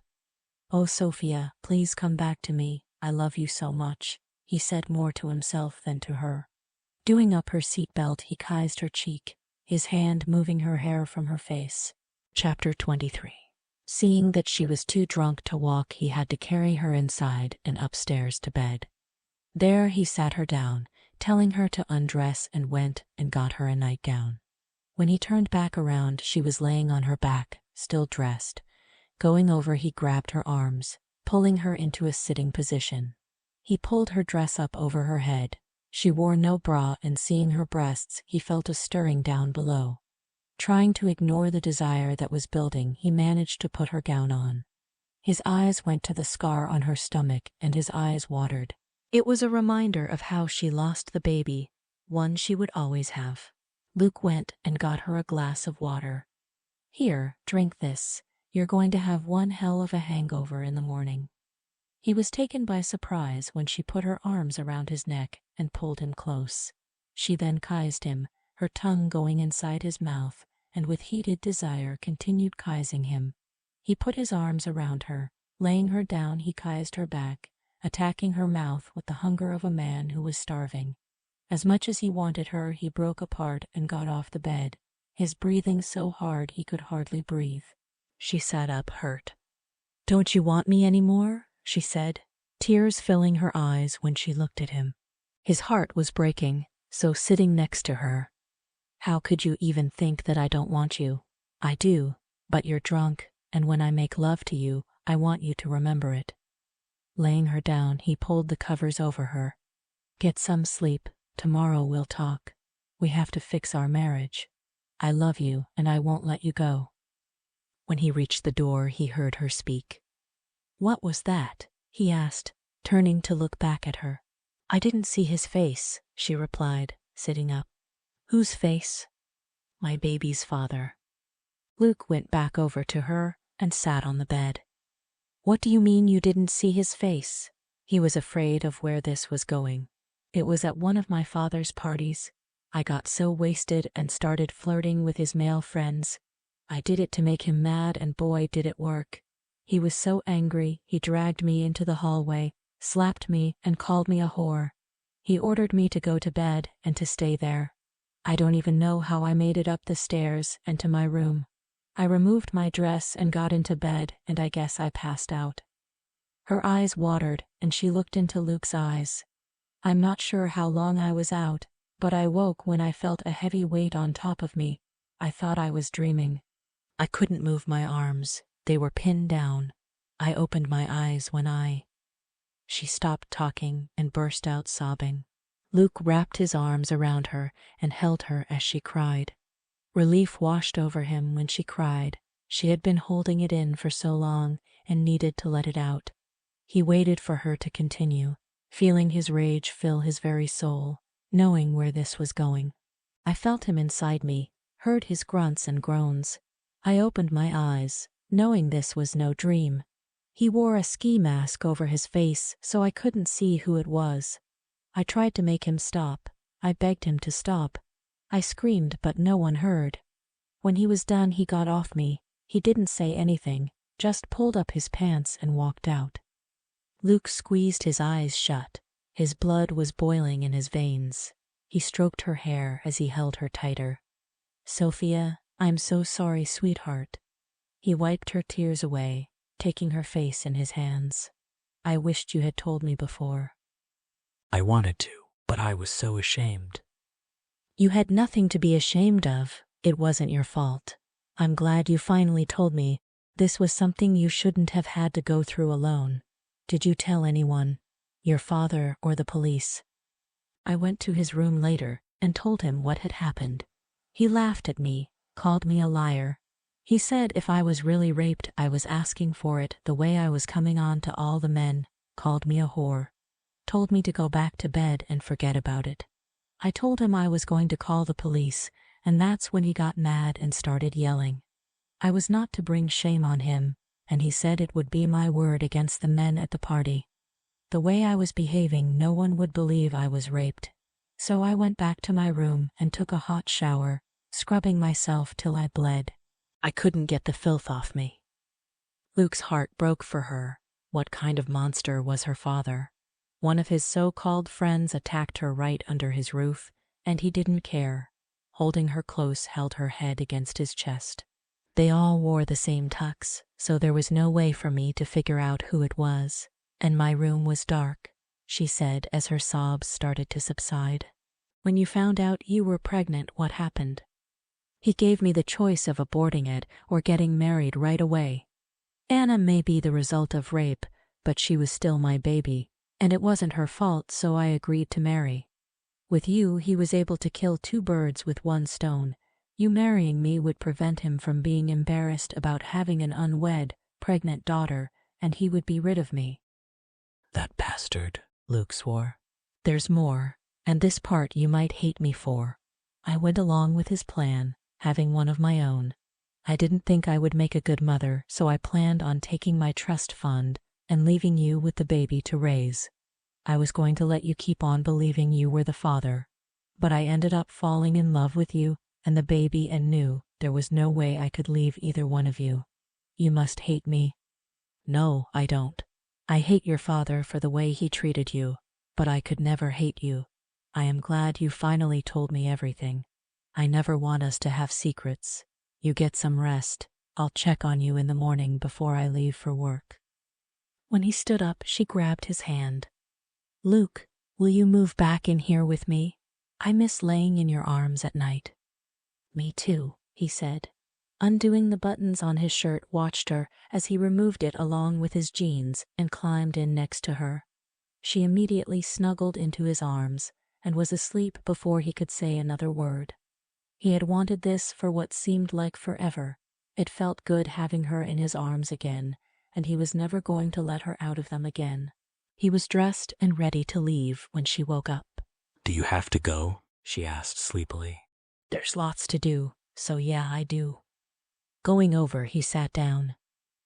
"Oh, Sophia, please come back to me. I love you so much," he said, more to himself than to her. Doing up her seatbelt, he kissed her cheek, his hand moving her hair from her face. Chapter 23. Seeing that she was too drunk to walk, he had to carry her inside and upstairs to bed. There he sat her down, telling her to undress, and went and got her a nightgown. When he turned back around, she was laying on her back, still dressed. Going over, he grabbed her arms, pulling her into a sitting position. He pulled her dress up over her head. She wore no bra, and seeing her breasts, he felt a stirring down below. Trying to ignore the desire that was building, he managed to put her gown on. His eyes went to the scar on her stomach, and his eyes watered. It was a reminder of how she lost the baby, one she would always have. Luke went and got her a glass of water. "Here, drink this. You're going to have one hell of a hangover in the morning." He was taken by surprise when she put her arms around his neck and pulled him close. She then kissed him, her tongue going inside his mouth, and with heated desire continued kissing him. He put his arms around her. Laying her down, he kissed her back, attacking her mouth with the hunger of a man who was starving. As much as he wanted her, he broke apart and got off the bed, his breathing so hard he could hardly breathe. She sat up, hurt. "Don't you want me anymore?" she said, tears filling her eyes when she looked at him. His heart was breaking, so sitting next to her. "How could you even think that I don't want you? I do, but you're drunk, and when I make love to you, I want you to remember it." Laying her down, he pulled the covers over her. "Get some sleep. Tomorrow we'll talk. We have to fix our marriage. I love you, and I won't let you go." When he reached the door, he heard her speak. "What was that?" he asked, turning to look back at her. "I didn't see his face," she replied, sitting up. "Whose face?" "My baby's father." Luke went back over to her and sat on the bed. "What do you mean you didn't see his face?" He was afraid of where this was going. "It was at one of my father's parties. I got so wasted and started flirting with his male friends. I did it to make him mad, and boy, did it work. He was so angry, he dragged me into the hallway, slapped me, and called me a whore. He ordered me to go to bed and to stay there. I don't even know how I made it up the stairs and to my room. I removed my dress and got into bed, and I guess I passed out." Her eyes watered, and she looked into Luke's eyes. "I'm not sure how long I was out, but I woke when I felt a heavy weight on top of me. I thought I was dreaming. I couldn't move my arms. They were pinned down. I opened my eyes when I—" She stopped talking and burst out sobbing. Luke wrapped his arms around her and held her as she cried. Relief washed over him when she cried. She had been holding it in for so long and needed to let it out. He waited for her to continue, feeling his rage fill his very soul, knowing where this was going. I felt him inside me, heard his grunts and groans. I opened my eyes, knowing this was no dream. He wore a ski mask over his face, so I couldn't see who it was. I tried to make him stop. I begged him to stop. I screamed, but no one heard. When he was done, he got off me. He didn't say anything, just pulled up his pants and walked out. Luke squeezed his eyes shut. His blood was boiling in his veins. He stroked her hair as he held her tighter. Sophia, I'm so sorry, sweetheart. He wiped her tears away, taking her face in his hands. I wished you had told me before. I wanted to, but I was so ashamed. You had nothing to be ashamed of. It wasn't your fault. I'm glad you finally told me. This was something you shouldn't have had to go through alone. Did you tell anyone? Your father or the police? I went to his room later and told him what had happened. He laughed at me, called me a liar. He said if I was really raped, I was asking for it the way I was coming on to all the men, called me a whore, told me to go back to bed and forget about it. I told him I was going to call the police, and that's when he got mad and started yelling. I was not to bring shame on him, and he said it would be my word against the men at the party. The way I was behaving, no one would believe I was raped. So I went back to my room and took a hot shower, scrubbing myself till I bled. I couldn't get the filth off me. Luke's heart broke for her. What kind of monster was her father? One of his so-called friends attacked her right under his roof, and he didn't care. Holding her close, held her head against his chest. They all wore the same tux, so there was no way for me to figure out who it was. And my room was dark, she said as her sobs started to subside. When you found out you were pregnant, what happened? He gave me the choice of aborting it or getting married right away. Anna may be the result of rape, but she was still my baby, and it wasn't her fault, so I agreed to marry. With you, he was able to kill two birds with one stone. You marrying me would prevent him from being embarrassed about having an unwed, pregnant daughter, and he would be rid of me. That bastard, Luke swore. There's more, and this part you might hate me for. I went along with his plan, having one of my own. I didn't think I would make a good mother, so I planned on taking my trust fund and leaving you with the baby to raise. I was going to let you keep on believing you were the father, but I ended up falling in love with you and the baby and knew there was no way I could leave either one of you. You must hate me. No, I don't. I hate your father for the way he treated you, but I could never hate you. I am glad you finally told me everything. I never want us to have secrets. You get some rest. I'll check on you in the morning before I leave for work. When he stood up, she grabbed his hand. Luke, will you move back in here with me? I miss laying in your arms at night. Me too, he said. Undoing the buttons on his shirt, watched her as he removed it along with his jeans and climbed in next to her. She immediately snuggled into his arms and was asleep before he could say another word. He had wanted this for what seemed like forever. It felt good having her in his arms again, and he was never going to let her out of them again. He was dressed and ready to leave when she woke up. do you have to go? She asked sleepily. There's lots to do, so yeah, I do. Going over, he sat down.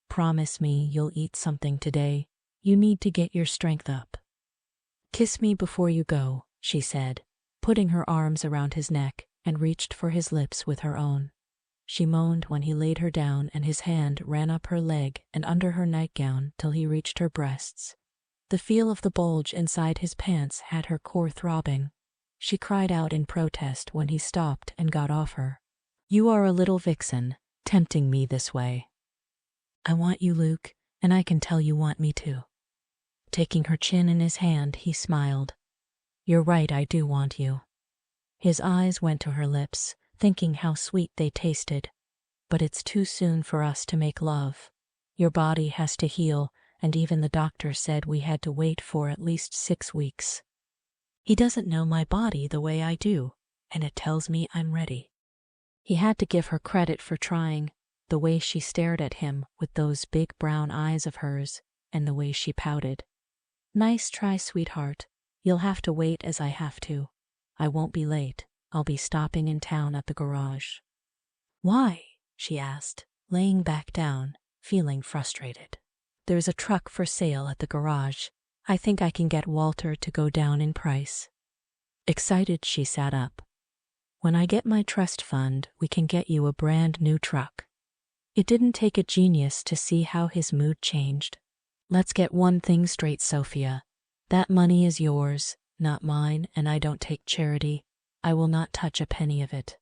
Promise me you'll eat something today. You need to get your strength up. Kiss me before you go, she said, putting her arms around his neck and reached for his lips with her own. She moaned when he laid her down and his hand ran up her leg and under her nightgown till he reached her breasts. The feel of the bulge inside his pants had her core throbbing. She cried out in protest when he stopped and got off her. You are a little vixen, tempting me this way. I want you, Luke, and I can tell you want me too. Taking her chin in his hand, he smiled. You're right, I do want you. His eyes went to her lips, thinking how sweet they tasted. But it's too soon for us to make love. Your body has to heal, and even the doctor said we had to wait for at least 6 weeks. He doesn't know my body the way I do, and it tells me I'm ready. He had to give her credit for trying, the way she stared at him with those big brown eyes of hers, and the way she pouted. Nice try, sweetheart. You'll have to wait as I have to. I won't be late. I'll be stopping in town at the garage. Why? She asked, laying back down, feeling frustrated. There's a truck for sale at the garage. I think I can get Walter to go down in price. Excited, she sat up. When I get my trust fund, we can get you a brand new truck. It didn't take a genius to see how his mood changed. Let's get one thing straight, Sophia. That money is yours, not mine, and I don't take charity. I will not touch a penny of it.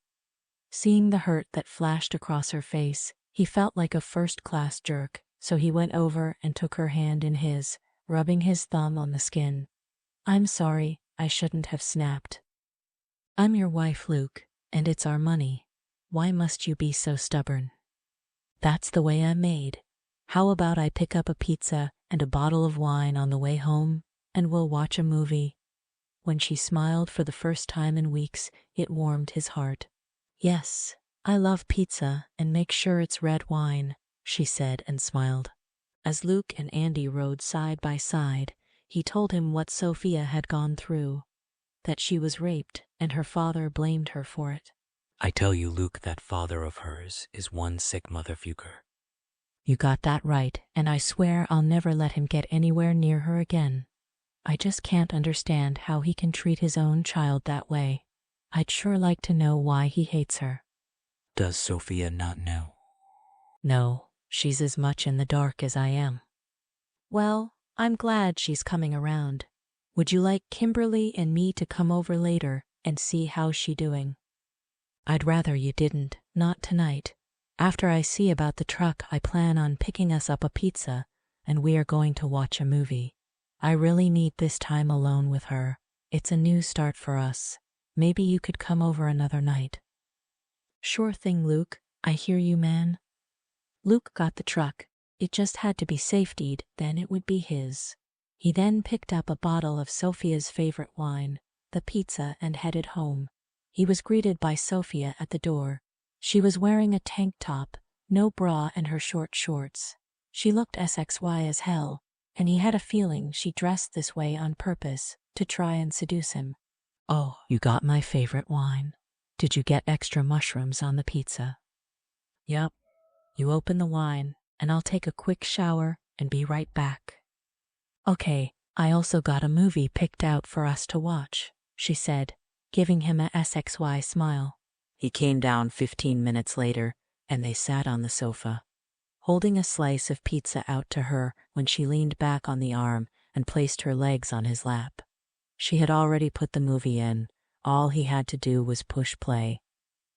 Seeing the hurt that flashed across her face, he felt like a first-class jerk, so he went over and took her hand in his, rubbing his thumb on the skin. I'm sorry, I shouldn't have snapped. I'm your wife, Luke, and it's our money. Why must you be so stubborn? That's the way I'm made. How about I pick up a pizza and a bottle of wine on the way home, and we'll watch a movie? When she smiled for the first time in weeks, it warmed his heart. Yes, I love pizza, and make sure it's red wine, she said and smiled. As Luke and Andy rode side by side, he told him what Sophia had gone through, that she was raped and her father blamed her for it. I tell you, Luke, that father of hers is one sick motherfucker. You got that right, and I swear I'll never let him get anywhere near her again. I just can't understand how he can treat his own child that way. I'd sure like to know why he hates her. Does Sophia not know? No, she's as much in the dark as I am. Well, I'm glad she's coming around. Would you like Kimberly and me to come over later and see how she's doing? I'd rather you didn't, not tonight. After I see about the truck, I plan on picking us up a pizza, and we are going to watch a movie. I really need this time alone with her. It's a new start for us. Maybe you could come over another night. Sure thing, Luke. I hear you, man. Luke got the truck. It just had to be safetied, then it would be his. He then picked up a bottle of Sophia's favorite wine, the pizza, and headed home. He was greeted by Sophia at the door. She was wearing a tank top, no bra, and her short shorts. She looked SXY as hell, and he had a feeling she dressed this way on purpose to try and seduce him. Oh, you got my favorite wine. Did you get extra mushrooms on the pizza? Yup. You open the wine, and I'll take a quick shower and be right back. Okay, I also got a movie picked out for us to watch, she said, giving him a SXY smile. He came down 15 minutes later, and they sat on the sofa, holding a slice of pizza out to her when she leaned back on the arm and placed her legs on his lap. She had already put the movie in. All he had to do was push play.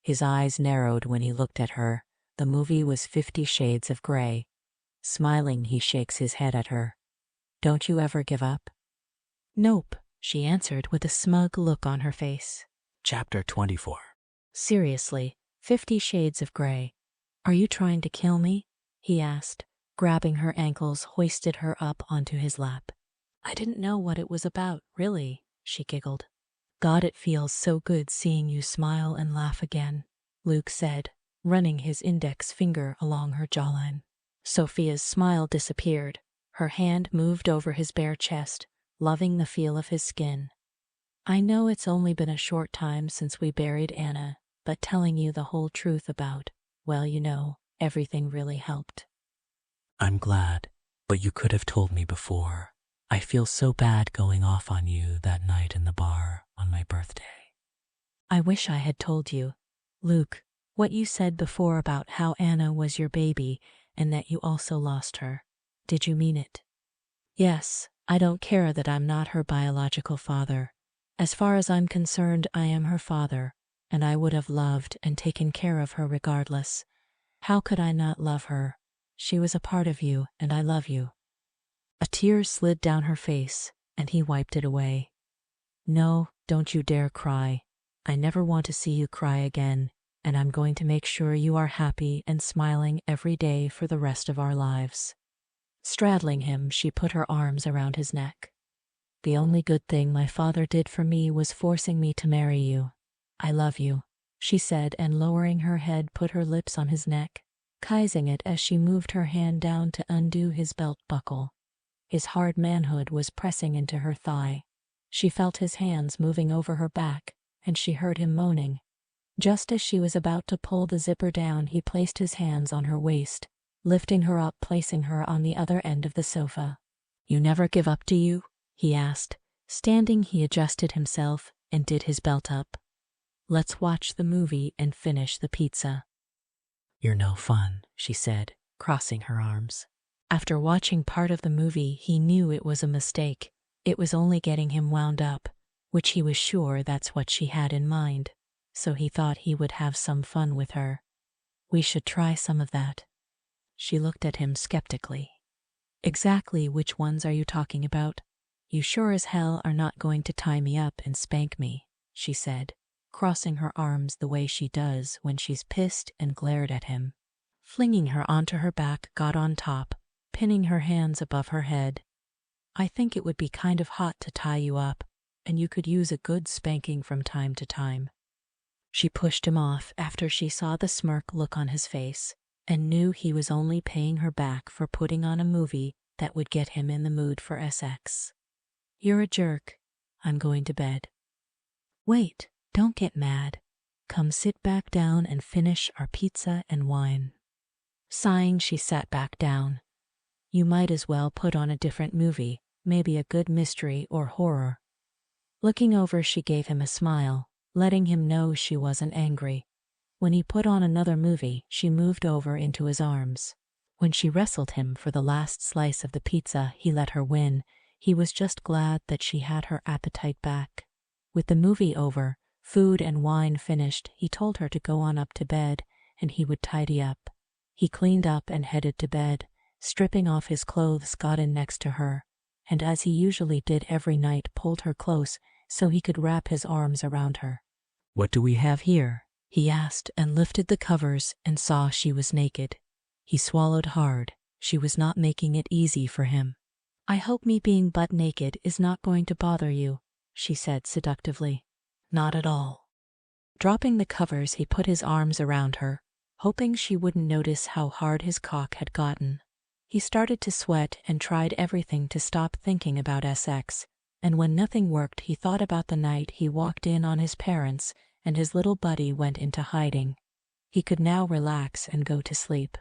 His eyes narrowed when he looked at her. The movie was 50 Shades of Grey. Smiling, he shakes his head at her. Don't you ever give up? Nope, she answered with a smug look on her face. Chapter 24. Seriously, 50 Shades of Grey. Are you trying to kill me? He asked, grabbing her ankles, hoisted her up onto his lap. I didn't know what it was about, really, she giggled. God, it feels so good seeing you smile and laugh again, Luke said, running his index finger along her jawline. Sophia's smile disappeared. Her hand moved over his bare chest, loving the feel of his skin. I know it's only been a short time since we buried Anna, but telling you the whole truth about, well, you know, everything really helped. I'm glad, but you could have told me before. I feel so bad going off on you that night in the bar on my birthday. I wish I had told you. Luke, what you said before about how Anna was your baby and that you also lost her. Did you mean it? Yes, I don't care that I'm not her biological father. As far as I'm concerned, I am her father, and I would have loved and taken care of her regardless. How could I not love her? She was a part of you, and I love you. A tear slid down her face, and he wiped it away. No, don't you dare cry. I never want to see you cry again, and I'm going to make sure you are happy and smiling every day for the rest of our lives. Straddling him, she put her arms around his neck. The only good thing my father did for me was forcing me to marry you. I love you, she said, and lowering her head put her lips on his neck, kissing it as she moved her hand down to undo his belt buckle. His hard manhood was pressing into her thigh. She felt his hands moving over her back, and she heard him moaning. Just as she was about to pull the zipper down, he placed his hands on her waist, lifting her up, placing her on the other end of the sofa. You never give up, do you? He asked. Standing, he adjusted himself and did his belt up. Let's watch the movie and finish the pizza. You're no fun, she said, crossing her arms. After watching part of the movie, he knew it was a mistake. It was only getting him wound up, which he was sure that's what she had in mind. So he thought he would have some fun with her. We should try some of that. She looked at him skeptically. Exactly which ones are you talking about? You sure as hell are not going to tie me up and spank me, she said, crossing her arms the way she does when she's pissed, and glared at him. Flinging her onto her back, got on top, pinning her hands above her head. I think it would be kind of hot to tie you up, and you could use a good spanking from time to time. She pushed him off after she saw the smirk look on his face, and knew he was only paying her back for putting on a movie that would get him in the mood for sex. You're a jerk. I'm going to bed. Wait, don't get mad. Come sit back down and finish our pizza and wine. Sighing, she sat back down. You might as well put on a different movie, maybe a good mystery or horror. Looking over, she gave him a smile, letting him know she wasn't angry. When he put on another movie, she moved over into his arms. When she wrestled him for the last slice of the pizza, he let her win. He was just glad that she had her appetite back. With the movie over, food and wine finished, he told her to go on up to bed, and he would tidy up. He cleaned up and headed to bed, stripping off his clothes, got in next to her, and as he usually did every night, pulled her close so he could wrap his arms around her. What do we have here? He asked, and lifted the covers and saw she was naked. He swallowed hard. She was not making it easy for him. I hope me being butt naked is not going to bother you, she said seductively. Not at all. Dropping the covers, he put his arms around her, hoping she wouldn't notice how hard his cock had gotten. He started to sweat and tried everything to stop thinking about sex, and when nothing worked, he thought about the night he walked in on his parents and his little buddy went into hiding. He could now relax and go to sleep.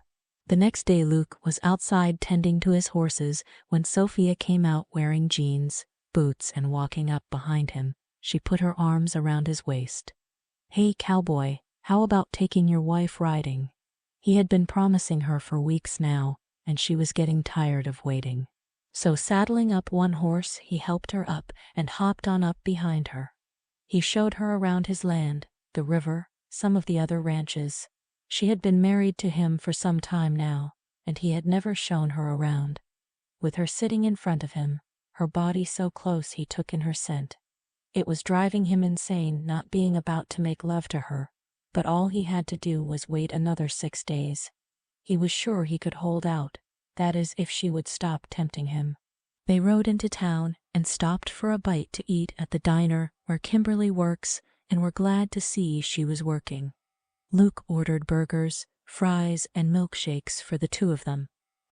The next day, Luke was outside tending to his horses when Sophia came out wearing jeans, boots, and walking up behind him. She put her arms around his waist. Hey, cowboy, how about taking your wife riding? He had been promising her for weeks now, and she was getting tired of waiting. So saddling up one horse, he helped her up and hopped on up behind her. He showed her around his land, the river, some of the other ranches. She had been married to him for some time now, and he had never shown her around. With her sitting in front of him, her body so close, he took in her scent. It was driving him insane not being about to make love to her, but all he had to do was wait another 6 days. He was sure he could hold out, that is, if she would stop tempting him. They rode into town and stopped for a bite to eat at the diner where Kimberly works, and were glad to see she was working. Luke ordered burgers, fries, and milkshakes for the two of them.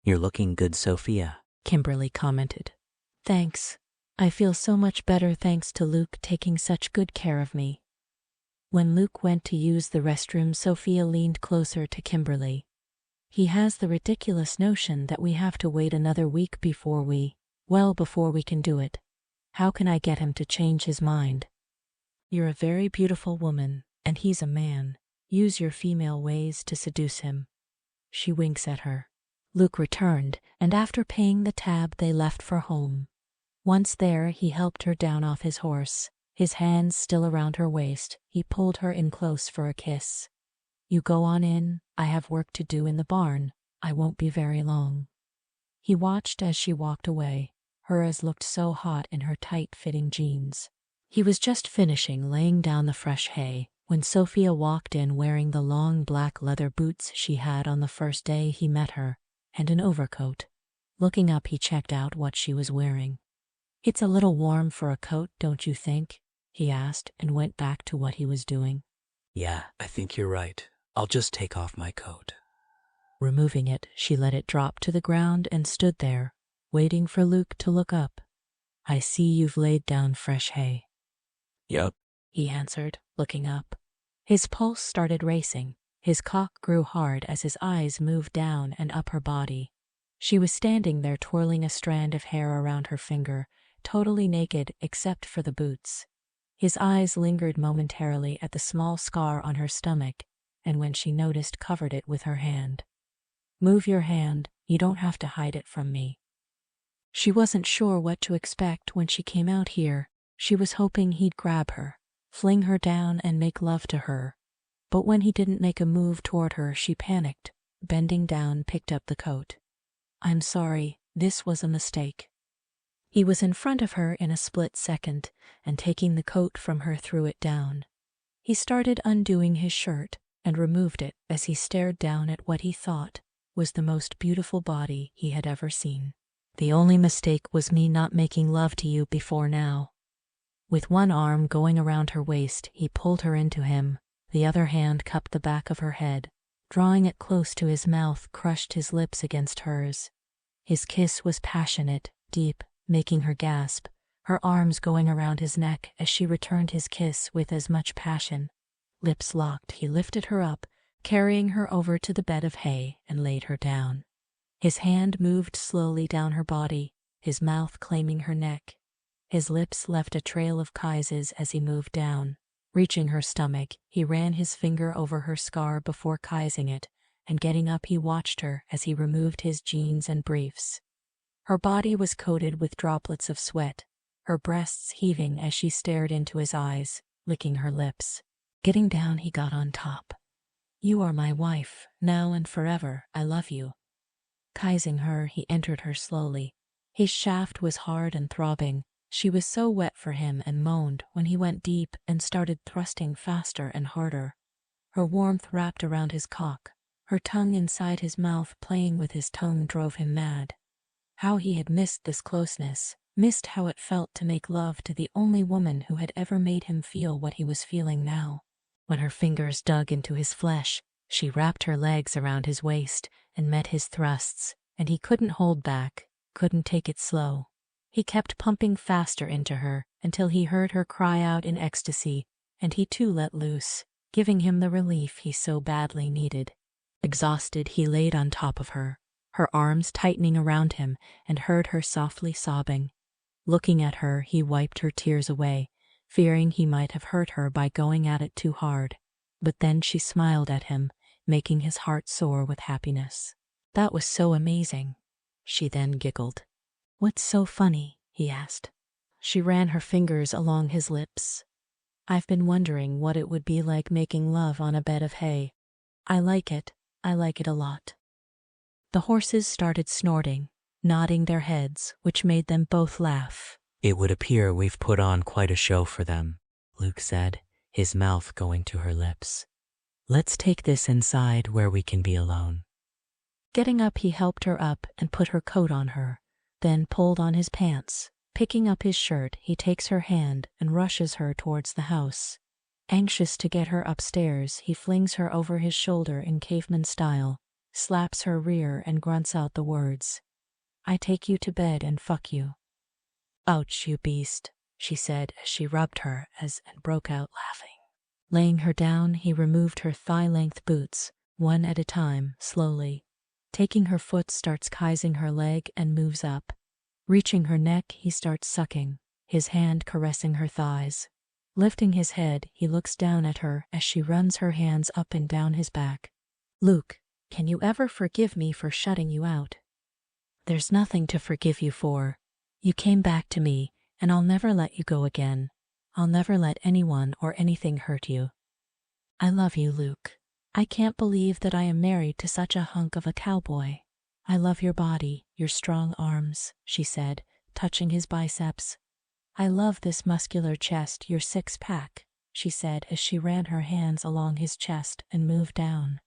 You're looking good, Sophia, Kimberly commented. Thanks. I feel so much better thanks to Luke taking such good care of me. When Luke went to use the restroom, Sophia leaned closer to Kimberly. He has the ridiculous notion that we have to wait another week before we can do it. How can I get him to change his mind? You're a very beautiful woman, and he's a man. Use your female ways to seduce him. She winks at her. Luke returned, and after paying the tab, they left for home. Once there, he helped her down off his horse. His hands still around her waist, he pulled her in close for a kiss. You go on in, I have work to do in the barn. I won't be very long. He watched as she walked away. Her eyes looked so hot in her tight-fitting jeans. He was just finishing laying down the fresh hay when Sophia walked in wearing the long black leather boots she had on the first day he met her, and an overcoat. Looking up, he checked out what she was wearing. It's a little warm for a coat, don't you think? He asked, and went back to what he was doing. Yeah, I think you're right. I'll just take off my coat. Removing it, she let it drop to the ground and stood there, waiting for Luke to look up. I see you've laid down fresh hay. Yup, he answered, looking up. His pulse started racing. His cock grew hard as his eyes moved down and up her body. She was standing there twirling a strand of hair around her finger, totally naked except for the boots. His eyes lingered momentarily at the small scar on her stomach, and when she noticed, covered it with her hand. Move your hand, You don't have to hide it from me." She wasn't sure what to expect when she came out here. She was hoping he'd grab her, fling her down and make love to her. But when he didn't make a move toward her, she panicked, bending down, picked up the coat. "I'm sorry, this was a mistake." He was in front of her in a split second, and taking the coat from her threw it down. He started undoing his shirt and removed it as he stared down at what he thought was the most beautiful body he had ever seen. "The only mistake was me not making love to you before now." With one arm going around her waist, he pulled her into him. The other hand cupped the back of her head, drawing it close to his mouth, crushed his lips against hers. His kiss was passionate, deep, making her gasp, her arms going around his neck as she returned his kiss with as much passion. Lips locked, he lifted her up, carrying her over to the bed of hay and laid her down. His hand moved slowly down her body, his mouth claiming her neck. His lips left a trail of kisses as he moved down. Reaching her stomach, he ran his finger over her scar before kissing it, and getting up he watched her as he removed his jeans and briefs. Her body was coated with droplets of sweat, her breasts heaving as she stared into his eyes, licking her lips. Getting down, he got on top. "You are my wife, now and forever. I love you." Kissing her, he entered her slowly. His shaft was hard and throbbing. She was so wet for him and moaned when he went deep and started thrusting faster and harder. Her warmth wrapped around his cock. Her tongue inside his mouth playing with his tongue drove him mad. How he had missed this closeness, missed how it felt to make love to the only woman who had ever made him feel what he was feeling now. When her fingers dug into his flesh, she wrapped her legs around his waist and met his thrusts, and he couldn't hold back, couldn't take it slow. He kept pumping faster into her until he heard her cry out in ecstasy, and he too let loose, giving him the relief he so badly needed. Exhausted, he laid on top of her, her arms tightening around him, and heard her softly sobbing. Looking at her, he wiped her tears away, fearing he might have hurt her by going at it too hard. But then she smiled at him, making his heart soar with happiness. "That was so amazing." She then giggled. "What's so funny?" he asked. She ran her fingers along his lips. "I've been wondering what it would be like making love on a bed of hay. I like it a lot." The horses started snorting, nodding their heads, which made them both laugh. "It would appear we've put on quite a show for them," Luke said, his mouth going to her lips. "Let's take this inside where we can be alone." Getting up, he helped her up and put her coat on her, then pulled on his pants. Picking up his shirt, he takes her hand and rushes her towards the house. Anxious to get her upstairs, he flings her over his shoulder in caveman style, slaps her rear and grunts out the words, "I take you to bed and fuck you." "Ouch, you beast," she said as she rubbed her and broke out laughing. Laying her down, he removed her thigh-length boots, one at a time, slowly. Taking her foot, starts kissing her leg and moves up. Reaching her neck, he starts sucking, his hand caressing her thighs. Lifting his head, he looks down at her as she runs her hands up and down his back. "Luke, can you ever forgive me for shutting you out?" "There's nothing to forgive you for. You came back to me, and I'll never let you go again. I'll never let anyone or anything hurt you. I love you, Luke. I can't believe that I am married to such a hunk of a cowboy. I love your body, your strong arms," she said, touching his biceps. "I love this muscular chest, your six-pack," she said as she ran her hands along his chest and moved down.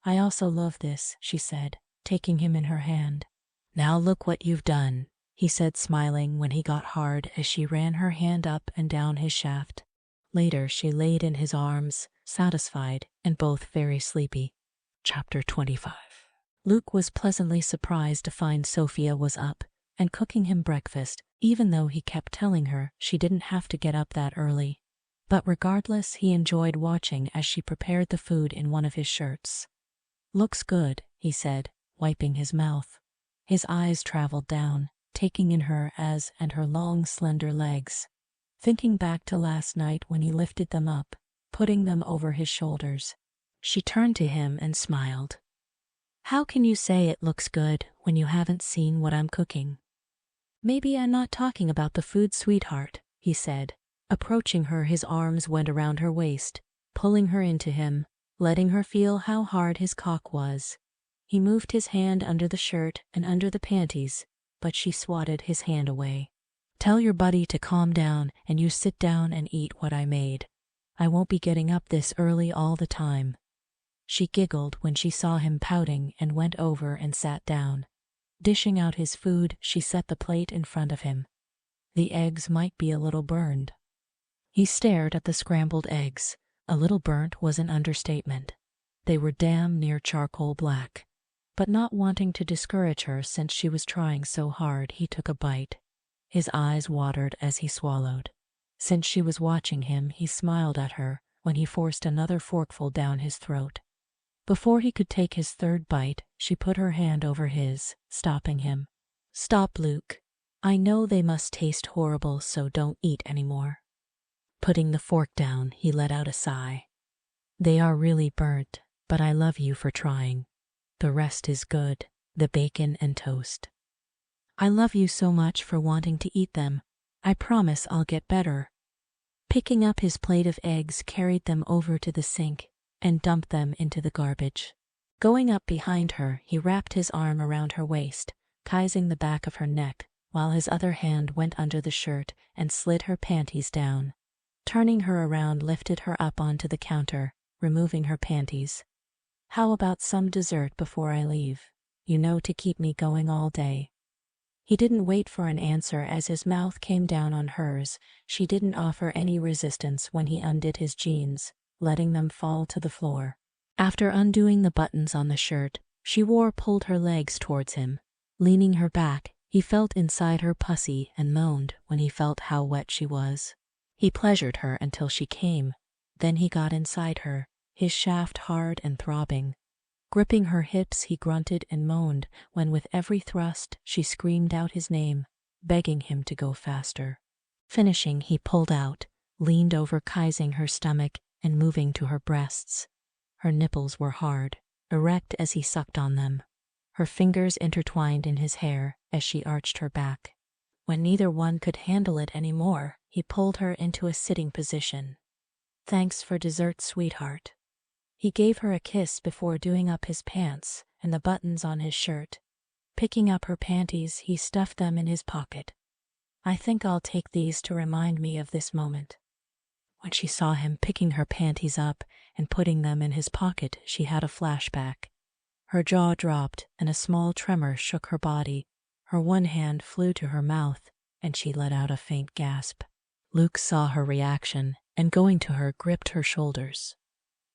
"I also love this," she said, taking him in her hand. "Now look what you've done," he said, smiling when he got hard as she ran her hand up and down his shaft. Later, she laid in his arms, satisfied and both very sleepy. Chapter 25. Luke was pleasantly surprised to find Sophia was up and cooking him breakfast, even though he kept telling her she didn't have to get up that early. But regardless, he enjoyed watching as she prepared the food in one of his shirts. "Looks good," he said, wiping his mouth. His eyes traveled down, taking in her and her long, slender legs. Thinking back to last night when he lifted them up, putting them over his shoulders. She turned to him and smiled. How can you say it looks good when you haven't seen what I'm cooking? Maybe I'm not talking about the food, sweetheart, he said. Approaching her, his arms went around her waist, pulling her into him, letting her feel how hard his cock was. He moved his hand under the shirt and under the panties, but she swatted his hand away. Tell your buddy to calm down and you sit down and eat what I made. I won't be getting up this early all the time. She giggled when she saw him pouting and went over and sat down. Dishing out his food, she set the plate in front of him. The eggs might be a little burned. He stared at the scrambled eggs. A little burnt was an understatement. They were damn near charcoal black. But not wanting to discourage her since she was trying so hard, he took a bite. His eyes watered as he swallowed. Since she was watching him, he smiled at her when he forced another forkful down his throat. Before he could take his third bite, she put her hand over his, stopping him. Stop, Luke. I know they must taste horrible, so don't eat anymore. Putting the fork down, he let out a sigh. They are really burnt, but I love you for trying. The rest is good, the bacon and toast. I love you so much for wanting to eat them. I promise I'll get better. Picking up his plate of eggs, carried them over to the sink and dumped them into the garbage. Going up behind her, he wrapped his arm around her waist, kissing the back of her neck, while his other hand went under the shirt and slid her panties down. Turning her around, lifted her up onto the counter, removing her panties. How about some dessert before I leave? You know, to keep me going all day. He didn't wait for an answer as his mouth came down on hers. She didn't offer any resistance when he undid his jeans, letting them fall to the floor. After undoing the buttons on the shirt she wore, pulled her legs towards him. Leaning her back, he felt inside her pussy and moaned when he felt how wet she was. He pleasured her until she came. Then he got inside her, his shaft hard and throbbing. Gripping her hips, he grunted and moaned when with every thrust she screamed out his name, begging him to go faster. Finishing, he pulled out, leaned over, kissing her stomach and moving to her breasts. Her nipples were hard, erect as he sucked on them. Her fingers intertwined in his hair as she arched her back. When neither one could handle it anymore, he pulled her into a sitting position. Thanks for dessert, sweetheart. He gave her a kiss before doing up his pants and the buttons on his shirt. Picking up her panties, he stuffed them in his pocket. I think I'll take these to remind me of this moment. When she saw him picking her panties up and putting them in his pocket, she had a flashback. Her jaw dropped and a small tremor shook her body. Her one hand flew to her mouth and she let out a faint gasp. Luke saw her reaction and, going to her, gripped her shoulders.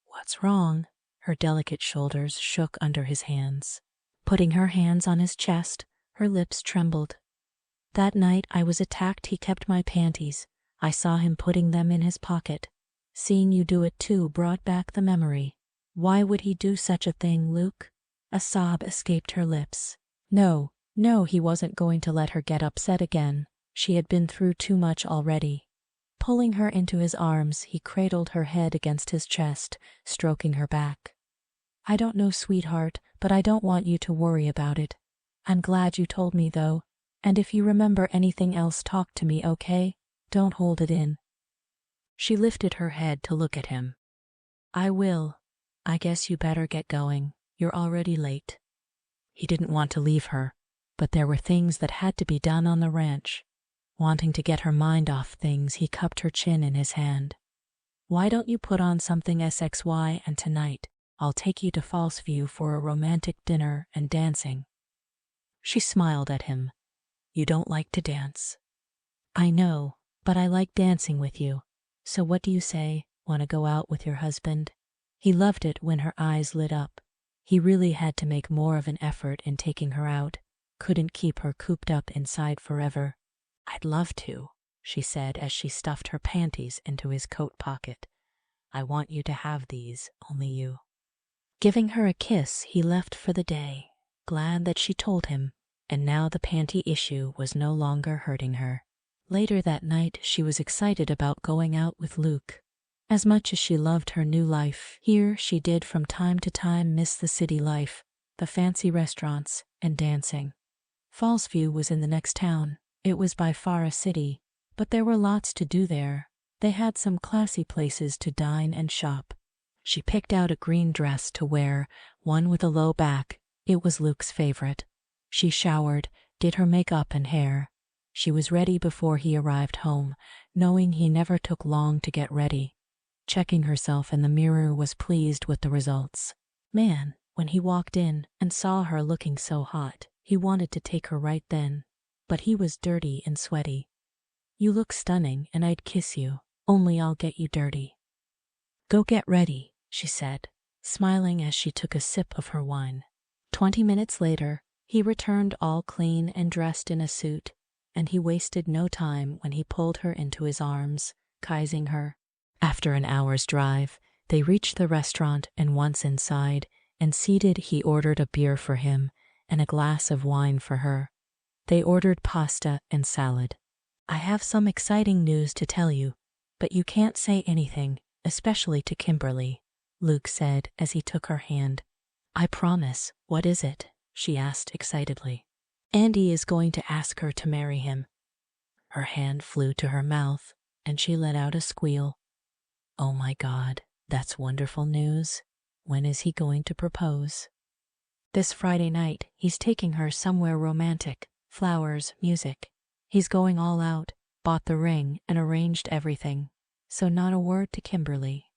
What's wrong? Her delicate shoulders shook under his hands. Putting her hands on his chest, her lips trembled. That night I was attacked, he kept my panties. I saw him putting them in his pocket. Seeing you do it too brought back the memory. Why would he do such a thing, Luke? A sob escaped her lips. No, he wasn't going to let her get upset again. She had been through too much already. Pulling her into his arms, he cradled her head against his chest, stroking her back. I don't know, sweetheart, but I don't want you to worry about it. I'm glad you told me, though. And if you remember anything else, talk to me, okay? Don't hold it in. She lifted her head to look at him. I will. I guess you better get going. You're already late. He didn't want to leave her, but there were things that had to be done on the ranch. Wanting to get her mind off things, he cupped her chin in his hand. Why don't you put on something SXY and tonight I'll take you to Fallsview for a romantic dinner and dancing. She smiled at him. You don't like to dance. I know, but I like dancing with you. So what do you say? Want to go out with your husband? He loved it when her eyes lit up. He really had to make more of an effort in taking her out. Couldn't keep her cooped up inside forever. I'd love to, she said as she stuffed her panties into his coat pocket. I want you to have these, only you. Giving her a kiss, he left for the day, glad that she told him, and now the panty issue was no longer hurting her. Later that night, she was excited about going out with Luke. As much as she loved her new life here, she did from time to time miss the city life, the fancy restaurants, and dancing. Fallsview was in the next town. It was by far a city, but there were lots to do there. They had some classy places to dine and shop. She picked out a green dress to wear, one with a low back. It was Luke's favorite. She showered, did her makeup and hair. She was ready before he arrived home, knowing he never took long to get ready. Checking herself in the mirror, was pleased with the results. Man, when he walked in and saw her looking so hot, he wanted to take her right then. But he was dirty and sweaty. "You look stunning and I'd kiss you, only I'll get you dirty." "Go get ready," she said, smiling as she took a sip of her wine. 20 minutes later, he returned all clean and dressed in a suit, and he wasted no time when he pulled her into his arms, kissing her. After an hour's drive, they reached the restaurant, and once inside and seated, he ordered a beer for him and a glass of wine for her. They ordered pasta and salad. "I have some exciting news to tell you, but you can't say anything, especially to Kimberly," Luke said as he took her hand. "I promise." "What is it?" she asked excitedly. "Andy is going to ask her to marry him." Her hand flew to her mouth, and she let out a squeal. "Oh my God, that's wonderful news. When is he going to propose?" "This Friday night. He's taking her somewhere romantic. Flowers, music. He's going all out, bought the ring and arranged everything. So not a word to Kimberly."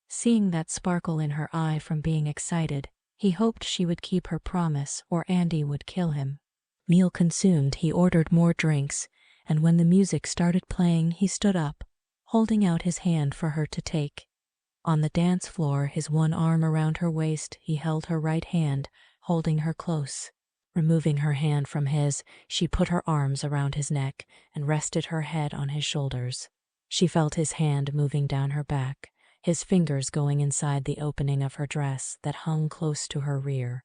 Seeing that sparkle in her eye from being excited, he hoped she would keep her promise or Andy would kill him. Meal consumed, he ordered more drinks, and when the music started playing, he stood up, holding out his hand for her to take. On the dance floor, his one arm around her waist, he held her right hand, holding her close. Removing her hand from his, she put her arms around his neck and rested her head on his shoulders. She felt his hand moving down her back, his fingers going inside the opening of her dress that hung close to her rear.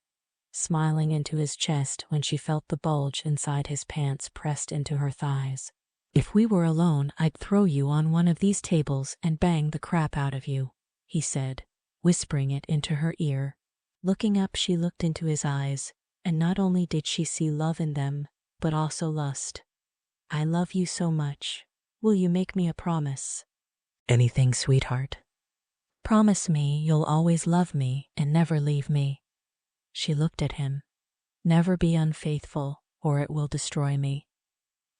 Smiling into his chest when she felt the bulge inside his pants pressed into her thighs. "If we were alone, I'd throw you on one of these tables and bang the crap out of you," he said, whispering it into her ear. Looking up, she looked into his eyes, and not only did she see love in them, but also lust. "I love you so much. Will you make me a promise?" Anything, sweetheart. "Promise me you'll always love me and never leave me." She looked at him. "Never be unfaithful, or it will destroy me."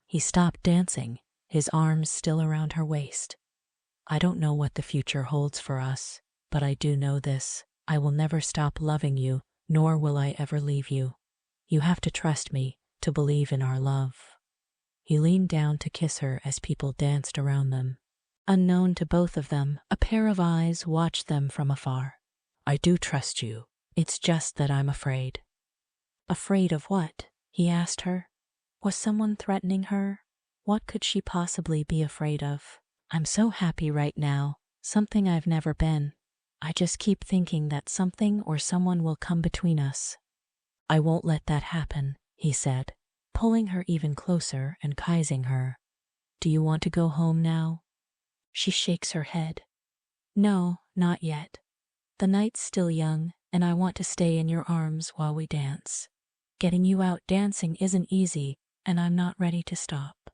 He stopped dancing, his arms still around her waist. "I don't know what the future holds for us, but I do know this. I will never stop loving you, nor will I ever leave you. You have to trust me, to believe in our love." He leaned down to kiss her as people danced around them. Unknown to both of them, a pair of eyes watched them from afar. "I do trust you. It's just that I'm afraid." "Afraid of what?" he asked her. Was someone threatening her? What could she possibly be afraid of? "I'm so happy right now, something I've never been. I just keep thinking that something or someone will come between us." "I won't let that happen," he said, pulling her even closer and kissing her. "Do you want to go home now?" She shakes her head. "No, not yet. The night's still young, and I want to stay in your arms while we dance. Getting you out dancing isn't easy, and I'm not ready to stop."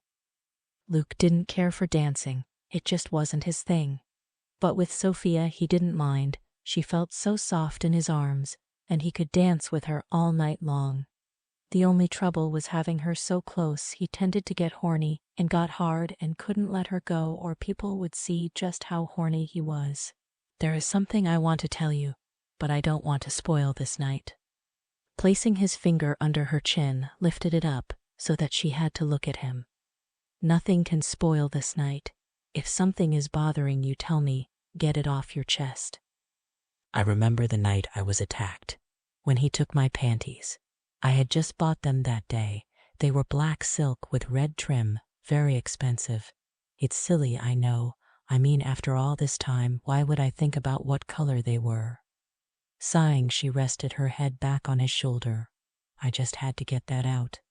Luke didn't care for dancing, it just wasn't his thing. But with Sophia he didn't mind. She felt so soft in his arms, and he could dance with her all night long. The only trouble was having her so close. He tended to get horny and got hard and couldn't let her go, or people would see just how horny he was. "There is something I want to tell you, but I don't want to spoil this night." Placing his finger under her chin, lifted it up so that she had to look at him. "Nothing can spoil this night. If something is bothering you, tell me. Get it off your chest." I remember the night I was attacked, when he took my panties. I had just bought them that day. They were black silk with red trim, very expensive. It's silly, I know. I mean, after all this time, why would I think about what color they were? Sighing, she rested her head back on his shoulder. I just had to get that out.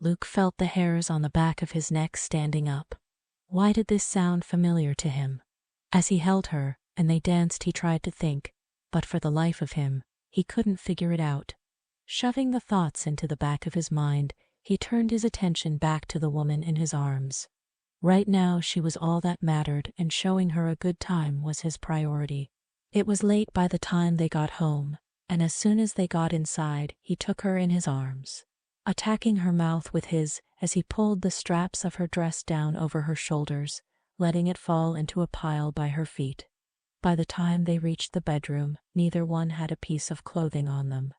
Luke felt the hairs on the back of his neck standing up. Why did this sound familiar to him? As he held her and they danced, he tried to think, but for the life of him, He couldn't figure it out. Shoving the thoughts into the back of his mind, he turned his attention back to the woman in his arms. Right now she was all that mattered, and showing her a good time was his priority. It was late by the time they got home, and as soon as they got inside, he took her in his arms, attacking her mouth with his as he pulled the straps of her dress down over her shoulders, letting it fall into a pile by her feet. By the time they reached the bedroom, neither one had a piece of clothing on them.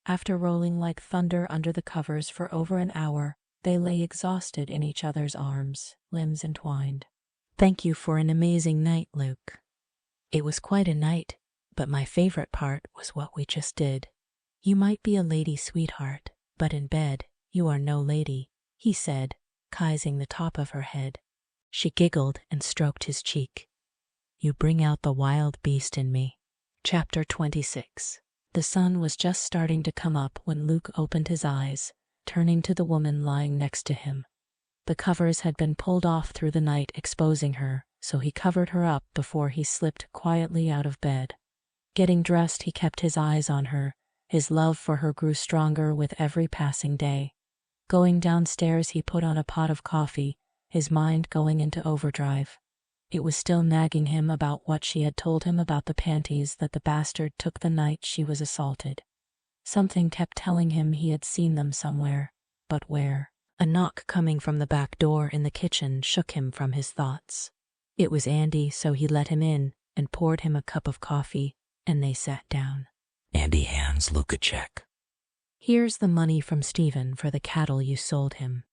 After rolling like thunder under the covers for over an hour, they lay exhausted in each other's arms, limbs entwined. "Thank you for an amazing night, Luke." "It was quite a night, but my favorite part was what we just did." "You might be a lady sweetheart, but in bed, you are no lady," he said, kissing the top of her head. She giggled and stroked his cheek. "You bring out the wild beast in me." Chapter 26. The sun was just starting to come up when Luke opened his eyes, turning to the woman lying next to him. The covers had been pulled off through the night, exposing her, so he covered her up before he slipped quietly out of bed. Getting dressed, he kept his eyes on her. His love for her grew stronger with every passing day. Going downstairs, he put on a pot of coffee, his mind going into overdrive. It was still nagging him about what she had told him about the panties that the bastard took the night she was assaulted. Something kept telling him he had seen them somewhere, but where? A knock coming from the back door in the kitchen shook him from his thoughts. It was Andy, so he let him in and poured him a cup of coffee, and they sat down. Andy hands Luke a check. "Here's the money from Stephen for the cattle you sold him."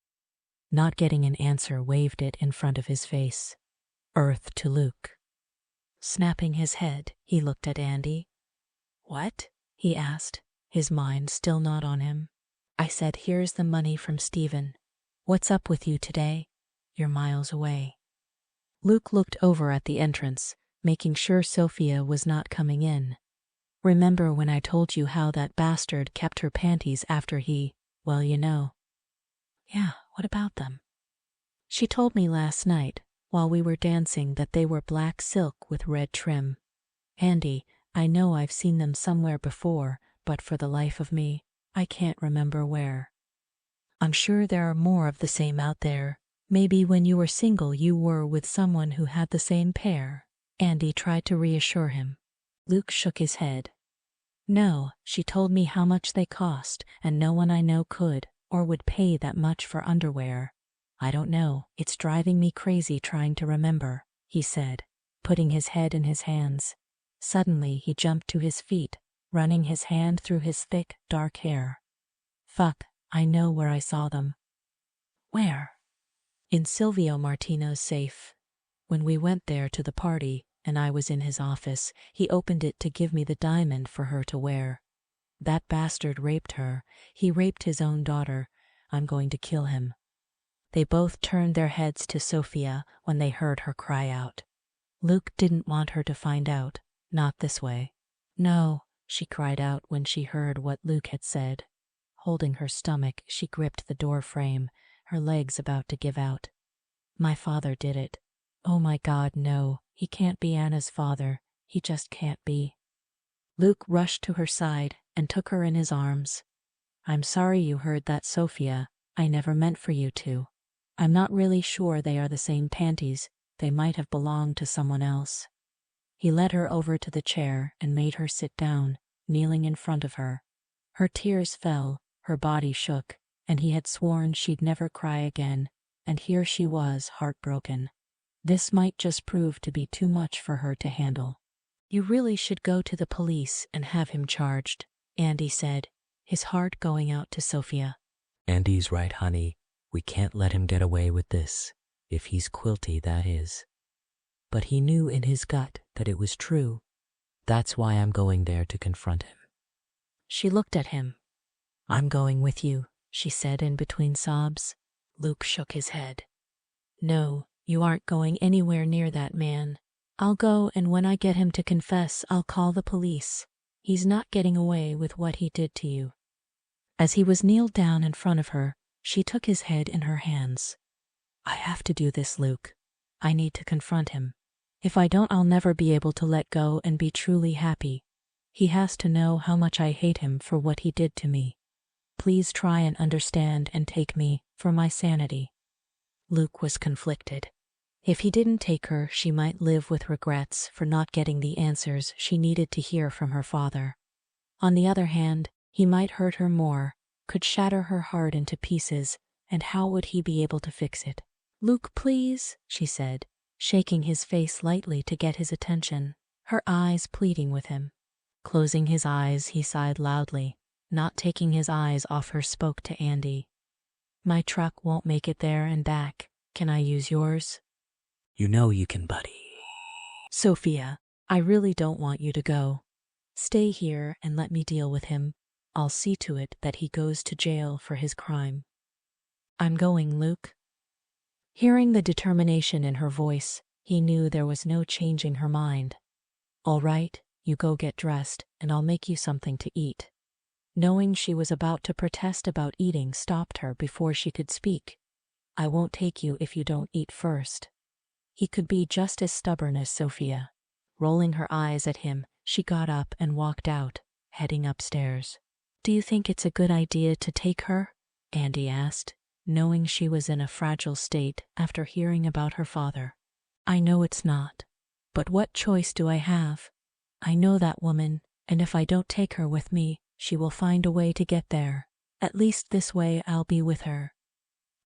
Not getting an answer, waved it in front of his face. Earth to Luke. Snapping his head, he looked at Andy. "What?" he asked, his mind still not on him. "I said, here's the money from Stephen. What's up with you today? You're miles away." Luke looked over at the entrance, making sure Sophia was not coming in. "Remember when I told you how that bastard kept her panties after he, well, you know." "Yeah, what about them?" "She told me last night, while we were dancing, that they were black silk with red trim. Andy, I know I've seen them somewhere before, but for the life of me, I can't remember where. I'm sure there are more of the same out there. Maybe when you were single you were with someone who had the same pair." Andy tried to reassure him. Luke shook his head. "No, she told me how much they cost, and no one I know could or would pay that much for underwear. I don't know, it's driving me crazy trying to remember," he said, putting his head in his hands. Suddenly he jumped to his feet, running his hand through his thick, dark hair. "Fuck, I know where I saw them." "Where?" "In Silvio Martino's safe. When we went there to the party, and I was in his office, he opened it to give me the diamond for her to wear. That bastard raped her. He raped his own daughter. I'm going to kill him." They both turned their heads to Sophia when they heard her cry out. Luke didn't want her to find out, not this way. "No," she cried out when she heard what Luke had said. Holding her stomach, she gripped the door frame, her legs about to give out. "My father did it. Oh my God, no, he can't be Anna's father. He just can't be." Luke rushed to her side and took her in his arms. "I'm sorry you heard that, Sophia. I never meant for you to. I'm not really sure they are the same panties. They might have belonged to someone else." He led her over to the chair and made her sit down, kneeling in front of her. Her tears fell, her body shook, and he had sworn she'd never cry again, and here she was, heartbroken. This might just prove to be too much for her to handle. "You really should go to the police and have him charged," Andy said, his heart going out to Sophia. Andy's right, honey. We can't let him get away with this. If he's Quilty, that is. But he knew in his gut that it was true. That's why I'm going there to confront him. She looked at him. "I'm going with you," she said in between sobs. Luke shook his head. "No, you aren't going anywhere near that man. I'll go, and when I get him to confess, I'll call the police. He's not getting away with what he did to you." As he was kneeled down in front of her, she took his head in her hands. "I have to do this, Luke. I need to confront him. If I don't, I'll never be able to let go and be truly happy." He has to know how much I hate him for what he did to me. Please try and understand and take me for my sanity." Luke was conflicted. If he didn't take her, she might live with regrets for not getting the answers she needed to hear from her father. On the other hand, he might hurt her more, could shatter her heart into pieces, and how would he be able to fix it? "Luke, please," she said, shaking his face lightly to get his attention, her eyes pleading with him. Closing his eyes, he sighed loudly, not taking his eyes off her, spoke to Andy. "My truck won't make it there and back. Can I use yours?" "You know you can, buddy." "Sophia, I really don't want you to go. Stay here and let me deal with him. I'll see to it that he goes to jail for his crime." "I'm going, Luke." Hearing the determination in her voice, he knew there was no changing her mind. "All right, you go get dressed, and I'll make you something to eat." Knowing she was about to protest about eating stopped her before she could speak. "I won't take you if you don't eat first." He could be just as stubborn as Sophia. Rolling her eyes at him, she got up and walked out, heading upstairs. "Do you think it's a good idea to take her?" Andy asked, knowing she was in a fragile state after hearing about her father. "I know it's not. But what choice do I have? I know that woman, and if I don't take her with me, she will find a way to get there. At least this way I'll be with her."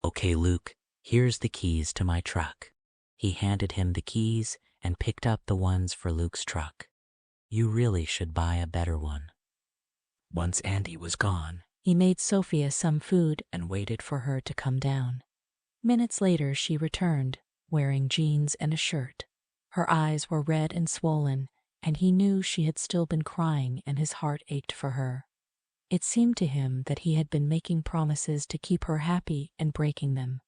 "Okay, Luke, here's the keys to my truck." He handed him the keys and picked up the ones for Luke's truck. "You really should buy a better one." Once Andy was gone, he made Sophia some food and waited for her to come down. Minutes later she returned, wearing jeans and a shirt. Her eyes were red and swollen, and he knew she had still been crying and his heart ached for her. It seemed to him that he had been making promises to keep her happy and breaking them.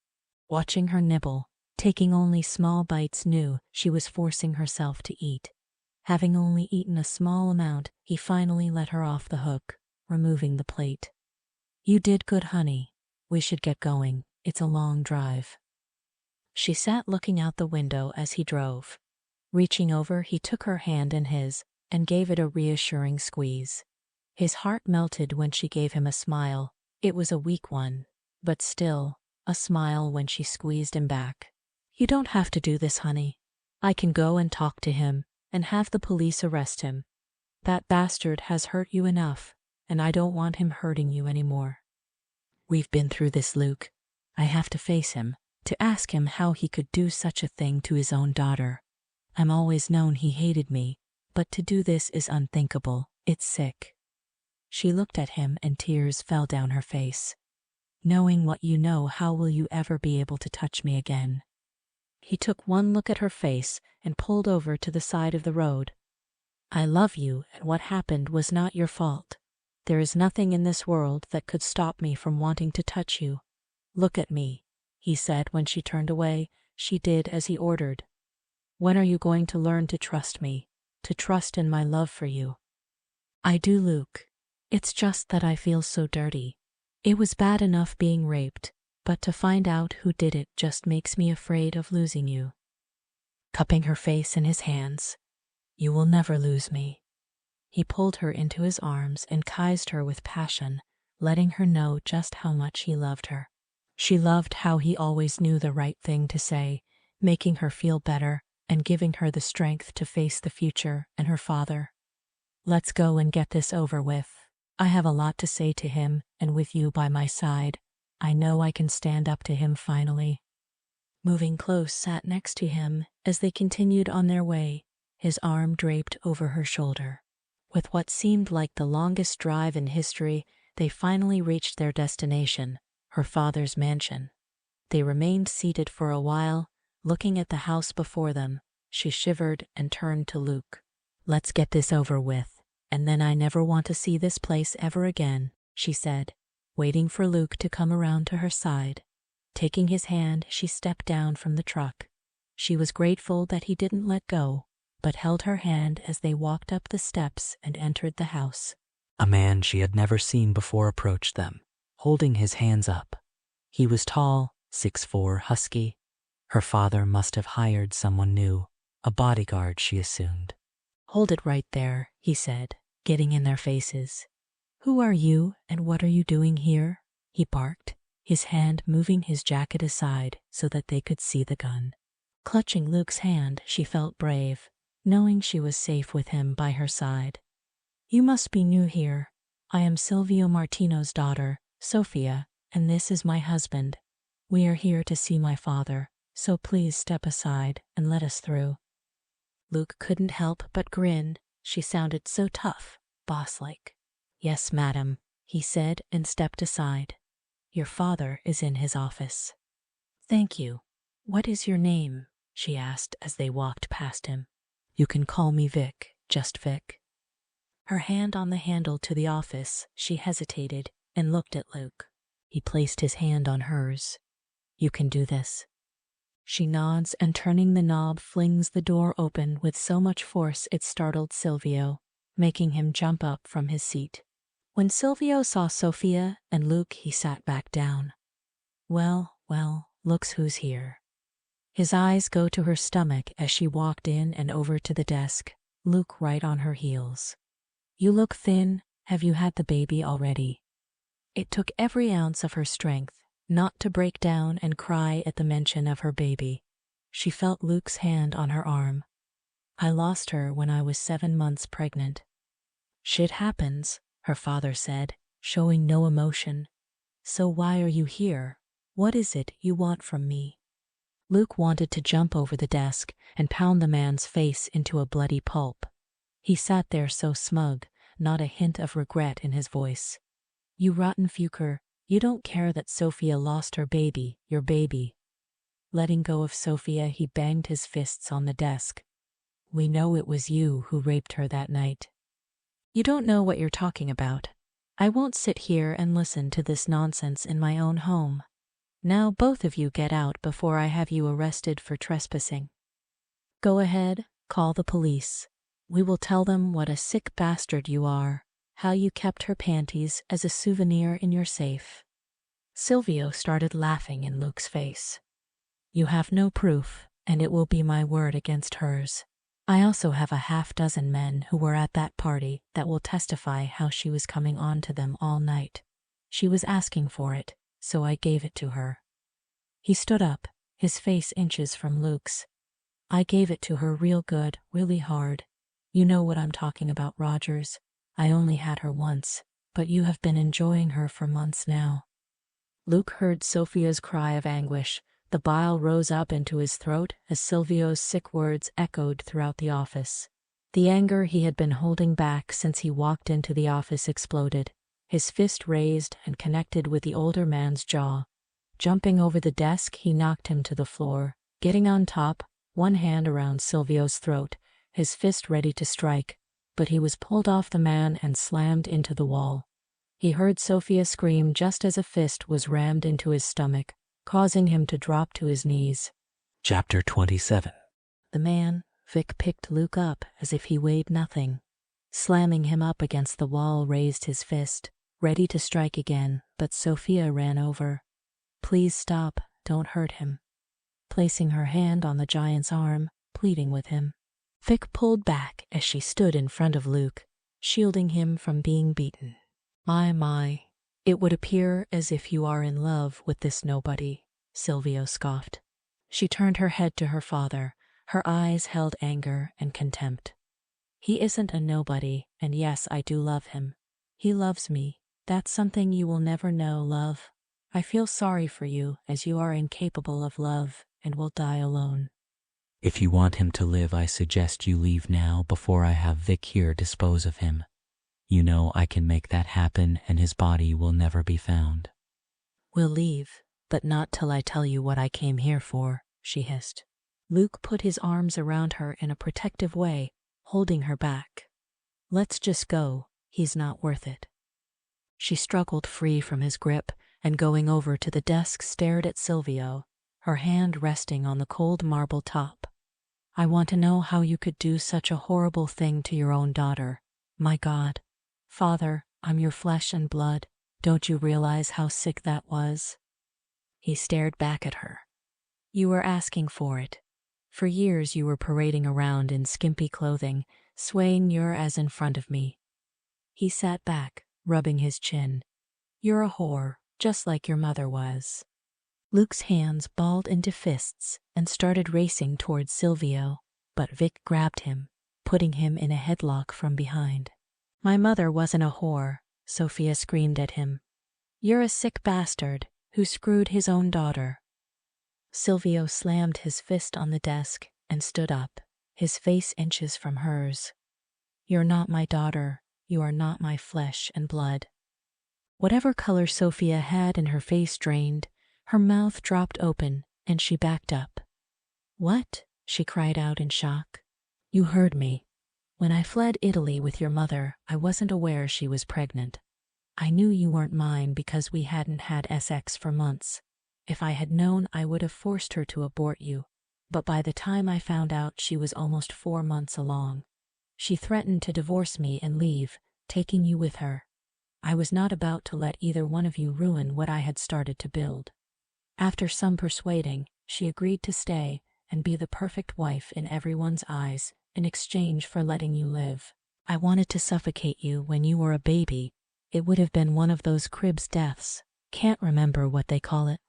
Watching her nibble, taking only small bites, knew she was forcing herself to eat. Having only eaten a small amount, he finally let her off the hook, removing the plate. "You did good, honey. We should get going. It's a long drive." She sat looking out the window as he drove. Reaching over, he took her hand in his and gave it a reassuring squeeze. His heart melted when she gave him a smile. It was a weak one, but still, a smile when she squeezed him back. "You don't have to do this, honey. I can go and talk to him and have the police arrest him. That bastard has hurt you enough, and I don't want him hurting you anymore." "We've been through this, Luke. I have to face him, to ask him how he could do such a thing to his own daughter. I'm always known he hated me, but to do this is unthinkable. It's sick." She looked at him and tears fell down her face. "Knowing what you know, how will you ever be able to touch me again?" He took one look at her face and pulled over to the side of the road. "I love you, and what happened was not your fault. There is nothing in this world that could stop me from wanting to touch you. Look at me," he said when she turned away. She did as he ordered. "When are you going to learn to trust me, to trust in my love for you?" "I do, Luke. It's just that I feel so dirty. It was bad enough being raped, but to find out who did it just makes me afraid of losing you." Cupping her face in his hands, "You will never lose me." He pulled her into his arms and kissed her with passion, letting her know just how much he loved her. She loved how he always knew the right thing to say, making her feel better and giving her the strength to face the future and her father. "Let's go and get this over with. I have a lot to say to him, and with you by my side, I know I can stand up to him finally." Moving close, sat next to him as they continued on their way, his arm draped over her shoulder. With what seemed like the longest drive in history, they finally reached their destination, her father's mansion. They remained seated for a while, looking at the house before them. She shivered and turned to Luke. "Let's get this over with, and then I never want to see this place ever again," she said, waiting for Luke to come around to her side. Taking his hand, she stepped down from the truck. She was grateful that he didn't let go, but held her hand as they walked up the steps and entered the house. A man she had never seen before approached them, holding his hands up. He was tall, 6'4", husky. Her father must have hired someone new, a bodyguard, she assumed. "Hold it right there," he said, getting in their faces. "Who are you and what are you doing here?" he barked, his hand moving his jacket aside so that they could see the gun. Clutching Luke's hand, she felt brave, knowing she was safe with him by her side. "You must be new here. I am Silvio Martino's daughter, Sophia, and this is my husband. We are here to see my father, so please step aside and let us through." Luke couldn't help but grin. She sounded so tough, boss-like. "Yes, madam," he said and stepped aside. "Your father is in his office." "Thank you. What is your name?" she asked as they walked past him. "You can call me Vic, just Vic." Her hand on the handle to the office, she hesitated and looked at Luke. He placed his hand on hers. "You can do this." She nods and turning the knob flings the door open with so much force it startled Silvio, making him jump up from his seat. When Silvio saw Sophia and Luke, he sat back down. Well, looks who's here. His eyes go to her stomach as she walked in and over to the desk, Luke right on her heels. "You look thin. Have you had the baby already?" It took every ounce of her strength not to break down and cry at the mention of her baby. She felt Luke's hand on her arm. "I lost her when I was 7 months pregnant." "Shit happens," her father said, showing no emotion. "So why are you here? What is it you want from me?" Luke wanted to jump over the desk and pound the man's face into a bloody pulp. He sat there so smug, not a hint of regret in his voice. "You rotten fucker, you don't care that Sophia lost her baby, your baby." Letting go of Sophia, he banged his fists on the desk. "We know it was you who raped her that night." "You don't know what you're talking about. I won't sit here and listen to this nonsense in my own home. Now both of you get out before I have you arrested for trespassing." "Go ahead, call the police. We will tell them what a sick bastard you are, how you kept her panties as a souvenir in your safe." Silvio started laughing in Luke's face. "You have no proof, and it will be my word against hers. I also have a half-dozen men who were at that party that will testify how she was coming on to them all night. She was asking for it, so I gave it to her." He stood up, his face inches from Luke's. "I gave it to her real good, really hard. You know what I'm talking about, Rogers. I only had her once, but you have been enjoying her for months now." Luke heard Sophia's cry of anguish. The bile rose up into his throat as Silvio's sick words echoed throughout the office. The anger he had been holding back since he walked into the office exploded, his fist raised and connected with the older man's jaw. Jumping over the desk, he knocked him to the floor, getting on top, one hand around Silvio's throat, his fist ready to strike, but he was pulled off the man and slammed into the wall. He heard Sophia scream just as a fist was rammed into his stomach, causing him to drop to his knees. Chapter 27. The man, Vic, picked Luke up as if he weighed nothing. Slamming him up against the wall, raised his fist, ready to strike again, but Sophia ran over. "Please stop, don't hurt him." Placing her hand on the giant's arm, pleading with him. Vic pulled back as she stood in front of Luke, shielding him from being beaten. My, it would appear as if you are in love with this nobody," Silvio scoffed. She turned her head to her father, her eyes held anger and contempt. "He isn't a nobody, and yes, I do love him. He loves me. That's something you will never know, love. I feel sorry for you as you are incapable of love and will die alone." If you want him to live, I suggest you leave now before I have Vic here dispose of him. You know I can make that happen and his body will never be found. "We'll leave, but not till I tell you what I came here for," she hissed. Luke put his arms around her in a protective way, holding her back. "Let's just go. He's not worth it." She struggled free from his grip and going over to the desk stared at Silvio, her hand resting on the cold marble top. "I want to know how you could do such a horrible thing to your own daughter. My God. Father, I'm your flesh and blood. Don't you realize how sick that was?" He stared back at her. "You were asking for it. For years you were parading around in skimpy clothing, swaying your ass in front of me. He sat back, rubbing his chin. You're a whore, just like your mother was. Luke's hands balled into fists and started racing towards Silvio, but Vic grabbed him, putting him in a headlock from behind. My mother wasn't a whore, Sophia screamed at him. You're a sick bastard who screwed his own daughter. Silvio slammed his fist on the desk and stood up, his face inches from hers. You're not my daughter, you are not my flesh and blood. Whatever color Sophia had in her face drained, her mouth dropped open and she backed up. What? She cried out in shock. You heard me. When I fled Italy with your mother, I wasn't aware she was pregnant. I knew you weren't mine because we hadn't had sex for months. If I had known, I would have forced her to abort you. But by the time I found out, she was almost 4 months along. She threatened to divorce me and leave, taking you with her. I was not about to let either one of you ruin what I had started to build. After some persuading, she agreed to stay and be the perfect wife in everyone's eyes in exchange for letting you live. I wanted to suffocate you when you were a baby. It would have been one of those Cribs deaths. Can't remember what they call it.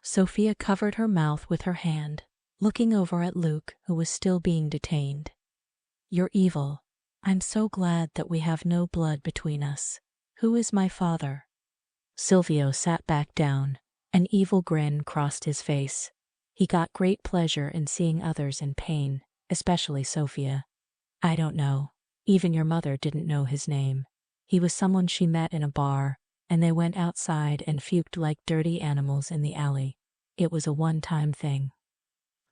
Sophia covered her mouth with her hand, looking over at Luke, who was still being detained. You're evil. I'm so glad that we have no blood between us. Who is my father? Silvio sat back down. An evil grin crossed his face. He got great pleasure in seeing others in pain, especially Sophia. I don't know. Even your mother didn't know his name. He was someone she met in a bar, and they went outside and puked like dirty animals in the alley. It was a one-time thing.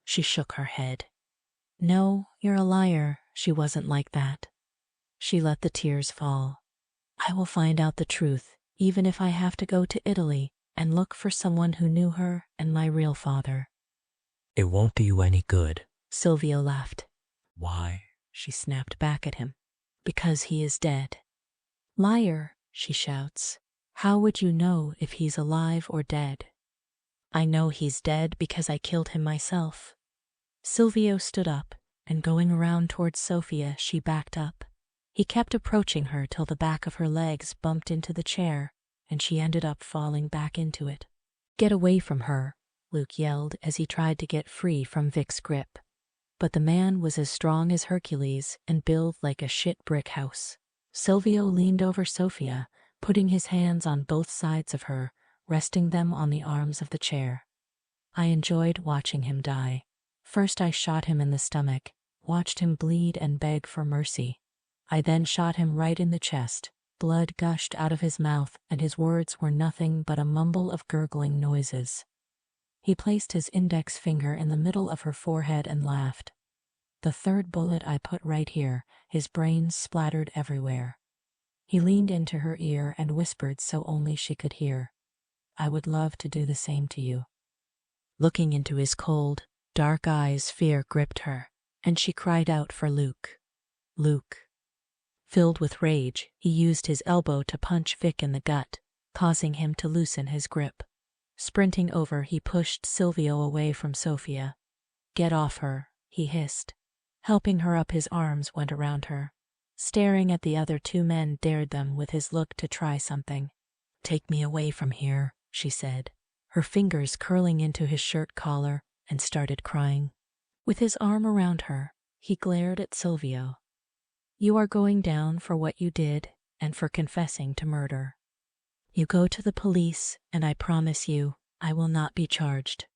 She shook her head. No, you're a liar. She wasn't like that. She let the tears fall. I will find out the truth, even if I have to go to Italy and look for someone who knew her and my real father. It won't do you any good. Silvio laughed. Why? She snapped back at him. Because he is dead. Liar, she shouts. How would you know if he's alive or dead? I know he's dead because I killed him myself. Silvio stood up, and going around towards Sophia, she backed up. He kept approaching her till the back of her legs bumped into the chair, and she ended up falling back into it. Get away from her, Luke yelled as he tried to get free from Vic's grip. But the man was as strong as Hercules and built like a shit brick house. Silvio leaned over Sophia, putting his hands on both sides of her, resting them on the arms of the chair. I enjoyed watching him die. First I shot him in the stomach, watched him bleed and beg for mercy. I then shot him right in the chest. Blood gushed out of his mouth, and his words were nothing but a mumble of gurgling noises. He placed his index finger in the middle of her forehead and laughed. The third bullet I put right here. His brains splattered everywhere. He leaned into her ear and whispered so only she could hear. I would love to do the same to you. Looking into his cold, dark eyes, fear gripped her, and she cried out for Luke. Luke. Filled with rage, he used his elbow to punch Vic in the gut, causing him to loosen his grip. Sprinting over, he pushed Silvio away from Sophia. Get off her, he hissed. Helping her up, his arms went around her. Staring at the other two men, dared them with his look to try something. Take me away from here, she said, her fingers curling into his shirt collar, and started crying. With his arm around her, he glared at Silvio. You are going down for what you did and for confessing to murder. You go to the police, and I promise you, I will not be charged.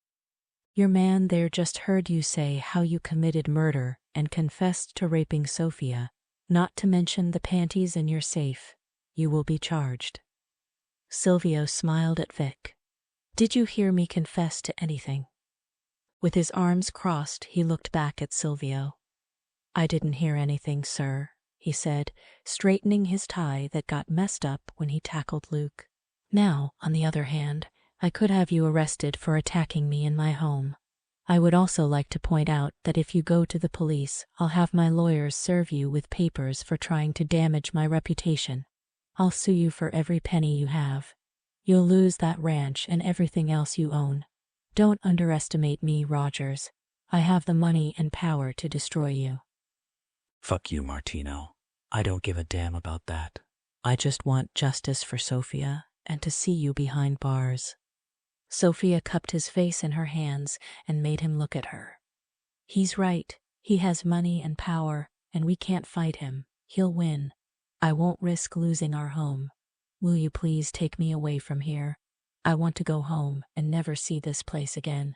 Your man there just heard you say how you committed murder and confessed to raping Sophia, not to mention the panties in your safe. You will be charged. Silvio smiled at Vic. Did you hear me confess to anything? With his arms crossed, he looked back at Silvio. I didn't hear anything, sir, he said, straightening his tie that got messed up when he tackled Luke. Now, on the other hand, I could have you arrested for attacking me in my home. I would also like to point out that if you go to the police, I'll have my lawyers serve you with papers for trying to damage my reputation. I'll sue you for every penny you have. You'll lose that ranch and everything else you own. Don't underestimate me, Rogers. I have the money and power to destroy you. Fuck you, Martino. I don't give a damn about that. I just want justice for Sophia and to see you behind bars. Sophia cupped his face in her hands and made him look at her. He's right. He has money and power, and we can't fight him. He'll win. I won't risk losing our home. Will you please take me away from here? I want to go home and never see this place again.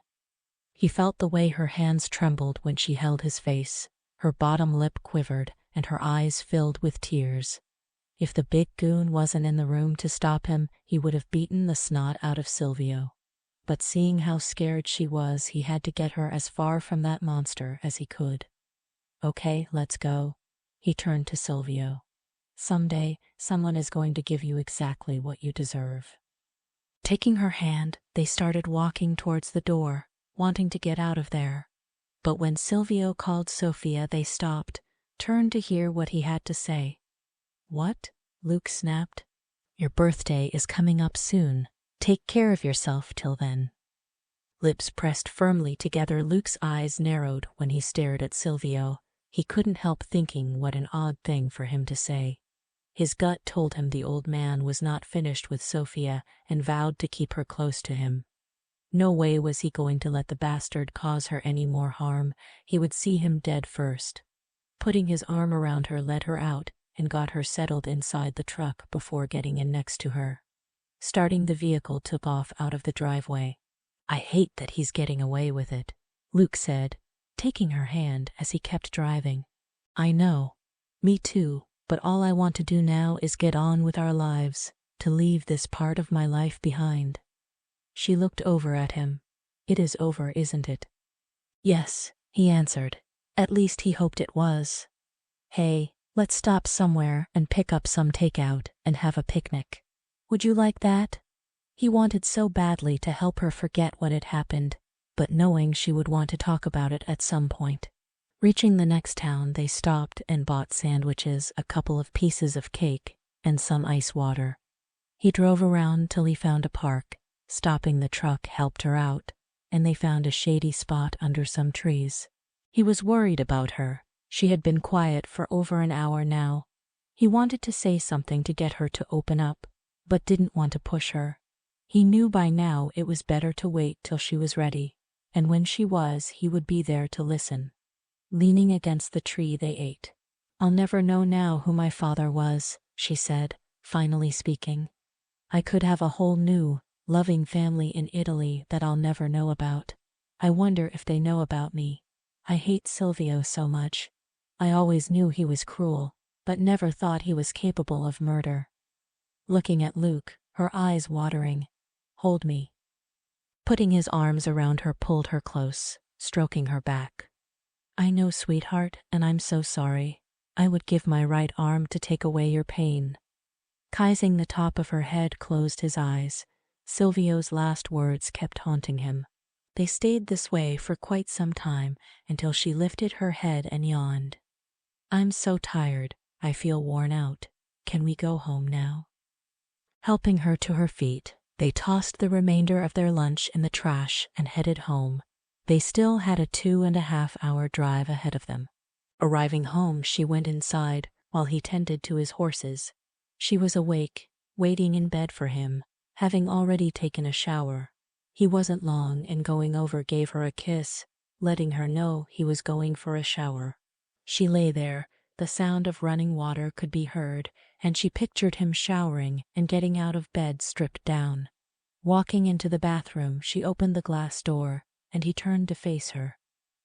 He felt the way her hands trembled when she held his face. Her bottom lip quivered and her eyes filled with tears. If the big goon wasn't in the room to stop him, he would have beaten the snot out of Silvio. But seeing how scared she was, he had to get her as far from that monster as he could. Okay, let's go. He turned to Silvio. Someday, someone is going to give you exactly what you deserve. Taking her hand, they started walking towards the door, wanting to get out of there. But when Silvio called Sophia, they stopped, turned to hear what he had to say. What? Luke snapped. Your birthday is coming up soon. Take care of yourself till then. Lips pressed firmly together, Luke's eyes narrowed when he stared at Silvio. He couldn't help thinking what an odd thing for him to say. His gut told him the old man was not finished with Sophia and vowed to keep her close to him. No way was he going to let the bastard cause her any more harm. He would see him dead first. Putting his arm around her led her out and got her settled inside the truck before getting in next to her. Starting the vehicle, took off out of the driveway. I hate that he's getting away with it, Luke said, taking her hand as he kept driving. I know. Me too, but all I want to do now is get on with our lives, to leave this part of my life behind. She looked over at him. It is over, isn't it? Yes, he answered. At least he hoped it was. Hey, let's stop somewhere and pick up some takeout and have a picnic. Would you like that? He wanted so badly to help her forget what had happened, but knowing she would want to talk about it at some point. Reaching the next town, they stopped and bought sandwiches, a couple of pieces of cake, and some ice water. He drove around till he found a park. Stopping the truck helped her out, and they found a shady spot under some trees. He was worried about her. She had been quiet for over an hour now. He wanted to say something to get her to open up, but didn't want to push her. He knew by now it was better to wait till she was ready, and when she was, he would be there to listen. Leaning against the tree, they ate. I'll never know now who my father was, she said, finally speaking. I could have a whole new, loving family in Italy that I'll never know about. I wonder if they know about me. I hate Silvio so much. I always knew he was cruel, but never thought he was capable of murder. Looking at Luke, her eyes watering. Hold me. Putting his arms around her, pulled her close, stroking her back. I know, sweetheart, and I'm so sorry. I would give my right arm to take away your pain. Kissing the top of her head, closed his eyes. Silvio's last words kept haunting him. They stayed this way for quite some time until she lifted her head and yawned. I'm so tired. I feel worn out. Can we go home now? Helping her to her feet, they tossed the remainder of their lunch in the trash and headed home. They still had a 2.5-hour drive ahead of them. Arriving home, she went inside while he tended to his horses. She was awake, waiting in bed for him, having already taken a shower. He wasn't long, and going over gave her a kiss, letting her know he was going for a shower. She lay there. The sound of running water could be heard, and she pictured him showering and getting out of bed stripped down. Walking into the bathroom, she opened the glass door, and he turned to face her.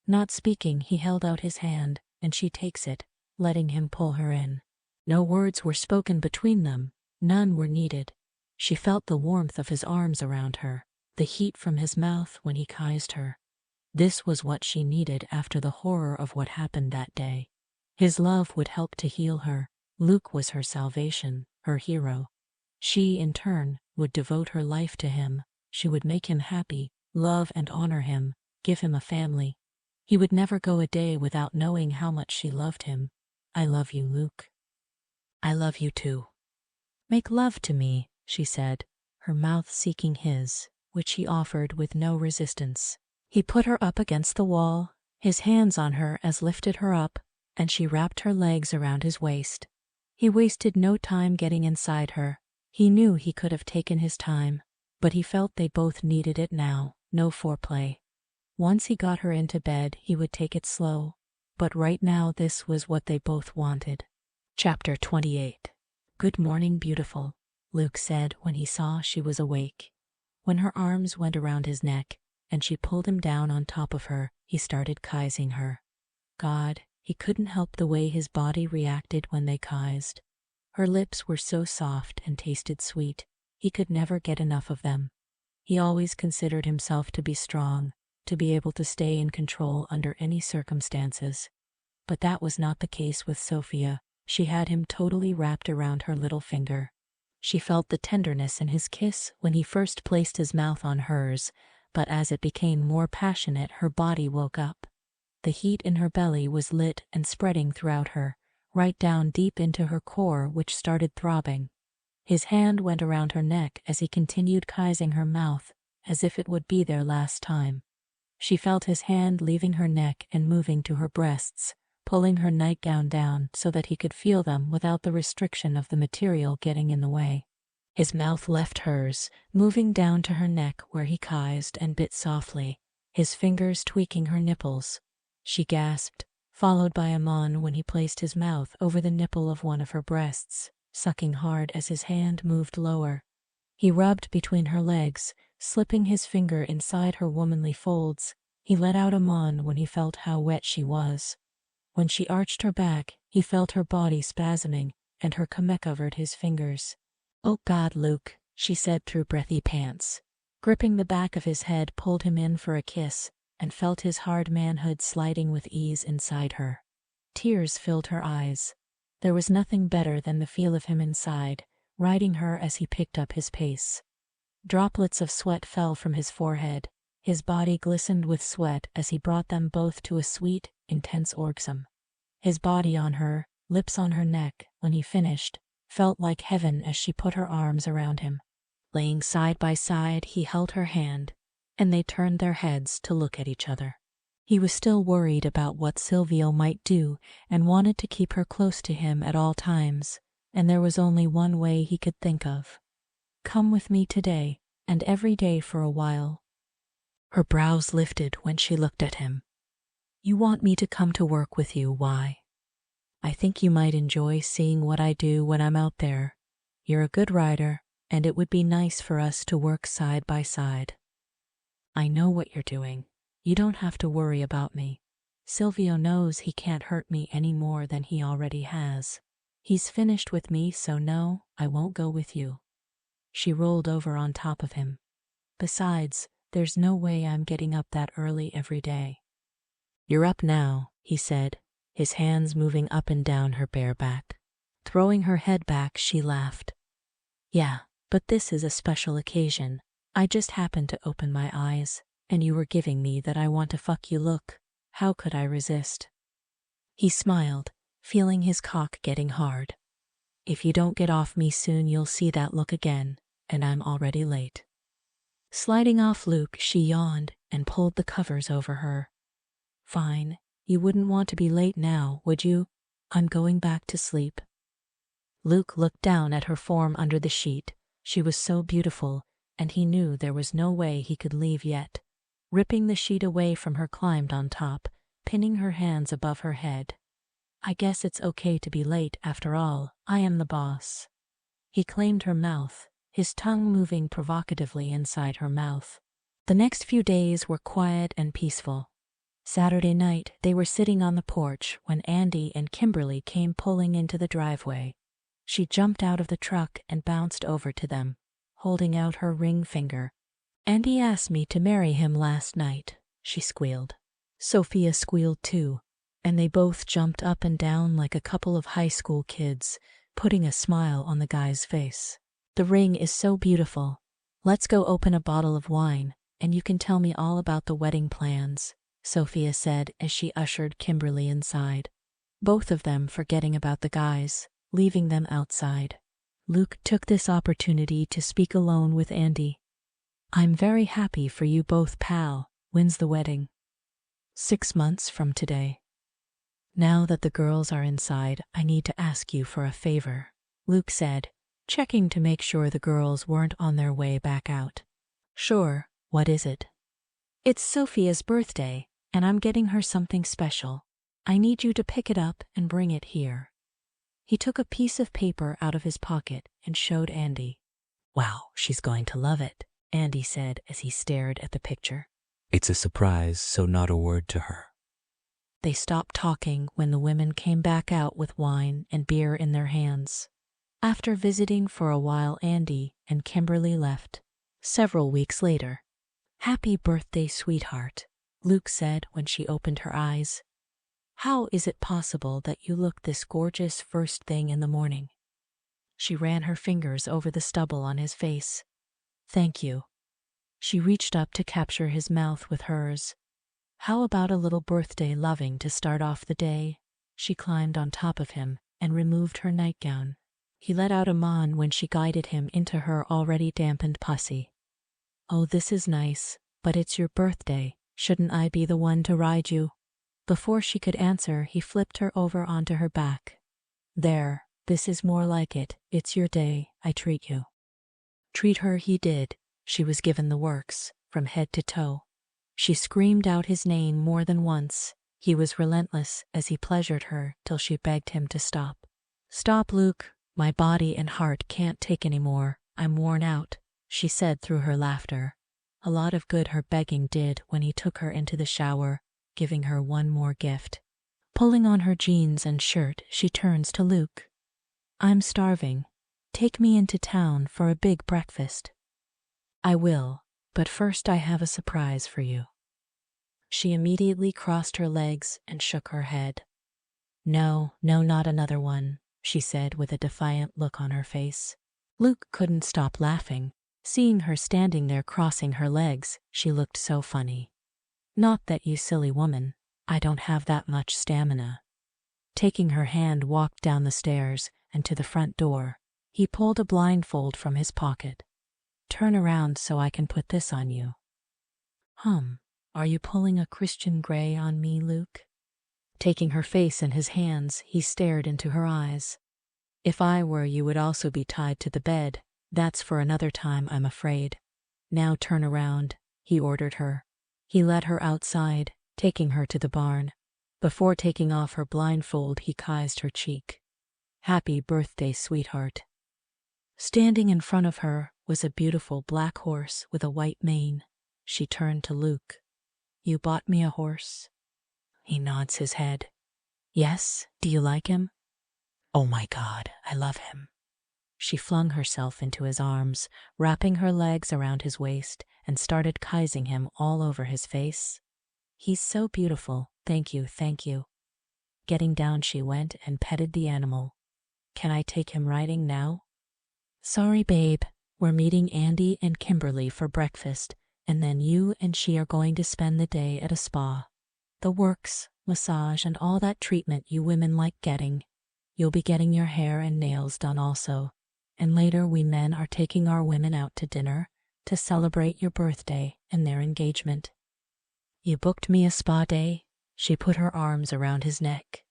Not speaking, he held out his hand, and she takes it, letting him pull her in. No words were spoken between them. None were needed. She felt the warmth of his arms around her, the heat from his mouth when he kissed her. This was what she needed after the horror of what happened that day. His love would help to heal her. Luke was her salvation, her hero. She, in turn, would devote her life to him. She would make him happy, love and honor him, give him a family. He would never go a day without knowing how much she loved him. I love you, Luke. I love you too. Make love to me, she said, her mouth seeking his, which he offered with no resistance. He put her up against the wall, his hands on her as lifted her up, and she wrapped her legs around his waist. He wasted no time getting inside her. He knew he could have taken his time, but he felt they both needed it now, no foreplay. Once he got her into bed, he would take it slow, but right now this was what they both wanted. Chapter 28. Good morning, beautiful, Luke said when he saw she was awake. When her arms went around his neck and she pulled him down on top of her, he started kissing her. God, he couldn't help the way his body reacted when they kissed. Her lips were so soft and tasted sweet, he could never get enough of them. He always considered himself to be strong, to be able to stay in control under any circumstances. But that was not the case with Sophia. She had him totally wrapped around her little finger. She felt the tenderness in his kiss when he first placed his mouth on hers, but as it became more passionate, her body woke up. The heat in her belly was lit and spreading throughout her, right down deep into her core, which started throbbing. His hand went around her neck as he continued kissing her mouth, as if it would be their last time. She felt his hand leaving her neck and moving to her breasts, pulling her nightgown down so that he could feel them without the restriction of the material getting in the way. His mouth left hers, moving down to her neck where he kissed and bit softly, his fingers tweaking her nipples. She gasped, followed by a moan when he placed his mouth over the nipple of one of her breasts, sucking hard as his hand moved lower. He rubbed between her legs, slipping his finger inside her womanly folds. He let out a moan when he felt how wet she was. When she arched her back, he felt her body spasming, and her cum covered his fingers. "Oh God, Luke," she said through breathy pants. Gripping the back of his head, pulled him in for a kiss, and felt his hard manhood sliding with ease inside her. Tears filled her eyes. There was nothing better than the feel of him inside, riding her as he picked up his pace. Droplets of sweat fell from his forehead. His body glistened with sweat as he brought them both to a sweet, intense orgasm. His body on her, lips on her neck, when he finished, felt like heaven as she put her arms around him. Laying side by side, he held her hand, and they turned their heads to look at each other. He was still worried about what Silvio might do and wanted to keep her close to him at all times, and there was only one way he could think of. Come with me today, and every day for a while. Her brows lifted when she looked at him. You want me to come to work with you, why? I think you might enjoy seeing what I do when I'm out there. You're a good rider, and it would be nice for us to work side by side. I know what you're doing. You don't have to worry about me. Silvio knows he can't hurt me any more than he already has. He's finished with me, so no, I won't go with you. She rolled over on top of him. Besides, there's no way I'm getting up that early every day. You're up now, he said, his hands moving up and down her bare back. Throwing her head back, she laughed. Yeah, but this is a special occasion. I just happened to open my eyes, and you were giving me that I want to fuck you look. How could I resist? He smiled, feeling his cock getting hard. If you don't get off me soon, you'll see that look again, and I'm already late. Sliding off Luke, she yawned and pulled the covers over her. Fine, you wouldn't want to be late now, would you? I'm going back to sleep. Luke looked down at her form under the sheet. She was so beautiful, and he knew there was no way he could leave yet. Ripping the sheet away from her, climbed on top, pinning her hands above her head. I guess it's okay to be late after all, I am the boss. He claimed her mouth, his tongue moving provocatively inside her mouth. The next few days were quiet and peaceful. Saturday night, they were sitting on the porch when Andy and Kimberly came pulling into the driveway. She jumped out of the truck and bounced over to them, holding out her ring finger. Andy asked me to marry him last night, she squealed. Sophia squealed too, and they both jumped up and down like a couple of high school kids, putting a smile on the guy's face. The ring is so beautiful. Let's go open a bottle of wine, and you can tell me all about the wedding plans, Sophia said as she ushered Kimberly inside. Both of them forgetting about the guys, leaving them outside. Luke took this opportunity to speak alone with Andy. I'm very happy for you both, pal. When's the wedding? 6 months from today. Now that the girls are inside, I need to ask you for a favor, Luke said, checking to make sure the girls weren't on their way back out. Sure, what is it? It's Sophia's birthday, and I'm getting her something special. I need you to pick it up and bring it here. He took a piece of paper out of his pocket and showed Andy. Wow, she's going to love it, Andy said as he stared at the picture. It's a surprise, so not a word to her. They stopped talking when the women came back out with wine and beer in their hands. After visiting for a while, Andy and Kimberly left. Several weeks later. Happy birthday, sweetheart, Luke said when she opened her eyes. How is it possible that you look this gorgeous first thing in the morning? She ran her fingers over the stubble on his face. Thank you. She reached up to capture his mouth with hers. How about a little birthday loving to start off the day? She climbed on top of him and removed her nightgown. He let out a moan when she guided him into her already dampened pussy. Oh, this is nice, but it's your birthday. Shouldn't I be the one to ride you? Before she could answer, he flipped her over onto her back. There, this is more like it. It's your day, I treat you. Treat her he did. She was given the works, from head to toe. She screamed out his name more than once. He was relentless as he pleasured her till she begged him to stop. Stop, Luke. My body and heart can't take any more. I'm worn out, she said through her laughter. A lot of good her begging did when he took her into the shower, giving her one more gift. Pulling on her jeans and shirt, she turns to Luke. I'm starving. Take me into town for a big breakfast. I will, but first I have a surprise for you. She immediately crossed her legs and shook her head. No, not another one, she said with a defiant look on her face. Luke couldn't stop laughing. Seeing her standing there crossing her legs, she looked so funny. Not that, you silly woman. I don't have that much stamina. Taking her hand, walked down the stairs and to the front door. He pulled a blindfold from his pocket. Turn around so I can put this on you. Are you pulling a Christian Grey on me, Luke? Taking her face in his hands, he stared into her eyes. If I were, you would also be tied to the bed. That's for another time, I'm afraid. Now turn around, he ordered her. He led her outside, taking her to the barn. Before taking off her blindfold, he kissed her cheek. Happy birthday, sweetheart. Standing in front of her was a beautiful black horse with a white mane. She turned to Luke. You bought me a horse? He nods his head. Yes, do you like him? Oh my God, I love him. She flung herself into his arms, wrapping her legs around his waist, and started kissing him all over his face. He's so beautiful, thank you, thank you. Getting down, she went and petted the animal. Can I take him riding now? Sorry, babe, we're meeting Andy and Kimberly for breakfast, and then you and she are going to spend the day at a spa. The works, massage, and all that treatment you women like getting. You'll be getting your hair and nails done also. And later we men are taking our women out to dinner to celebrate your birthday and their engagement. You booked me a spa day? She put her arms around his neck.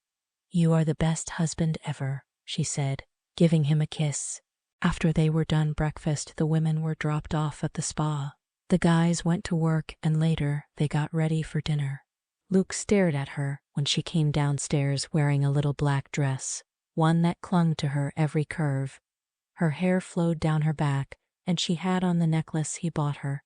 You are the best husband ever, she said, giving him a kiss. After they were done breakfast, the women were dropped off at the spa. The guys went to work and later they got ready for dinner. Luke stared at her when she came downstairs wearing a little black dress, one that clung to her every curve. Her hair flowed down her back, and she had on the necklace he bought her.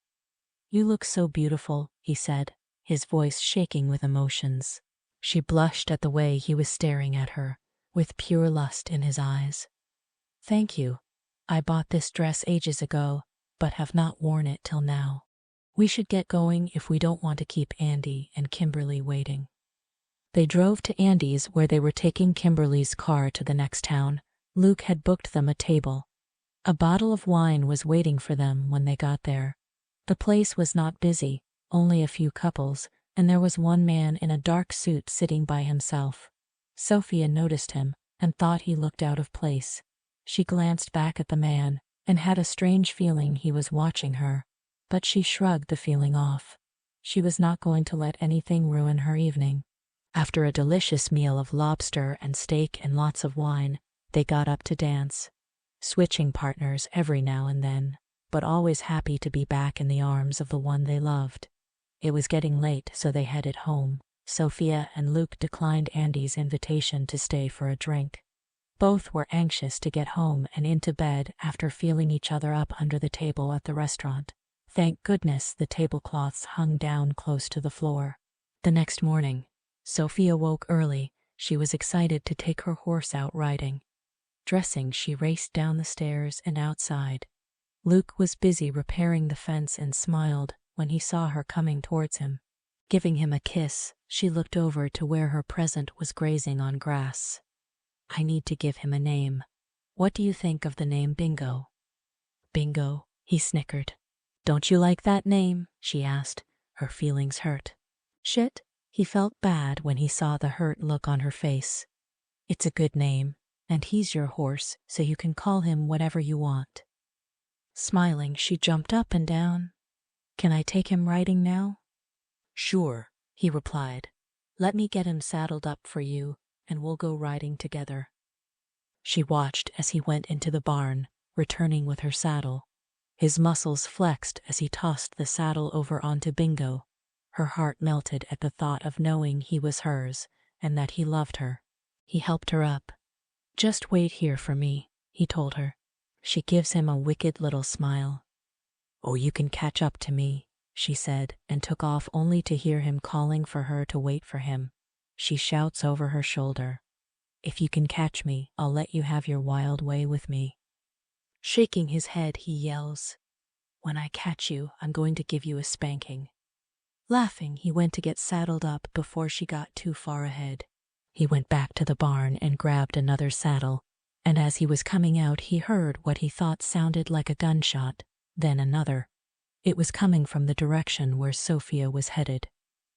You look so beautiful, he said, his voice shaking with emotions. She blushed at the way he was staring at her, with pure lust in his eyes. Thank you. I bought this dress ages ago, but have not worn it till now. We should get going if we don't want to keep Andy and Kimberly waiting. They drove to Andy's, where they were taking Kimberly's car to the next town. Luke had booked them a table. A bottle of wine was waiting for them when they got there. The place was not busy, only a few couples, and there was one man in a dark suit sitting by himself. Sophia noticed him and thought he looked out of place. She glanced back at the man and had a strange feeling he was watching her, but she shrugged the feeling off. She was not going to let anything ruin her evening. After a delicious meal of lobster and steak and lots of wine, they got up to dance, switching partners every now and then, but always happy to be back in the arms of the one they loved. It was getting late, so they headed home. Sophia and Luke declined Andy's invitation to stay for a drink. Both were anxious to get home and into bed after feeling each other up under the table at the restaurant. Thank goodness the tablecloths hung down close to the floor. The next morning, Sophia woke early. She was excited to take her horse out riding. Dressing, she raced down the stairs and outside. Luke was busy repairing the fence and smiled when he saw her coming towards him. Giving him a kiss, she looked over to where her present was grazing on grass. I need to give him a name. What do you think of the name Bingo? Bingo, he snickered. Don't you like that name? She asked, her feelings hurt. Shit, he felt bad when he saw the hurt look on her face. It's a good name, and he's your horse, so you can call him whatever you want. Smiling, she jumped up and down. Can I take him riding now? Sure, he replied. Let me get him saddled up for you, and we'll go riding together. She watched as he went into the barn, returning with her saddle. His muscles flexed as he tossed the saddle over onto Bingo. Her heart melted at the thought of knowing he was hers, and that he loved her. He helped her up. Just wait here for me, he told her. She gives him a wicked little smile. Oh, you can catch up to me, she said, and took off only to hear him calling for her to wait for him. She shouts over her shoulder, If you can catch me, I'll let you have your wild way with me. Shaking his head, he yells, When I catch you, I'm going to give you a spanking. Laughing, he went to get saddled up before she got too far ahead. He went back to the barn and grabbed another saddle, and as he was coming out, he heard what he thought sounded like a gunshot, then another. It was coming from the direction where Sophia was headed.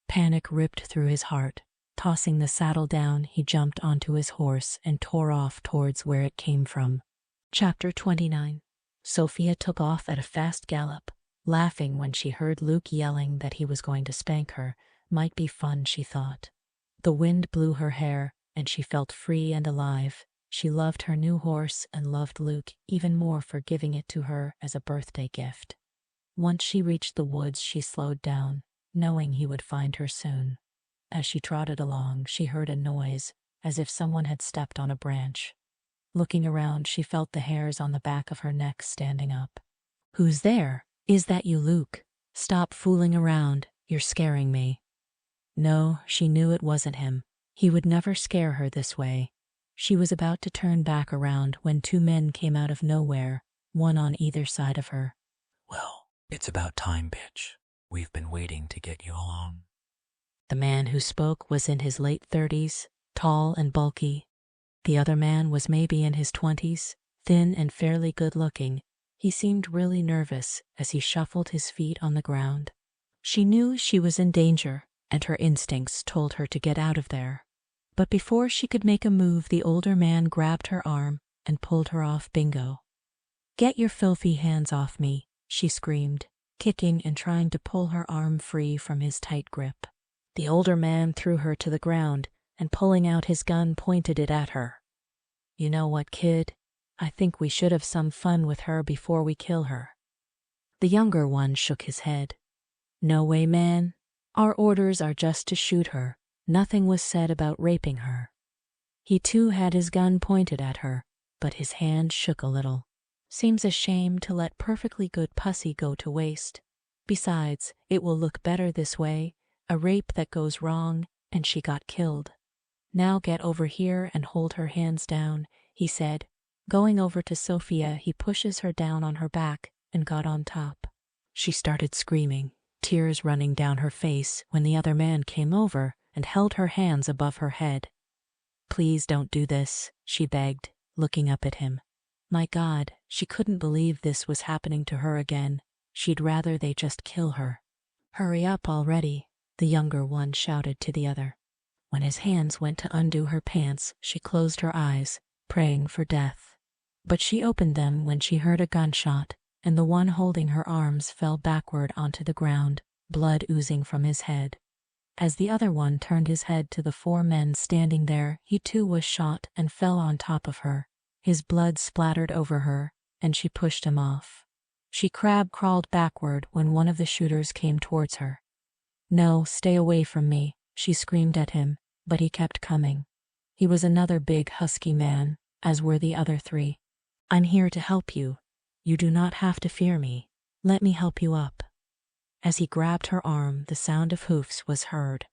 Panic ripped through his heart. Tossing the saddle down, he jumped onto his horse and tore off towards where it came from. Chapter 29. Sophia took off at a fast gallop, laughing when she heard Luke yelling that he was going to spank her. Might be fun, she thought. The wind blew her hair, and she felt free and alive. She loved her new horse and loved Luke even more for giving it to her as a birthday gift. Once she reached the woods, she slowed down, knowing he would find her soon. As she trotted along, she heard a noise, as if someone had stepped on a branch. Looking around, she felt the hairs on the back of her neck standing up. Who's there? Is that you, Luke? Stop fooling around. You're scaring me. No, she knew it wasn't him. He would never scare her this way. She was about to turn back around when two men came out of nowhere, one on either side of her. Well, it's about time, bitch. We've been waiting to get you along. The man who spoke was in his late 30s, tall and bulky. The other man was maybe in his 20s, thin and fairly good-looking. He seemed really nervous as he shuffled his feet on the ground. She knew she was in danger, and her instincts told her to get out of there. But before she could make a move, the older man grabbed her arm and pulled her off Bingo. Get your filthy hands off me, she screamed, kicking and trying to pull her arm free from his tight grip. The older man threw her to the ground and, pulling out his gun, pointed it at her. You know what, kid? I think we should have some fun with her before we kill her. The younger one shook his head. No way, man. Our orders are just to shoot her. Nothing was said about raping her. He too had his gun pointed at her, but his hand shook a little. Seems a shame to let perfectly good pussy go to waste. Besides, it will look better this way. A rape that goes wrong, and she got killed. Now get over here and hold her hands down, he said. Going over to Sophia, he pushes her down on her back and got on top. She started screaming, tears running down her face when the other man came over and held her hands above her head. Please don't do this, she begged, looking up at him. My God, she couldn't believe this was happening to her again. She'd rather they just kill her. Hurry up already, the younger one shouted to the other. When his hands went to undo her pants, she closed her eyes, praying for death. But she opened them when she heard a gunshot, and the one holding her arms fell backward onto the ground, blood oozing from his head. As the other one turned his head to the 4 men standing there, he too was shot and fell on top of her. His blood splattered over her, and she pushed him off. She crab-crawled backward when one of the shooters came towards her. "No, stay away from me," she screamed at him, but he kept coming. He was another big, husky man, as were the other 3. "I'm here to help you. You do not have to fear me. Let me help you up." As he grabbed her arm, the sound of hoofs was heard.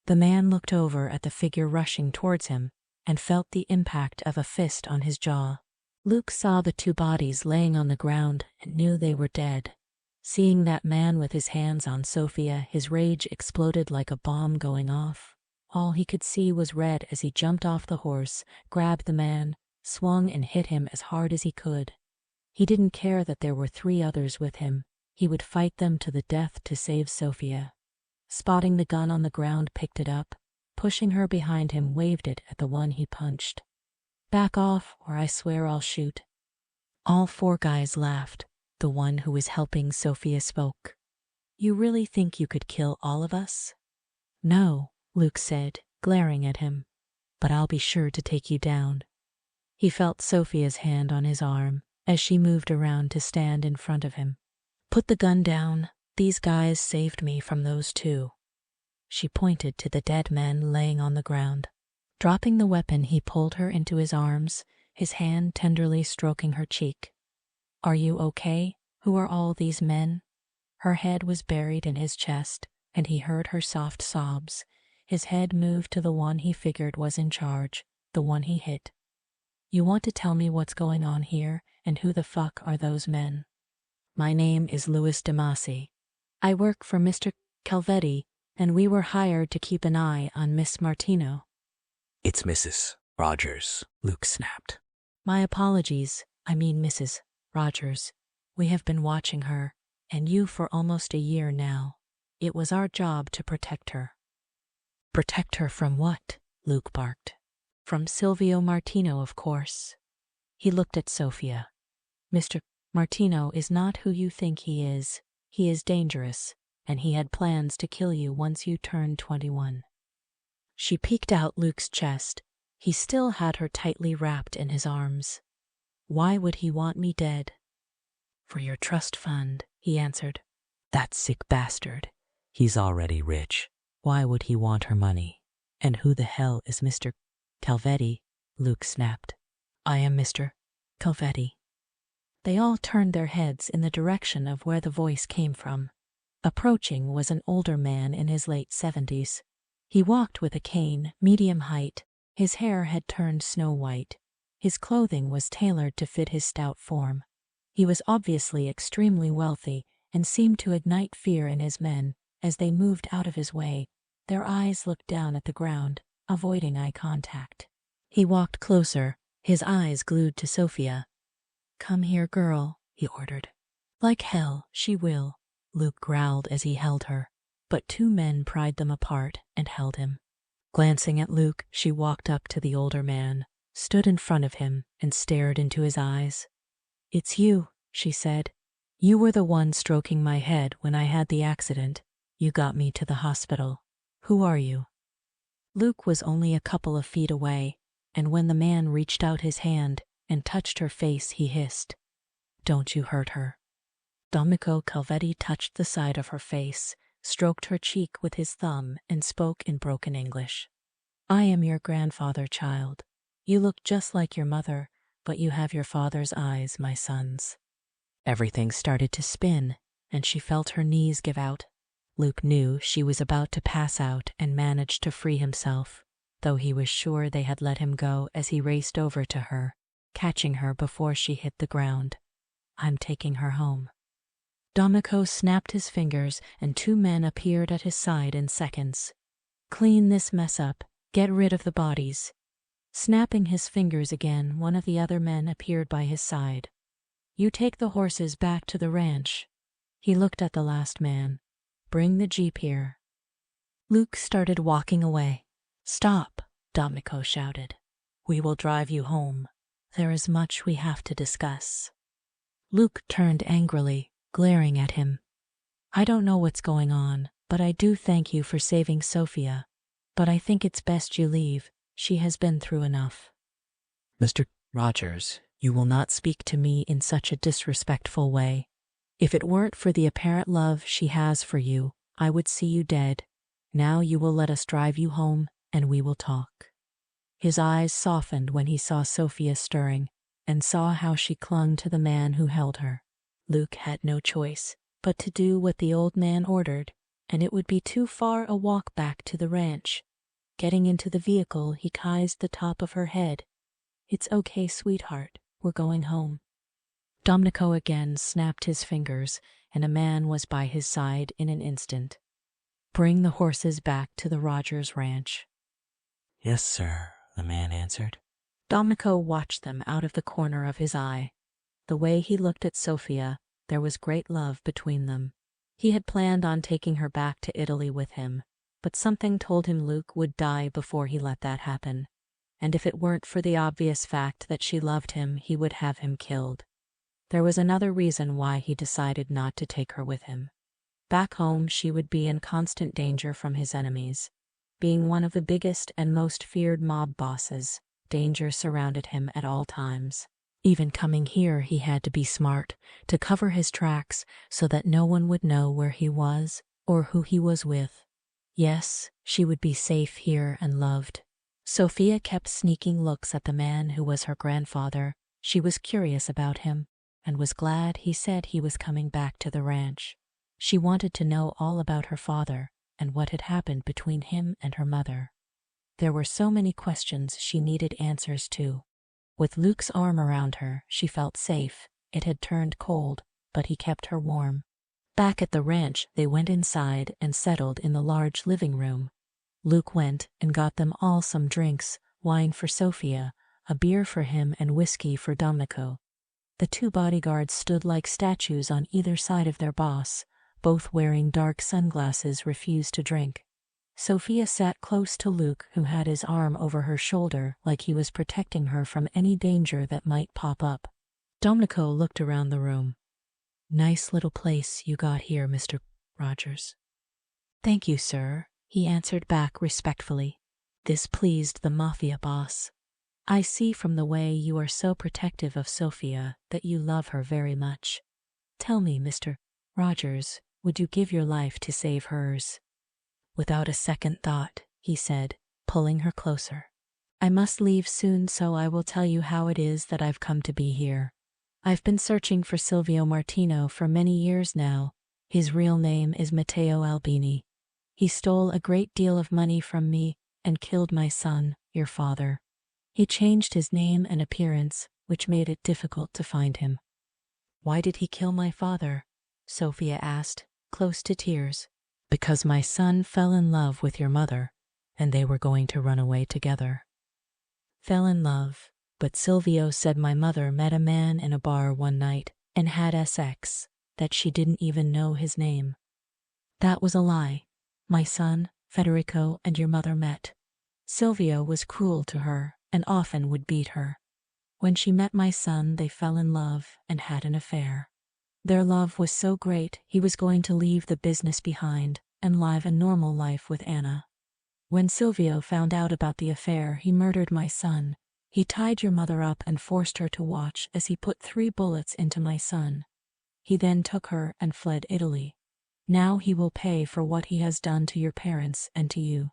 The man looked over at the figure rushing towards him and felt the impact of a fist on his jaw. Luke saw the 2 bodies laying on the ground and knew they were dead. Seeing that man with his hands on Sophia, his rage exploded like a bomb going off. All he could see was red as he jumped off the horse, grabbed the man, swung and hit him as hard as he could. He didn't care that there were 3 others with him. He would fight them to the death to save Sophia. Spotting the gun on the ground, picked it up, pushing her behind him, waved it at the one he punched. "Back off, or I swear I'll shoot." All 4 guys laughed. The one who was helping Sophia spoke. "You really think you could kill all of us?" "No," Luke said, glaring at him. "But I'll be sure to take you down." He felt Sophia's hand on his arm as she moved around to stand in front of him. "Put the gun down. These guys saved me from those 2. She pointed to the dead men laying on the ground. Dropping the weapon, he pulled her into his arms, his hand tenderly stroking her cheek. "Are you okay? Who are all these men?" Her head was buried in his chest, and he heard her soft sobs. His head moved to the one he figured was in charge, the one he hit. "You want to tell me what's going on here, and who the fuck are those men?" "My name is Louis Damasi. I work for Mr. Calvetti, and we were hired to keep an eye on Miss Martino." It's Mrs. Rogers, Luke snapped. "My apologies. I mean Mrs. Rogers. We have been watching her, and you for almost a year now. It was our job to protect her." "Protect her from what?" Luke barked. "From Silvio Martino, of course." He looked at Sophia. "Mr. Martino is not who you think he is. He is dangerous, and he had plans to kill you once you turned 21. She peeked out Luke's chest. He still had her tightly wrapped in his arms. "Why would he want me dead?" "For your trust fund," he answered. That sick bastard. He's already rich. Why would he want her money? And who the hell is Mr. Calvetti? Luke snapped. "I am Mr. Calvetti." They all turned their heads in the direction of where the voice came from. Approaching was an older man in his late 70s. He walked with a cane, medium height. His hair had turned snow white. His clothing was tailored to fit his stout form. He was obviously extremely wealthy and seemed to ignite fear in his men as they moved out of his way. Their eyes looked down at the ground, avoiding eye contact. He walked closer, his eyes glued to Sophia. "Come here, girl," he ordered. "Like hell, she will," Luke growled as he held her. But 2 men pried them apart and held him. Glancing at Luke, she walked up to the older man, stood in front of him, and stared into his eyes. "It's you," she said. "You were the one stroking my head when I had the accident. You got me to the hospital. Who are you?" Luke was only a couple of feet away, and when the man reached out his hand and touched her face, he hissed, "Don't you hurt her." Domenico Calvetti touched the side of her face, stroked her cheek with his thumb, and spoke in broken English. "I am your grandfather, child. You look just like your mother, but you have your father's eyes, my sons." Everything started to spin, and she felt her knees give out. Luke knew she was about to pass out and managed to free himself, though he was sure they had let him go as he raced over to her, catching her before she hit the ground. "I'm taking her home." Domenico snapped his fingers, and 2 men appeared at his side in seconds. "Clean this mess up. Get rid of the bodies." Snapping his fingers again, one of the other men appeared by his side. "You take the horses back to the ranch." He looked at the last man. "Bring the jeep here." Luke started walking away. "Stop," Domenico shouted. "We will drive you home. There is much we have to discuss." Luke turned angrily, glaring at him. "I don't know what's going on, But I do thank you for saving Sophia. But I think it's best you leave. She has been through enough. Mr. Rogers, You will not speak to me in such a disrespectful way. If it weren't for the apparent love she has for you, I would see you dead. Now you will let us drive you home, and we will talk. His eyes softened when he saw Sophia stirring, and saw how she clung to the man who held her. Luke had no choice but to do what the old man ordered, and it would be too far a walk back to the ranch. Getting into the vehicle, he kissed the top of her head. It's okay, sweetheart, we're going home. Domenico again snapped his fingers, and a man was by his side in an instant. Bring the horses back to the Rogers ranch. Yes, sir, the man answered. Domenico watched them out of the corner of his eye. The way he looked at Sophia, there was great love between them. He had planned on taking her back to Italy with him, but something told him Luke would die before he let that happen. And if it weren't for the obvious fact that she loved him, he would have him killed. There was another reason why he decided not to take her with him. Back home, she would be in constant danger from his enemies. Being one of the biggest and most feared mob bosses, danger surrounded him at all times. Even coming here, he had to be smart, to cover his tracks so that no one would know where he was or who he was with. Yes, she would be safe here and loved. Sophia kept sneaking looks at the man who was her grandfather. She was curious about him, and was glad he said he was coming back to the ranch. She wanted to know all about her father and what had happened between him and her mother. There were so many questions she needed answers to. With Luke's arm around her, she felt safe. It had turned cold, but he kept her warm. Back at the ranch, they went inside and settled in the large living room. Luke went and got them all some drinks, wine for Sophia, a beer for him, and whiskey for Domenico. The two bodyguards stood like statues on either side of their boss. Both wearing dark sunglasses, refused to drink. Sophia sat close to Luke, who had his arm over her shoulder like he was protecting her from any danger that might pop up. Domenico looked around the room. Nice little place you got here, Mr. Rogers. Thank you, sir, he answered back respectfully. This pleased the mafia boss. I see from the way you are so protective of Sophia that you love her very much. Tell me, Mr. Rogers, would you give your life to save hers? Without a second thought, he said, pulling her closer. I must leave soon, so I will tell you how it is that I've come to be here. I've been searching for Silvio Martino for many years now. His real name is Matteo Albini. He stole a great deal of money from me and killed my son, your father. He changed his name and appearance, which made it difficult to find him. Why did he kill my father? Sophia asked, close to tears. Because my son fell in love with your mother, and they were going to run away together. Fell in love, but Silvio said my mother met a man in a bar one night and had sex, that she didn't even know his name. That was a lie. My son, Federico, and your mother met. Silvio was cruel to her and often would beat her. When she met my son, they fell in love and had an affair. Their love was so great, he was going to leave the business behind and live a normal life with Anna. When Silvio found out about the affair, he murdered my son. He tied your mother up and forced her to watch as he put 3 bullets into my son. He then took her and fled Italy. Now he will pay for what he has done to your parents and to you.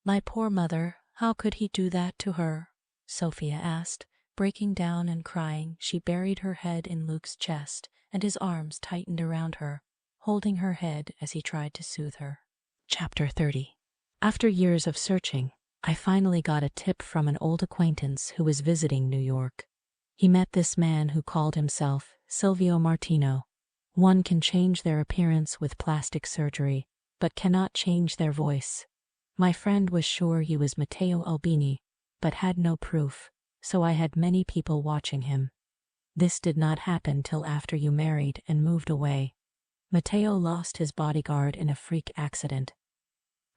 My poor mother, how could he do that to her? Sophia asked. Breaking down and crying, she buried her head in Luke's chest, and his arms tightened around her, holding her head as he tried to soothe her. Chapter 30. After years of searching, I finally got a tip from an old acquaintance who was visiting New York. He met this man who called himself Silvio Martino. One can change their appearance with plastic surgery, but cannot change their voice. My friend was sure he was Matteo Albini, but had no proof, so I had many people watching him. This did not happen till after you married and moved away. Matteo lost his bodyguard in a freak accident.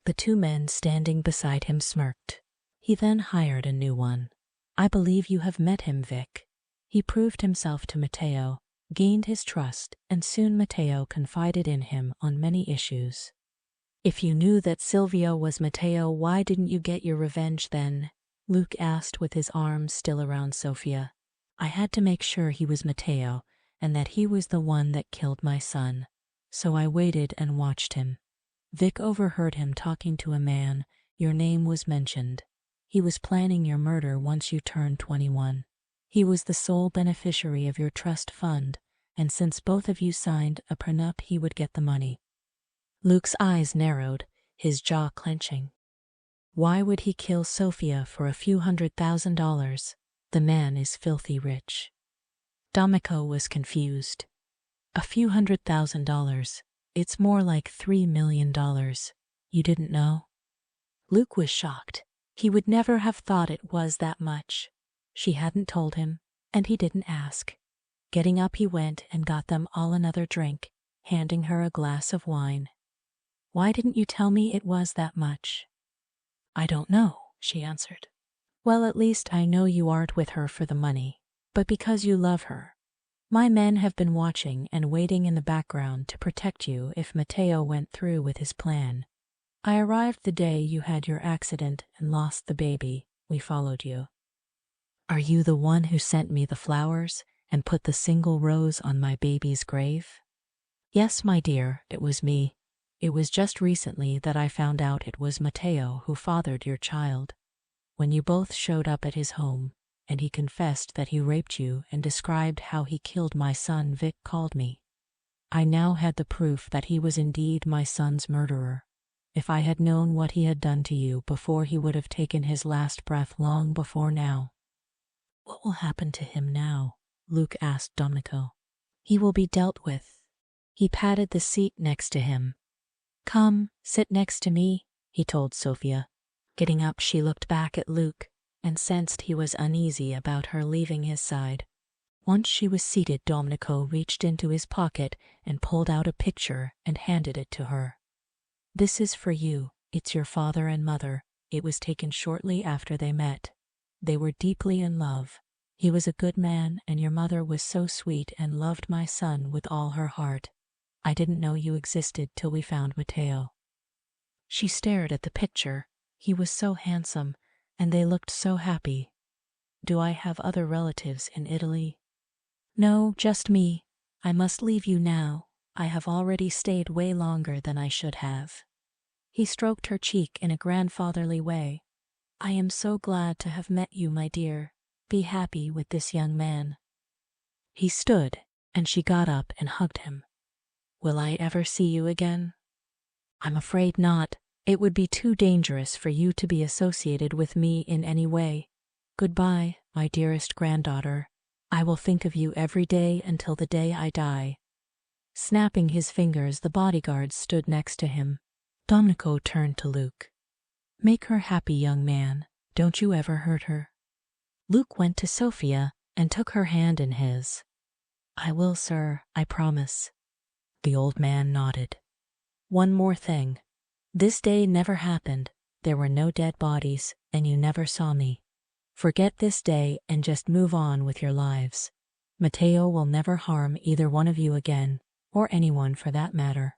The 2 men standing beside him smirked. He then hired a new one. I believe you have met him, Vic. He proved himself to Matteo, gained his trust, and soon Matteo confided in him on many issues. If you knew that Silvio was Matteo, why didn't you get your revenge then? Luke asked with his arms still around Sofia. I had to make sure he was Matteo and that he was the one that killed my son. So I waited and watched him. Vic overheard him talking to a man. Your name was mentioned. He was planning your murder once you turned 21. He was the sole beneficiary of your trust fund, and since both of you signed a prenup, he would get the money. Luke's eyes narrowed, his jaw clenching. Why would he kill Sofia for a few $100,000? The man is filthy rich. D'Amico was confused. A few $100,000. It's more like $3 million. You didn't know? Luke was shocked. He would never have thought it was that much. She hadn't told him, and he didn't ask. Getting up, he went and got them all another drink, handing her a glass of wine. Why didn't you tell me it was that much? I don't know, she answered. Well, at least I know you aren't with her for the money, but because you love her. My men have been watching and waiting in the background to protect you if Matteo went through with his plan. I arrived the day you had your accident and lost the baby. We followed you. Are you the one who sent me the flowers and put the single rose on my baby's grave? Yes, my dear, it was me. It was just recently that I found out it was Matteo who fathered your child. When you both showed up at his home, and he confessed that he raped you and described how he killed my son, Vic called me. I now had the proof that he was indeed my son's murderer. If I had known what he had done to you before, he would have taken his last breath long before now. What will happen to him now? Luke asked D'Amico. He will be dealt with. He patted the seat next to him. Come, sit next to me, he told Sofia. Getting up, she looked back at Luke and sensed he was uneasy about her leaving his side. Once she was seated, D'Amico reached into his pocket and pulled out a picture and handed it to her. This is for you. It's your father and mother. It was taken shortly after they met. They were deeply in love. He was a good man, and your mother was so sweet and loved my son with all her heart. I didn't know you existed till we found Matteo. She stared at the picture. He was so handsome, and they looked so happy. Do I have other relatives in Italy? No, just me. I must leave you now. I have already stayed way longer than I should have. He stroked her cheek in a grandfatherly way. I am so glad to have met you, my dear. Be happy with this young man. He stood, and she got up and hugged him. Will I ever see you again? I'm afraid not. It would be too dangerous for you to be associated with me in any way. Goodbye, my dearest granddaughter. I will think of you every day until the day I die. Snapping his fingers, the bodyguards stood next to him. D'Amico turned to Luke. Make her happy, young man. Don't you ever hurt her. Luke went to Sofia and took her hand in his. I will, sir, I promise. The old man nodded. One more thing. This day never happened. There were no dead bodies, and you never saw me. Forget this day and just move on with your lives. Matteo will never harm either one of you again, or anyone for that matter.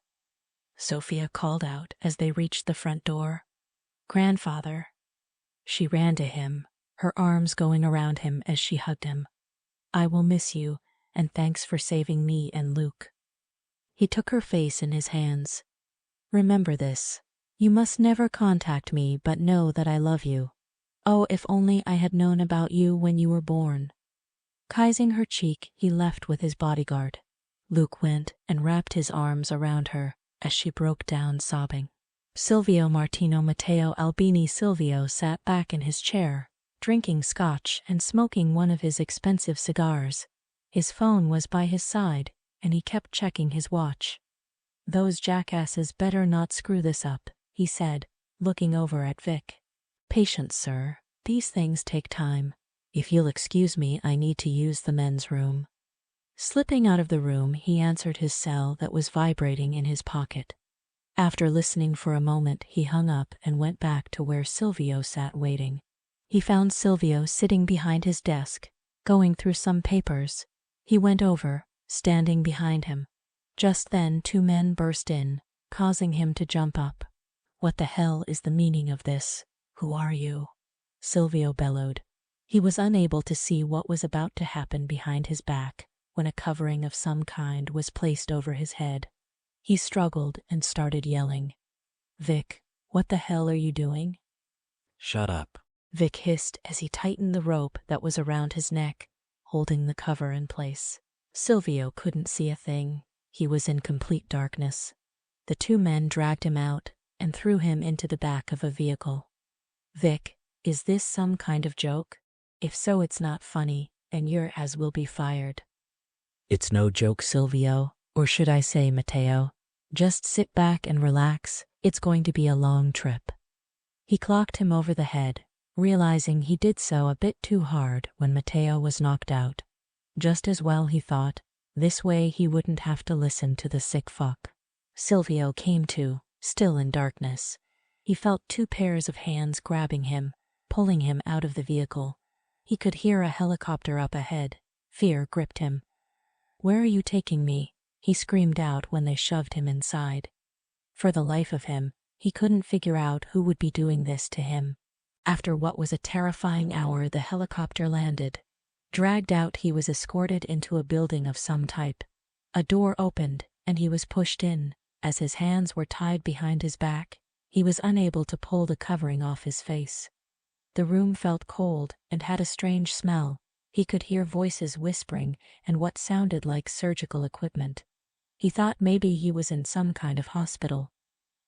Sofia called out as they reached the front door. Grandfather. She ran to him, her arms going around him as she hugged him. I will miss you, and thanks for saving me and Luke. He took her face in his hands. Remember this. You must never contact me, but know that I love you. Oh, if only I had known about you when you were born. Kissing her cheek, he left with his bodyguard. Luke went and wrapped his arms around her as she broke down sobbing. Silvio Martino Matteo Albini Silvio sat back in his chair, drinking scotch and smoking one of his expensive cigars. His phone was by his side, and he kept checking his watch. Those jackasses better not screw this up, he said, looking over at Vic. Patience, sir. These things take time. If you'll excuse me, I need to use the men's room. Slipping out of the room, he answered his cell that was vibrating in his pocket. After listening for a moment, he hung up and went back to where Silvio sat waiting. He found Silvio sitting behind his desk, going through some papers. He went over, standing behind him. Just then 2 men burst in, causing him to jump up. What the hell is the meaning of this? Who are you? Silvio bellowed. He was unable to see what was about to happen behind his back when a covering of some kind was placed over his head. He struggled and started yelling. Vic, what the hell are you doing? Shut up. Vic hissed as he tightened the rope that was around his neck, holding the cover in place. Silvio couldn't see a thing. He was in complete darkness. The two men dragged him out and threw him into the back of a vehicle. Vic, is this some kind of joke? If so, it's not funny, and your ass will be fired. It's no joke, Silvio, or should I say Matteo. Just sit back and relax. It's going to be a long trip. He clocked him over the head, realizing he did so a bit too hard when Matteo was knocked out. Just as well, he thought. This way he wouldn't have to listen to the sick fuck. Silvio came to, still in darkness. He felt two pairs of hands grabbing him, pulling him out of the vehicle. He could hear a helicopter up ahead. Fear gripped him. Where are you taking me? He screamed out when they shoved him inside. For the life of him, he couldn't figure out who would be doing this to him. After what was a terrifying hour, the helicopter landed. Dragged out, he was escorted into a building of some type. A door opened, and he was pushed in. As his hands were tied behind his back, he was unable to pull the covering off his face. The room felt cold and had a strange smell. He could hear voices whispering and what sounded like surgical equipment. He thought maybe he was in some kind of hospital.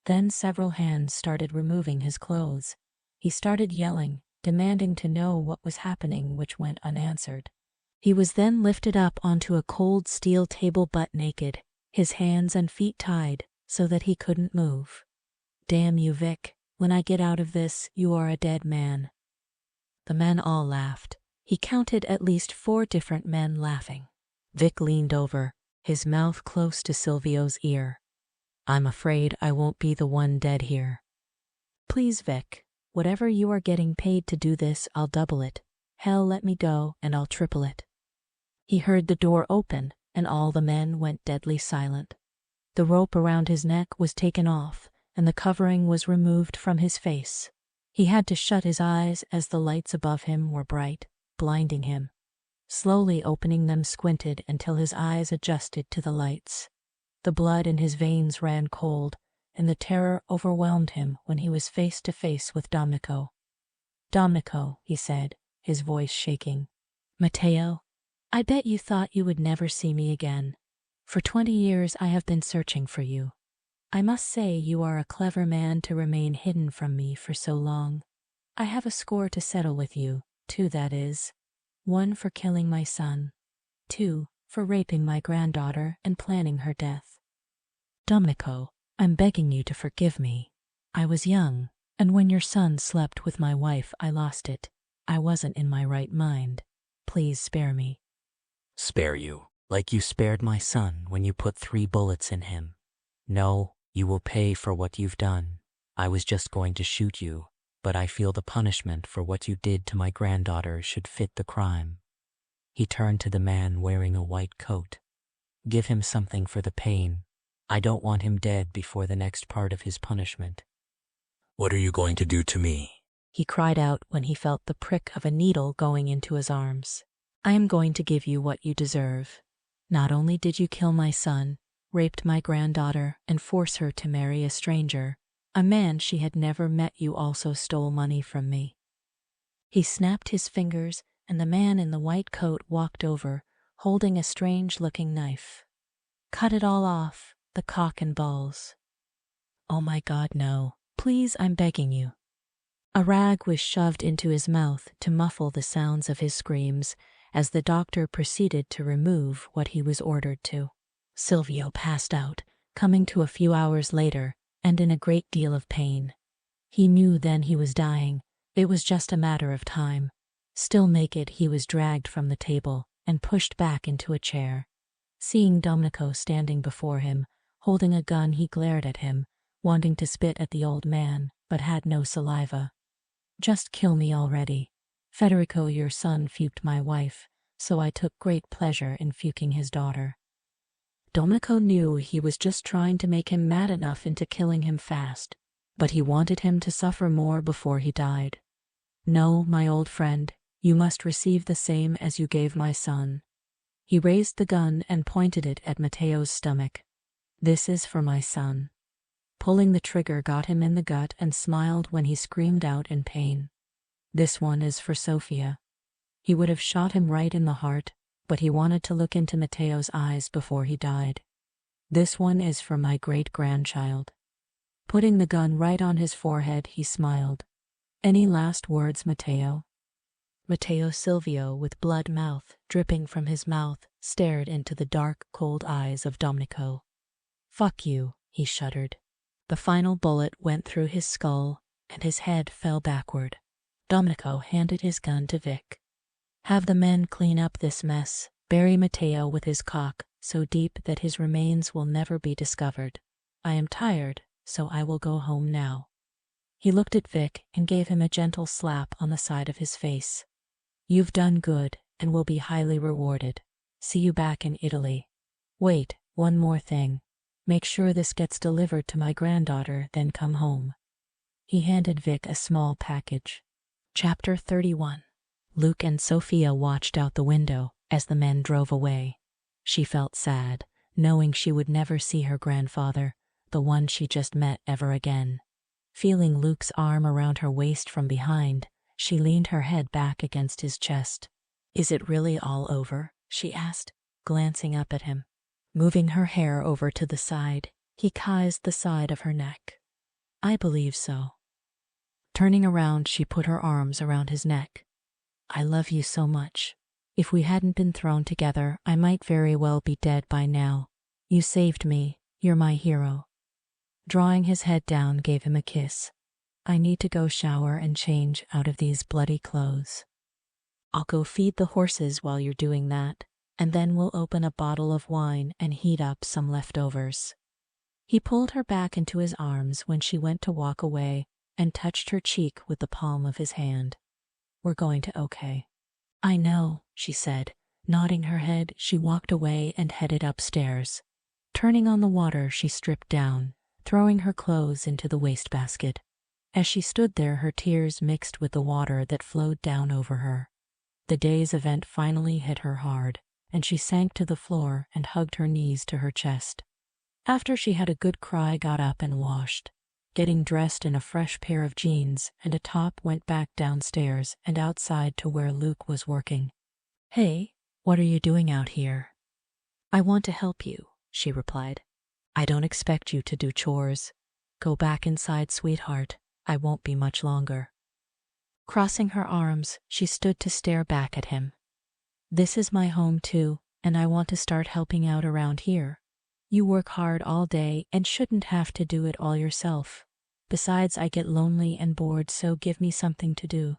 Then several hands started removing his clothes. He started yelling, demanding to know what was happening, which went unanswered. He was then lifted up onto a cold steel table butt naked, his hands and feet tied so that he couldn't move. Damn you, Vic. When I get out of this, you are a dead man. The men all laughed. He counted at least 4 different men laughing. Vic leaned over, his mouth close to Silvio's ear. I'm afraid I won't be the one dead here. Please, Vic. Whatever you are getting paid to do this, I'll double it. Hell, let me go and I'll triple it. He heard the door open and all the men went deadly silent. The rope around his neck was taken off and the covering was removed from his face. He had to shut his eyes as the lights above him were bright, blinding him. Slowly opening them, squinted until his eyes adjusted to the lights. The blood in his veins ran cold, and the terror overwhelmed him when he was face to face with Domenico. Domenico, he said, his voice shaking. Matteo, I bet you thought you would never see me again. For 20 years I have been searching for you. I must say you are a clever man to remain hidden from me for so long. I have a score to settle with you, 2 that is. 1 for killing my son. 2 for raping my granddaughter and planning her death. Domenico, I'm begging you to forgive me. I was young, and when your son slept with my wife I lost it. I wasn't in my right mind. Please spare me. Spare you, like you spared my son when you put 3 bullets in him. No, you will pay for what you've done. I was just going to shoot you, but I feel the punishment for what you did to my granddaughter should fit the crime. He turned to the man wearing a white coat. Give him something for the pain. I don't want him dead before the next part of his punishment. What are you going to do to me? He cried out when he felt the prick of a needle going into his arms. I am going to give you what you deserve. Not only did you kill my son, raped my granddaughter, and force her to marry a stranger, a man she had never met, you also stole money from me. He snapped his fingers, and the man in the white coat walked over, holding a strange-looking knife. Cut it all off, the cock and balls. Oh my God, no. Please, I'm begging you. A rag was shoved into his mouth to muffle the sounds of his screams as the doctor proceeded to remove what he was ordered to. Silvio passed out, coming to a few hours later, and in a great deal of pain. He knew then he was dying. It was just a matter of time. Still naked, he was dragged from the table and pushed back into a chair. Seeing Domenico standing before him, holding a gun, he glared at him, wanting to spit at the old man, but had no saliva. Just kill me already. Federico, your son, fuked my wife, so I took great pleasure in fuking his daughter. Domenico knew he was just trying to make him mad enough into killing him fast, but he wanted him to suffer more before he died. No, my old friend, you must receive the same as you gave my son. He raised the gun and pointed it at Matteo's stomach. This is for my son. Pulling the trigger got him in the gut and smiled when he screamed out in pain. This one is for Sofia. He would have shot him right in the heart, but he wanted to look into Matteo's eyes before he died. This one is for my great-grandchild. Putting the gun right on his forehead, he smiled. Any last words, Matteo? Matteo Silvio, with blood mouth dripping from his mouth, stared into the dark, cold eyes of Domenico. Fuck you, he shuddered. The final bullet went through his skull, and his head fell backward. Domenico handed his gun to Vic. Have the men clean up this mess. Bury Matteo with his cock so deep that his remains will never be discovered. I am tired, so I will go home now. He looked at Vic and gave him a gentle slap on the side of his face. You've done good and will be highly rewarded. See you back in Italy. Wait, one more thing. Make sure this gets delivered to my granddaughter, then come home. He handed Vic a small package. Chapter 31. Luke and Sophia watched out the window as the men drove away. She felt sad, knowing she would never see her grandfather, the one she just met, ever again. Feeling Luke's arm around her waist from behind, she leaned her head back against his chest. Is it really all over? She asked, glancing up at him. Moving her hair over to the side, he kissed the side of her neck. I believe so. Turning around, she put her arms around his neck. I love you so much. If we hadn't been thrown together, I might very well be dead by now. You saved me. You're my hero. Drawing his head down, gave him a kiss. I need to go shower and change out of these bloody clothes. I'll go feed the horses while you're doing that, and then we'll open a bottle of wine and heat up some leftovers. He pulled her back into his arms when she went to walk away and touched her cheek with the palm of his hand. We're going to okay. I know, she said. Nodding her head, she walked away and headed upstairs. Turning on the water, she stripped down, throwing her clothes into the wastebasket. As she stood there, her tears mixed with the water that flowed down over her. The day's event finally hit her hard, and she sank to the floor and hugged her knees to her chest. After she had a good cry, got up and washed. Getting dressed in a fresh pair of jeans and a top, went back downstairs and outside to where Luke was working. Hey, what are you doing out here? I want to help you, she replied. I don't expect you to do chores. Go back inside, sweetheart. I won't be much longer. Crossing her arms, she stood to stare back at him. This is my home too, and I want to start helping out around here. You work hard all day and shouldn't have to do it all yourself. Besides, I get lonely and bored, so give me something to do.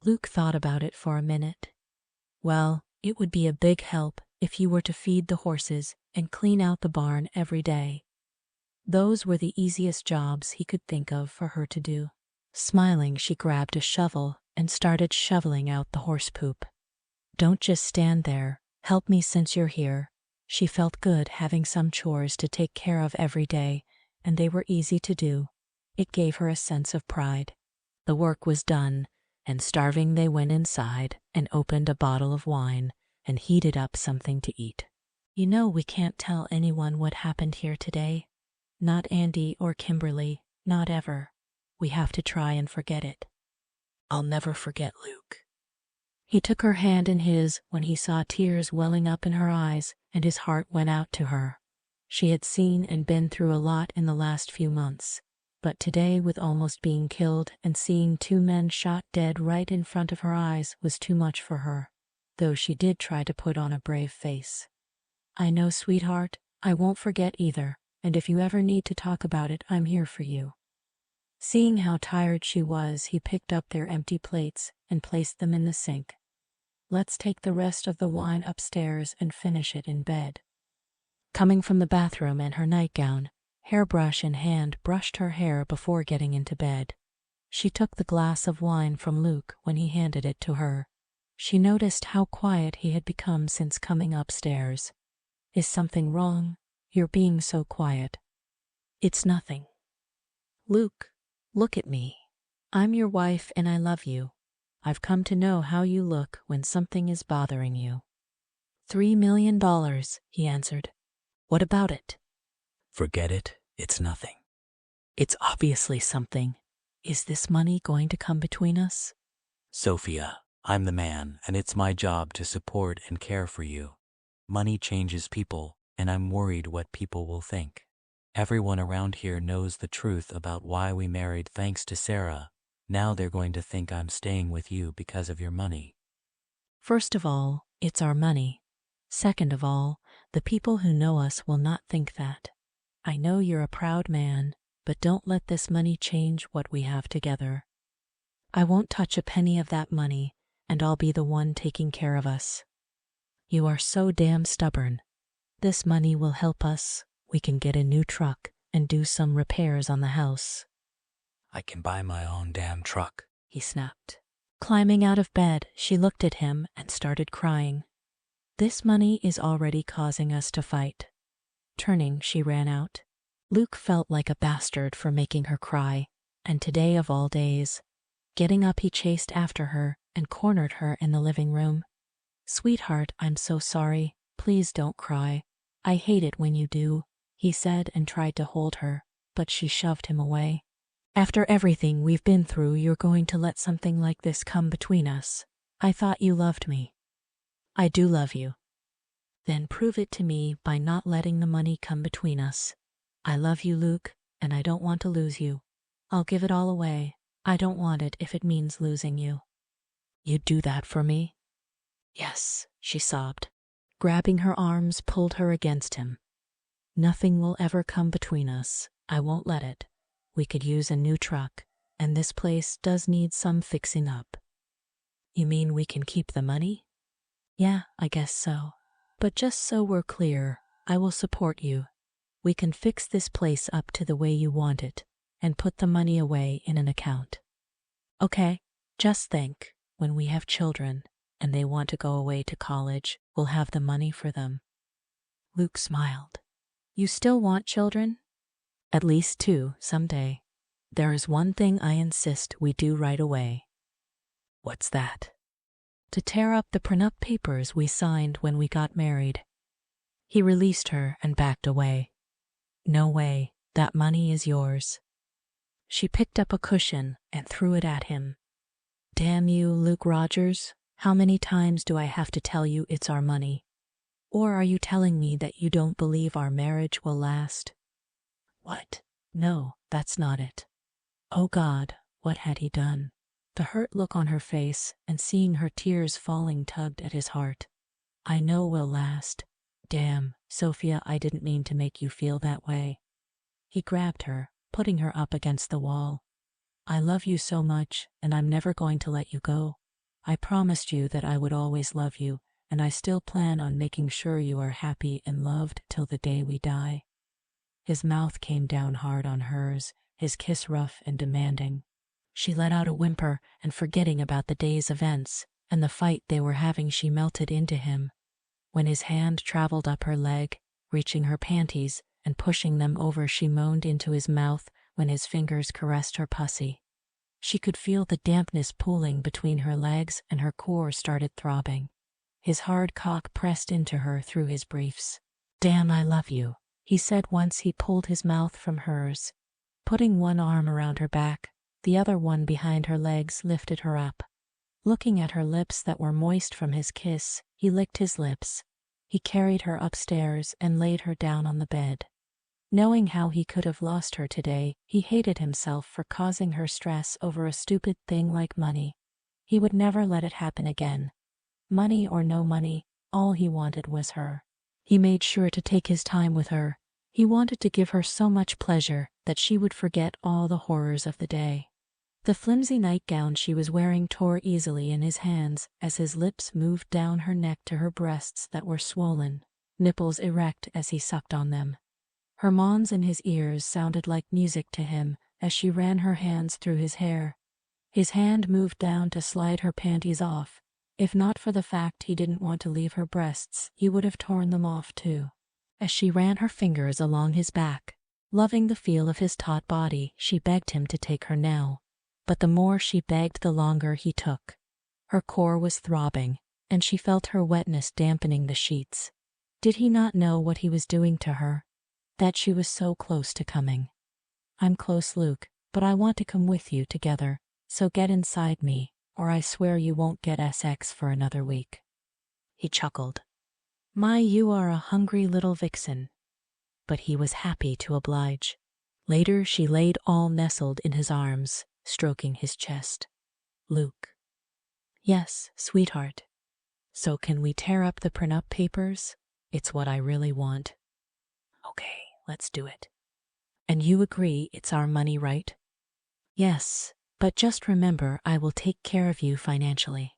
Luke thought about it for a minute. Well, it would be a big help if you were to feed the horses and clean out the barn every day. Those were the easiest jobs he could think of for her to do. Smiling, she grabbed a shovel and started shoveling out the horse poop. Don't just stand there. Help me since you're here. She felt good having some chores to take care of every day, and they were easy to do. It gave her a sense of pride. The work was done, and starving, they went inside and opened a bottle of wine and heated up something to eat. You know, we can't tell anyone what happened here today. Not Andy or Kimberly, not ever. We have to try and forget it. I'll never forget, Luke. He took her hand in his when he saw tears welling up in her eyes, and his heart went out to her. She had seen and been through a lot in the last few months, but today, with almost being killed and seeing 2 men shot dead right in front of her eyes, was too much for her, though she did try to put on a brave face. I know, sweetheart, I won't forget either, and if you ever need to talk about it, I'm here for you. Seeing how tired she was, he picked up their empty plates and placed them in the sink. Let's take the rest of the wine upstairs and finish it in bed. Coming from the bathroom in her nightgown, hairbrush in hand, brushed her hair before getting into bed. She took the glass of wine from Luke when he handed it to her. She noticed how quiet he had become since coming upstairs. Is something wrong? You're being so quiet. It's nothing. Luke, look at me. I'm your wife and I love you. I've come to know how you look when something is bothering you. $3 million, he answered. What about it? Forget it, it's nothing. It's obviously something. Is this money going to come between us? Sophia, I'm the man, and it's my job to support and care for you. Money changes people, and I'm worried what people will think. Everyone around here knows the truth about why we married thanks to Sarah. Now they're going to think I'm staying with you because of your money. First of all, it's our money. Second of all, the people who know us will not think that. I know you're a proud man, but don't let this money change what we have together. I won't touch a penny of that money, and I'll be the one taking care of us. You are so damn stubborn. This money will help us. We can get a new truck and do some repairs on the house. I can buy my own damn truck, he snapped. Climbing out of bed, she looked at him and started crying. This money is already causing us to fight. Turning, she ran out. Luke felt like a bastard for making her cry, and today of all days. Getting up, he chased after her and cornered her in the living room. Sweetheart, I'm so sorry. Please don't cry. I hate it when you do, he said and tried to hold her, but she shoved him away. After everything we've been through, you're going to let something like this come between us. I thought you loved me. I do love you. Then prove it to me by not letting the money come between us. I love you, Luke, and I don't want to lose you. I'll give it all away. I don't want it if it means losing you. You'd do that for me? Yes, she sobbed. Grabbing her arms, pulled her against him. Nothing will ever come between us. I won't let it. We could use a new truck, and this place does need some fixing up. You mean we can keep the money? Yeah, I guess so. But just so we're clear, I will support you. We can fix this place up to the way you want it, and put the money away in an account. Okay, just think, when we have children, and they want to go away to college, we'll have the money for them. Luke smiled. You still want children? At least 2 someday. There is one thing I insist we do right away. What's that? To tear up the prenup papers we signed when we got married. He released her and backed away. No way, that money is yours. She picked up a cushion and threw it at him. Damn you, Luke Rogers. How many times do I have to tell you it's our money? Or are you telling me that you don't believe our marriage will last? What? No, that's not it. Oh God, what had he done? The hurt look on her face and seeing her tears falling tugged at his heart. I know we'll last. Damn, Sophia, I didn't mean to make you feel that way. He grabbed her, putting her up against the wall. I love you so much, and I'm never going to let you go. I promised you that I would always love you, and I still plan on making sure you are happy and loved till the day we die. His mouth came down hard on hers, his kiss rough and demanding. She let out a whimper, and forgetting about the day's events and the fight they were having, she melted into him. When his hand traveled up her leg, reaching her panties and pushing them over, she moaned into his mouth when his fingers caressed her pussy. She could feel the dampness pooling between her legs and her core started throbbing. His hard cock pressed into her through his briefs. Damn, I love you, he said once he pulled his mouth from hers. Putting one arm around her back, the other one behind her legs, lifted her up. Looking at her lips that were moist from his kiss, he licked his lips. He carried her upstairs and laid her down on the bed. Knowing how he could have lost her today, he hated himself for causing her stress over a stupid thing like money. He would never let it happen again. Money or no money, all he wanted was her. He made sure to take his time with her. He wanted to give her so much pleasure that she would forget all the horrors of the day. The flimsy nightgown she was wearing tore easily in his hands as his lips moved down her neck to her breasts that were swollen, nipples erect as he sucked on them. Her moans in his ears sounded like music to him as she ran her hands through his hair. His hand moved down to slide her panties off. If not for the fact he didn't want to leave her breasts, he would have torn them off too. As she ran her fingers along his back, Loving the feel of his taut body, she begged him to take her now. But the more she begged, the longer he took. Her core was throbbing, and she felt her wetness dampening the sheets. Did he not know what he was doing to her? That she was so close to coming. I'm close, Luke, but I want to come with you together, so get inside me, or I swear you won't get sex for another week. He chuckled. My, you are a hungry little vixen. But he was happy to oblige. Later she laid all nestled in his arms, stroking his chest. Luke. Yes, sweetheart. So can we tear up the prenup papers? It's what I really want. Okay, let's do it. And you agree it's our money, right? Yes, but just remember I will take care of you financially.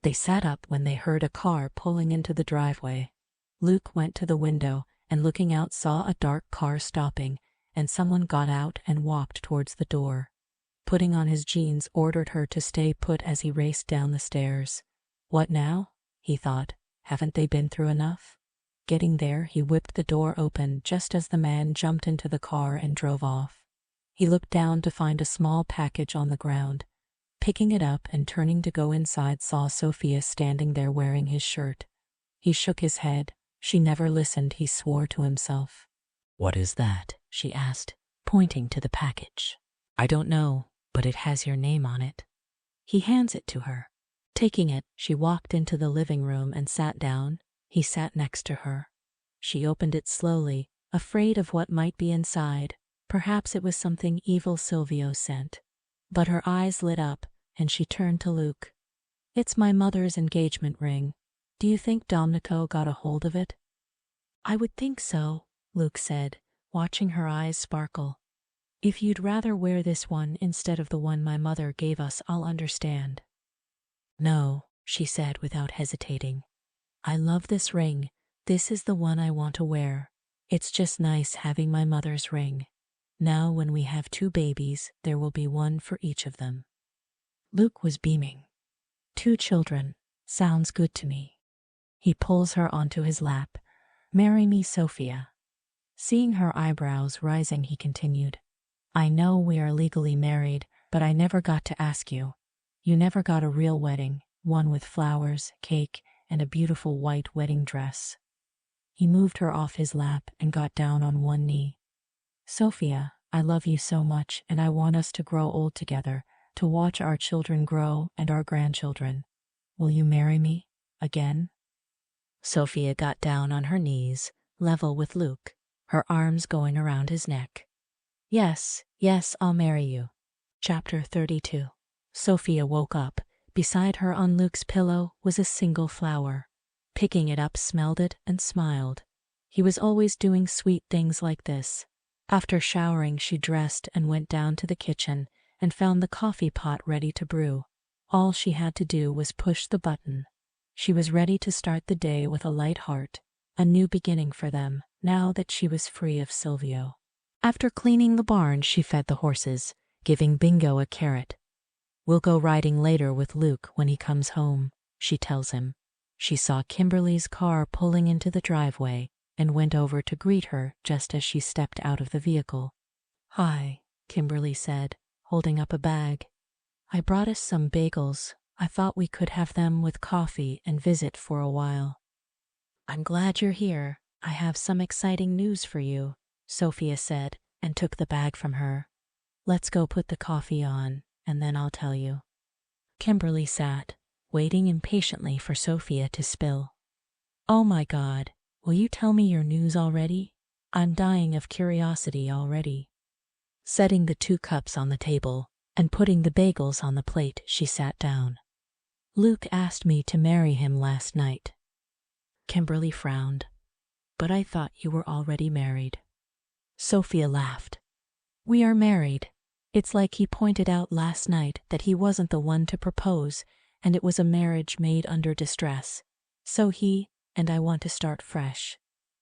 They sat up when they heard a car pulling into the driveway. Luke went to the window and looking out saw a dark car stopping, and someone got out and walked towards the door. Putting on his jeans, ordered her to stay put as he raced down the stairs. What now? He thought. Haven't they been through enough? Getting there, he whipped the door open just as the man jumped into the car and drove off. He looked down to find a small package on the ground. Picking it up and turning to go inside, saw Sophia standing there wearing his shirt. He shook his head. She never listened, he swore to himself. What is that? She asked, pointing to the package. I don't know, but it has your name on it. He hands it to her. Taking it, she walked into the living room and sat down. He sat next to her. She opened it slowly, afraid of what might be inside. Perhaps it was something evil Silvio sent. But her eyes lit up, and she turned to Luke. It's my mother's engagement ring. Do you think Domenico got a hold of it? I would think so, Luke said, watching her eyes sparkle. If you'd rather wear this one instead of the one my mother gave us, I'll understand. No, she said without hesitating. I love this ring. This is the one I want to wear. It's just nice having my mother's ring. Now when we have 2 babies, there will be one for each of them. Luke was beaming. 2 children. Sounds good to me. He pulls her onto his lap. Marry me, Sophia. Seeing her eyebrows rising, he continued. I know we are legally married, but I never got to ask you. You never got a real wedding, one with flowers, cake, and a beautiful white wedding dress. He moved her off his lap and got down on one knee. Sophia, I love you so much, and I want us to grow old together, to watch our children grow and our grandchildren. Will you marry me? Again? Sophia got down on her knees, level with Luke, her arms going around his neck. Yes, yes, I'll marry you. Chapter 32. Sophia woke up. Beside her on Luke's pillow was a single flower. Picking it up, smelled it, and smiled. He was always doing sweet things like this. After showering, she dressed and went down to the kitchen and found the coffee pot ready to brew. All she had to do was push the button. She was ready to start the day with a light heart, a new beginning for them, now that she was free of Silvio. After cleaning the barn, she fed the horses, giving Bingo a carrot. We'll go riding later with Luke when he comes home, she tells him. She saw Kimberly's car pulling into the driveway and went over to greet her just as she stepped out of the vehicle. Hi, Kimberly said, holding up a bag. I brought us some bagels. I thought we could have them with coffee and visit for a while. I'm glad you're here. I have some exciting news for you, Sophia said, and took the bag from her. Let's go put the coffee on, and then I'll tell you. Kimberly sat, waiting impatiently for Sophia to spill. Oh my God, will you tell me your news already? I'm dying of curiosity already. Setting the 2 cups on the table and putting the bagels on the plate, she sat down. Luke asked me to marry him last night. Kimberly frowned. But I thought you were already married. Sophia laughed. We are married. It's like he pointed out last night that he wasn't the one to propose, and it was a marriage made under distress. So he and I want to start fresh.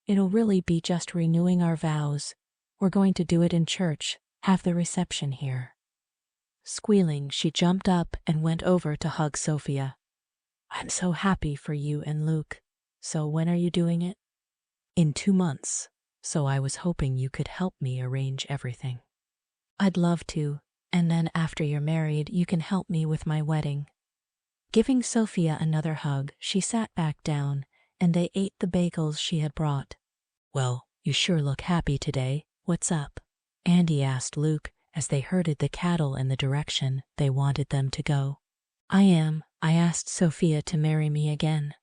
It'll really be just renewing our vows. We're going to do it in church, have the reception here. Squealing, she jumped up and went over to hug Sophia. I'm so happy for you and Luke. So when are you doing it? In 2 months. so I was hoping you could help me arrange everything. I'd love to, and then after you're married, you can help me with my wedding. Giving Sophia another hug, she sat back down, and they ate the bagels she had brought. Well, you sure look happy today. What's up? Andy asked Luke as they herded the cattle in the direction they wanted them to go. I am. I asked Sophia to marry me again.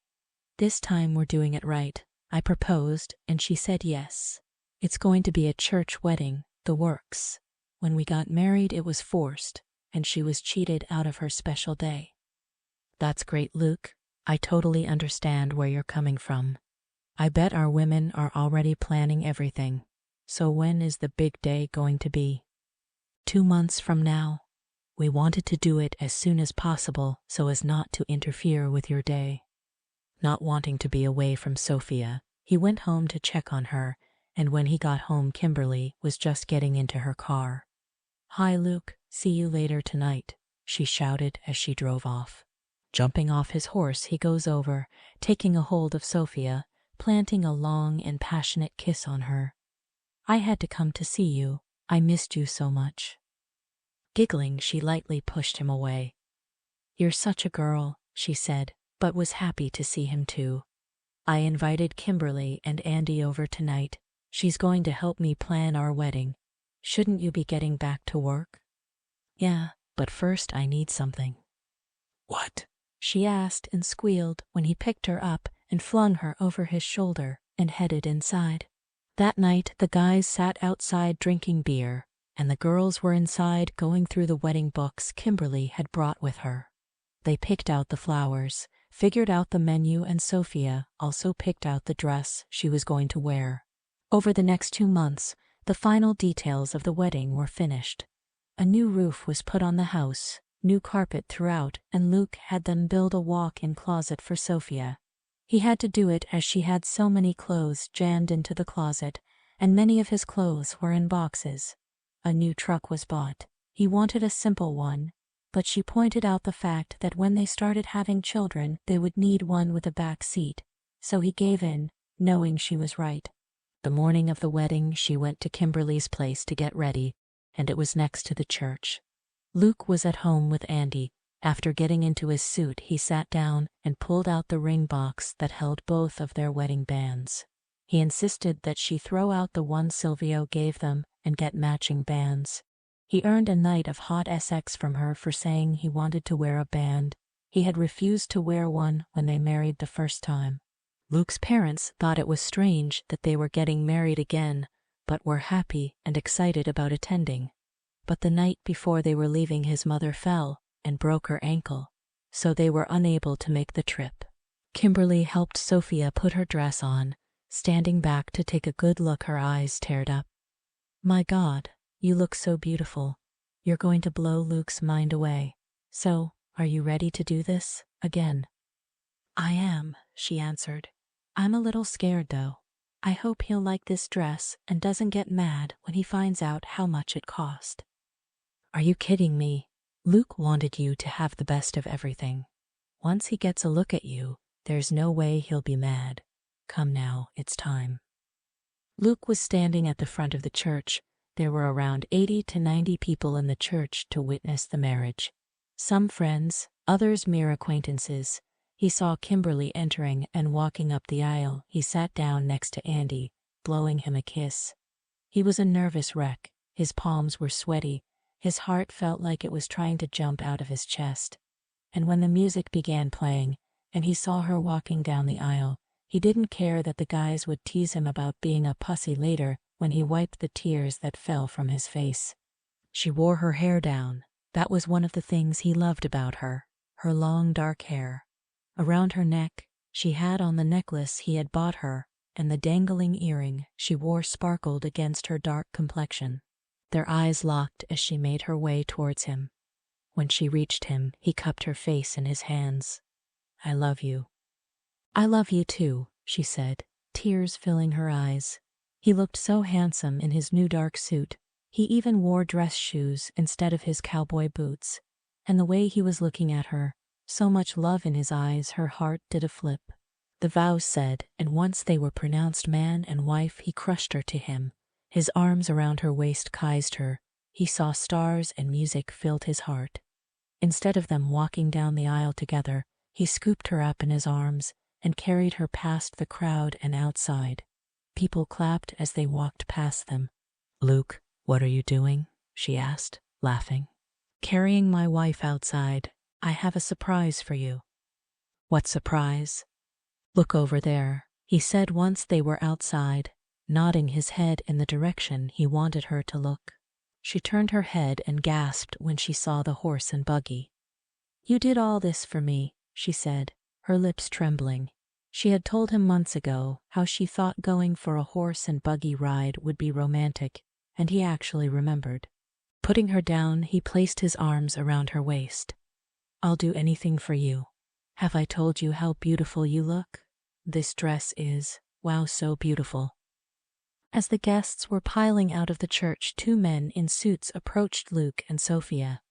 This time we're doing it right. I proposed, and she said yes. It's going to be a church wedding, the works. When we got married, it was forced, and she was cheated out of her special day. That's great, Luke. I totally understand where you're coming from. I bet our women are already planning everything. So when is the big day going to be? 2 months from now. We wanted to do it as soon as possible so as not to interfere with your day. Not wanting to be away from Sophia, he went home to check on her, and when he got home, Kimberly was just getting into her car. Hi, Luke. See you later tonight, she shouted as she drove off. Jumping off his horse, he goes over, taking a hold of Sophia, planting a long and passionate kiss on her. I had to come to see you. I missed you so much. Giggling, she lightly pushed him away. You're such a girl, she said, but was happy to see him too. I invited Kimberly and Andy over tonight. She's going to help me plan our wedding. Shouldn't you be getting back to work? Yeah, but first I need something. What? She asked and squealed when he picked her up and flung her over his shoulder and headed inside. That night, the guys sat outside drinking beer, and the girls were inside going through the wedding books Kimberly had brought with her. They picked out the flowers, figured out the menu, and Sophia also picked out the dress she was going to wear. Over the next 2 months, the final details of the wedding were finished. A new roof was put on the house, new carpet throughout, and Luke had them build a walk-in closet for Sophia. He had to do it as she had so many clothes jammed into the closet, and many of his clothes were in boxes. A new truck was bought. He wanted a simple one, but she pointed out the fact that when they started having children, they would need one with a back seat, so he gave in, knowing she was right. The morning of the wedding, she went to Kimberly's place to get ready, and it was next to the church. Luke was at home with Andy. After getting into his suit, he sat down and pulled out the ring box that held both of their wedding bands. He insisted that she throw out the one Silvio gave them and get matching bands. He earned a night of hot sex from her for saying he wanted to wear a band. He had refused to wear one when they married the first time. Luke's parents thought it was strange that they were getting married again, but were happy and excited about attending. But the night before they were leaving, his mother fell and broke her ankle, so they were unable to make the trip. Kimberly helped Sophia put her dress on, standing back to take a good look, her eyes teared up. My God, you look so beautiful. You're going to blow Luke's mind away. So, are you ready to do this again? I am, she answered. I'm a little scared though. I hope he'll like this dress and doesn't get mad when he finds out how much it cost. Are you kidding me? Luke wanted you to have the best of everything. Once he gets a look at you, there's no way he'll be mad. Come now, it's time. Luke was standing at the front of the church. There were around 80 to 90 people in the church to witness the marriage. Some friends, others mere acquaintances. He saw Kimberly entering and walking up the aisle. He sat down next to Andy, blowing him a kiss. He was a nervous wreck. His palms were sweaty. His heart felt like it was trying to jump out of his chest. And when the music began playing, and he saw her walking down the aisle, he didn't care that the guys would tease him about being a pussy later when he wiped the tears that fell from his face. She wore her hair down. That was one of the things he loved about her, her long dark hair. Around her neck, she had on the necklace he had bought her, and the dangling earring she wore sparkled against her dark complexion. Their eyes locked as she made her way towards him. When she reached him, he cupped her face in his hands. I love you. I love you too, she said, tears filling her eyes. He looked so handsome in his new dark suit. He even wore dress shoes instead of his cowboy boots. And the way he was looking at her, so much love in his eyes, her heart did a flip. the vows said, and once they were pronounced man and wife, he crushed her to him. His arms around her waist kissed her. He saw stars and music filled his heart. Instead of them walking down the aisle together, he scooped her up in his arms and carried her past the crowd and outside. People clapped as they walked past them. Luke, what are you doing? She asked, laughing. Carrying my wife outside. I have a surprise for you. What surprise? Look over there, he said once they were outside, nodding his head in the direction he wanted her to look. She turned her head and gasped when she saw the horse and buggy. You did all this for me, she said, her lips trembling. She had told him months ago how she thought going for a horse and buggy ride would be romantic, and he actually remembered. Putting her down, he placed his arms around her waist. I'll do anything for you. Have I told you how beautiful you look? This dress is, wow, so beautiful. As the guests were piling out of the church, two men in suits approached Luke and Sophia.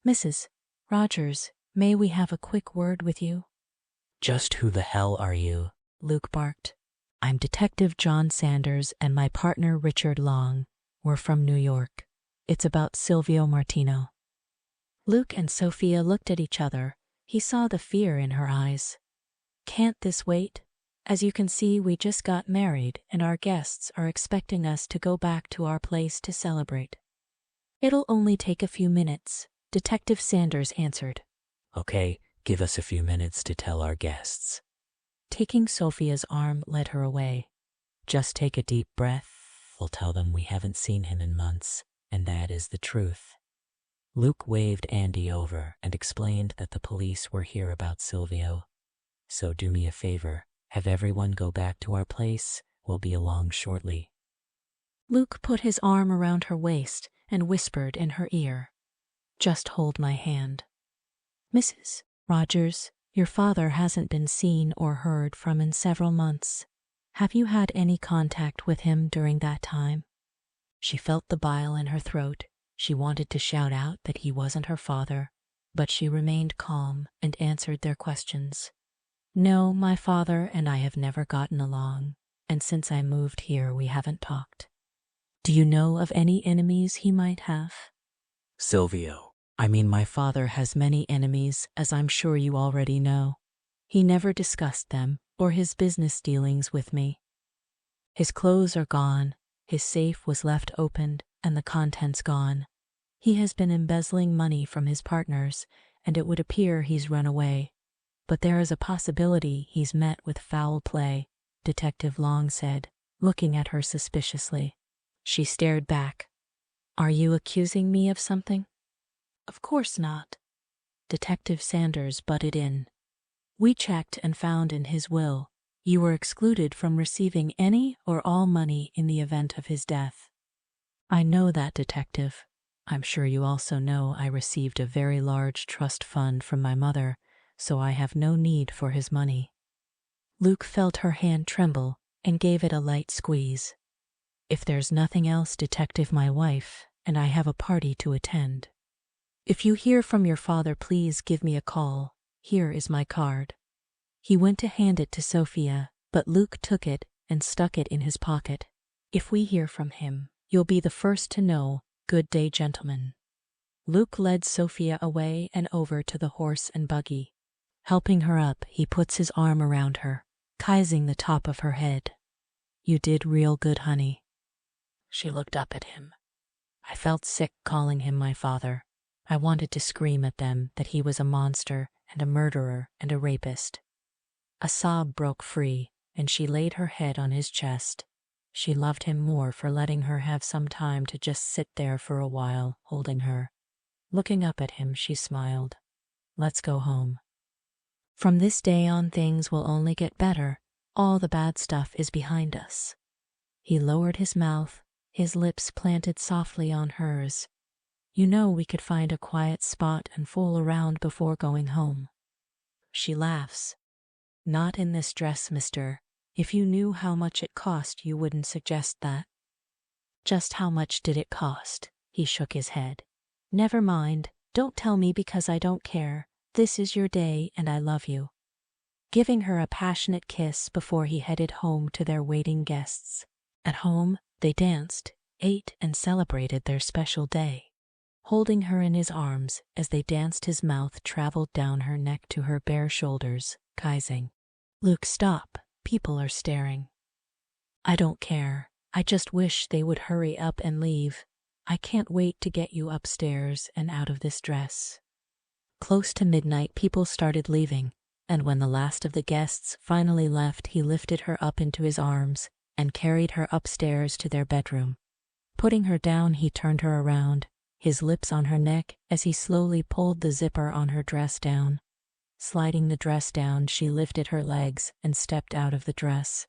Mrs. Rogers, may we have a quick word with you? Just who the hell are you? Luke barked. I'm Detective John Sanders and my partner Richard Long. We're from New York. It's about Silvio Martino. Luke and Sophia looked at each other. He saw the fear in her eyes. Can't this wait? As you can see, we just got married and our guests are expecting us to go back to our place to celebrate. It'll only take a few minutes, Detective Sanders answered. Okay, give us a few minutes to tell our guests. Taking Sophia's arm led her away. Just take a deep breath. We'll tell them we haven't seen him in months, and that is the truth. Luke waved Andy over and explained that the police were here about Silvio. So do me a favor, have everyone go back to our place. We'll be along shortly. Luke put his arm around her waist and whispered in her ear. Just hold my hand. Mrs. Rogers, your father hasn't been seen or heard from in several months. Have you had any contact with him during that time? She felt the bile in her throat. She wanted to shout out that he wasn't her father, but she remained calm and answered their questions. No, my father and I have never gotten along, and since I moved here we haven't talked. Do you know of any enemies he might have? Silvio. My father has many enemies, as I'm sure you already know. He never discussed them or his business dealings with me. His clothes are gone, his safe was left opened, and the contents gone. He has been embezzling money from his partners, and it would appear he's run away. But there is a possibility he's met with foul play, Detective Long said, looking at her suspiciously. She stared back. Are you accusing me of something? Of course not. Detective Sanders butted in. We checked and found in his will you were excluded from receiving any or all money in the event of his death. I know that, Detective. I'm sure you also know I received a very large trust fund from my mother, so I have no need for his money. Luke felt her hand tremble and gave it a light squeeze. If there's nothing else, Detective, my wife and I have a party to attend. If you hear from your father, please give me a call. Here is my card. He went to hand it to Sophia, but Luke took it and stuck it in his pocket. If we hear from him, you'll be the first to know. Good day, gentlemen. Luke led Sophia away and over to the horse and buggy. Helping her up, he puts his arm around her, kissing the top of her head. You did real good, honey. She looked up at him. I felt sick calling him my father. I wanted to scream at them that he was a monster and a murderer and a rapist. A sob broke free, and she laid her head on his chest. She loved him more for letting her have some time to just sit there for a while, holding her. Looking up at him, she smiled. Let's go home. From this day on, things will only get better. All the bad stuff is behind us. He lowered his mouth, his lips planted softly on hers. You know, we could find a quiet spot and fool around before going home. She laughs. Not in this dress, mister. If you knew how much it cost, you wouldn't suggest that. Just how much did it cost? He shook his head. Never mind. Don't tell me because I don't care. This is your day and I love you. giving her a passionate kiss before he headed home to their waiting guests. At home, they danced, ate, and celebrated their special day. Holding her in his arms as they danced, his mouth traveled down her neck to her bare shoulders, kissing. "Luke, stop. People are staring." "I don't care. I just wish they would hurry up and leave. I can't wait to get you upstairs and out of this dress." Close to midnight, people started leaving, and when the last of the guests finally left, he lifted her up into his arms and carried her upstairs to their bedroom. Putting her down, he turned her around, his lips on her neck as he slowly pulled the zipper on her dress down. Sliding the dress down, she lifted her legs and stepped out of the dress.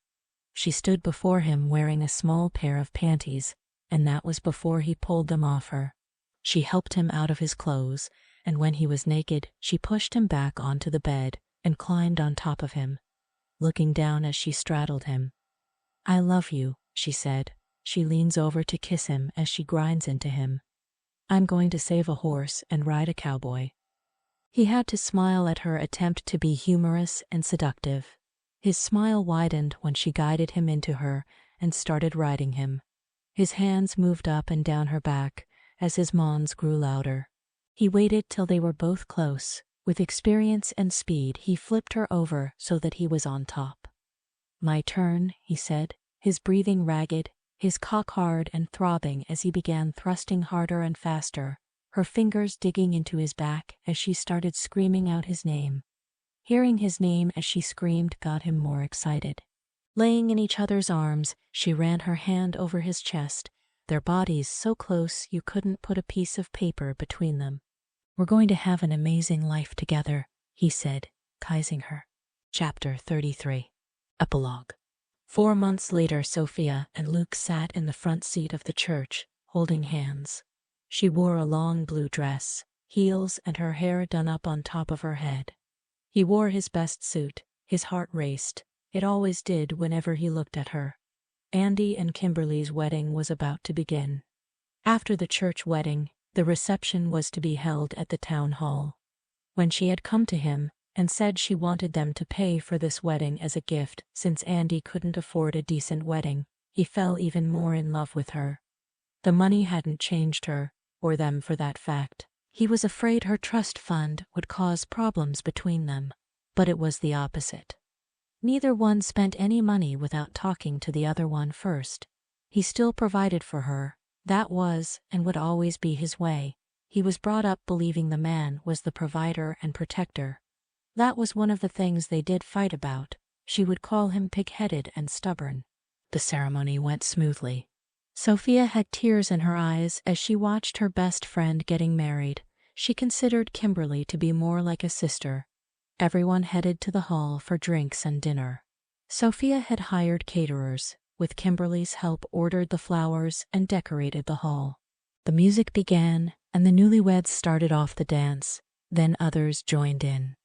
She stood before him wearing a small pair of panties, and that was before he pulled them off her. She helped him out of his clothes, and when he was naked, she pushed him back onto the bed and climbed on top of him, looking down as she straddled him. "I love you," she said. She leans over to kiss him as she grinds into him. "I'm going to save a horse and ride a cowboy." He had to smile at her attempt to be humorous and seductive. His smile widened when she guided him into her and started riding him. His hands moved up and down her back as his moans grew louder. He waited till they were both close. With experience and speed, he flipped her over so that he was on top. "My turn," he said, his breathing ragged, his cock hard and throbbing as he began thrusting harder and faster, her fingers digging into his back as she started screaming out his name. Hearing his name as she screamed got him more excited. Laying in each other's arms, she ran her hand over his chest, their bodies so close you couldn't put a piece of paper between them. "We're going to have an amazing life together," he said, kissing her. Chapter 33. Epilogue. 4 months later, Sophia and Luke sat in the front seat of the church, holding hands. She wore a long blue dress, heels, and her hair done up on top of her head. He wore his best suit. His heart raced. It always did whenever he looked at her. Andy and Kimberly's wedding was about to begin. After the church wedding, the reception was to be held at the town hall. When she had come to him and said she wanted them to pay for this wedding as a gift since Andy couldn't afford a decent wedding, he fell even more in love with her. The money hadn't changed her, or them for that fact. He was afraid her trust fund would cause problems between them, but it was the opposite. Neither one spent any money without talking to the other one first. He still provided for her. That was and would always be his way. He was brought up believing the man was the provider and protector. That was one of the things they did fight about. She would call him pig-headed and stubborn. The ceremony went smoothly. Sophia had tears in her eyes as she watched her best friend getting married. She considered Kimberly to be more like a sister. Everyone headed to the hall for drinks and dinner. Sophia had hired caterers. With Kimberly's help, ordered the flowers and decorated the hall. The music began, and the newlyweds started off the dance. Then others joined in.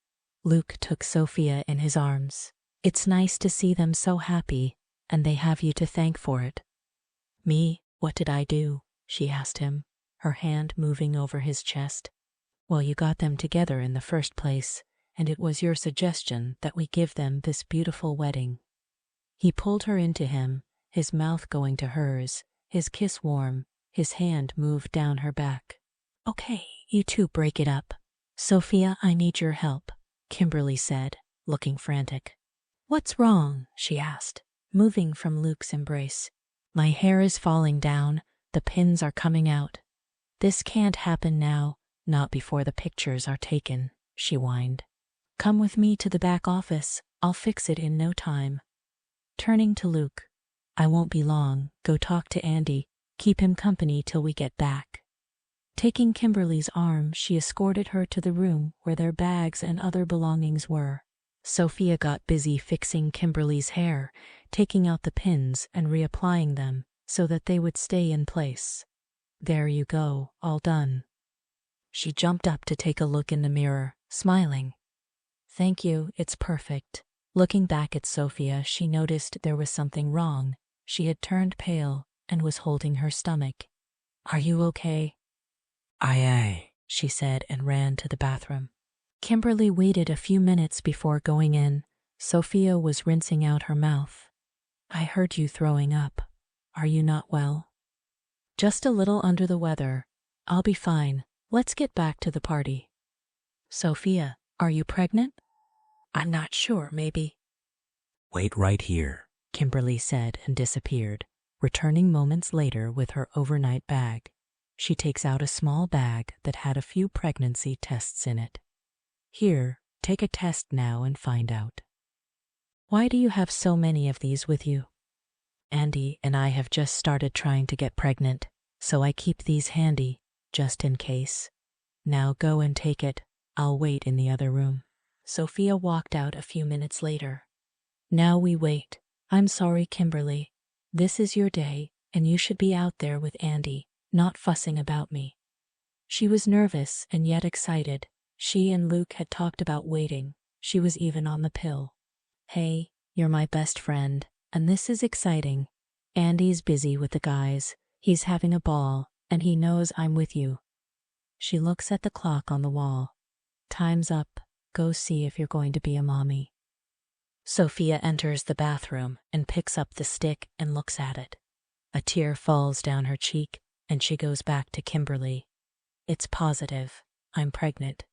Luke took Sophia in his arms. "It's nice to see them so happy, and they have you to thank for it." "Me? What did I do?" she asked him, her hand moving over his chest. "Well, you got them together in the first place, and it was your suggestion that we give them this beautiful wedding." He pulled her into him, his mouth going to hers, his kiss warm, his hand moved down her back. "Okay, you two break it up." "Sophia, I need your help," Kimberly said, looking frantic. "What's wrong?" she asked, moving from Luke's embrace. "My hair is falling down, the pins are coming out." "This can't happen now, not before the pictures are taken," she whined. "Come with me to the back office, I'll fix it in no time." Turning to Luke, "I won't be long, go talk to Andy, keep him company till we get back." Taking Kimberly's arm, she escorted her to the room where their bags and other belongings were. Sophia got busy fixing Kimberly's hair, taking out the pins and reapplying them so that they would stay in place. "There you go, all done." She jumped up to take a look in the mirror, smiling. "Thank you, it's perfect." Looking back at Sophia, she noticed there was something wrong. She had turned pale and was holding her stomach. "Are you okay?" Aye, she said and ran to the bathroom. Kimberly waited a few minutes before going in, Sophia was rinsing out her mouth. I heard you throwing up. Are you not well? Just a little under the weather. I'll be fine. Let's get back to the party. Sophia, are you pregnant? I'm not sure, maybe. Wait right here. Kimberly said and disappeared, returning moments later with her overnight bag. She takes out a small bag that had a few pregnancy tests in it. Here, take a test now and find out. Why do you have so many of these with you? Andy and I have just started trying to get pregnant, so I keep these handy, just in case. Now go and take it. I'll wait in the other room. Sophia walked out a few minutes later. Now we wait. I'm sorry, Kimberly. This is your day, and you should be out there with Andy, not fussing about me. She was nervous and yet excited. She and Luke had talked about waiting. She was even on the pill. Hey, you're my best friend, and this is exciting. Andy's busy with the guys. He's having a ball, and he knows I'm with you. She looks at the clock on the wall. Time's up. Go see if you're going to be a mommy. Sophia enters the bathroom and picks up the stick and looks at it. A tear falls down her cheek, and she goes back to Kimberly. It's positive. I'm pregnant.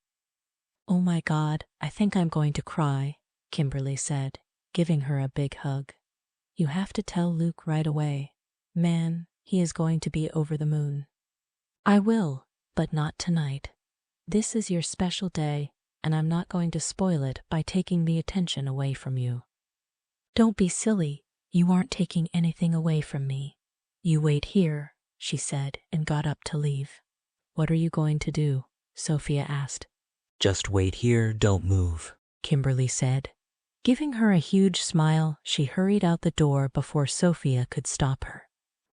Oh my God, I think I'm going to cry, Kimberly said, giving her a big hug. You have to tell Luke right away. Man, he is going to be over the moon. I will, but not tonight. This is your special day, and I'm not going to spoil it by taking the attention away from you. Don't be silly. You aren't taking anything away from me. You wait here, she said, and got up to leave. What are you going to do? Sophia asked. Just wait here, don't move, Kimberly said. Giving her a huge smile, she hurried out the door before Sophia could stop her.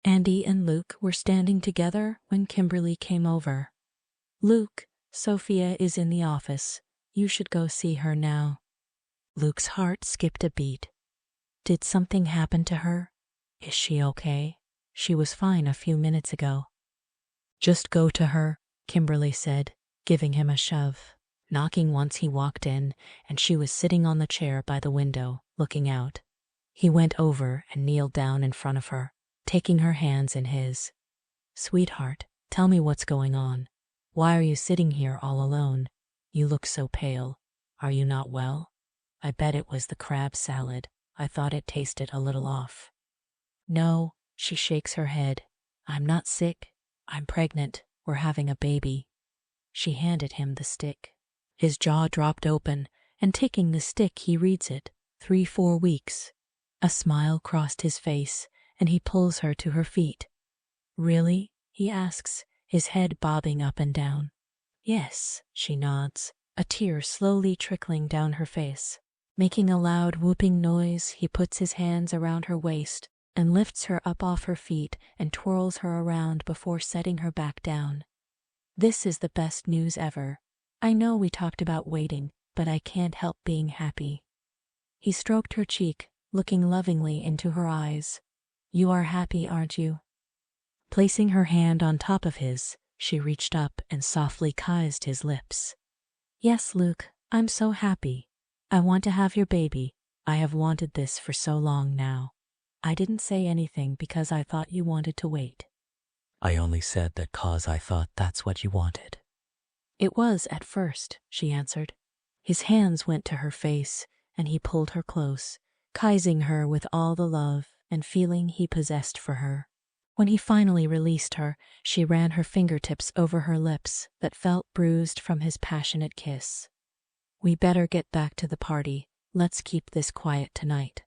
Andy and Luke were standing together when Kimberly came over. Luke, Sophia is in the office. You should go see her now. Luke's heart skipped a beat. Did something happen to her? Is she okay? She was fine a few minutes ago. Just go to her, Kimberly said, giving him a shove. Knocking once he walked in, and she was sitting on the chair by the window, looking out. He went over and kneeled down in front of her, taking her hands in his. Sweetheart, tell me what's going on. Why are you sitting here all alone? You look so pale. Are you not well? I bet it was the crab salad. I thought it tasted a little off. No, she shakes her head. I'm not sick. I'm pregnant. We're having a baby. She handed him the stick. His jaw dropped open, and taking the stick he reads it, 3-4 weeks. A smile crossed his face, and he pulls her to her feet. Really? He asks, his head bobbing up and down. Yes, she nods, a tear slowly trickling down her face. Making a loud whooping noise, he puts his hands around her waist and lifts her up off her feet and twirls her around before setting her back down. This is the best news ever. I know we talked about waiting, but I can't help being happy. He stroked her cheek, looking lovingly into her eyes. You are happy, aren't you? Placing her hand on top of his, she reached up and softly kissed his lips. Yes, Luke, I'm so happy. I want to have your baby. I have wanted this for so long now. I didn't say anything because I thought you wanted to wait. I only said that 'cause I thought that's what you wanted. It was at first, she answered. His hands went to her face, and he pulled her close, kissing her with all the love and feeling he possessed for her. When he finally released her, she ran her fingertips over her lips that felt bruised from his passionate kiss. We better get back to the party. Let's keep this quiet tonight.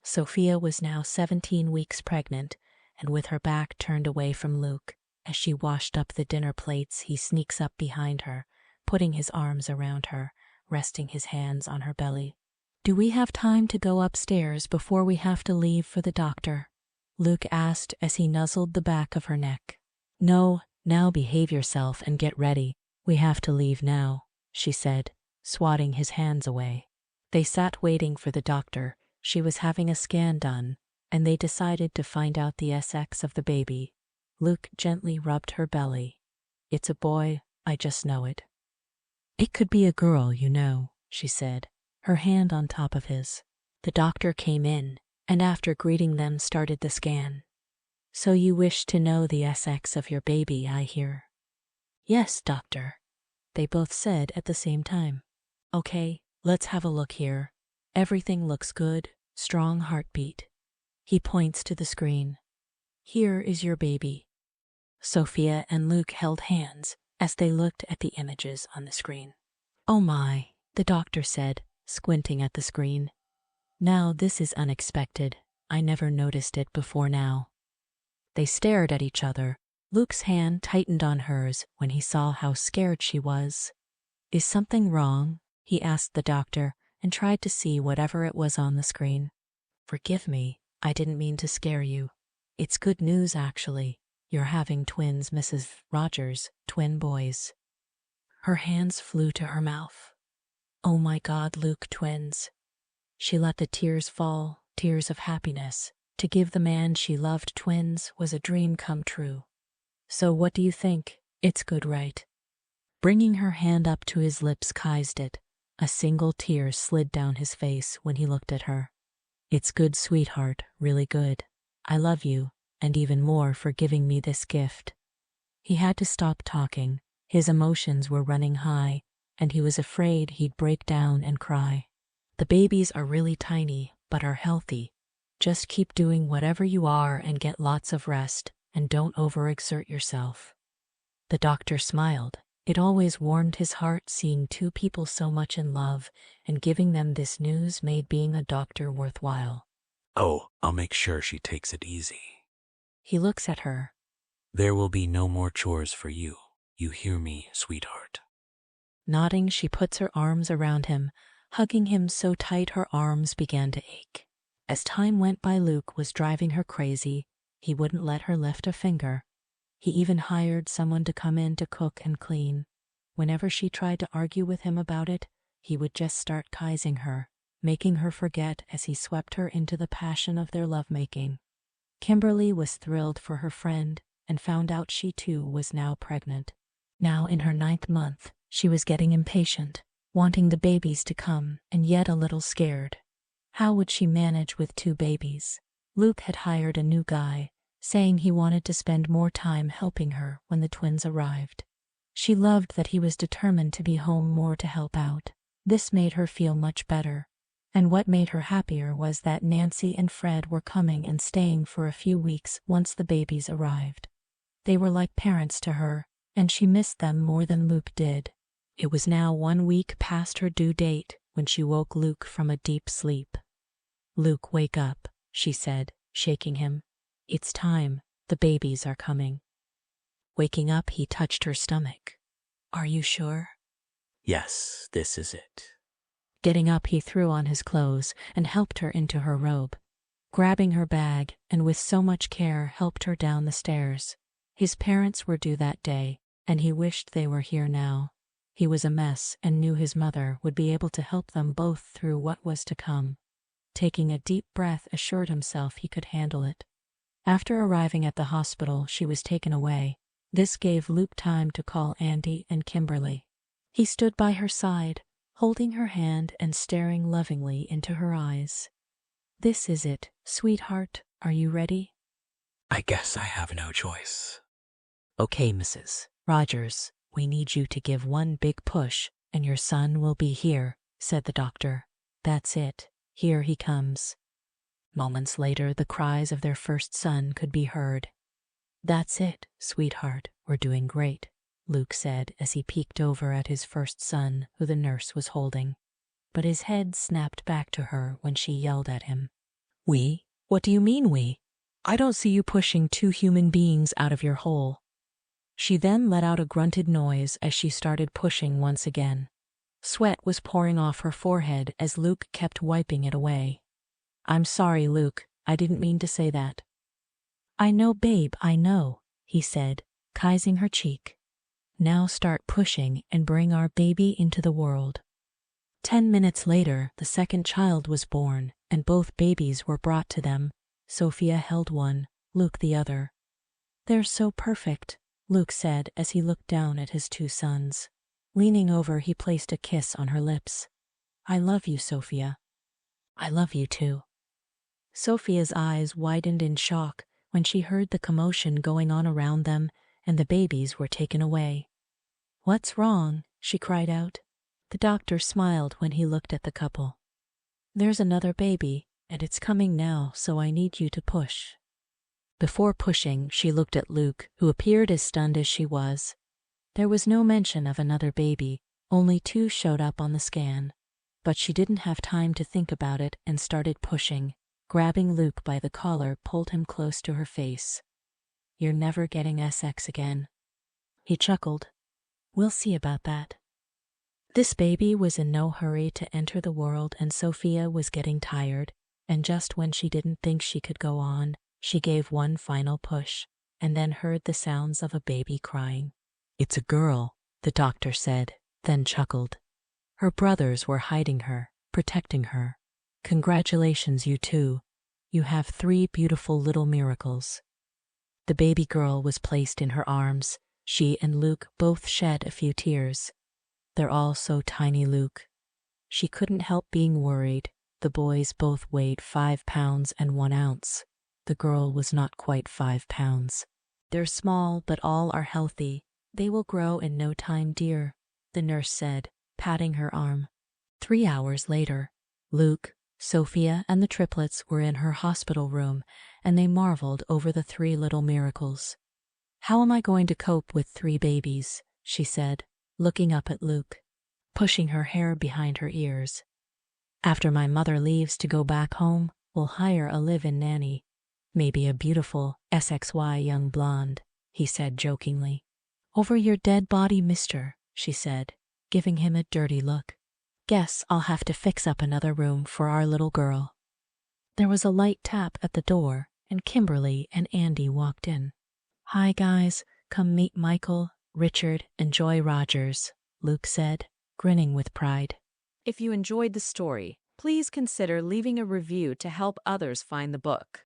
Sophia was now 17 weeks pregnant, and with her back turned away from Luke, as she washed up the dinner plates, he sneaks up behind her, putting his arms around her, resting his hands on her belly. Do we have time to go upstairs before we have to leave for the doctor? Luke asked as he nuzzled the back of her neck. No, now behave yourself and get ready. We have to leave now, she said, swatting his hands away. They sat waiting for the doctor. She was having a scan done, and they decided to find out the sex of the baby. Luke gently rubbed her belly. It's a boy, I just know it. It could be a girl, you know, she said, her hand on top of his. The doctor came in, and after greeting them started the scan. So you wish to know the sex of your baby, I hear. Yes, doctor, they both said at the same time. Okay, let's have a look here. Everything looks good, strong heartbeat. He points to the screen. Here is your baby. Sophia and Luke held hands as they looked at the images on the screen. Oh my, the doctor said, squinting at the screen. Now this is unexpected. I never noticed it before now. They stared at each other. Luke's hand tightened on hers when he saw how scared she was. Is something wrong? He asked the doctor and tried to see whatever it was on the screen. Forgive me, I didn't mean to scare you. It's good news, actually. You're having twins, Mrs. Rogers, twin boys. Her hands flew to her mouth. Oh my God, Luke, twins. She let the tears fall, tears of happiness. To give the man she loved twins was a dream come true. So what do you think? It's good, right? Bringing her hand up to his lips kissed it. A single tear slid down his face when he looked at her. It's good, sweetheart, really good. I love you, and even more for giving me this gift. He had to stop talking. His emotions were running high, and he was afraid he'd break down and cry. The babies are really tiny, but are healthy. Just keep doing whatever you are and get lots of rest, and don't overexert yourself. The doctor smiled. It always warmed his heart seeing two people so much in love, and giving them this news made being a doctor worthwhile. Oh, I'll make sure she takes it easy. He looks at her. There will be no more chores for you. You hear me, sweetheart? Nodding, she puts her arms around him, hugging him so tight her arms began to ache. As time went by, Luke was driving her crazy. He wouldn't let her lift a finger. He even hired someone to come in to cook and clean. Whenever she tried to argue with him about it, he would just start kissing her, making her forget as he swept her into the passion of their lovemaking. Kimberly was thrilled for her friend and found out she too was now pregnant. Now in her 9th month, she was getting impatient, wanting the babies to come, and yet a little scared. How would she manage with 2 babies? Luke had hired a new guy, saying he wanted to spend more time helping her when the twins arrived. She loved that he was determined to be home more to help out. This made her feel much better. And what made her happier was that Nancy and Fred were coming and staying for a few weeks once the babies arrived. They were like parents to her, and she missed them more than Luke did. It was now 1 week past her due date when she woke Luke from a deep sleep. Luke, wake up, she said, shaking him. It's time, the babies are coming. Waking up, he touched her stomach. Are you sure? Yes, this is it. Getting up, he threw on his clothes and helped her into her robe. Grabbing her bag, and with so much care helped her down the stairs. His parents were due that day, and he wished they were here now. He was a mess and knew his mother would be able to help them both through what was to come. Taking a deep breath, assured himself he could handle it. After arriving at the hospital, she was taken away. This gave Luke time to call Andy and Kimberly. He stood by her side, holding her hand and staring lovingly into her eyes. This is it, sweetheart. Are you ready? I guess I have no choice. Okay, Mrs. Rogers, we need you to give one big push, and your son will be here, said the doctor. That's it. Here he comes. Moments later, the cries of their first son could be heard. That's it, sweetheart. We're doing great, Luke said as he peeked over at his first son, who the nurse was holding. But his head snapped back to her when she yelled at him. We? What do you mean we? I don't see you pushing 2 human beings out of your hole. She then let out a grunted noise as she started pushing once again. Sweat was pouring off her forehead as Luke kept wiping it away. I'm sorry, Luke. I didn't mean to say that. I know, babe, I know, he said, kissing her cheek. Now start pushing and bring our baby into the world. 10 minutes later, the second child was born, and both babies were brought to them. Sophia held one, Luke the other. They're so perfect, Luke said as he looked down at his 2 sons. Leaning over, he placed a kiss on her lips. I love you, Sophia. I love you too. Sophia's eyes widened in shock when she heard the commotion going on around them and the babies were taken away. What's wrong? She cried out. The doctor smiled when he looked at the couple. There's another baby, and it's coming now, so I need you to push. Before pushing, she looked at Luke, who appeared as stunned as she was. There was no mention of another baby, only 2 showed up on the scan. But she didn't have time to think about it and started pushing. Grabbing Luke by the collar, pulled him close to her face. You're never getting SX again. He chuckled. We'll see about that. This baby was in no hurry to enter the world, and Sophia was getting tired, and just when she didn't think she could go on, she gave one final push, and then heard the sounds of a baby crying. It's a girl, the doctor said, then chuckled. Her brothers were hiding her, protecting her. Congratulations, you two. You have 3 beautiful little miracles. The baby girl was placed in her arms. She and Luke both shed a few tears. They're all so tiny, Luke. She couldn't help being worried. The boys both weighed 5 pounds and 1 ounce. The girl was not quite 5 pounds. They're small, but all are healthy. They will grow in no time, dear, the nurse said, patting her arm. 3 hours later, Luke, Sophia, and the triplets were in her hospital room, and they marveled over the 3 little miracles. How am I going to cope with 3 babies? She said, looking up at Luke, pushing her hair behind her ears. After my mother leaves to go back home, we'll hire a live-in nanny. Maybe a beautiful SXY young blonde, he said jokingly. Over your dead body, mister, she said, giving him a dirty look. Guess I'll have to fix up another room for our little girl. There was a light tap at the door, and Kimberly and Andy walked in. Hi guys, come meet Michael, Richard, and Joy Rogers, Luke said, grinning with pride. If you enjoyed the story, please consider leaving a review to help others find the book.